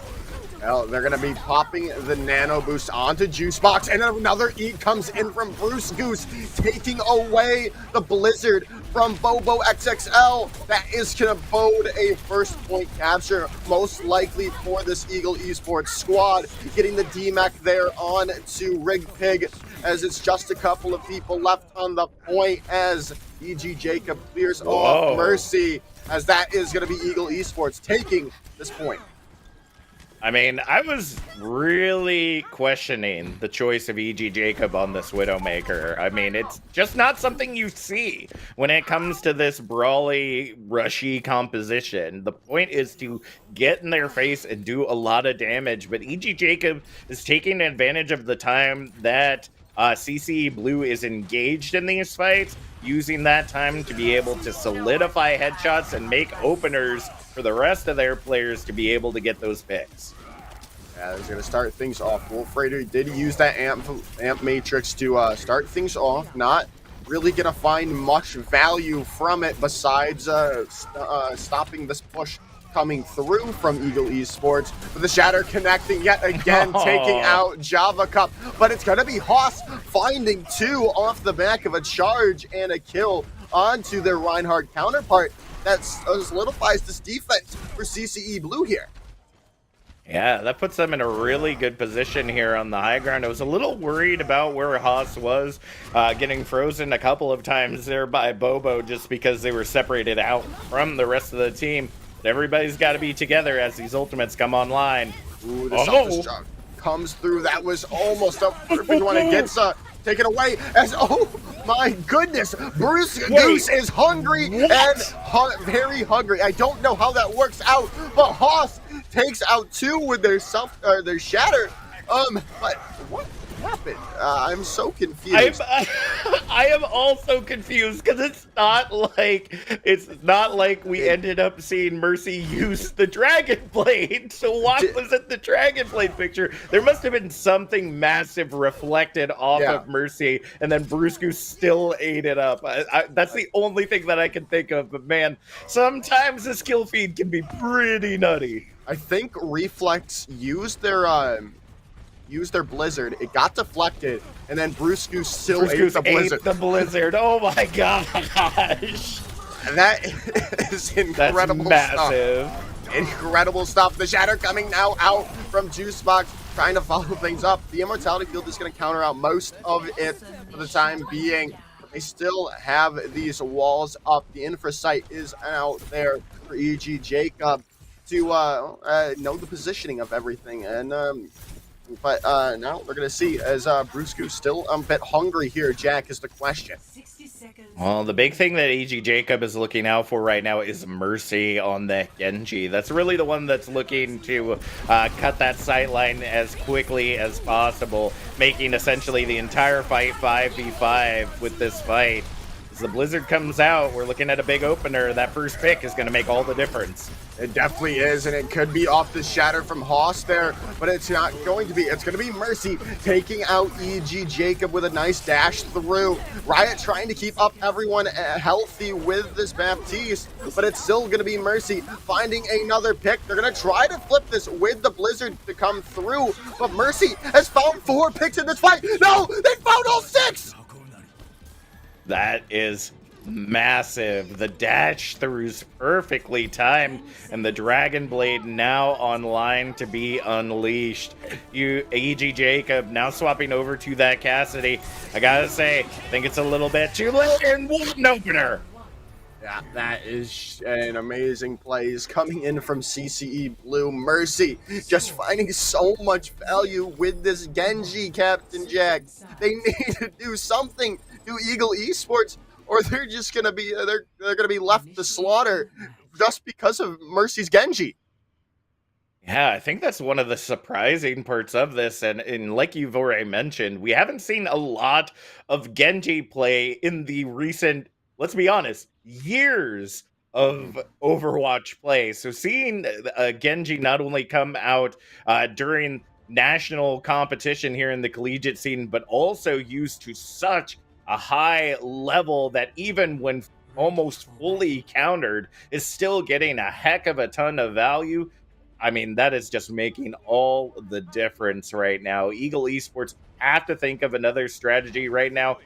Well, they're going to be popping the nano boost onto Juicebox, and another eat comes in from Bruce Goose, taking away the Blizzard from Bobo XXL. That is going to bode a first point capture, most likely for this Eagle Esports squad. Getting the DMAC there on to Rig Pig, as it's just a couple of people left on the point, as EG Jacob clears off Mercy, as that is going to be Eagle Esports taking this point. I mean, I was really questioning the choice of EG Jacob on this Widowmaker. I mean, it's just not something you see when it comes to this brawly, rushy composition. The point is to get in their face and do a lot of damage, but EG Jacob is taking advantage of the time that CCE Blue is engaged in these fights, using that time to be able to solidify headshots and make openers for the rest of their players to be able to get those picks. Yeah, they're going to start things off. Wolf Raider did use that amp matrix to start things off. Not really going to find much value from it besides stopping this push coming through from Eagle Esports. But the Shatter connecting yet again, taking out Java Cup. But it's going to be Haas finding two off the back of a charge and a kill onto their Reinhardt counterpart. That solidifies this defense for CCE Blue here. Yeah, that puts them in a really good position here on the high ground. I was a little worried about where Haas was, getting frozen a couple of times there by Bobo just because they were separated out from the rest of the team. But everybody's got to be together as these ultimates come online. Ooh, the self-destruct comes through. That was almost a perfect one. It gets taken away as, oh my goodness, Bruce Goose is hungry and very hungry. I don't know how that works out, but Haas takes out two with their shatter. But what happened? I'm so confused. I am also confused because it's not like we ended up seeing Mercy use the Dragon Blade. So why was it the Dragon Blade picture? There must have been something massive reflected off of Mercy, and then Bruce Goose still ate it up. That's the only thing that I can think of. But man, sometimes the skill feed can be pretty nutty. I think Reflex used their Blizzard. It got deflected, and then Bruce Goose still ate the Blizzard. Oh my gosh. That is incredible. That's massive. Stuff. Incredible stuff. The Shatter coming now out from Juicebox, trying to follow things up. The Immortality Field is going to counter out most of it for the time being. They still have these walls up. The infra site is out there for EG Jacob to know the positioning of everything. And but now we're going to see as Bruce Goose still a bit hungry here, Jack, is the question. Well, the big thing that EG Jacob is looking out for right now is Mercy on the Genji. That's really the one that's looking to cut that sight line as quickly as possible, making essentially the entire fight 5v5 with this fight. the Blizzard comes out, we're looking at a big opener. That first pick is going to make all the difference. It definitely is, and it could be off the shatter from Haas there, but it's not going to be. It's going to be Mercy taking out EG Jacob with a nice dash through. Riot trying to keep up everyone healthy with this Baptiste, but it's still going to be Mercy finding another pick. They're going to try to flip this with the Blizzard to come through, but Mercy has found 4 picks in this fight. No, they found all 6! That is massive. The dash through's perfectly timed, and the Dragon Blade now online to be unleashed. EG Jacob now swapping over to that Cassidy. I gotta say, I think it's a little bit too late in one opener. Yeah, that is an amazing plays coming in from CCE Blue. Mercy just finding so much value with this Genji, Captain Jack. They need to do something to Eagle Esports, or they're just gonna be they're gonna be left to slaughter just because of Mercy's Genji. Yeah, I think that's one of the surprising parts of this. And like you've already mentioned, we haven't seen a lot of Genji play in the recent, let's be honest, years of Overwatch play. So seeing Genji not only come out during national competition here in the collegiate scene, but also used to such a high level that even when almost fully countered is still getting a heck of a ton of value. I mean, that is just making all the difference right now. Eagle Esports have to think of another strategy right now.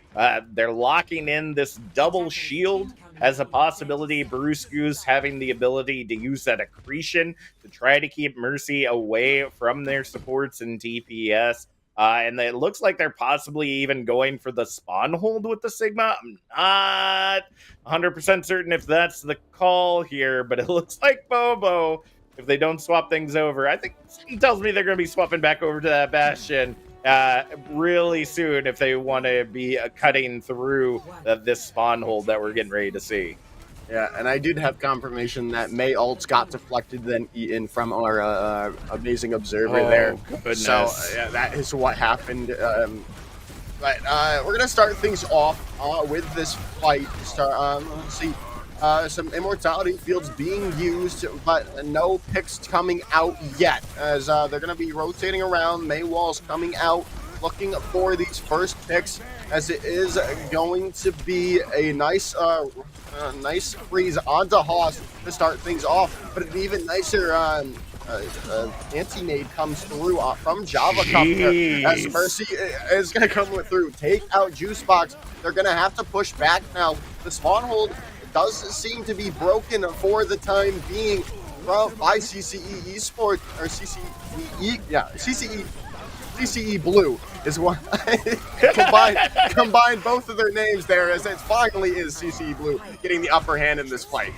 They're locking in this double shield as a possibility. Brusque's having the ability to use that accretion to try to keep Mercy away from their supports and DPS. And it looks like they're possibly even going for the spawn hold with the Sigma. I'm not 100% certain if that's the call here, but it looks like Bobo, if they don't swap things over, I think something tells me they're going to be swapping back over to that Bastion really soon if they want to be cutting through this spawn hold that we're getting ready to see. Yeah, and I did have confirmation that May ults got deflected then eaten from our amazing observer there. Goodness. So yeah, that is what happened. But we're gonna start things off with this fight. Let's see. Some immortality fields being used, but no picks coming out yet, as they're going to be rotating around. Maywall's coming out looking for these first picks, as it is going to be a nice freeze onto Haas to start things off, but an even nicer anti-nade comes through from Java Cup there, as Mercy is going to come through, take out Juicebox. They're going to have to push back now. The spawn hold does seem to be broken for the time being by CCE Esports, or CCE, yeah, CCE Blue is what combine both of their names there, as it finally is CCE Blue getting the upper hand in this fight.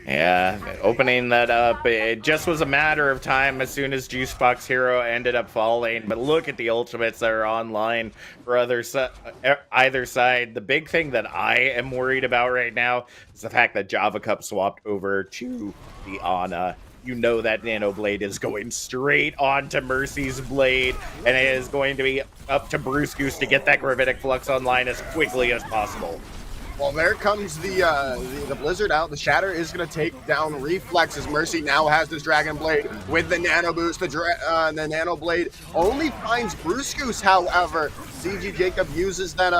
Yeah, opening that up, it just was a matter of time as soon as Juicebox Hero ended up falling. But look at the ultimates that are online for either side. The big thing that I am worried about right now is the fact that Java Cup swapped over to the Ana. You know that Nano Blade is going straight onto Mercy's Blade, and it is going to be up to Brusque to get that Gravitic Flux online as quickly as possible. Well, there comes the Blizzard out. The Shatter is going to take down Reflex, as Mercy now has this Dragon Blade with the Nano Boost. The Nano Blade only finds Brusque, however. CG Jacob uses that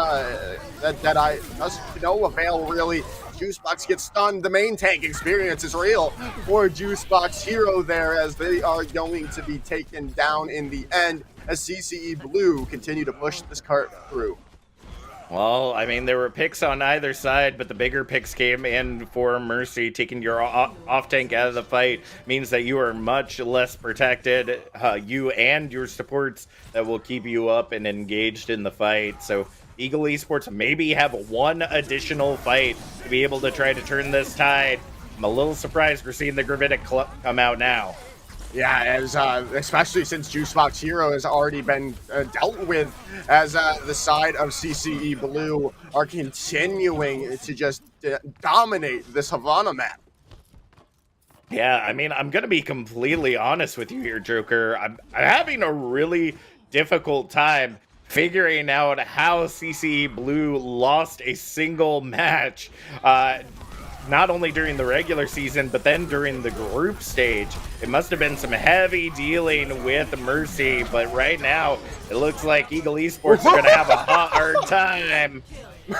does no avail, really. Juicebox gets stunned. The main tank experience is real for Juicebox Hero there, as they are going to be taken down in the end, as CCE Blue continue to push this cart through. Well, I mean, there were picks on either side, but the bigger picks came in for Mercy. Taking your off tank out of the fight means that you are much less protected. You and your supports that will keep you up and engaged in the fight. So Eagle Esports maybe have one additional fight to be able to try to turn this tide. I'm a little surprised we're seeing the Gravitic come out now. Yeah, as especially since Juicebox Hero has already been dealt with, as the side of CCE Blue are continuing to just dominate this Havana map. Yeah, I mean, I'm going to be completely honest with you here, Joker. I'm having a really difficult time figuring out how CCE Blue lost a single match, not only during the regular season, but then during the group stage. It must have been some heavy dealing with Mercy, but right now it looks like Eagle Esports are going to have a hard time.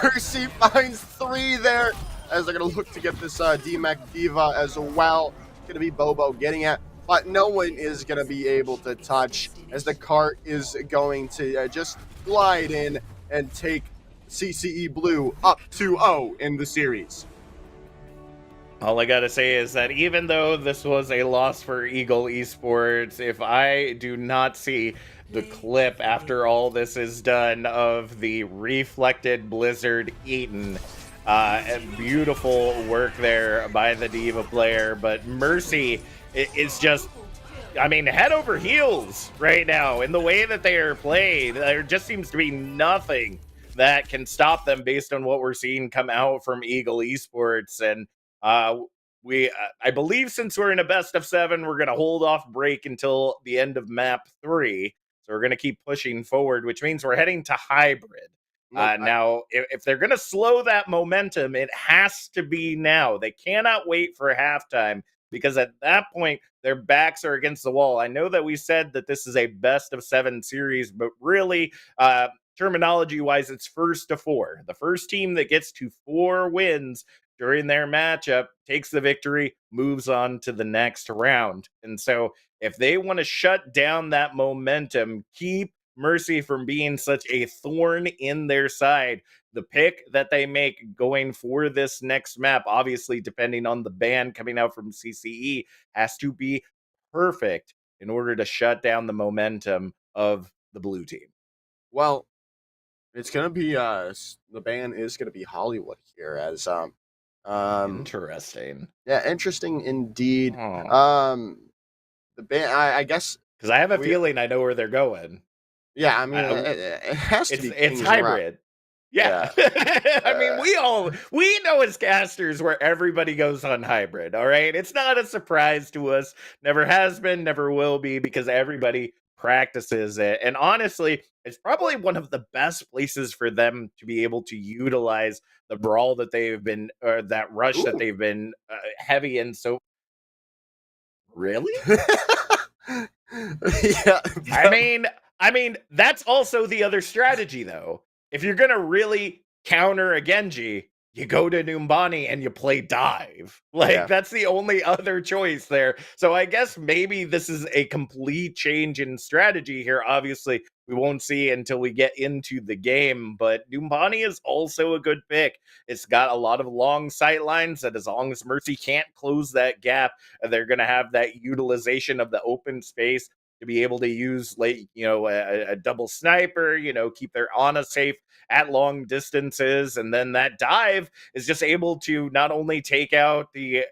Mercy finds 3 there as they're going to look to get this DMAC Diva as well. Going to be Bobo getting it, but no one is going to be able to touch as the cart is going to just glide in and take CCE Blue up 2-0 in the series. All I gotta say is that even though this was a loss for Eagle Esports, if I do not see the clip after all this is done of the reflected Blizzard Eaton, beautiful work there by the Diva player, but Mercy is just, I mean, head over heels right now in the way that they are played. There just seems to be nothing that can stop them based on what we're seeing come out from Eagle Esports. And I believe since we're in a best of 7, we're going to hold off break until the end of map 3. So we're going to keep pushing forward, which means we're heading to hybrid. Now, if they're going to slow that momentum, it has to be now. They cannot wait for halftime, because at that point, their backs are against the wall. I know that we said that this is a best of 7 series, but really, terminology-wise, it's first to 4. The first team that gets to 4 wins during their matchup takes the victory, moves on to the next round. And so if they want to shut down that momentum, keep Mercy from being such a thorn in their side, the pick that they make going for this next map, obviously depending on the ban coming out from CCE, has to be perfect in order to shut down the momentum of the blue team. Well, it's gonna be the ban is gonna be Hollywood here as Interesting. Yeah, interesting indeed. Oh. The ban, I guess, because I have a feeling I know where they're going. yeah, I mean, it has to be It's King's hybrid. Rock. Yeah. I mean, we know as casters where everybody goes on hybrid, all right? It's not a surprise to us. Never has been, never will be, because everybody practices it. And honestly, it's probably one of the best places for them to be able to utilize the brawl that they've been, or that rush that they've been heavy in. So, really? Yeah. I mean, that's also the other strategy, though. If you're gonna really counter a Genji, you go to Numbani and you play dive. Like, Yeah. that's the only other choice there. So I guess maybe this is a complete change in strategy here. Obviously, we won't see until we get into the game, but Numbani is also a good pick. It's got a lot of long sight lines that, as long as Mercy can't close that gap, they're gonna have that utilization of the open space to be able to use, like, a double sniper, keep their Ana safe at long distances, and then that dive is just able to not only take out the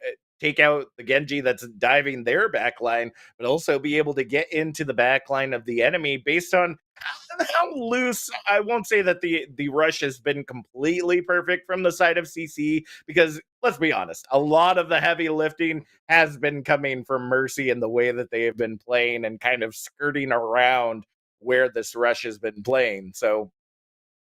Genji that's diving their backline, but also be able to get into the backline of the enemy based on how loose. I won't say that the rush has been completely perfect from the side of CC, because let's be honest, a lot of the heavy lifting has been coming from Mercy and the way that they have been playing and kind of skirting around where this rush has been playing. So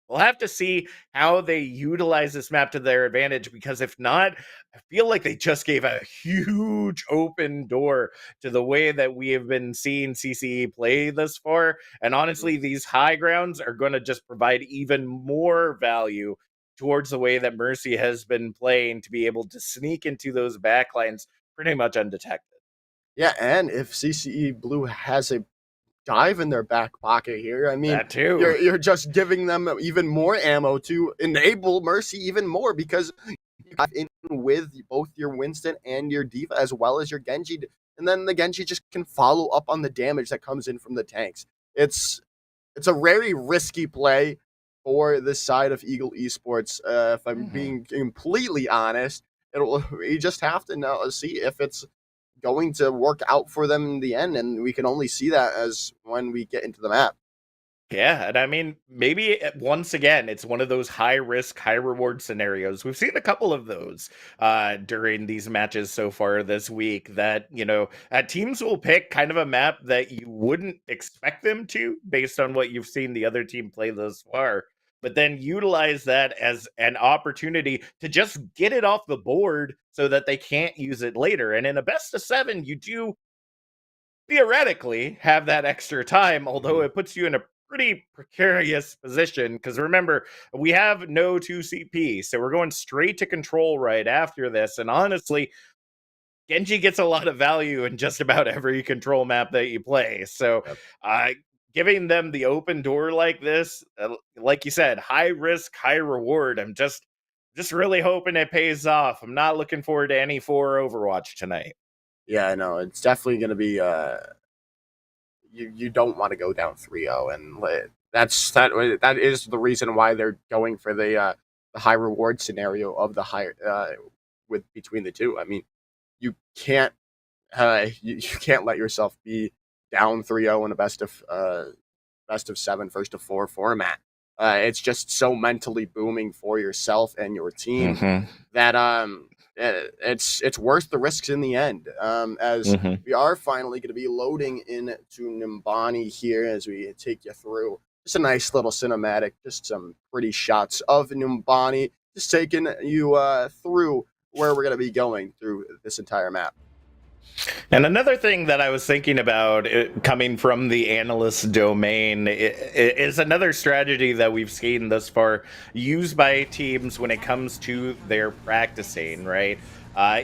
we'll have to see how they utilize this map to their advantage, because if not, I feel like they just gave a huge open door to the way that we have been seeing CCE play thus far. And honestly, these high grounds are going to just provide even more value towards the way that Mercy has been playing, to be able to sneak into those backlines pretty much undetected. Yeah, and if CCE Blue has a dive in their back pocket here, I mean, That too. you're just giving them even more ammo to enable Mercy even more, because you got in with both your Winston and your Diva as well as your Genji, and then the Genji just can follow up on the damage that comes in from the tanks. It's a very risky play for this side of Eagle Esports. If I'm being completely honest, you just have to see if it's going to work out for them in the end, and we can only see that as when we get into the map. Yeah, and I mean, maybe once again, it's one of those high risk, high reward scenarios. We've seen a couple of those during these matches so far this week. That teams will pick kind of a map that you wouldn't expect them to, based on what you've seen the other team play thus far. But then utilize that as an opportunity to just get it off the board so that they can't use it later. And in a best of 7, you do theoretically have that extra time, although it puts you in a pretty precarious position. Because remember, we have no 2CP, so we're going straight to control right after this. And honestly, Genji gets a lot of value in just about every control map that you play. So, Yep. giving them the open door like this, like you said, high risk, high reward. I'm just really hoping it pays off. I'm not looking forward to any 4 Overwatch tonight. Yeah, I know. It's definitely going to be you don't want to go down 3-0, and that is the reason why they're going for the high reward scenario of the high with between the two. I mean, you can't you can't let yourself be down 3-0 in a best of 7, first of 4 format. It's just so mentally booming for yourself and your team that it's worth the risks in the end. As we are finally going to be loading into Nimbani here as we take you through just a nice little cinematic, just some pretty shots of Nimbani, just taking you through where we're going to be going through this entire map. And another thing that I was thinking about coming from the analyst domain is another strategy that we've seen thus far used by teams when it comes to their practicing, right?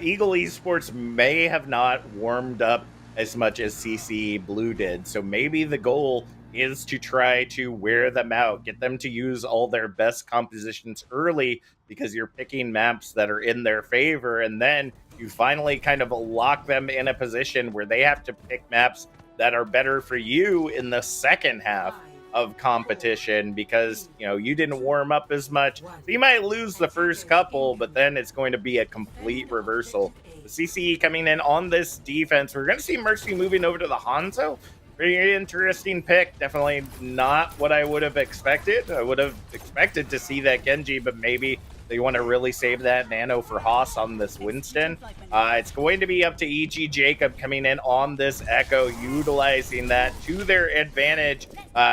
Eagle Esports may have not warmed up as much as CCE Blue did. So maybe the goal is to try to wear them out, get them to use all their best compositions early because you're picking maps that are in their favor. And then you finally kind of lock them in a position where they have to pick maps that are better for you in the second half of competition because you didn't warm up as much. So you might lose the first couple, but then it's going to be a complete reversal. The CCE coming in on this defense. We're going to see Mercy moving over to the Hanzo. Pretty interesting pick. Definitely not what I would have expected. I would have expected to see that Genji, but maybe they want to really save that nano for Haas on this Winston. It's going to be up to EG Jacob coming in on this Echo, utilizing that to their advantage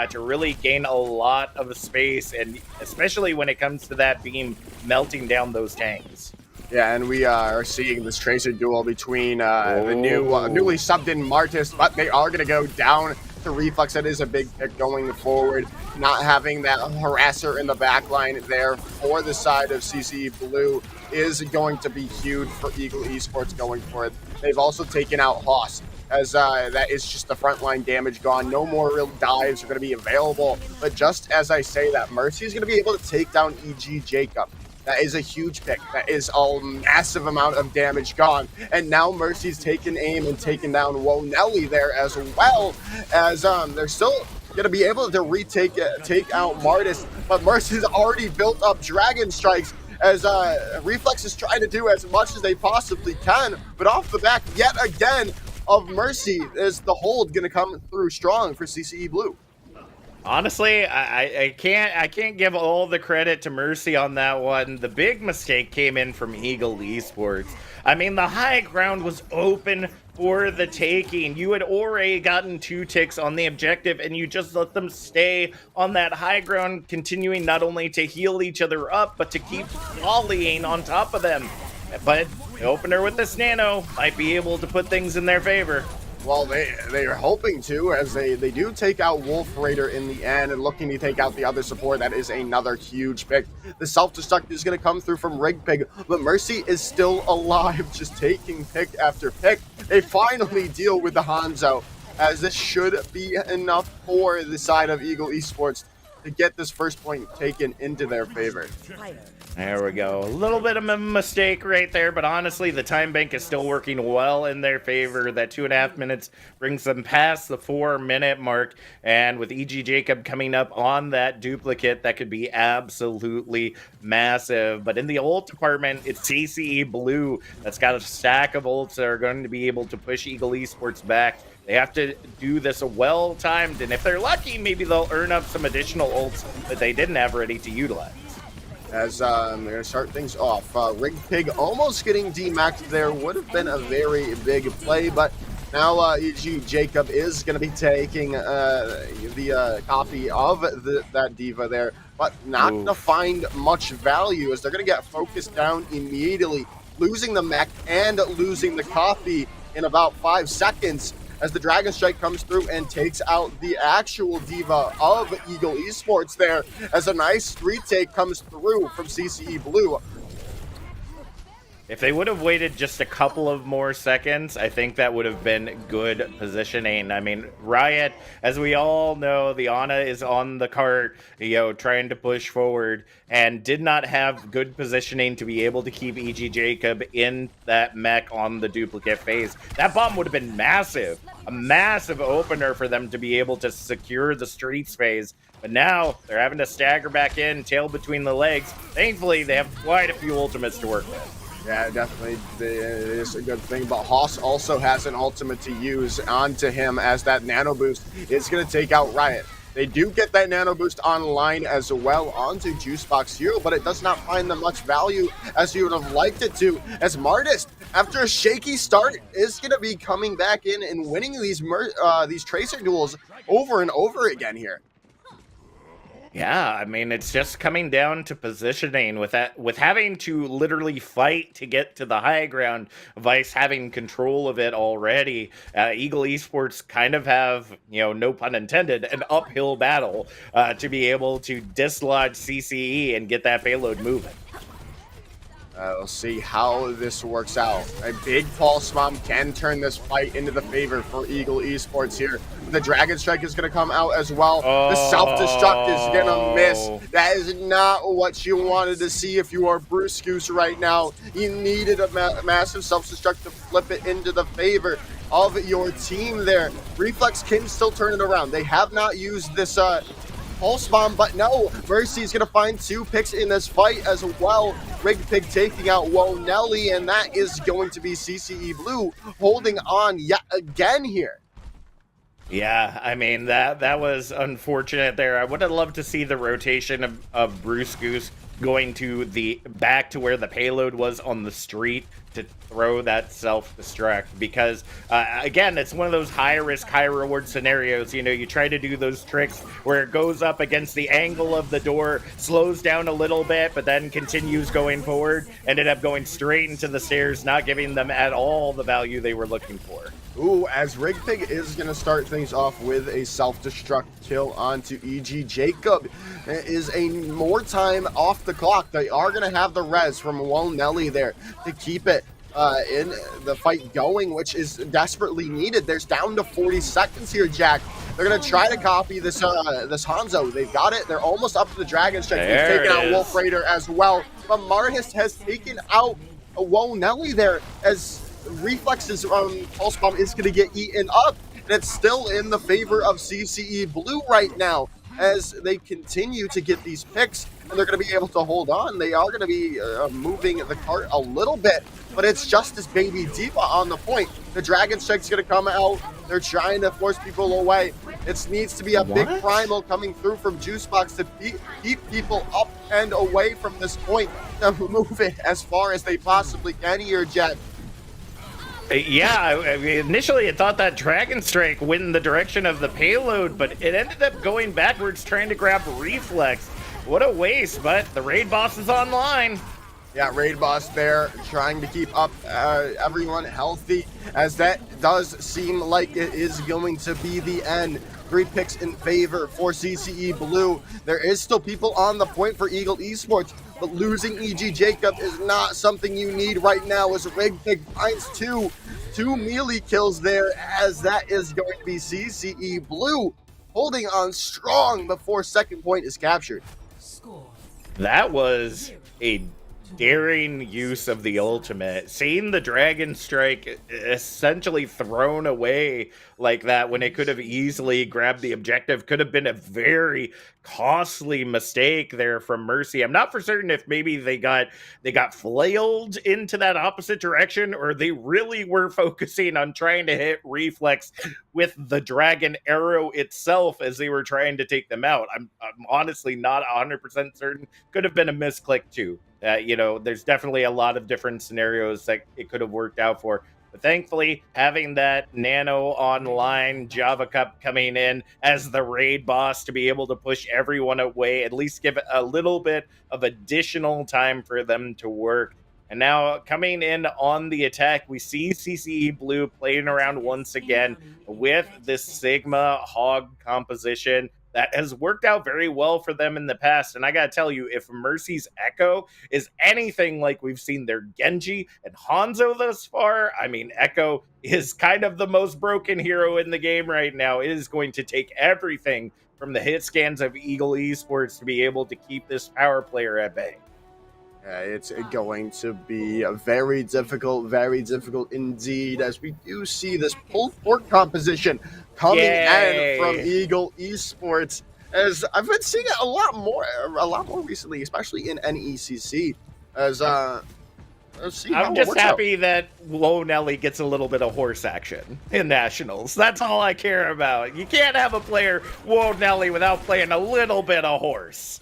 to really gain a lot of space, and especially when it comes to that beam melting down those tanks. Yeah, and we are seeing this Tracer duel between the newly subbed in Martis, but they are going to go down to Reflex. That is a big pick going forward. Not having that harasser in the back line there for the side of CCE Blue is going to be huge for Eagle Esports going forward. They've also taken out Haas, as that is just the frontline damage gone. No more real dives are going to be available. But just as I say that, Mercy is going to be able to take down EG Jacob. That is a huge pick. That is a massive amount of damage gone. And now Mercy's taken aim and taken down Wonelli there as well, as they're still going to be able to take out Martis. But Mercy's already built up Dragon Strikes, as Reflex is trying to do as much as they possibly can. But off the back, yet again, of Mercy, is the hold going to come through strong for CCE Blue. Honestly, I can't give all the credit to Mercy on that one. The big mistake came in from Eagle Esports. I mean, the high ground was open for the taking. You had already gotten 2 ticks on the objective, and you just let them stay on that high ground, continuing not only to heal each other up, but to keep volleying on top of them. But the opener with this nano might be able to put things in their favor. Well, they are hoping to, as they do take out Wolf Raider in the end and looking to take out the other support. That is another huge pick. The self-destruct is going to come through from Rig Pig, but Mercy is still alive, just taking pick after pick. They finally deal with the Hanzo, as this should be enough for the side of Eagle Esports to get this first point taken into their favor. There we go. A little bit of a mistake right there, but honestly, the time bank is still working well in their favor. That 2.5 minutes brings them past the 4-minute mark, and with EG Jacob coming up on that duplicate, that could be absolutely massive. But in the ult department, it's CCE Blue that's got a stack of ults that are going to be able to push Eagle Esports back They have to do this well timed, and if they're lucky, maybe they'll earn up some additional ults that they didn't have ready to utilize. As they're going to start things off. Rig Pig almost getting demaxed there would have been a very big play, but now EG Jacob is going to be taking the copy of that diva there, but not going to find much value as they're going to get focused down immediately, losing the mech and losing the copy in about 5 seconds as the Dragon Strike comes through and takes out the actual diva of Eagle Esports there, as a nice retake comes through from CCE Blue. If they would have waited just a couple of more seconds, I think that would have been good positioning. I mean, Riot, as we all know, the Ana is on the cart, trying to push forward, and did not have good positioning to be able to keep EG Jacob in that mech on the duplicate phase. That bomb would have been massive, a massive opener for them to be able to secure the streets phase. But now they're having to stagger back in, tail between the legs. Thankfully, they have quite a few ultimates to work with. Yeah, definitely it is a good thing, but Haas also has an ultimate to use onto him, as that nano boost is going to take out Riot. They do get that nano boost online as well onto Juicebox Hero, but it does not find them much value as you would have liked it to, as Martis, after a shaky start, is going to be coming back in and winning these Tracer duels over and over again here. Yeah, I mean, it's just coming down to positioning with having to literally fight to get to the high ground, Vice having control of it already. Eagle Esports kind of have, no pun intended, an uphill battle to be able to dislodge CCE and get that payload moving. We'll see how this works out. A big pulse bomb can turn this fight into the favor for Eagle Esports here. The Dragon Strike is going to come out as well. The self-destruct is going to miss. That is not what you wanted to see if you are Bruce Goose right now. You needed a massive self-destruct to flip it into the favor of your team there. Reflex can still turn it around. They have not used this pulse bomb, but no, Mercy is going to find 2 picks in this fight as well. Rig Pig taking out Nelly, and that is going to be CCE Blue holding on yet again here. Yeah, I mean, that was unfortunate there. I would have loved to see the rotation of Bruce Goose going to back to where the payload was on the street to throw that self-destruct, because again, it's one of those high risk, high reward scenarios. You try to do those tricks where it goes up against the angle of the door, slows down a little bit, but then continues going forward. Ended up going straight into the stairs, not giving them at all the value they were looking for. Ooh, as Rig Pig is going to start things off with a self-destruct kill onto EG Jacob. There is more time off the clock. They are going to have the res from Nelly there to keep it in the fight going, which is desperately needed. There's down to 40 seconds here, Jack. They're going to try to copy this Hanzo. They've got it. They're almost up to the Dragon Strike. They've taken out Wolf Raider as well. But Martis has taken out Nelly there, as Reflex's pulse bomb is going to get eaten up, and it's still in the favor of CCE Blue right now as they continue to get these picks, and they're going to be able to hold on. They are going to be moving the cart a little bit, but it's just as Baby Diva on the point. The Dragon Strike's going to come out. They're trying to force people away. It needs to be a big primal coming through from Juicebox to keep people up and away from this point to move it as far as they possibly can here, Jet. Yeah, I mean, initially I thought that Dragon Strike went in the direction of the payload, but it ended up going backwards trying to grab Reflex. What a waste, but the raid boss is online. Yeah, raid boss there trying to keep up everyone healthy, as that does seem like it is going to be the end. 3 picks in favor for CCE Blue. There is still people on the point for Eagle Esports, but losing EG Jacob is not something you need right now, as Rig Pig finds two melee kills there, as that is going to be CCE Blue holding on strong before second point is captured. That was a daring use of the ultimate. Seeing the Dragon Strike essentially thrown away like that when it could have easily grabbed the objective. Could have been a very costly mistake there from Mercy. I'm not for certain if maybe they got flailed into that opposite direction, or they really were focusing on trying to hit Reflex with the dragon arrow itself as they were trying to take them out. I'm honestly not 100% certain. Could have been a misclick too. There's definitely a lot of different scenarios that it could have worked out for. But thankfully, having that Nano online, Java Cup coming in as the raid boss to be able to push everyone away, at least give it a little bit of additional time for them to work. And now coming in on the attack, we see CCE Blue playing around once again with this Sigma Hog composition that has worked out very well for them in the past. And I gotta tell you, if Mercy's Echo is anything like we've seen their Genji and Hanzo thus far, I mean, Echo is kind of the most broken hero in the game right now. It is going to take everything from the hit scans of Eagle Esports to be able to keep this power player at bay. It's going to be very difficult indeed, as we do see this pulled pork composition coming in from Eagle Esports. As I've been seeing it a lot more recently, especially in NECC. As I'm just happy that Low Nelly gets a little bit of horse action in Nationals. That's all I care about. You can't have a player Low Nelly without playing a little bit of horse.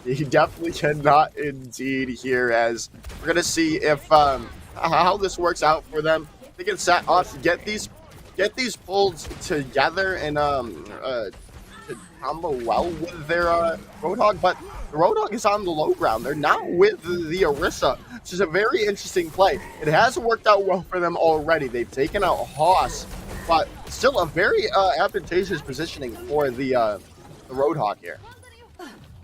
He definitely cannot indeed here, as we're going to see if how this works out for them. They can set up, get these pulled together and to combo well with their Roadhog, but the Roadhog is on the low ground. They're not with the Orisa, which is a very interesting play. It has worked out well for them already. They've taken out Haas, but still a very advantageous positioning for the Roadhog here.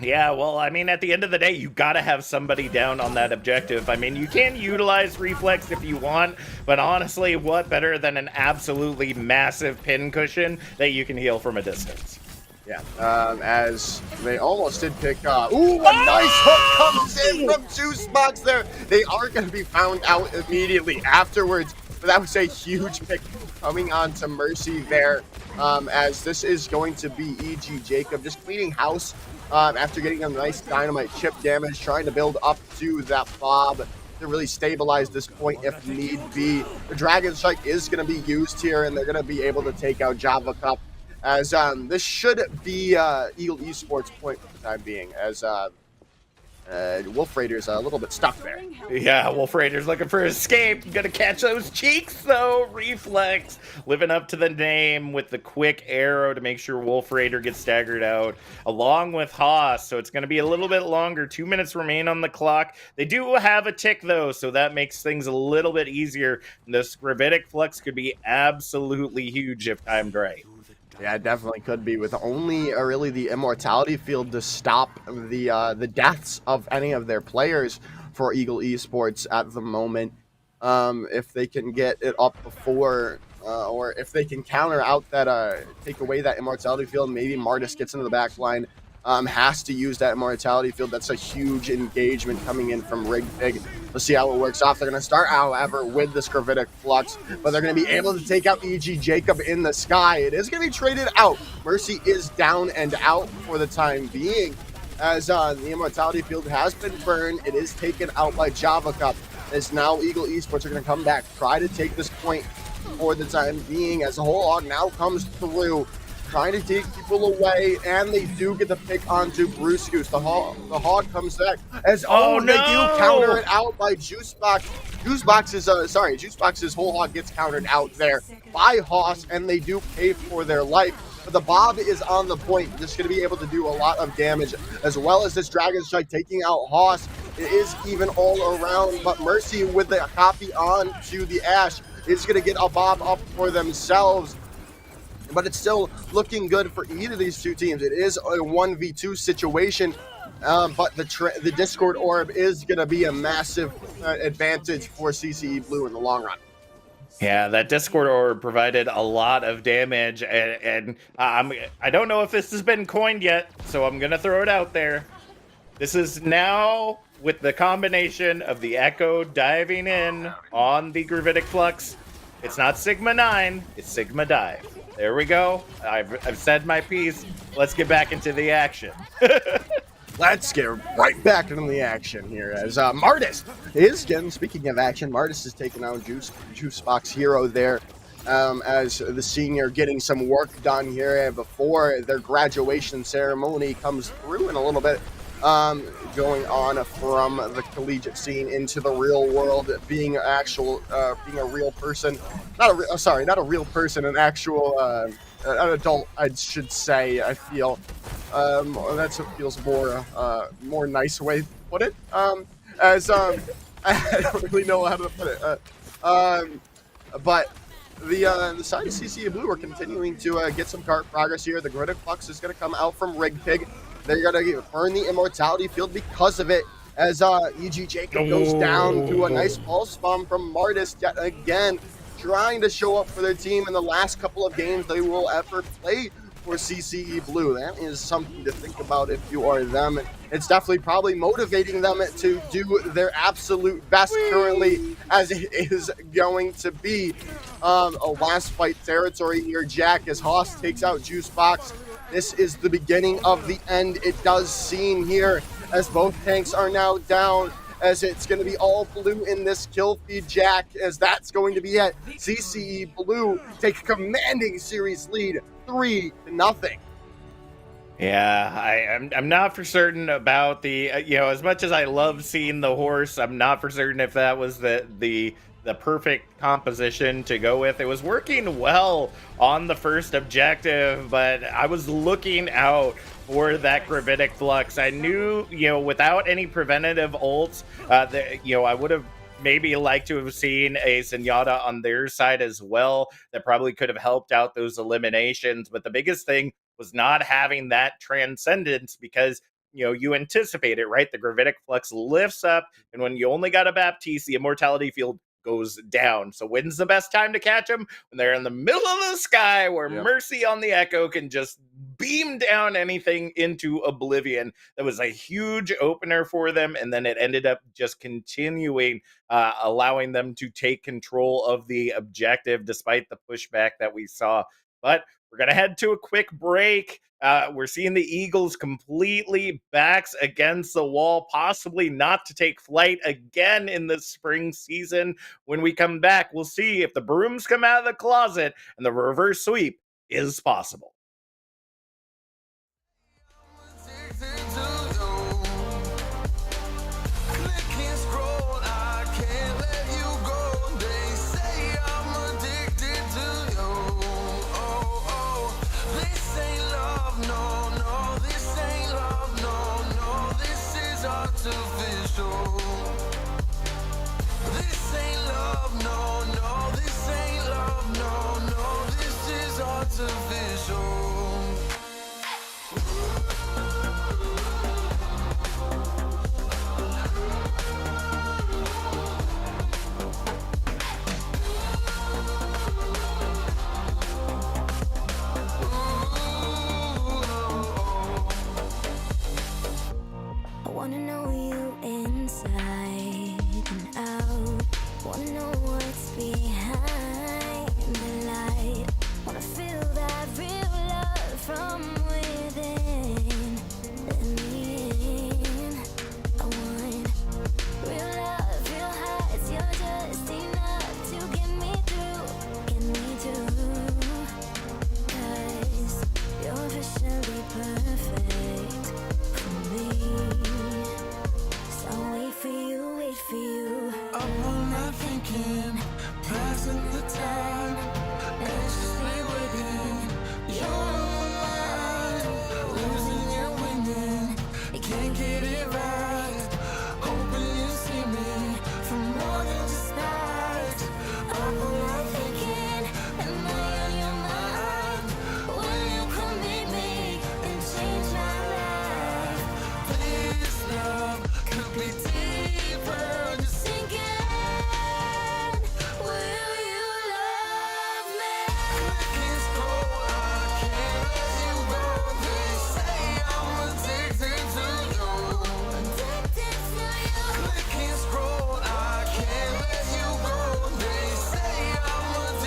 Yeah, well, I mean, at the end of the day, you got to have somebody down on that objective. I mean, you can utilize Reflex if you want, but honestly, what better than an absolutely massive pin cushion that you can heal from a distance? Yeah, as they almost did pick up. Ooh, a nice hook comes in from Juicebox there. They are going to be found out immediately afterwards, but that was a huge pick coming on to Mercy there, as this is going to be E.G. Jacob just cleaning house after getting a nice dynamite chip damage, trying to build up to that Bob to really stabilize this point if need be. The Dragon Strike is going to be used here, and they're going to be able to take out Java Cup, as this should be Eagle Esports point for the time being, as Wolf Raider's a little bit stuck there. Yeah, Wolf Raider's looking for escape. You gotta catch those cheeks, though. Reflex living up to the name with the quick arrow to make sure Wolf Raider gets staggered out, along with Haas. So it's gonna be a little bit longer. 2 minutes remain on the clock. They do have a tick, though, so that makes things a little bit easier. This Gravitic Flux could be absolutely huge if timed right. Yeah, it definitely could be, with only really the immortality field to stop the deaths of any of their players for Eagle Esports at the moment. If they can get it up before, or if they can counter out that, take away that immortality field, maybe Martis gets into the back line, has to use that immortality field. That's a huge engagement coming in from Rig Pig. Let's see how it works off. They're going to start, however, with this Gravitic Flux, but they're going to be able to take out E.G. Jacob in the sky. It is going to be traded out. Mercy is down and out for the time being, as the immortality field has been burned. It is taken out by Java Cup, as now Eagle Esports are going to come back, try to take this point for the time being, as the whole hog now comes through, trying to take people away, and they do get the pick onto Bruce Goose. The hog comes back, as no! They do counter it out by Juicebox. Juicebox's whole hog gets countered out there by Haas, and they do pay for their life. But the Bob is on the point, just going to be able to do a lot of damage, as well as this Dragon Strike taking out Haas. It is even all around, but Mercy with the copy on to the Ash is going to get a Bob up for themselves. But it's still looking good for either of these two teams. It is a 1v2 situation, but the Discord Orb is going to be a massive advantage for CCE Blue in the long run. Yeah, that Discord Orb provided a lot of damage, and I don't know if this has been coined yet, so I'm going to throw it out there. This is now, with the combination of the Echo diving in on the Gravitic Flux, It's not Sigma 9, it's Sigma Dive. There we go. I've said my piece. Let's get back into the action. Let's get right back into the action here as Martis is getting, speaking of action, Martis is taking out Juice Box Hero there as the senior getting some work done here before their graduation ceremony comes through in a little bit. Going on from the collegiate scene into the real world, being being a real person, not a real person, an actual, an adult, I should say. I feel, that's what feels more nice way to put it. I don't really know how to put it. But the side of CC Blue are continuing to get some card progress here. The Gritic Flux is going to come out from Rig Pig. They're going to earn the Immortality Field because of it, as E.G. Jacob goes down to a nice pulse bomb from Martis yet again, trying to show up for their team in the last couple of games they will ever play for CCE Blue. That is something to think about if you are them. It's definitely probably motivating them to do their absolute best currently, as it is going to be a last fight territory here. Jack, as Haas takes out Juice Box. This is the beginning of the end, it does seem here, as both tanks are now down, as it's going to be all blue in this kill feed, Jack, as that's going to be it. CCE Blue take a commanding series lead, 3-0. Yeah, I'm not for certain about the, as much as I love seeing the horse, I'm not for certain if that was the perfect composition to go with. It was working well on the first objective, but I was looking out for that Gravitic Flux. I knew, without any preventative ults, I would have maybe liked to have seen a Zenyatta on their side as well. That probably could have helped out those eliminations. But the biggest thing was not having that transcendence, because you anticipate it, right? The Gravitic Flux lifts up, and when you only got a Baptiste, the Immortality Field goes down. So when's the best time to catch them? When they're in the middle of the sky, where Mercy on the Echo can just beam down anything into oblivion. That was a huge opener for them, and then it ended up just continuing, allowing them to take control of the objective despite the pushback that we saw. But we're going to head to a quick break. We're seeing the Eagles completely backs against the wall, possibly not to take flight again in the spring season. When we come back, we'll see if the brooms come out of the closet and the reverse sweep is possible. I wanna know you inside and out. Wanna know what's behind the light. Wanna feel that real love from within. Let me in. I want real love, real hearts. You're just enough to get me through. Get me through. 'Cause you're officially perfect for me. So wait for you. Up all night thinking, passing the time, anxiously waiting. You're on my mind, losing and winning. You can't get it right. Hoping you see me for more than just night. Up all night thinking, am I on your mind? Will you come meet me and change my life? This love could be deeper, just sinking. Will you love me? Clicking scroll, I can't let you go. They say I'm addicted to you. Addicted to you. Clicking scroll, I can't let you go. They say I'm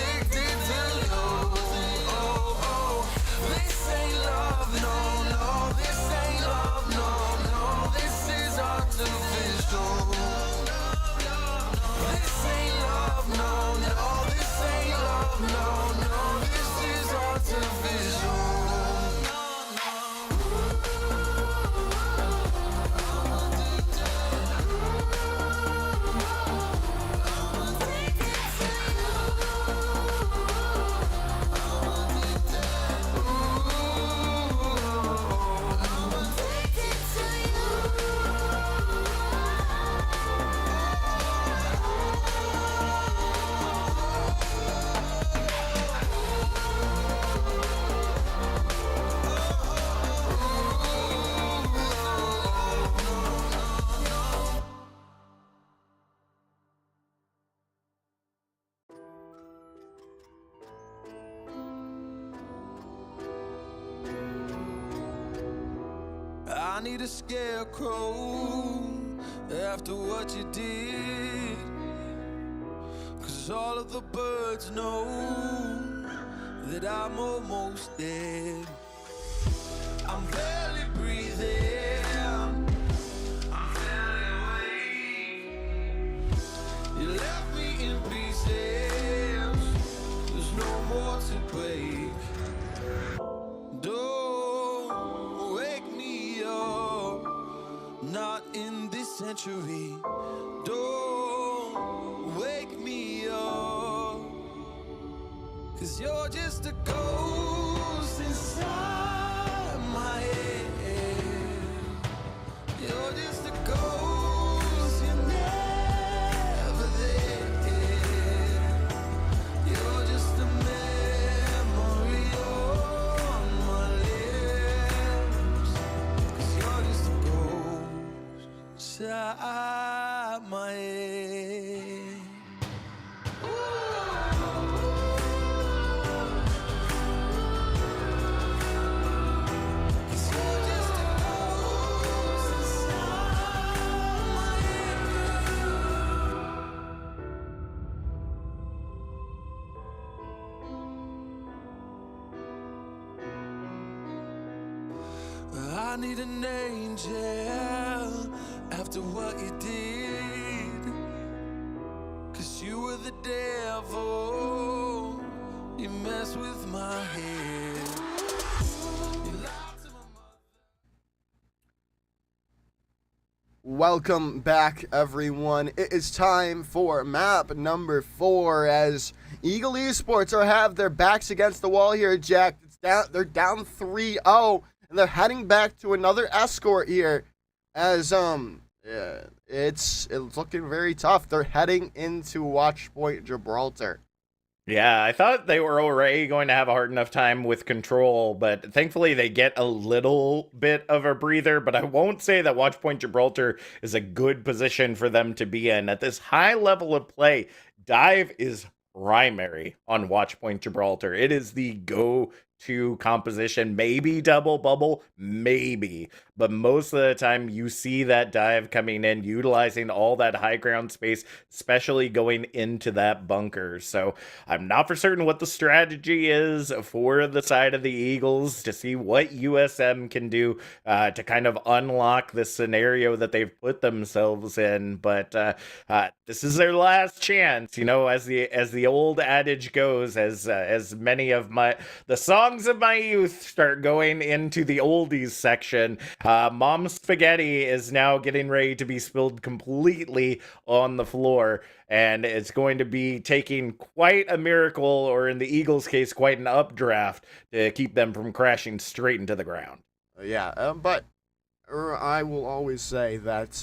I need a scarecrow after what you did. 'Cause all of the birds know that I'm almost dead. I'm barely breathing, I'm barely awake. You left me in pieces, there's no more to break. Don't wake me up, not in this century. Don't wake me up, 'cause you're just a ghost inside my head. You're just a ghost, you're never there. You're just a memory on my lips. 'Cause you're just a ghost inside my head. I need an angel after what you did. 'Cause you were the devil, you mess with my head. You lied to my mother. Welcome back, everyone. It is time for map number 4 as Eagle Esports have their backs against the wall here, Jack. They're down 3-0, and they're heading back to another escort here as it's looking very tough. They're heading into Watchpoint Gibraltar. Yeah, I thought they were already going to have a hard enough time with control, but thankfully they get a little bit of a breather. But I won't say that Watchpoint Gibraltar is a good position for them to be in. At this high level of play, dive is primary on Watchpoint Gibraltar. It is the go-to composition. Maybe double bubble, maybe. But most of the time you see that dive coming in, utilizing all that high ground space, especially going into that bunker. So I'm not for certain what the strategy is for the side of the Eagles to see what USM can do to kind of unlock the scenario that they've put themselves in. But this is their last chance, you know, as the old adage goes, as many of the songs of my youth start going into the oldies section. Mom Spaghetti is now getting ready to be spilled completely on the floor, and it's going to be taking quite a miracle, or in the Eagles' case, quite an updraft to keep them from crashing straight into the ground. But I will always say that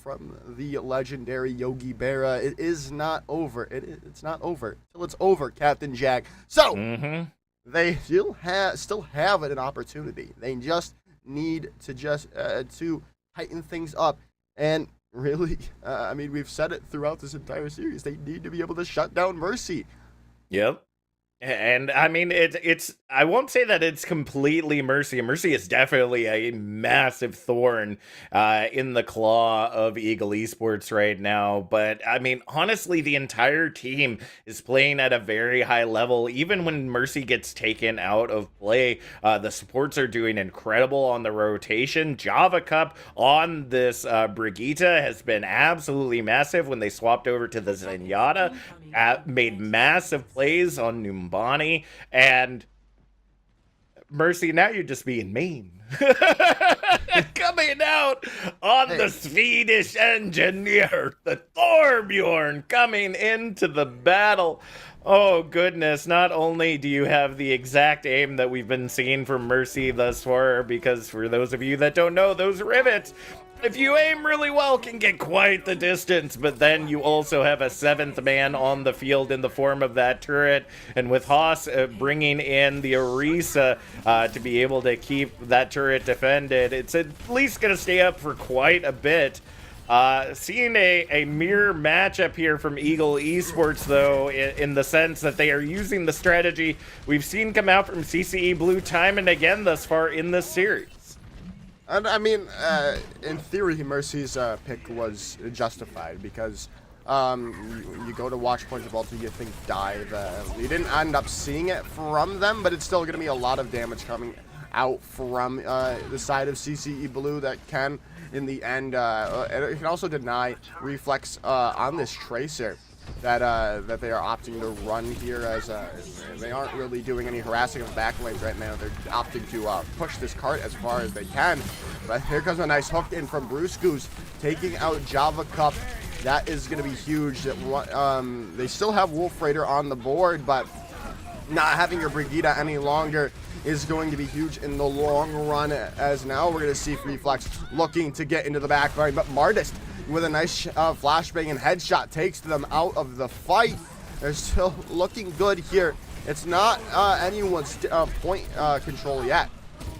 from the legendary Yogi Berra, it is not over. It's not over till it's over, Captain Jack. So they still have an opportunity. They just need to to tighten things up, and really, I mean, we've said it throughout this entire series. They need to be able to shut down Mercy. Yep. And I mean, it's I won't say that it's completely Mercy. Mercy is definitely a massive thorn in the claw of Eagle Esports right now. But I mean, honestly, the entire team is playing at a very high level. Even when Mercy gets taken out of play, the supports are doing incredible on the rotation. Java Cup on this Brigitte has been absolutely massive when they swapped over to the Zenyatta. Made massive plays on Numbani, and Mercy, now you're just being mean. Coming out on the Swedish engineer, the Thorbjorn, coming into the battle. Oh, goodness. Not only do you have the exact aim that we've been seeing from Mercy thus far, because for those of you that don't know, those rivets, if you aim really well, can get quite the distance, but then you also have a 7th man on the field in the form of that turret, and with Haas bringing in the Orisa to be able to keep that turret defended, it's at least going to stay up for quite a bit. Seeing a mirror matchup here from Eagle Esports, though, in the sense that they are using the strategy we've seen come out from CCE Blue time and again thus far in this series. And I mean, in theory, Mercy's pick was justified because you go to watch points of ulti, you think dive. You didn't end up seeing it from them, but it's still going to be a lot of damage coming out from the side of CCE Blue that can, in the end, it can also deny reflex on this Tracer that they are opting to run here, as they aren't really doing any harassing of the back lanes right now. They're opting to push this cart as far as they can. But here comes a nice hook in from Bruce Goose, taking out Java Cup. That is going to be huge. They still have Wolf Raider on the board, but not having your Brigida any longer is going to be huge in the long run, as now we're going to see Reflex looking to get into the backline, but Mardist with a nice flashbang and headshot takes them out of the fight. They're still looking good here. It's not anyone's point control yet.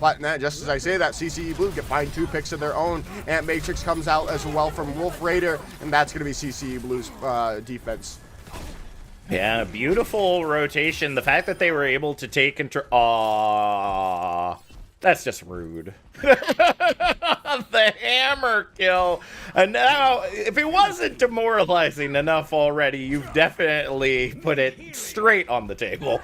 But just as I say that, CCE Blue can find 2 picks of their own, and Matrix comes out as well from Wolf Raider, and that's going to be CCE Blue's defense. Yeah, beautiful rotation. The fact that they were able to take control. Aww. That's just rude. The hammer kill. And now, if it wasn't demoralizing enough already, you've definitely put it straight on the table.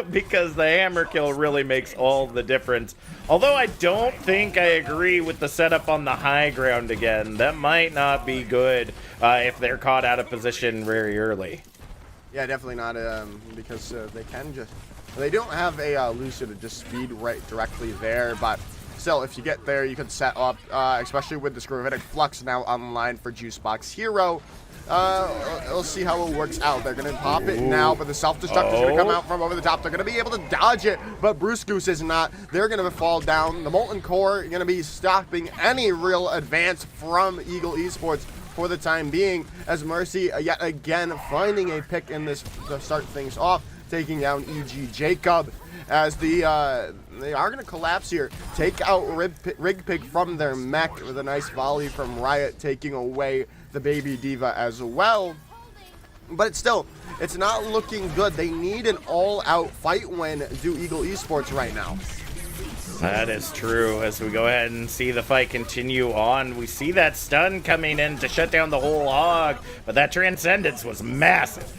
Because the hammer kill really makes all the difference. Although I don't think I agree with the setup on the high ground again. That might not be good if they're caught out of position very early. Yeah, definitely not, because they can just... They don't have a Lucid to just speed right directly there, but still, if you get there, you can set up, especially with this Gravitic Flux now online for Juicebox Hero. We'll see how it works out. They're going to pop it now, but the self-destruct is going to come out from over the top. They're going to be able to dodge it, but Bruce Goose is not. They're going to fall down. The Molten Core are going to be stopping any real advance from Eagle Esports for the time being, as Mercy yet again finding a pick in this to start things off, taking down EG Jacob, as they are going to collapse here, take out Rig Pig from their mech with a nice volley from Riot, taking away the Baby Diva as well. But it's not looking good. They need an all-out fight win, do Eagle Esports right now. That is true. As we go ahead and see the fight continue on, we see that stun coming in to shut down the whole hog, but that Transcendence was massive.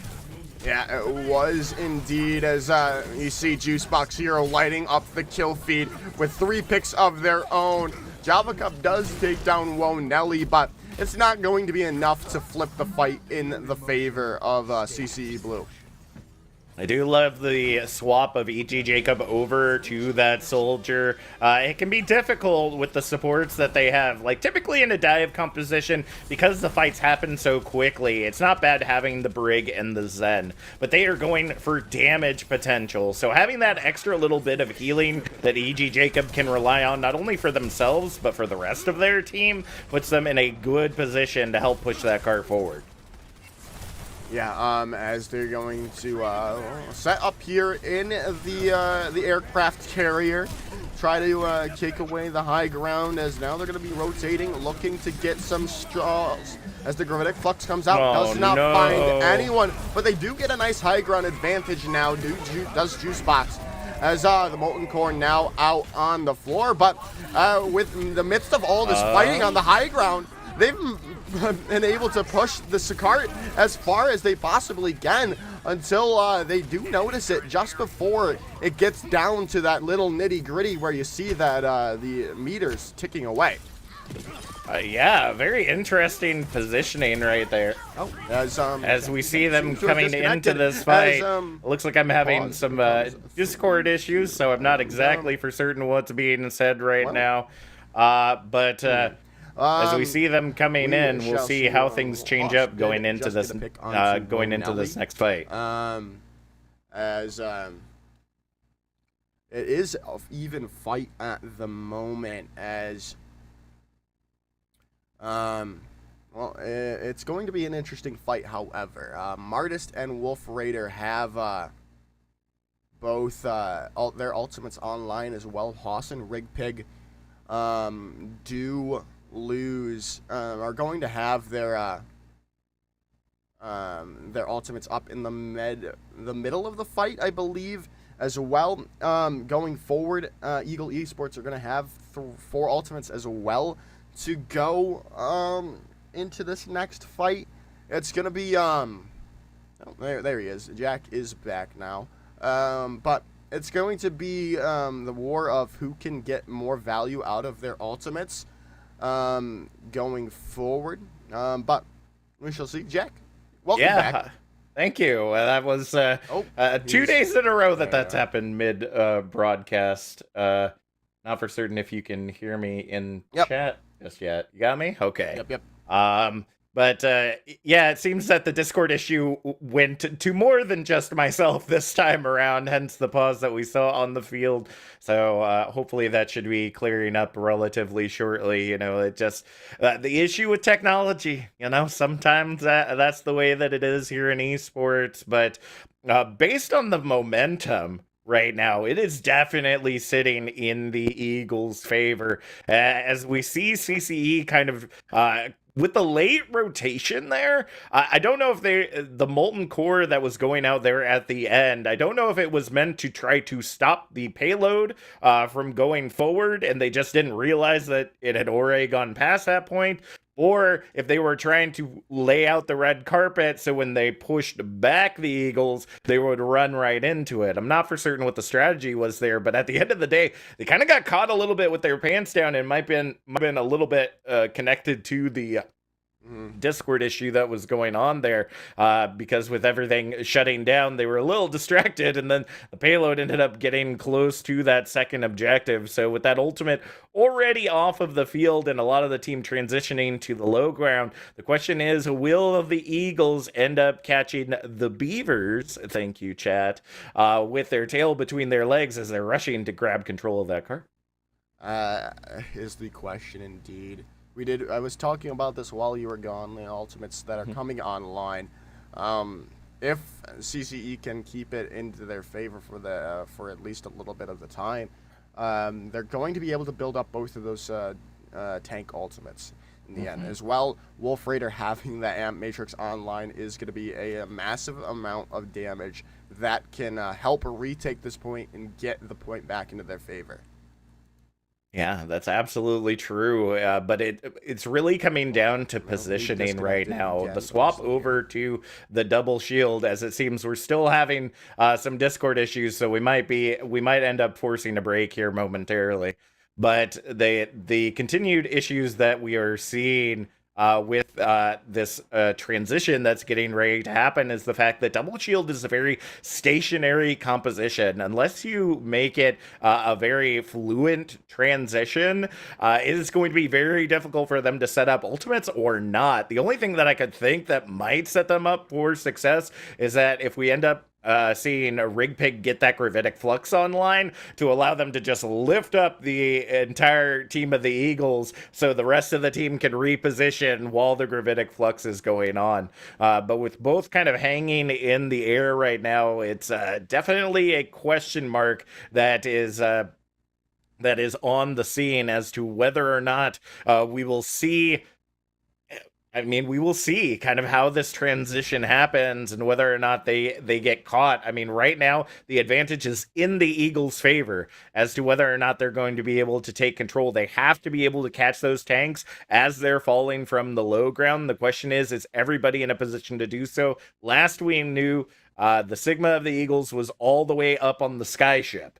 Yeah, it was indeed, as you see Juicebox Hero lighting up the kill feed with 3 picks of their own. Java Cup does take down Wo Nelly, but it's not going to be enough to flip the fight in the favor of CCE Blue. I do love the swap of E.G. Jacob over to that soldier. It can be difficult with the supports that they have. Like, typically in a dive composition, because the fights happen so quickly, it's not bad having the Brig and the Zen. But they are going for damage potential. So having that extra little bit of healing that E.G. Jacob can rely on, not only for themselves, but for the rest of their team, puts them in a good position to help push that cart forward. Yeah, as they're going to set up here in the aircraft carrier, try to take away the high ground, as now they're going to be rotating, looking to get some straws. As the Gravitic Flux comes out, does not find anyone, but they do get a nice high ground advantage now, does Juicebox. As the Molten Core now out on the floor, but with the midst of all this fighting on the high ground, they've been able to push the Sicart as far as they possibly can until they do notice it just before it gets down to that little nitty-gritty where you see that the meters ticking away. Yeah, very interesting positioning right there. Oh, as we see them coming into this fight, it looks like I'm having some Discord issues, so I'm not exactly for certain what's being said right now. But as we see them coming in, we'll see how things change up going into this next fight. As it is an even fight at the moment, as well, it's going to be an interesting fight. However, Mardist and Wolf Raider have both their ultimates online as well. Hoss and Rig Pig do lose, are going to have their ultimates up in the middle of the fight, I believe, as well. Going forward, Eagle Esports are going to have 4 ultimates as well to go into this next fight. It's going to be there he is. Jack is back now. But it's going to be the war of who can get more value out of their ultimates going forward. But we shall see. Jack, welcome back. Thank you. That was 2 days in a row that's happened mid broadcast. Not for certain if you can hear me in chat just yet. You got me? Okay. Yep. But yeah, it seems that the Discord issue went to more than just myself this time around, hence the pause that we saw on the field. So hopefully that should be clearing up relatively shortly. It just, the issue with technology, sometimes that's the way that it is here in esports. But based on the momentum right now, it is definitely sitting in the Eagles' favor. As we see CCE kind of with the late rotation there, I don't know if the Molten Core that was going out there at the end, I don't know if it was meant to try to stop the payload from going forward, and they just didn't realize that it had already gone past that point, or if they were trying to lay out the red carpet so when they pushed back the Eagles, they would run right into it. I'm not for certain what the strategy was there, but at the end of the day, they kind of got caught a little bit with their pants down, and might have been a little bit connected to the Discord issue that was going on there, because with everything shutting down, they were a little distracted, and then the payload ended up getting close to that second objective. So with that ultimate already off of the field and a lot of the team transitioning to the low ground, the question is, will the Eagles end up catching the Beavers, thank you chat, with their tail between their legs as they're rushing to grab control of that car? Is the question indeed. I was talking about this while you were gone, the ultimates that are coming online. If CCE can keep it into their favor for at least a little bit of the time, they're going to be able to build up both of those tank ultimates in the end. As well, Wolf Raider having the Amp Matrix online is going to be a massive amount of damage that can help retake this point and get the point back into their favor. Yeah, that's absolutely true. But it's really coming down to positioning right now. The swap over to the double shield, as it seems we're still having some Discord issues, so we might end up forcing a break here momentarily. But the continued issues that we are seeing with this transition that's getting ready to happen is the fact that double shield is a very stationary composition. Unless you make it a very fluent transition, it is going to be very difficult for them to set up ultimates or not. The only thing that I could think that might set them up for success is that if we end up seeing a Rig Pig get that Gravitic Flux online to allow them to just lift up the entire team of the Eagles so the rest of the team can reposition while the Gravitic Flux is going on. But with both kind of hanging in the air right now, it's definitely a question mark that is on the scene as to whether or not we will see. We will see kind of how this transition happens and whether or not they get caught. Right now, the advantage is in the Eagles' favor as to whether or not they're going to be able to take control. They have to be able to catch those tanks as they're falling from the low ground. The question is everybody in a position to do so? Last we knew, the Sigma of the Eagles was all the way up on the skyship.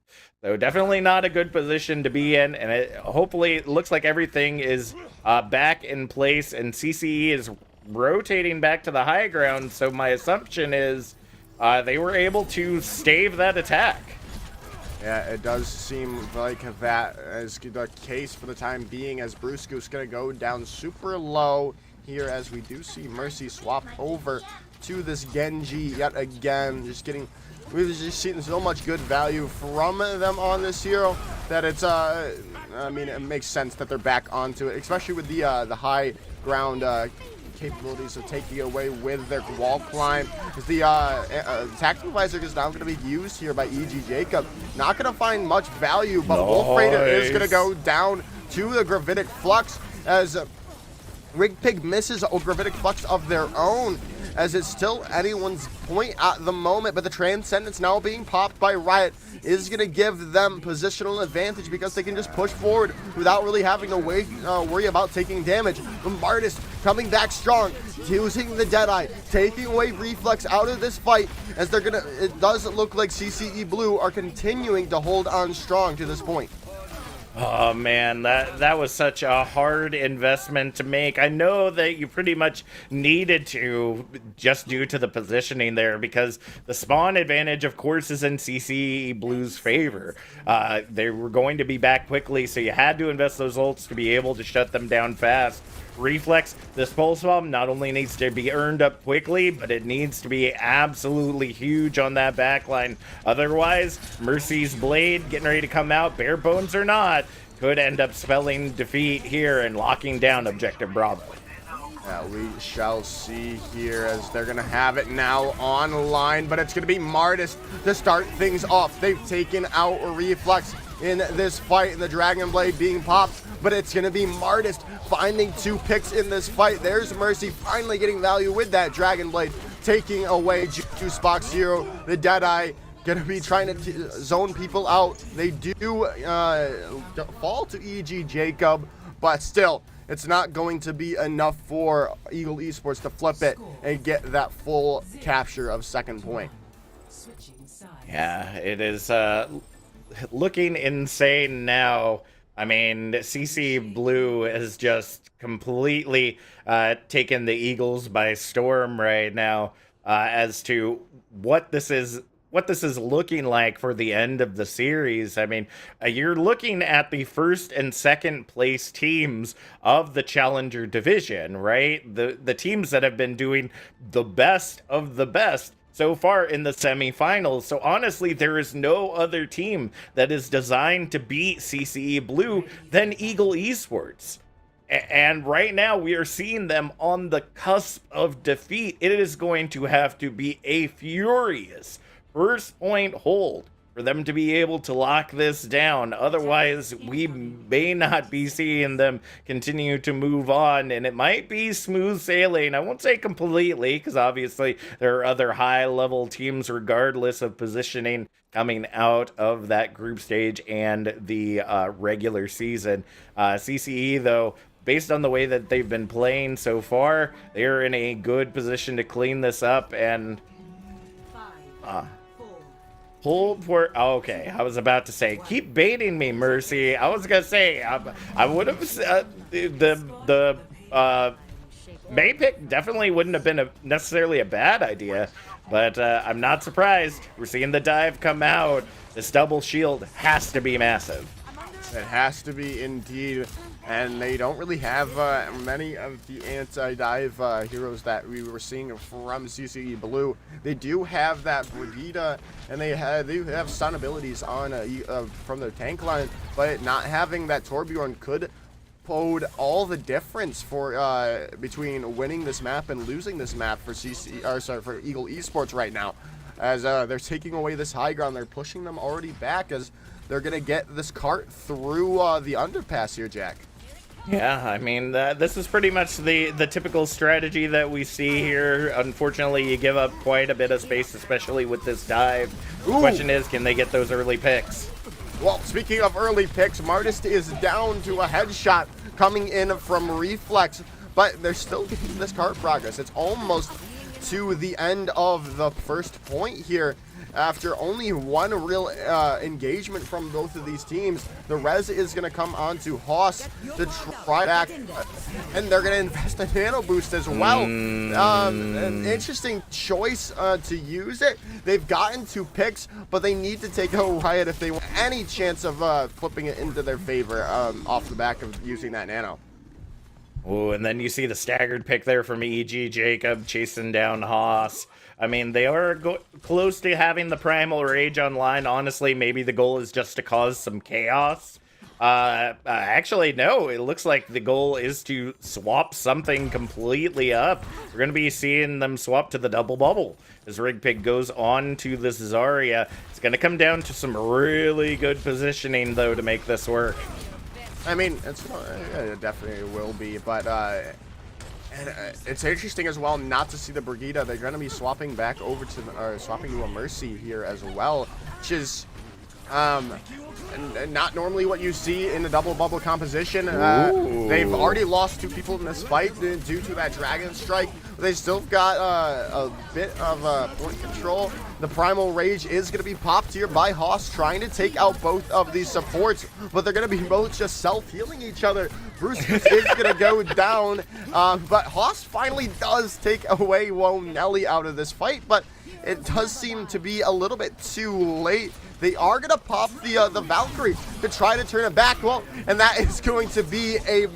So definitely not a good position to be in, and hopefully it looks like everything is back in place, and CCE is rotating back to the high ground, so my assumption is they were able to stave that attack. Yeah, it does seem like that is the case for the time being, as Brusco's going to go down super low here, as we do see Mercy swap over to this Genji yet again. We've just seen so much good value from them on this hero that it's it makes sense that they're back onto it, especially with the high ground capabilities of taking away with their wall climb. The tactical visor is now going to be used here by EG Jacob. Not going to find much value, but Wolf Raider is going to go down to the Gravitic Flux as Rig Pig misses a Gravitic Flux of their own, as it's still anyone's point at the moment, but the Transcendence now being popped by Riot is going to give them positional advantage because they can just push forward without really having to worry about taking damage. Bombardist coming back strong, using the Deadeye, taking away Reflex out of this fight, as it does look like CCE Blue are continuing to hold on strong to this point. Oh man, that was such a hard investment to make. I know that you pretty much needed to, just due to the positioning there, because the spawn advantage, of course, is in CCE Blue's favor. They were going to be back quickly, so you had to invest those ults to be able to shut them down fast. Reflex, this pulse bomb not only needs to be earned up quickly, but it needs to be absolutely huge on that backline. Otherwise, Mercy's blade getting ready to come out, bare bones or not, could end up spelling defeat here and locking down Objective Bravo. Yeah, we shall see here as they're going to have it now online, but it's going to be Martis to start things off. They've taken out Reflex in this fight, and the Dragon Blade being popped, but it's going to be Martis finding 2 picks in this fight. There's Mercy finally getting value with that Dragon Blade, taking away Juju Spock Zero. The Deadeye going to be trying to zone people out. They do fall to EG Jacob, but still, it's not going to be enough for Eagle Esports to flip it and get that full capture of second point. Yeah, it is looking insane now. I mean, CC Blue has just completely taken the Eagles by storm right now as to what this is looking like for the end of the series. I mean, you're looking at the first and second place teams of the Challenger division, right? The teams that have been doing the best of the best so far in the semifinals. So honestly, there is no other team that is designed to beat CCE Blue than Eagle Esports. And right now we are seeing them on the cusp of defeat. It is going to have to be a furious first point hold for them to be able to lock this down. Otherwise, we may not be seeing them continue to move on, and it might be smooth sailing. I won't say completely, because obviously there are other high-level teams, regardless of positioning, coming out of that group stage and the regular season. CCE, though, based on the way that they've been playing so far, they're in a good position to clean this up and hold for. Okay, I was about to say, keep baiting me, Mercy. I was gonna say I would have the May pick definitely wouldn't have been necessarily a bad idea, but I'm not surprised. We're seeing the dive come out. This double shield has to be massive. It has to be indeed, and they don't really have many of the anti-dive heroes that we were seeing from CCE Blue. They do have that Brigitte, and they have stun abilities on from their tank line, but not having that Torbjorn could hold all the difference for between winning this map and losing this map for for Eagle Esports right now, as they're taking away this high ground. They're pushing them already back as they're gonna get this cart through the underpass here, Jack. Yeah, I mean, this is pretty much the typical strategy that we see here. Unfortunately, you give up quite a bit of space, especially with this dive. The question is, can they get those early picks? Well, speaking of early picks, Martis is down to a headshot coming in from Reflex, but they're still getting this cart progress. It's almost to the end of the first point here. After only one real engagement from both of these teams, the res is going to come on to Haas to try back, and they're going to invest a nano boost as well. An interesting choice to use it. They've gotten 2 picks, but they need to take out Riot if they want any chance of flipping it into their favor off the back of using that nano. Oh, and then you see the staggered pick there from EG Jacob chasing down Haas. I mean, they are close to having the Primal Rage online. Honestly, maybe the goal is just to cause some chaos. Actually, no. It looks like the goal is to swap something completely up. We're going to be seeing them swap to the double bubble as Rig Pig goes on to this Zarya. It's going to come down to some really good positioning, though, to make this work. I mean, it definitely will be, but And it's interesting as well not to see the Brigida. They're going to be swapping back over to swapping to a Mercy here as well, which is and not normally what you see in the double bubble composition. They've already lost 2 people in this fight due to that Dragon Strike. They still got a bit of point control. The Primal Rage is going to be popped here by Haas, trying to take out both of these supports, but they're going to be both just self-healing each other. Bruce is going to go down, but Haas finally does take away Nelly out of this fight, but it does seem to be a little bit too late. They are going to pop the Valkyrie to try to turn it back. Well, and that is going to be a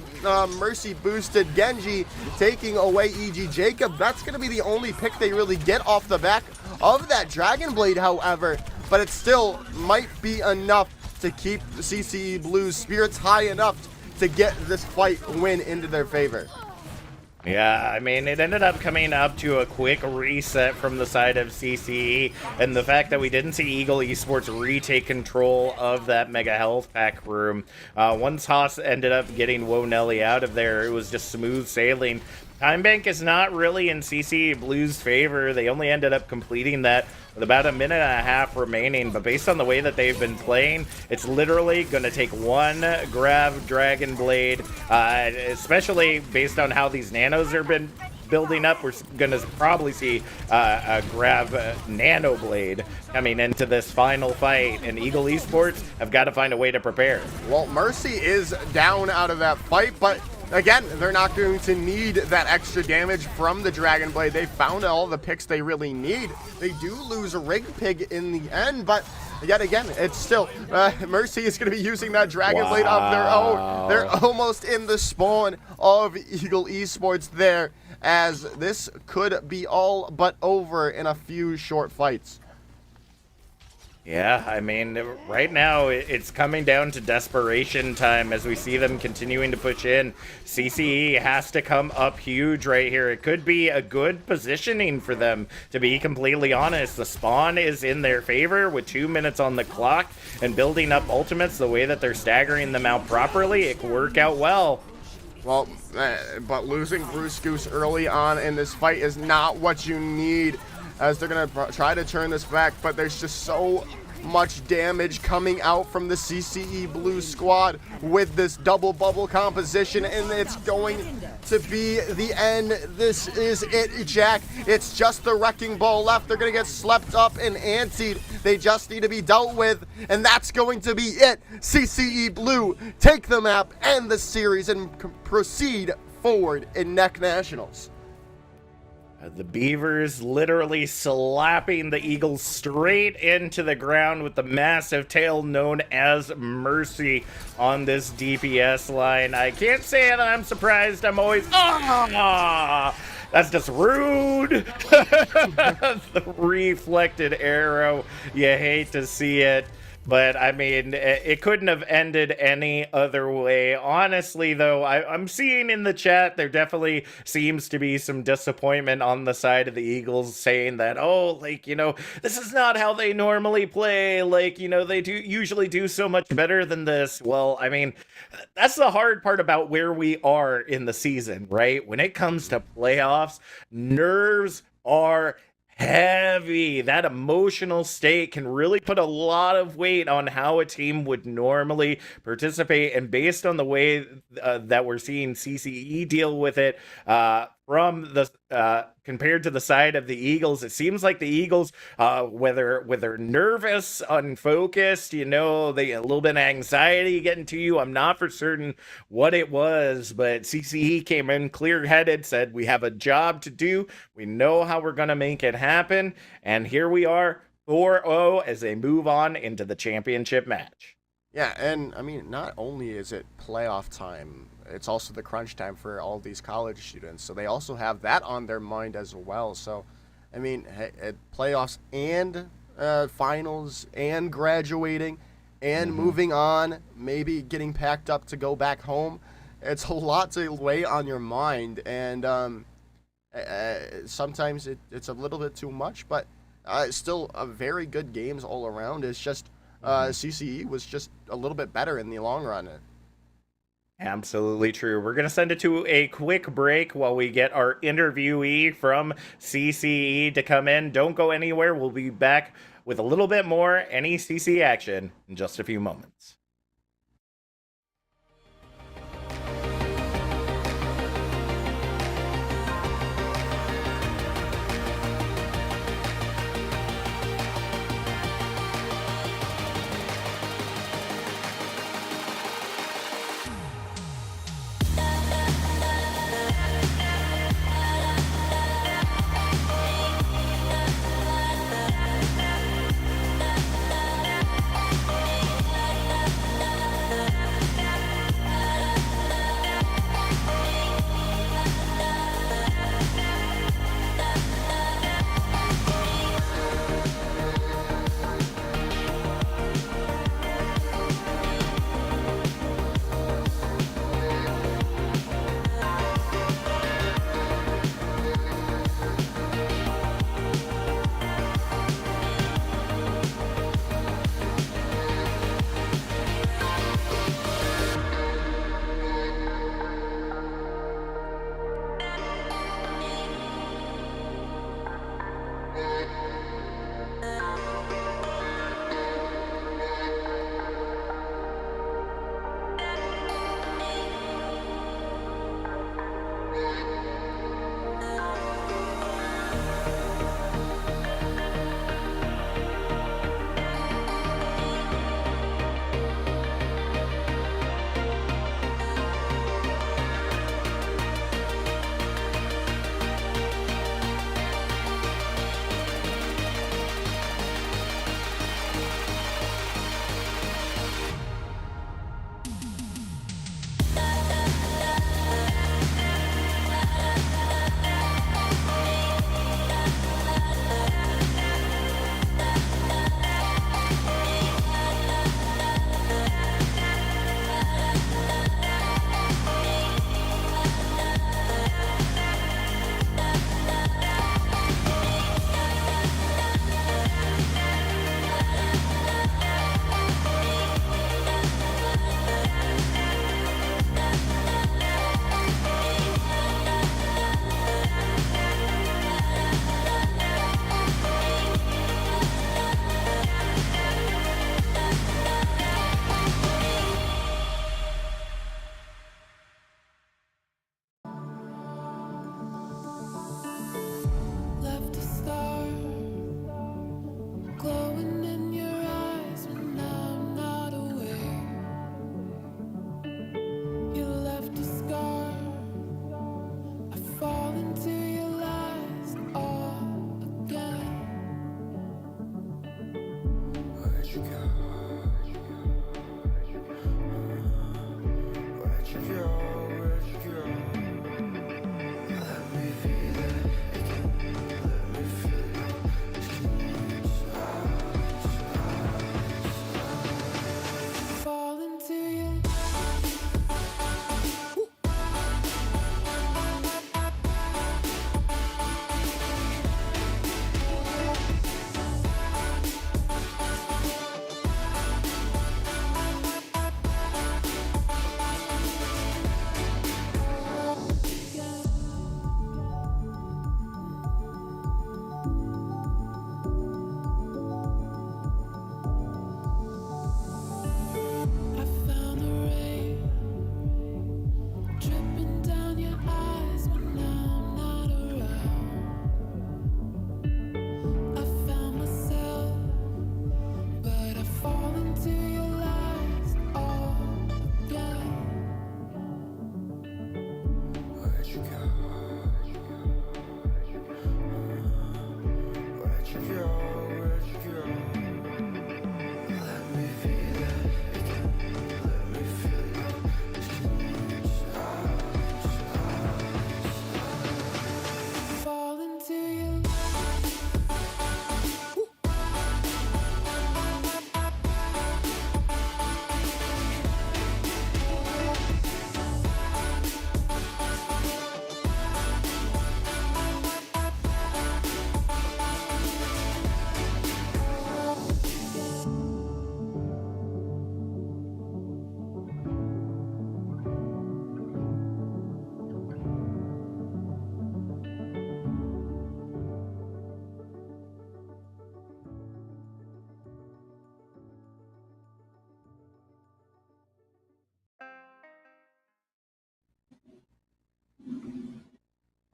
Mercy boosted Genji taking away E.G. Jacob. That's going to be the only pick they really get off the back of that Dragon Blade, however. But it still might be enough to keep the CCE Blues spirits high enough to get this fight win into their favor. Yeah, I mean, it ended up coming up to a quick reset from the side of CCE, and the fact that we didn't see Eagle Esports retake control of that Mega Health Pack room. Once Haas ended up getting Nelly out of there, it was just smooth sailing. Time Bank is not really in CCE Blues' favor. They only ended up completing that with about a minute and a half remaining, but based on the way that they've been playing, it's literally going to take one grab Dragon Blade, especially based on how these nanos have been building up. We're going to probably see a grab Nano Blade coming into this final fight, and Eagle Esports have got to find a way to prepare. Well, Mercy is down out of that fight, but again, they're not going to need that extra damage from the Dragon Blade. They found all the picks they really need. They do lose a Rig Pig in the end, but yet again, it's still, Mercy is going to be using that Dragon Blade of their own. They're almost in the spawn of Eagle Esports there, as this could be all but over in a few short fights. Yeah, I mean, right now it's coming down to desperation time as we see them continuing to push in. CCE has to come up huge right here. It could be a good positioning for them, to be completely honest. The spawn is in their favor with 2 minutes on the clock, and building up ultimates the way that they're staggering them out properly, it could work out well. Well, but losing Bruce Goose early on in this fight is not what you need, as they're going to try to turn this back, but there's just so much damage coming out from the CCE Blue squad with this double bubble composition, and it's going to be the end. This is it, Jack. It's just the Wrecking Ball left. They're going to get slept up and antied. They just need to be dealt with, and that's going to be it. CCE Blue take the map and the series and proceed forward in NECC Nationals. The Beavers literally slapping the Eagles straight into the ground with the massive tail known as Mercy on this DPS line. I can't say that I'm surprised. I'm always, that's just rude. The reflected arrow. You hate to see it. But, I mean, it couldn't have ended any other way. Honestly, though, I'm seeing in the chat there definitely seems to be some disappointment on the side of the Eagles, saying that, oh, like, you know, this is not how they normally play. Like, you know, they do usually do so much better than this. Well, I mean, that's the hard part about where we are in the season, right? When it comes to playoffs, nerves are heavy. That emotional state can really put a lot of weight on how a team would normally participate, and based on the way that we're seeing CCE deal with it from the compared to the side of the Eagles, it seems like the Eagles, whether nervous, unfocused, you know, a little bit of anxiety getting to you, I'm not for certain what it was, but CCE came in clear-headed, said we have a job to do, we know how we're going to make it happen, and here we are, 4-0 as they move on into the championship match. Yeah, and I mean, not only is it playoff time, it's also the crunch time for all these college students. So they also have that on their mind as well. So, I mean, playoffs and finals and graduating and moving on, maybe getting packed up to go back home. It's a lot to weigh on your mind. And sometimes it's a little bit too much, but still a very good games all around. It's just CCE was just a little bit better in the long run. Absolutely true. We're going to send it to a quick break while we get our interviewee from CCE to come in. Don't go anywhere. We'll be back with a little bit more NECC action in just a few moments.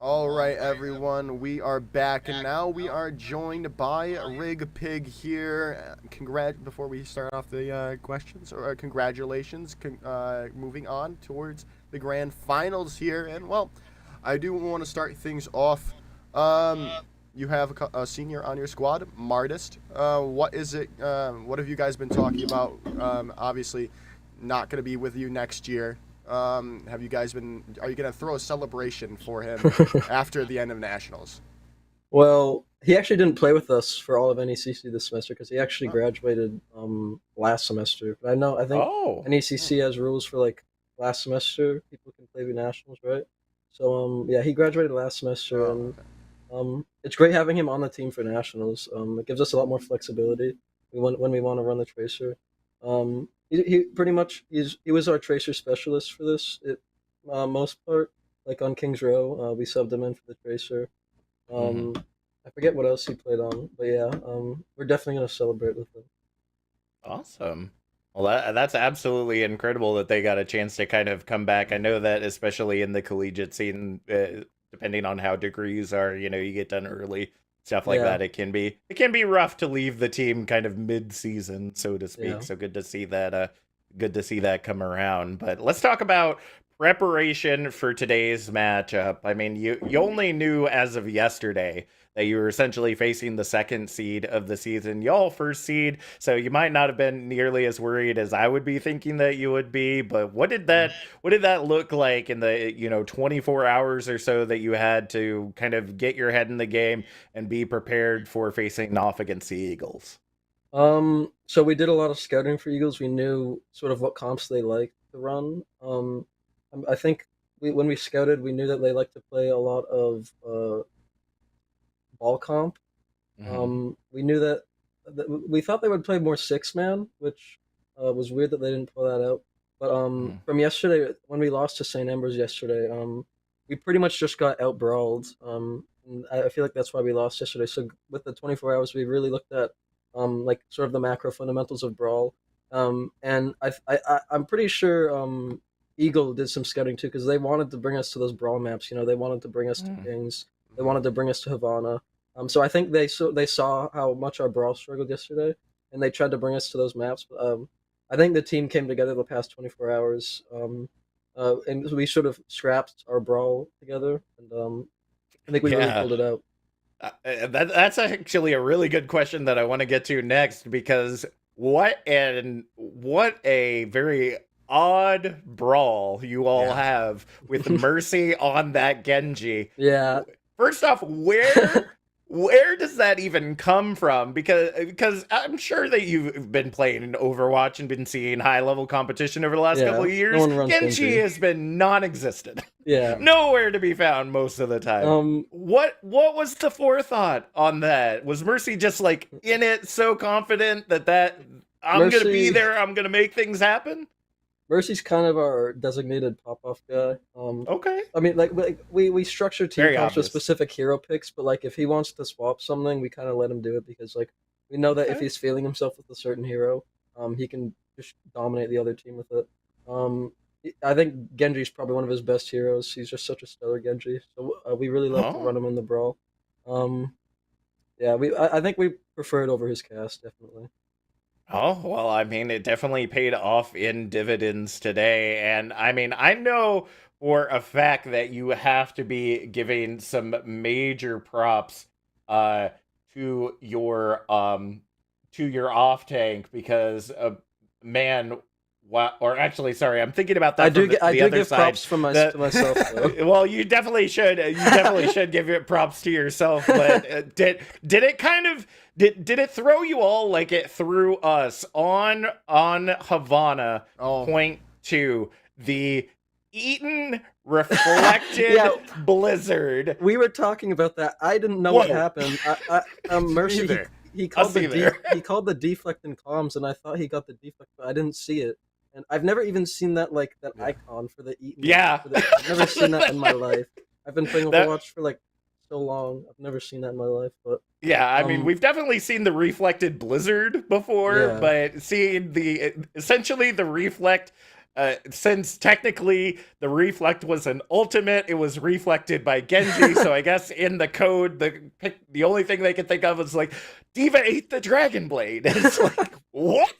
All right, everyone, we are back, and now we are joined by Rig Pig here. Before we start off the questions, or congratulations, moving on towards the grand finals here. And, well, I do want to start things off. You have a senior on your squad, Martist. What is it? What have you guys been talking about? Obviously, not going to be with you next year. Have you guys been? Are you gonna throw a celebration for him after the end of nationals? Well, he actually didn't play with us for all of NECC this semester because he actually Oh. graduated last semester. But I think Oh, NECC has rules for like last semester people can play the nationals, right? So yeah, he graduated last semester, Oh, and okay. it's great having him on the team for nationals. It gives us a lot more flexibility when we want to run the tracer. He pretty much he was our tracer specialist for this. Most part, like on Kings Row, we subbed him in for the tracer. mhm. Um, I forget what else he played on, but yeah, we're definitely gonna celebrate with him. Awesome. Well, that's absolutely incredible that they got a chance to kind of come back. I know that especially in the collegiate scene, depending on how degrees are, you get done early, stuff like Yeah, that. It can be rough to leave the team kind of mid-season, so to speak. yeah. So good to see that. Good to see that come around. But let's talk about preparation for today's matchup. I mean, you only knew as of yesterday that you were essentially facing the second seed of the season, y'all first seed, so you might not have been nearly as worried as I would be thinking that you would be. But what did that look like in the 24 hours or so that you had to kind of get your head in the game and be prepared for facing off against the Eagles? So we did a lot of scouting for Eagles. We knew sort of what comps they like to run. I think when we scouted, we knew that they like to play a lot of ball comp. Hmm. We knew that we thought they would play more six man, which was weird that they didn't pull that out. But from yesterday, when we lost to St. Ambrose yesterday, we pretty much just got out brawled. And I feel like that's why we lost yesterday. So with the 24 hours, we really looked at like sort of the macro fundamentals of brawl. And I'm pretty sure Eagle did some scouting too because they wanted to bring us to those brawl maps. They wanted to bring us to Kings. They wanted to bring us to Havana. So I think they saw how much our brawl struggled yesterday, and they tried to bring us to those maps. But, I think the team came together the past 24 hours, and we sort of scrapped our brawl together, and I think we really Yeah. pulled it out. That's actually a really good question that I want to get to next, because what a very odd brawl you all Yeah. have with Mercy on that Genji. Yeah, First off, where does that even come from? Because I'm sure that you've been playing in Overwatch and been seeing high level competition over the last couple yeah. of years. No one runs Genji Genji. has been non-existent. Yeah. Nowhere to be found most of the time. What was the forethought on that? Was Mercy just like in it, so confident that I'm gonna be Mercy there, I'm gonna make things happen? Mercy's kind of our designated pop-off guy. Okay. I mean, like we structure team Very comps with obvious. specific hero picks, but like if he wants to swap something, we kind of let him do it because like we know that if Okay. he's feeling himself with a certain hero, he can just dominate the other team with it. I think Genji's probably one of his best heroes. He's just such a stellar Genji, so we really love to Oh. run him in the brawl. Um, yeah, I think we prefer it over his cast definitely. Oh, well, I mean, it definitely paid off in dividends today. And I mean, I know for a fact that you have to be giving some major props uh to your off tank, because man, wow, or actually sorry, I'm thinking about that I do from the I do other give side. props to myself though. Well, you definitely should. You definitely should give it props to yourself. But did it kind of did it throw you all like it threw us on Havana? Oh. Point to the Eaton reflected Yeah. blizzard. We were talking about that. I didn't know what Whoa. happened. Mercy, Either. he called Us the either. he called the deflect in comms, and I thought he got the deflect, but I didn't see it. And I've never even seen that that Yeah. icon for the Eaton. Yeah. I've never seen that in my life. I've been playing That- Overwatch for like so long. I've never seen that in my life. But Yeah, I mean, Um, we've definitely seen the reflected blizzard before, Yeah. but seeing essentially the reflect since technically the reflect was an ultimate, it was reflected by Genji. So I guess in the code, the only thing they could think of was like, Diva ate the Dragon Blade. It's like, what?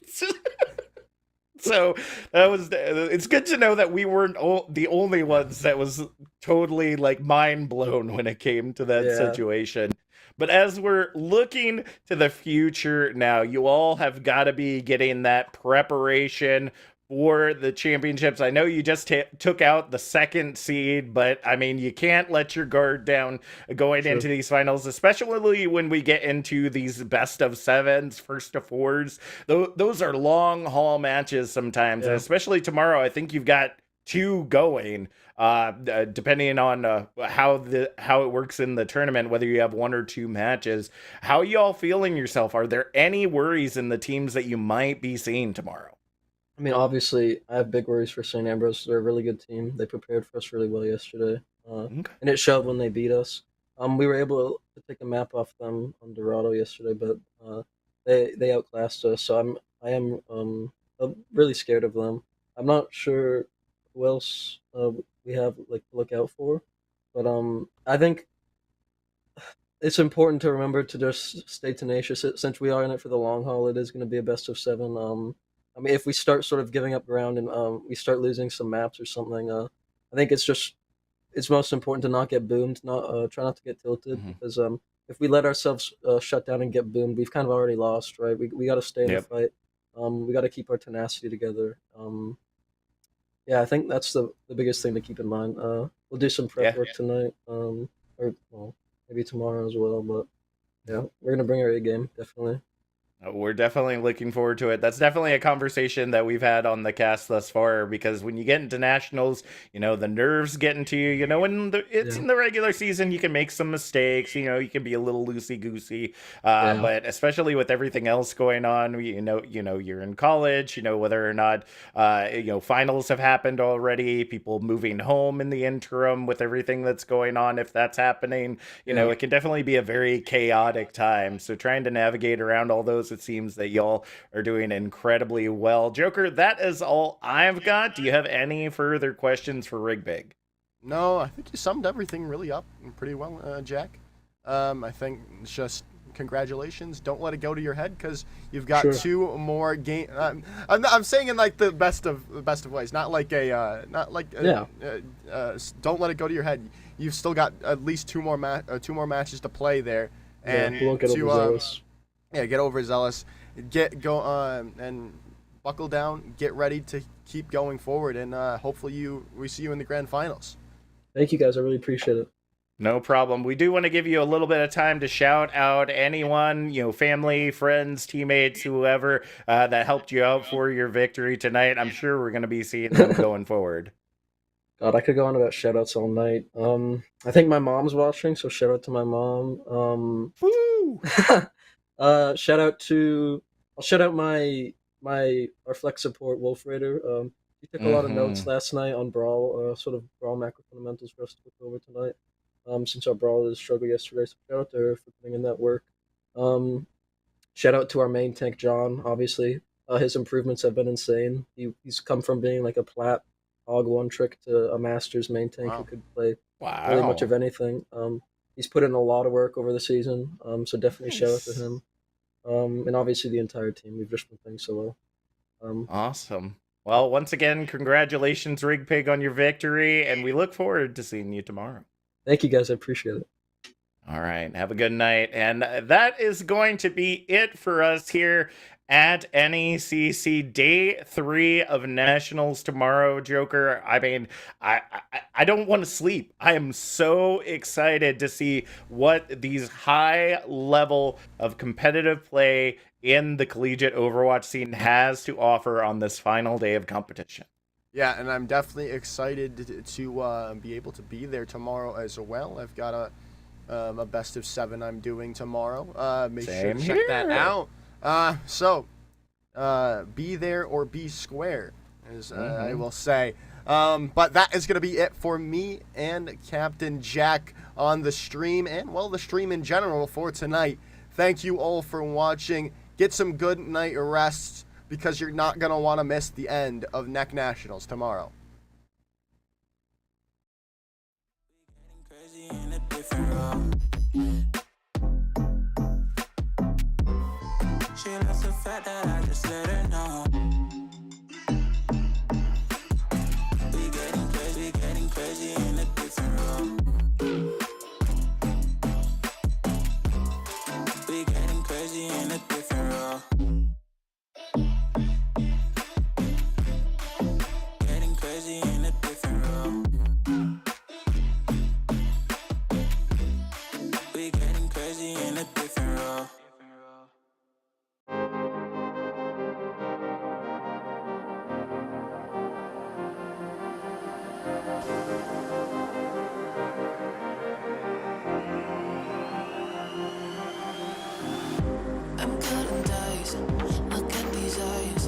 So that was. It's good to know that we weren't the only ones that was totally like mind blown when it came to that situation. But as we're looking to the future now, you all have got to be getting that preparation for the championships. I know you just took out the second seed, but I mean, you can't let your guard down going into these finals, especially when we get into these best of sevens, first to fours. Those are long haul matches sometimes, and especially tomorrow. I think you've got two going, depending on how it works in the tournament, whether you have one or two matches. How are you all feeling yourself? Are there any worries in the teams that you might be seeing tomorrow? I mean, obviously, I have big worries for St. Ambrose. They're a really good team. They prepared for us really well yesterday, and it showed when they beat us. We were able to take a map off them on Dorado yesterday, but they outclassed us. So I am really scared of them. I'm not sure who else we have like to look out for, but I think it's important to remember to just stay tenacious. Since we are in it for the long haul, it is going to be a best of seven. I mean, if we start sort of giving up ground and we start losing some maps or something, I think it's most important to not get boomed, not try not to get tilted, because if we let ourselves shut down and get boomed, we've kind of already lost, right? We got to stay in the fight. We got to keep our tenacity together. Yeah, I think that's the biggest thing to keep in mind. We'll do some prep work tonight, or well, maybe tomorrow as well. But yeah, we're gonna bring our A game, definitely. We're definitely looking forward to it. That's definitely a conversation that we've had on the cast thus far, because when you get into nationals, you know, the nerves get into you. You know, when it's in the regular season, you can make some mistakes. You know, you can be a little loosey-goosey. But especially with everything else going on, you know, you're in college, you know, whether or not, finals have happened already, people moving home in the interim with everything that's going on. If that's happening, you know, it can definitely be a very chaotic time. So trying to navigate around all those, it seems that y'all are doing incredibly well. Joker, that is all I've got. Do you have any further questions for Rigbig? No, I think you summed everything really up pretty well, Jack. I think it's just congratulations. Don't let it go to your head, because you've got two more game. I'm saying in like the best of ways, not like don't let it go to your head. You've still got at least two more matches to play there, and we won't get overzealous. Get overzealous, and buckle down, get ready to keep going forward, and hopefully we see you in the grand finals. Thank you guys, I really appreciate it. No problem. We do want to give you a little bit of time to shout out anyone, you know, family, friends, teammates, whoever that helped you out for your victory tonight. I'm sure we're going to be seeing them going forward. God, I could go on about shout outs all night. I think my mom's watching, so shout out to my mom. Woo! I'll shout out our flex support, Wolf Raider. He took a lot of notes last night on Brawl, sort of Brawl macro fundamentals for us to look over tonight. Since our Brawl struggled yesterday, so shout out to her for putting in that work. Shout out to our main tank, John. Obviously, his improvements have been insane. He's come from being like a plat hog one trick to a Masters main tank who could play really much of anything. He's put in a lot of work over the season, so definitely shout out to him. And obviously the entire team. We've just been playing so well. Awesome. Well, once again, congratulations, Rig Pig, on your victory, and we look forward to seeing you tomorrow. Thank you, guys. I appreciate it. All right. Have a good night. And that is going to be it for us here at NECC Day 3 of Nationals tomorrow, Joker. I mean, I don't want to sleep. I am so excited to see what these high level of competitive play in the collegiate Overwatch scene has to offer on this final day of competition. Yeah, and I'm definitely excited to be able to be there tomorrow as well. I've got a best of 7 I'm doing tomorrow. Make sure to check that out. So be there or be square, as I will say. But that is going to be it for me and Captain Jack on the stream, and, well, the stream in general for tonight. Thank you all for watching. Get some good night rest because you're not going to want to miss the end of NECC Nationals tomorrow. Crazy in a different role. She loves the fact that I just let her know. We getting crazy in a different role. We getting crazy in a different role. Getting crazy in a different role. We getting crazy in a different role. I'm cutting dice. Look at these eyes.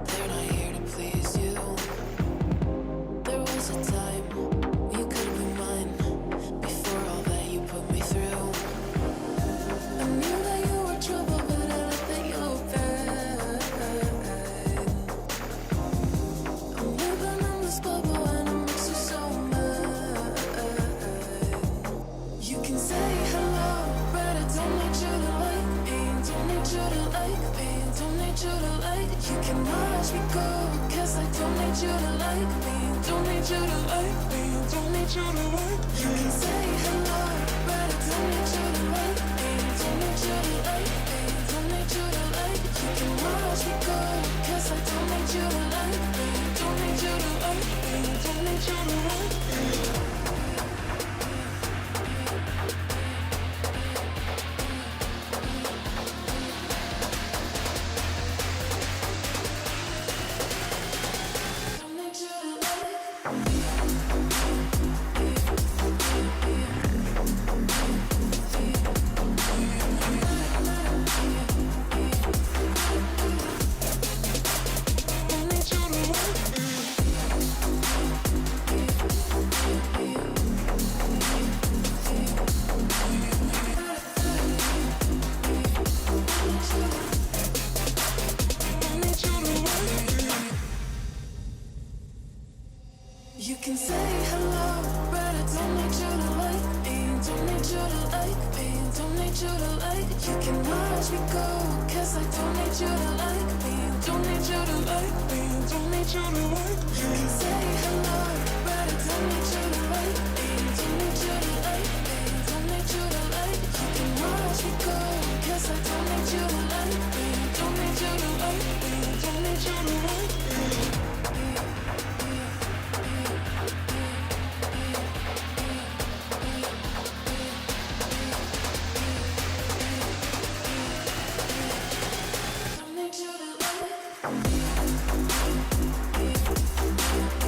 They're not here to please you. There was a time you could be mine before all that you put me through. I knew that you were trouble, but I don't think you were bad. I'm living in this bubble and it makes you so mad. You can say hello, but I don't need you to like me. Don't need you to like me. Don't need you to like. You can watch me go, 'cause I don't need you to like me. Don't need you to like me. Don't need you to like. You can say hello, but I don't need you to like me. Don't need you to like me. Don't need you to like. You can watch me go, 'cause I don't need you to like me. Don't need you to like me. Don't need you to like me. Don't need you to like. Don't need you to like. Don't need you to like. You can say hello, but I don't need you to like me. Don't need you to like me. Don't need you to like. You can watch me go, 'cause I don't need you to like me. Don't need you to like me. Don't need you to like. You can say hello, but I don't need you to like me. Don't need you to like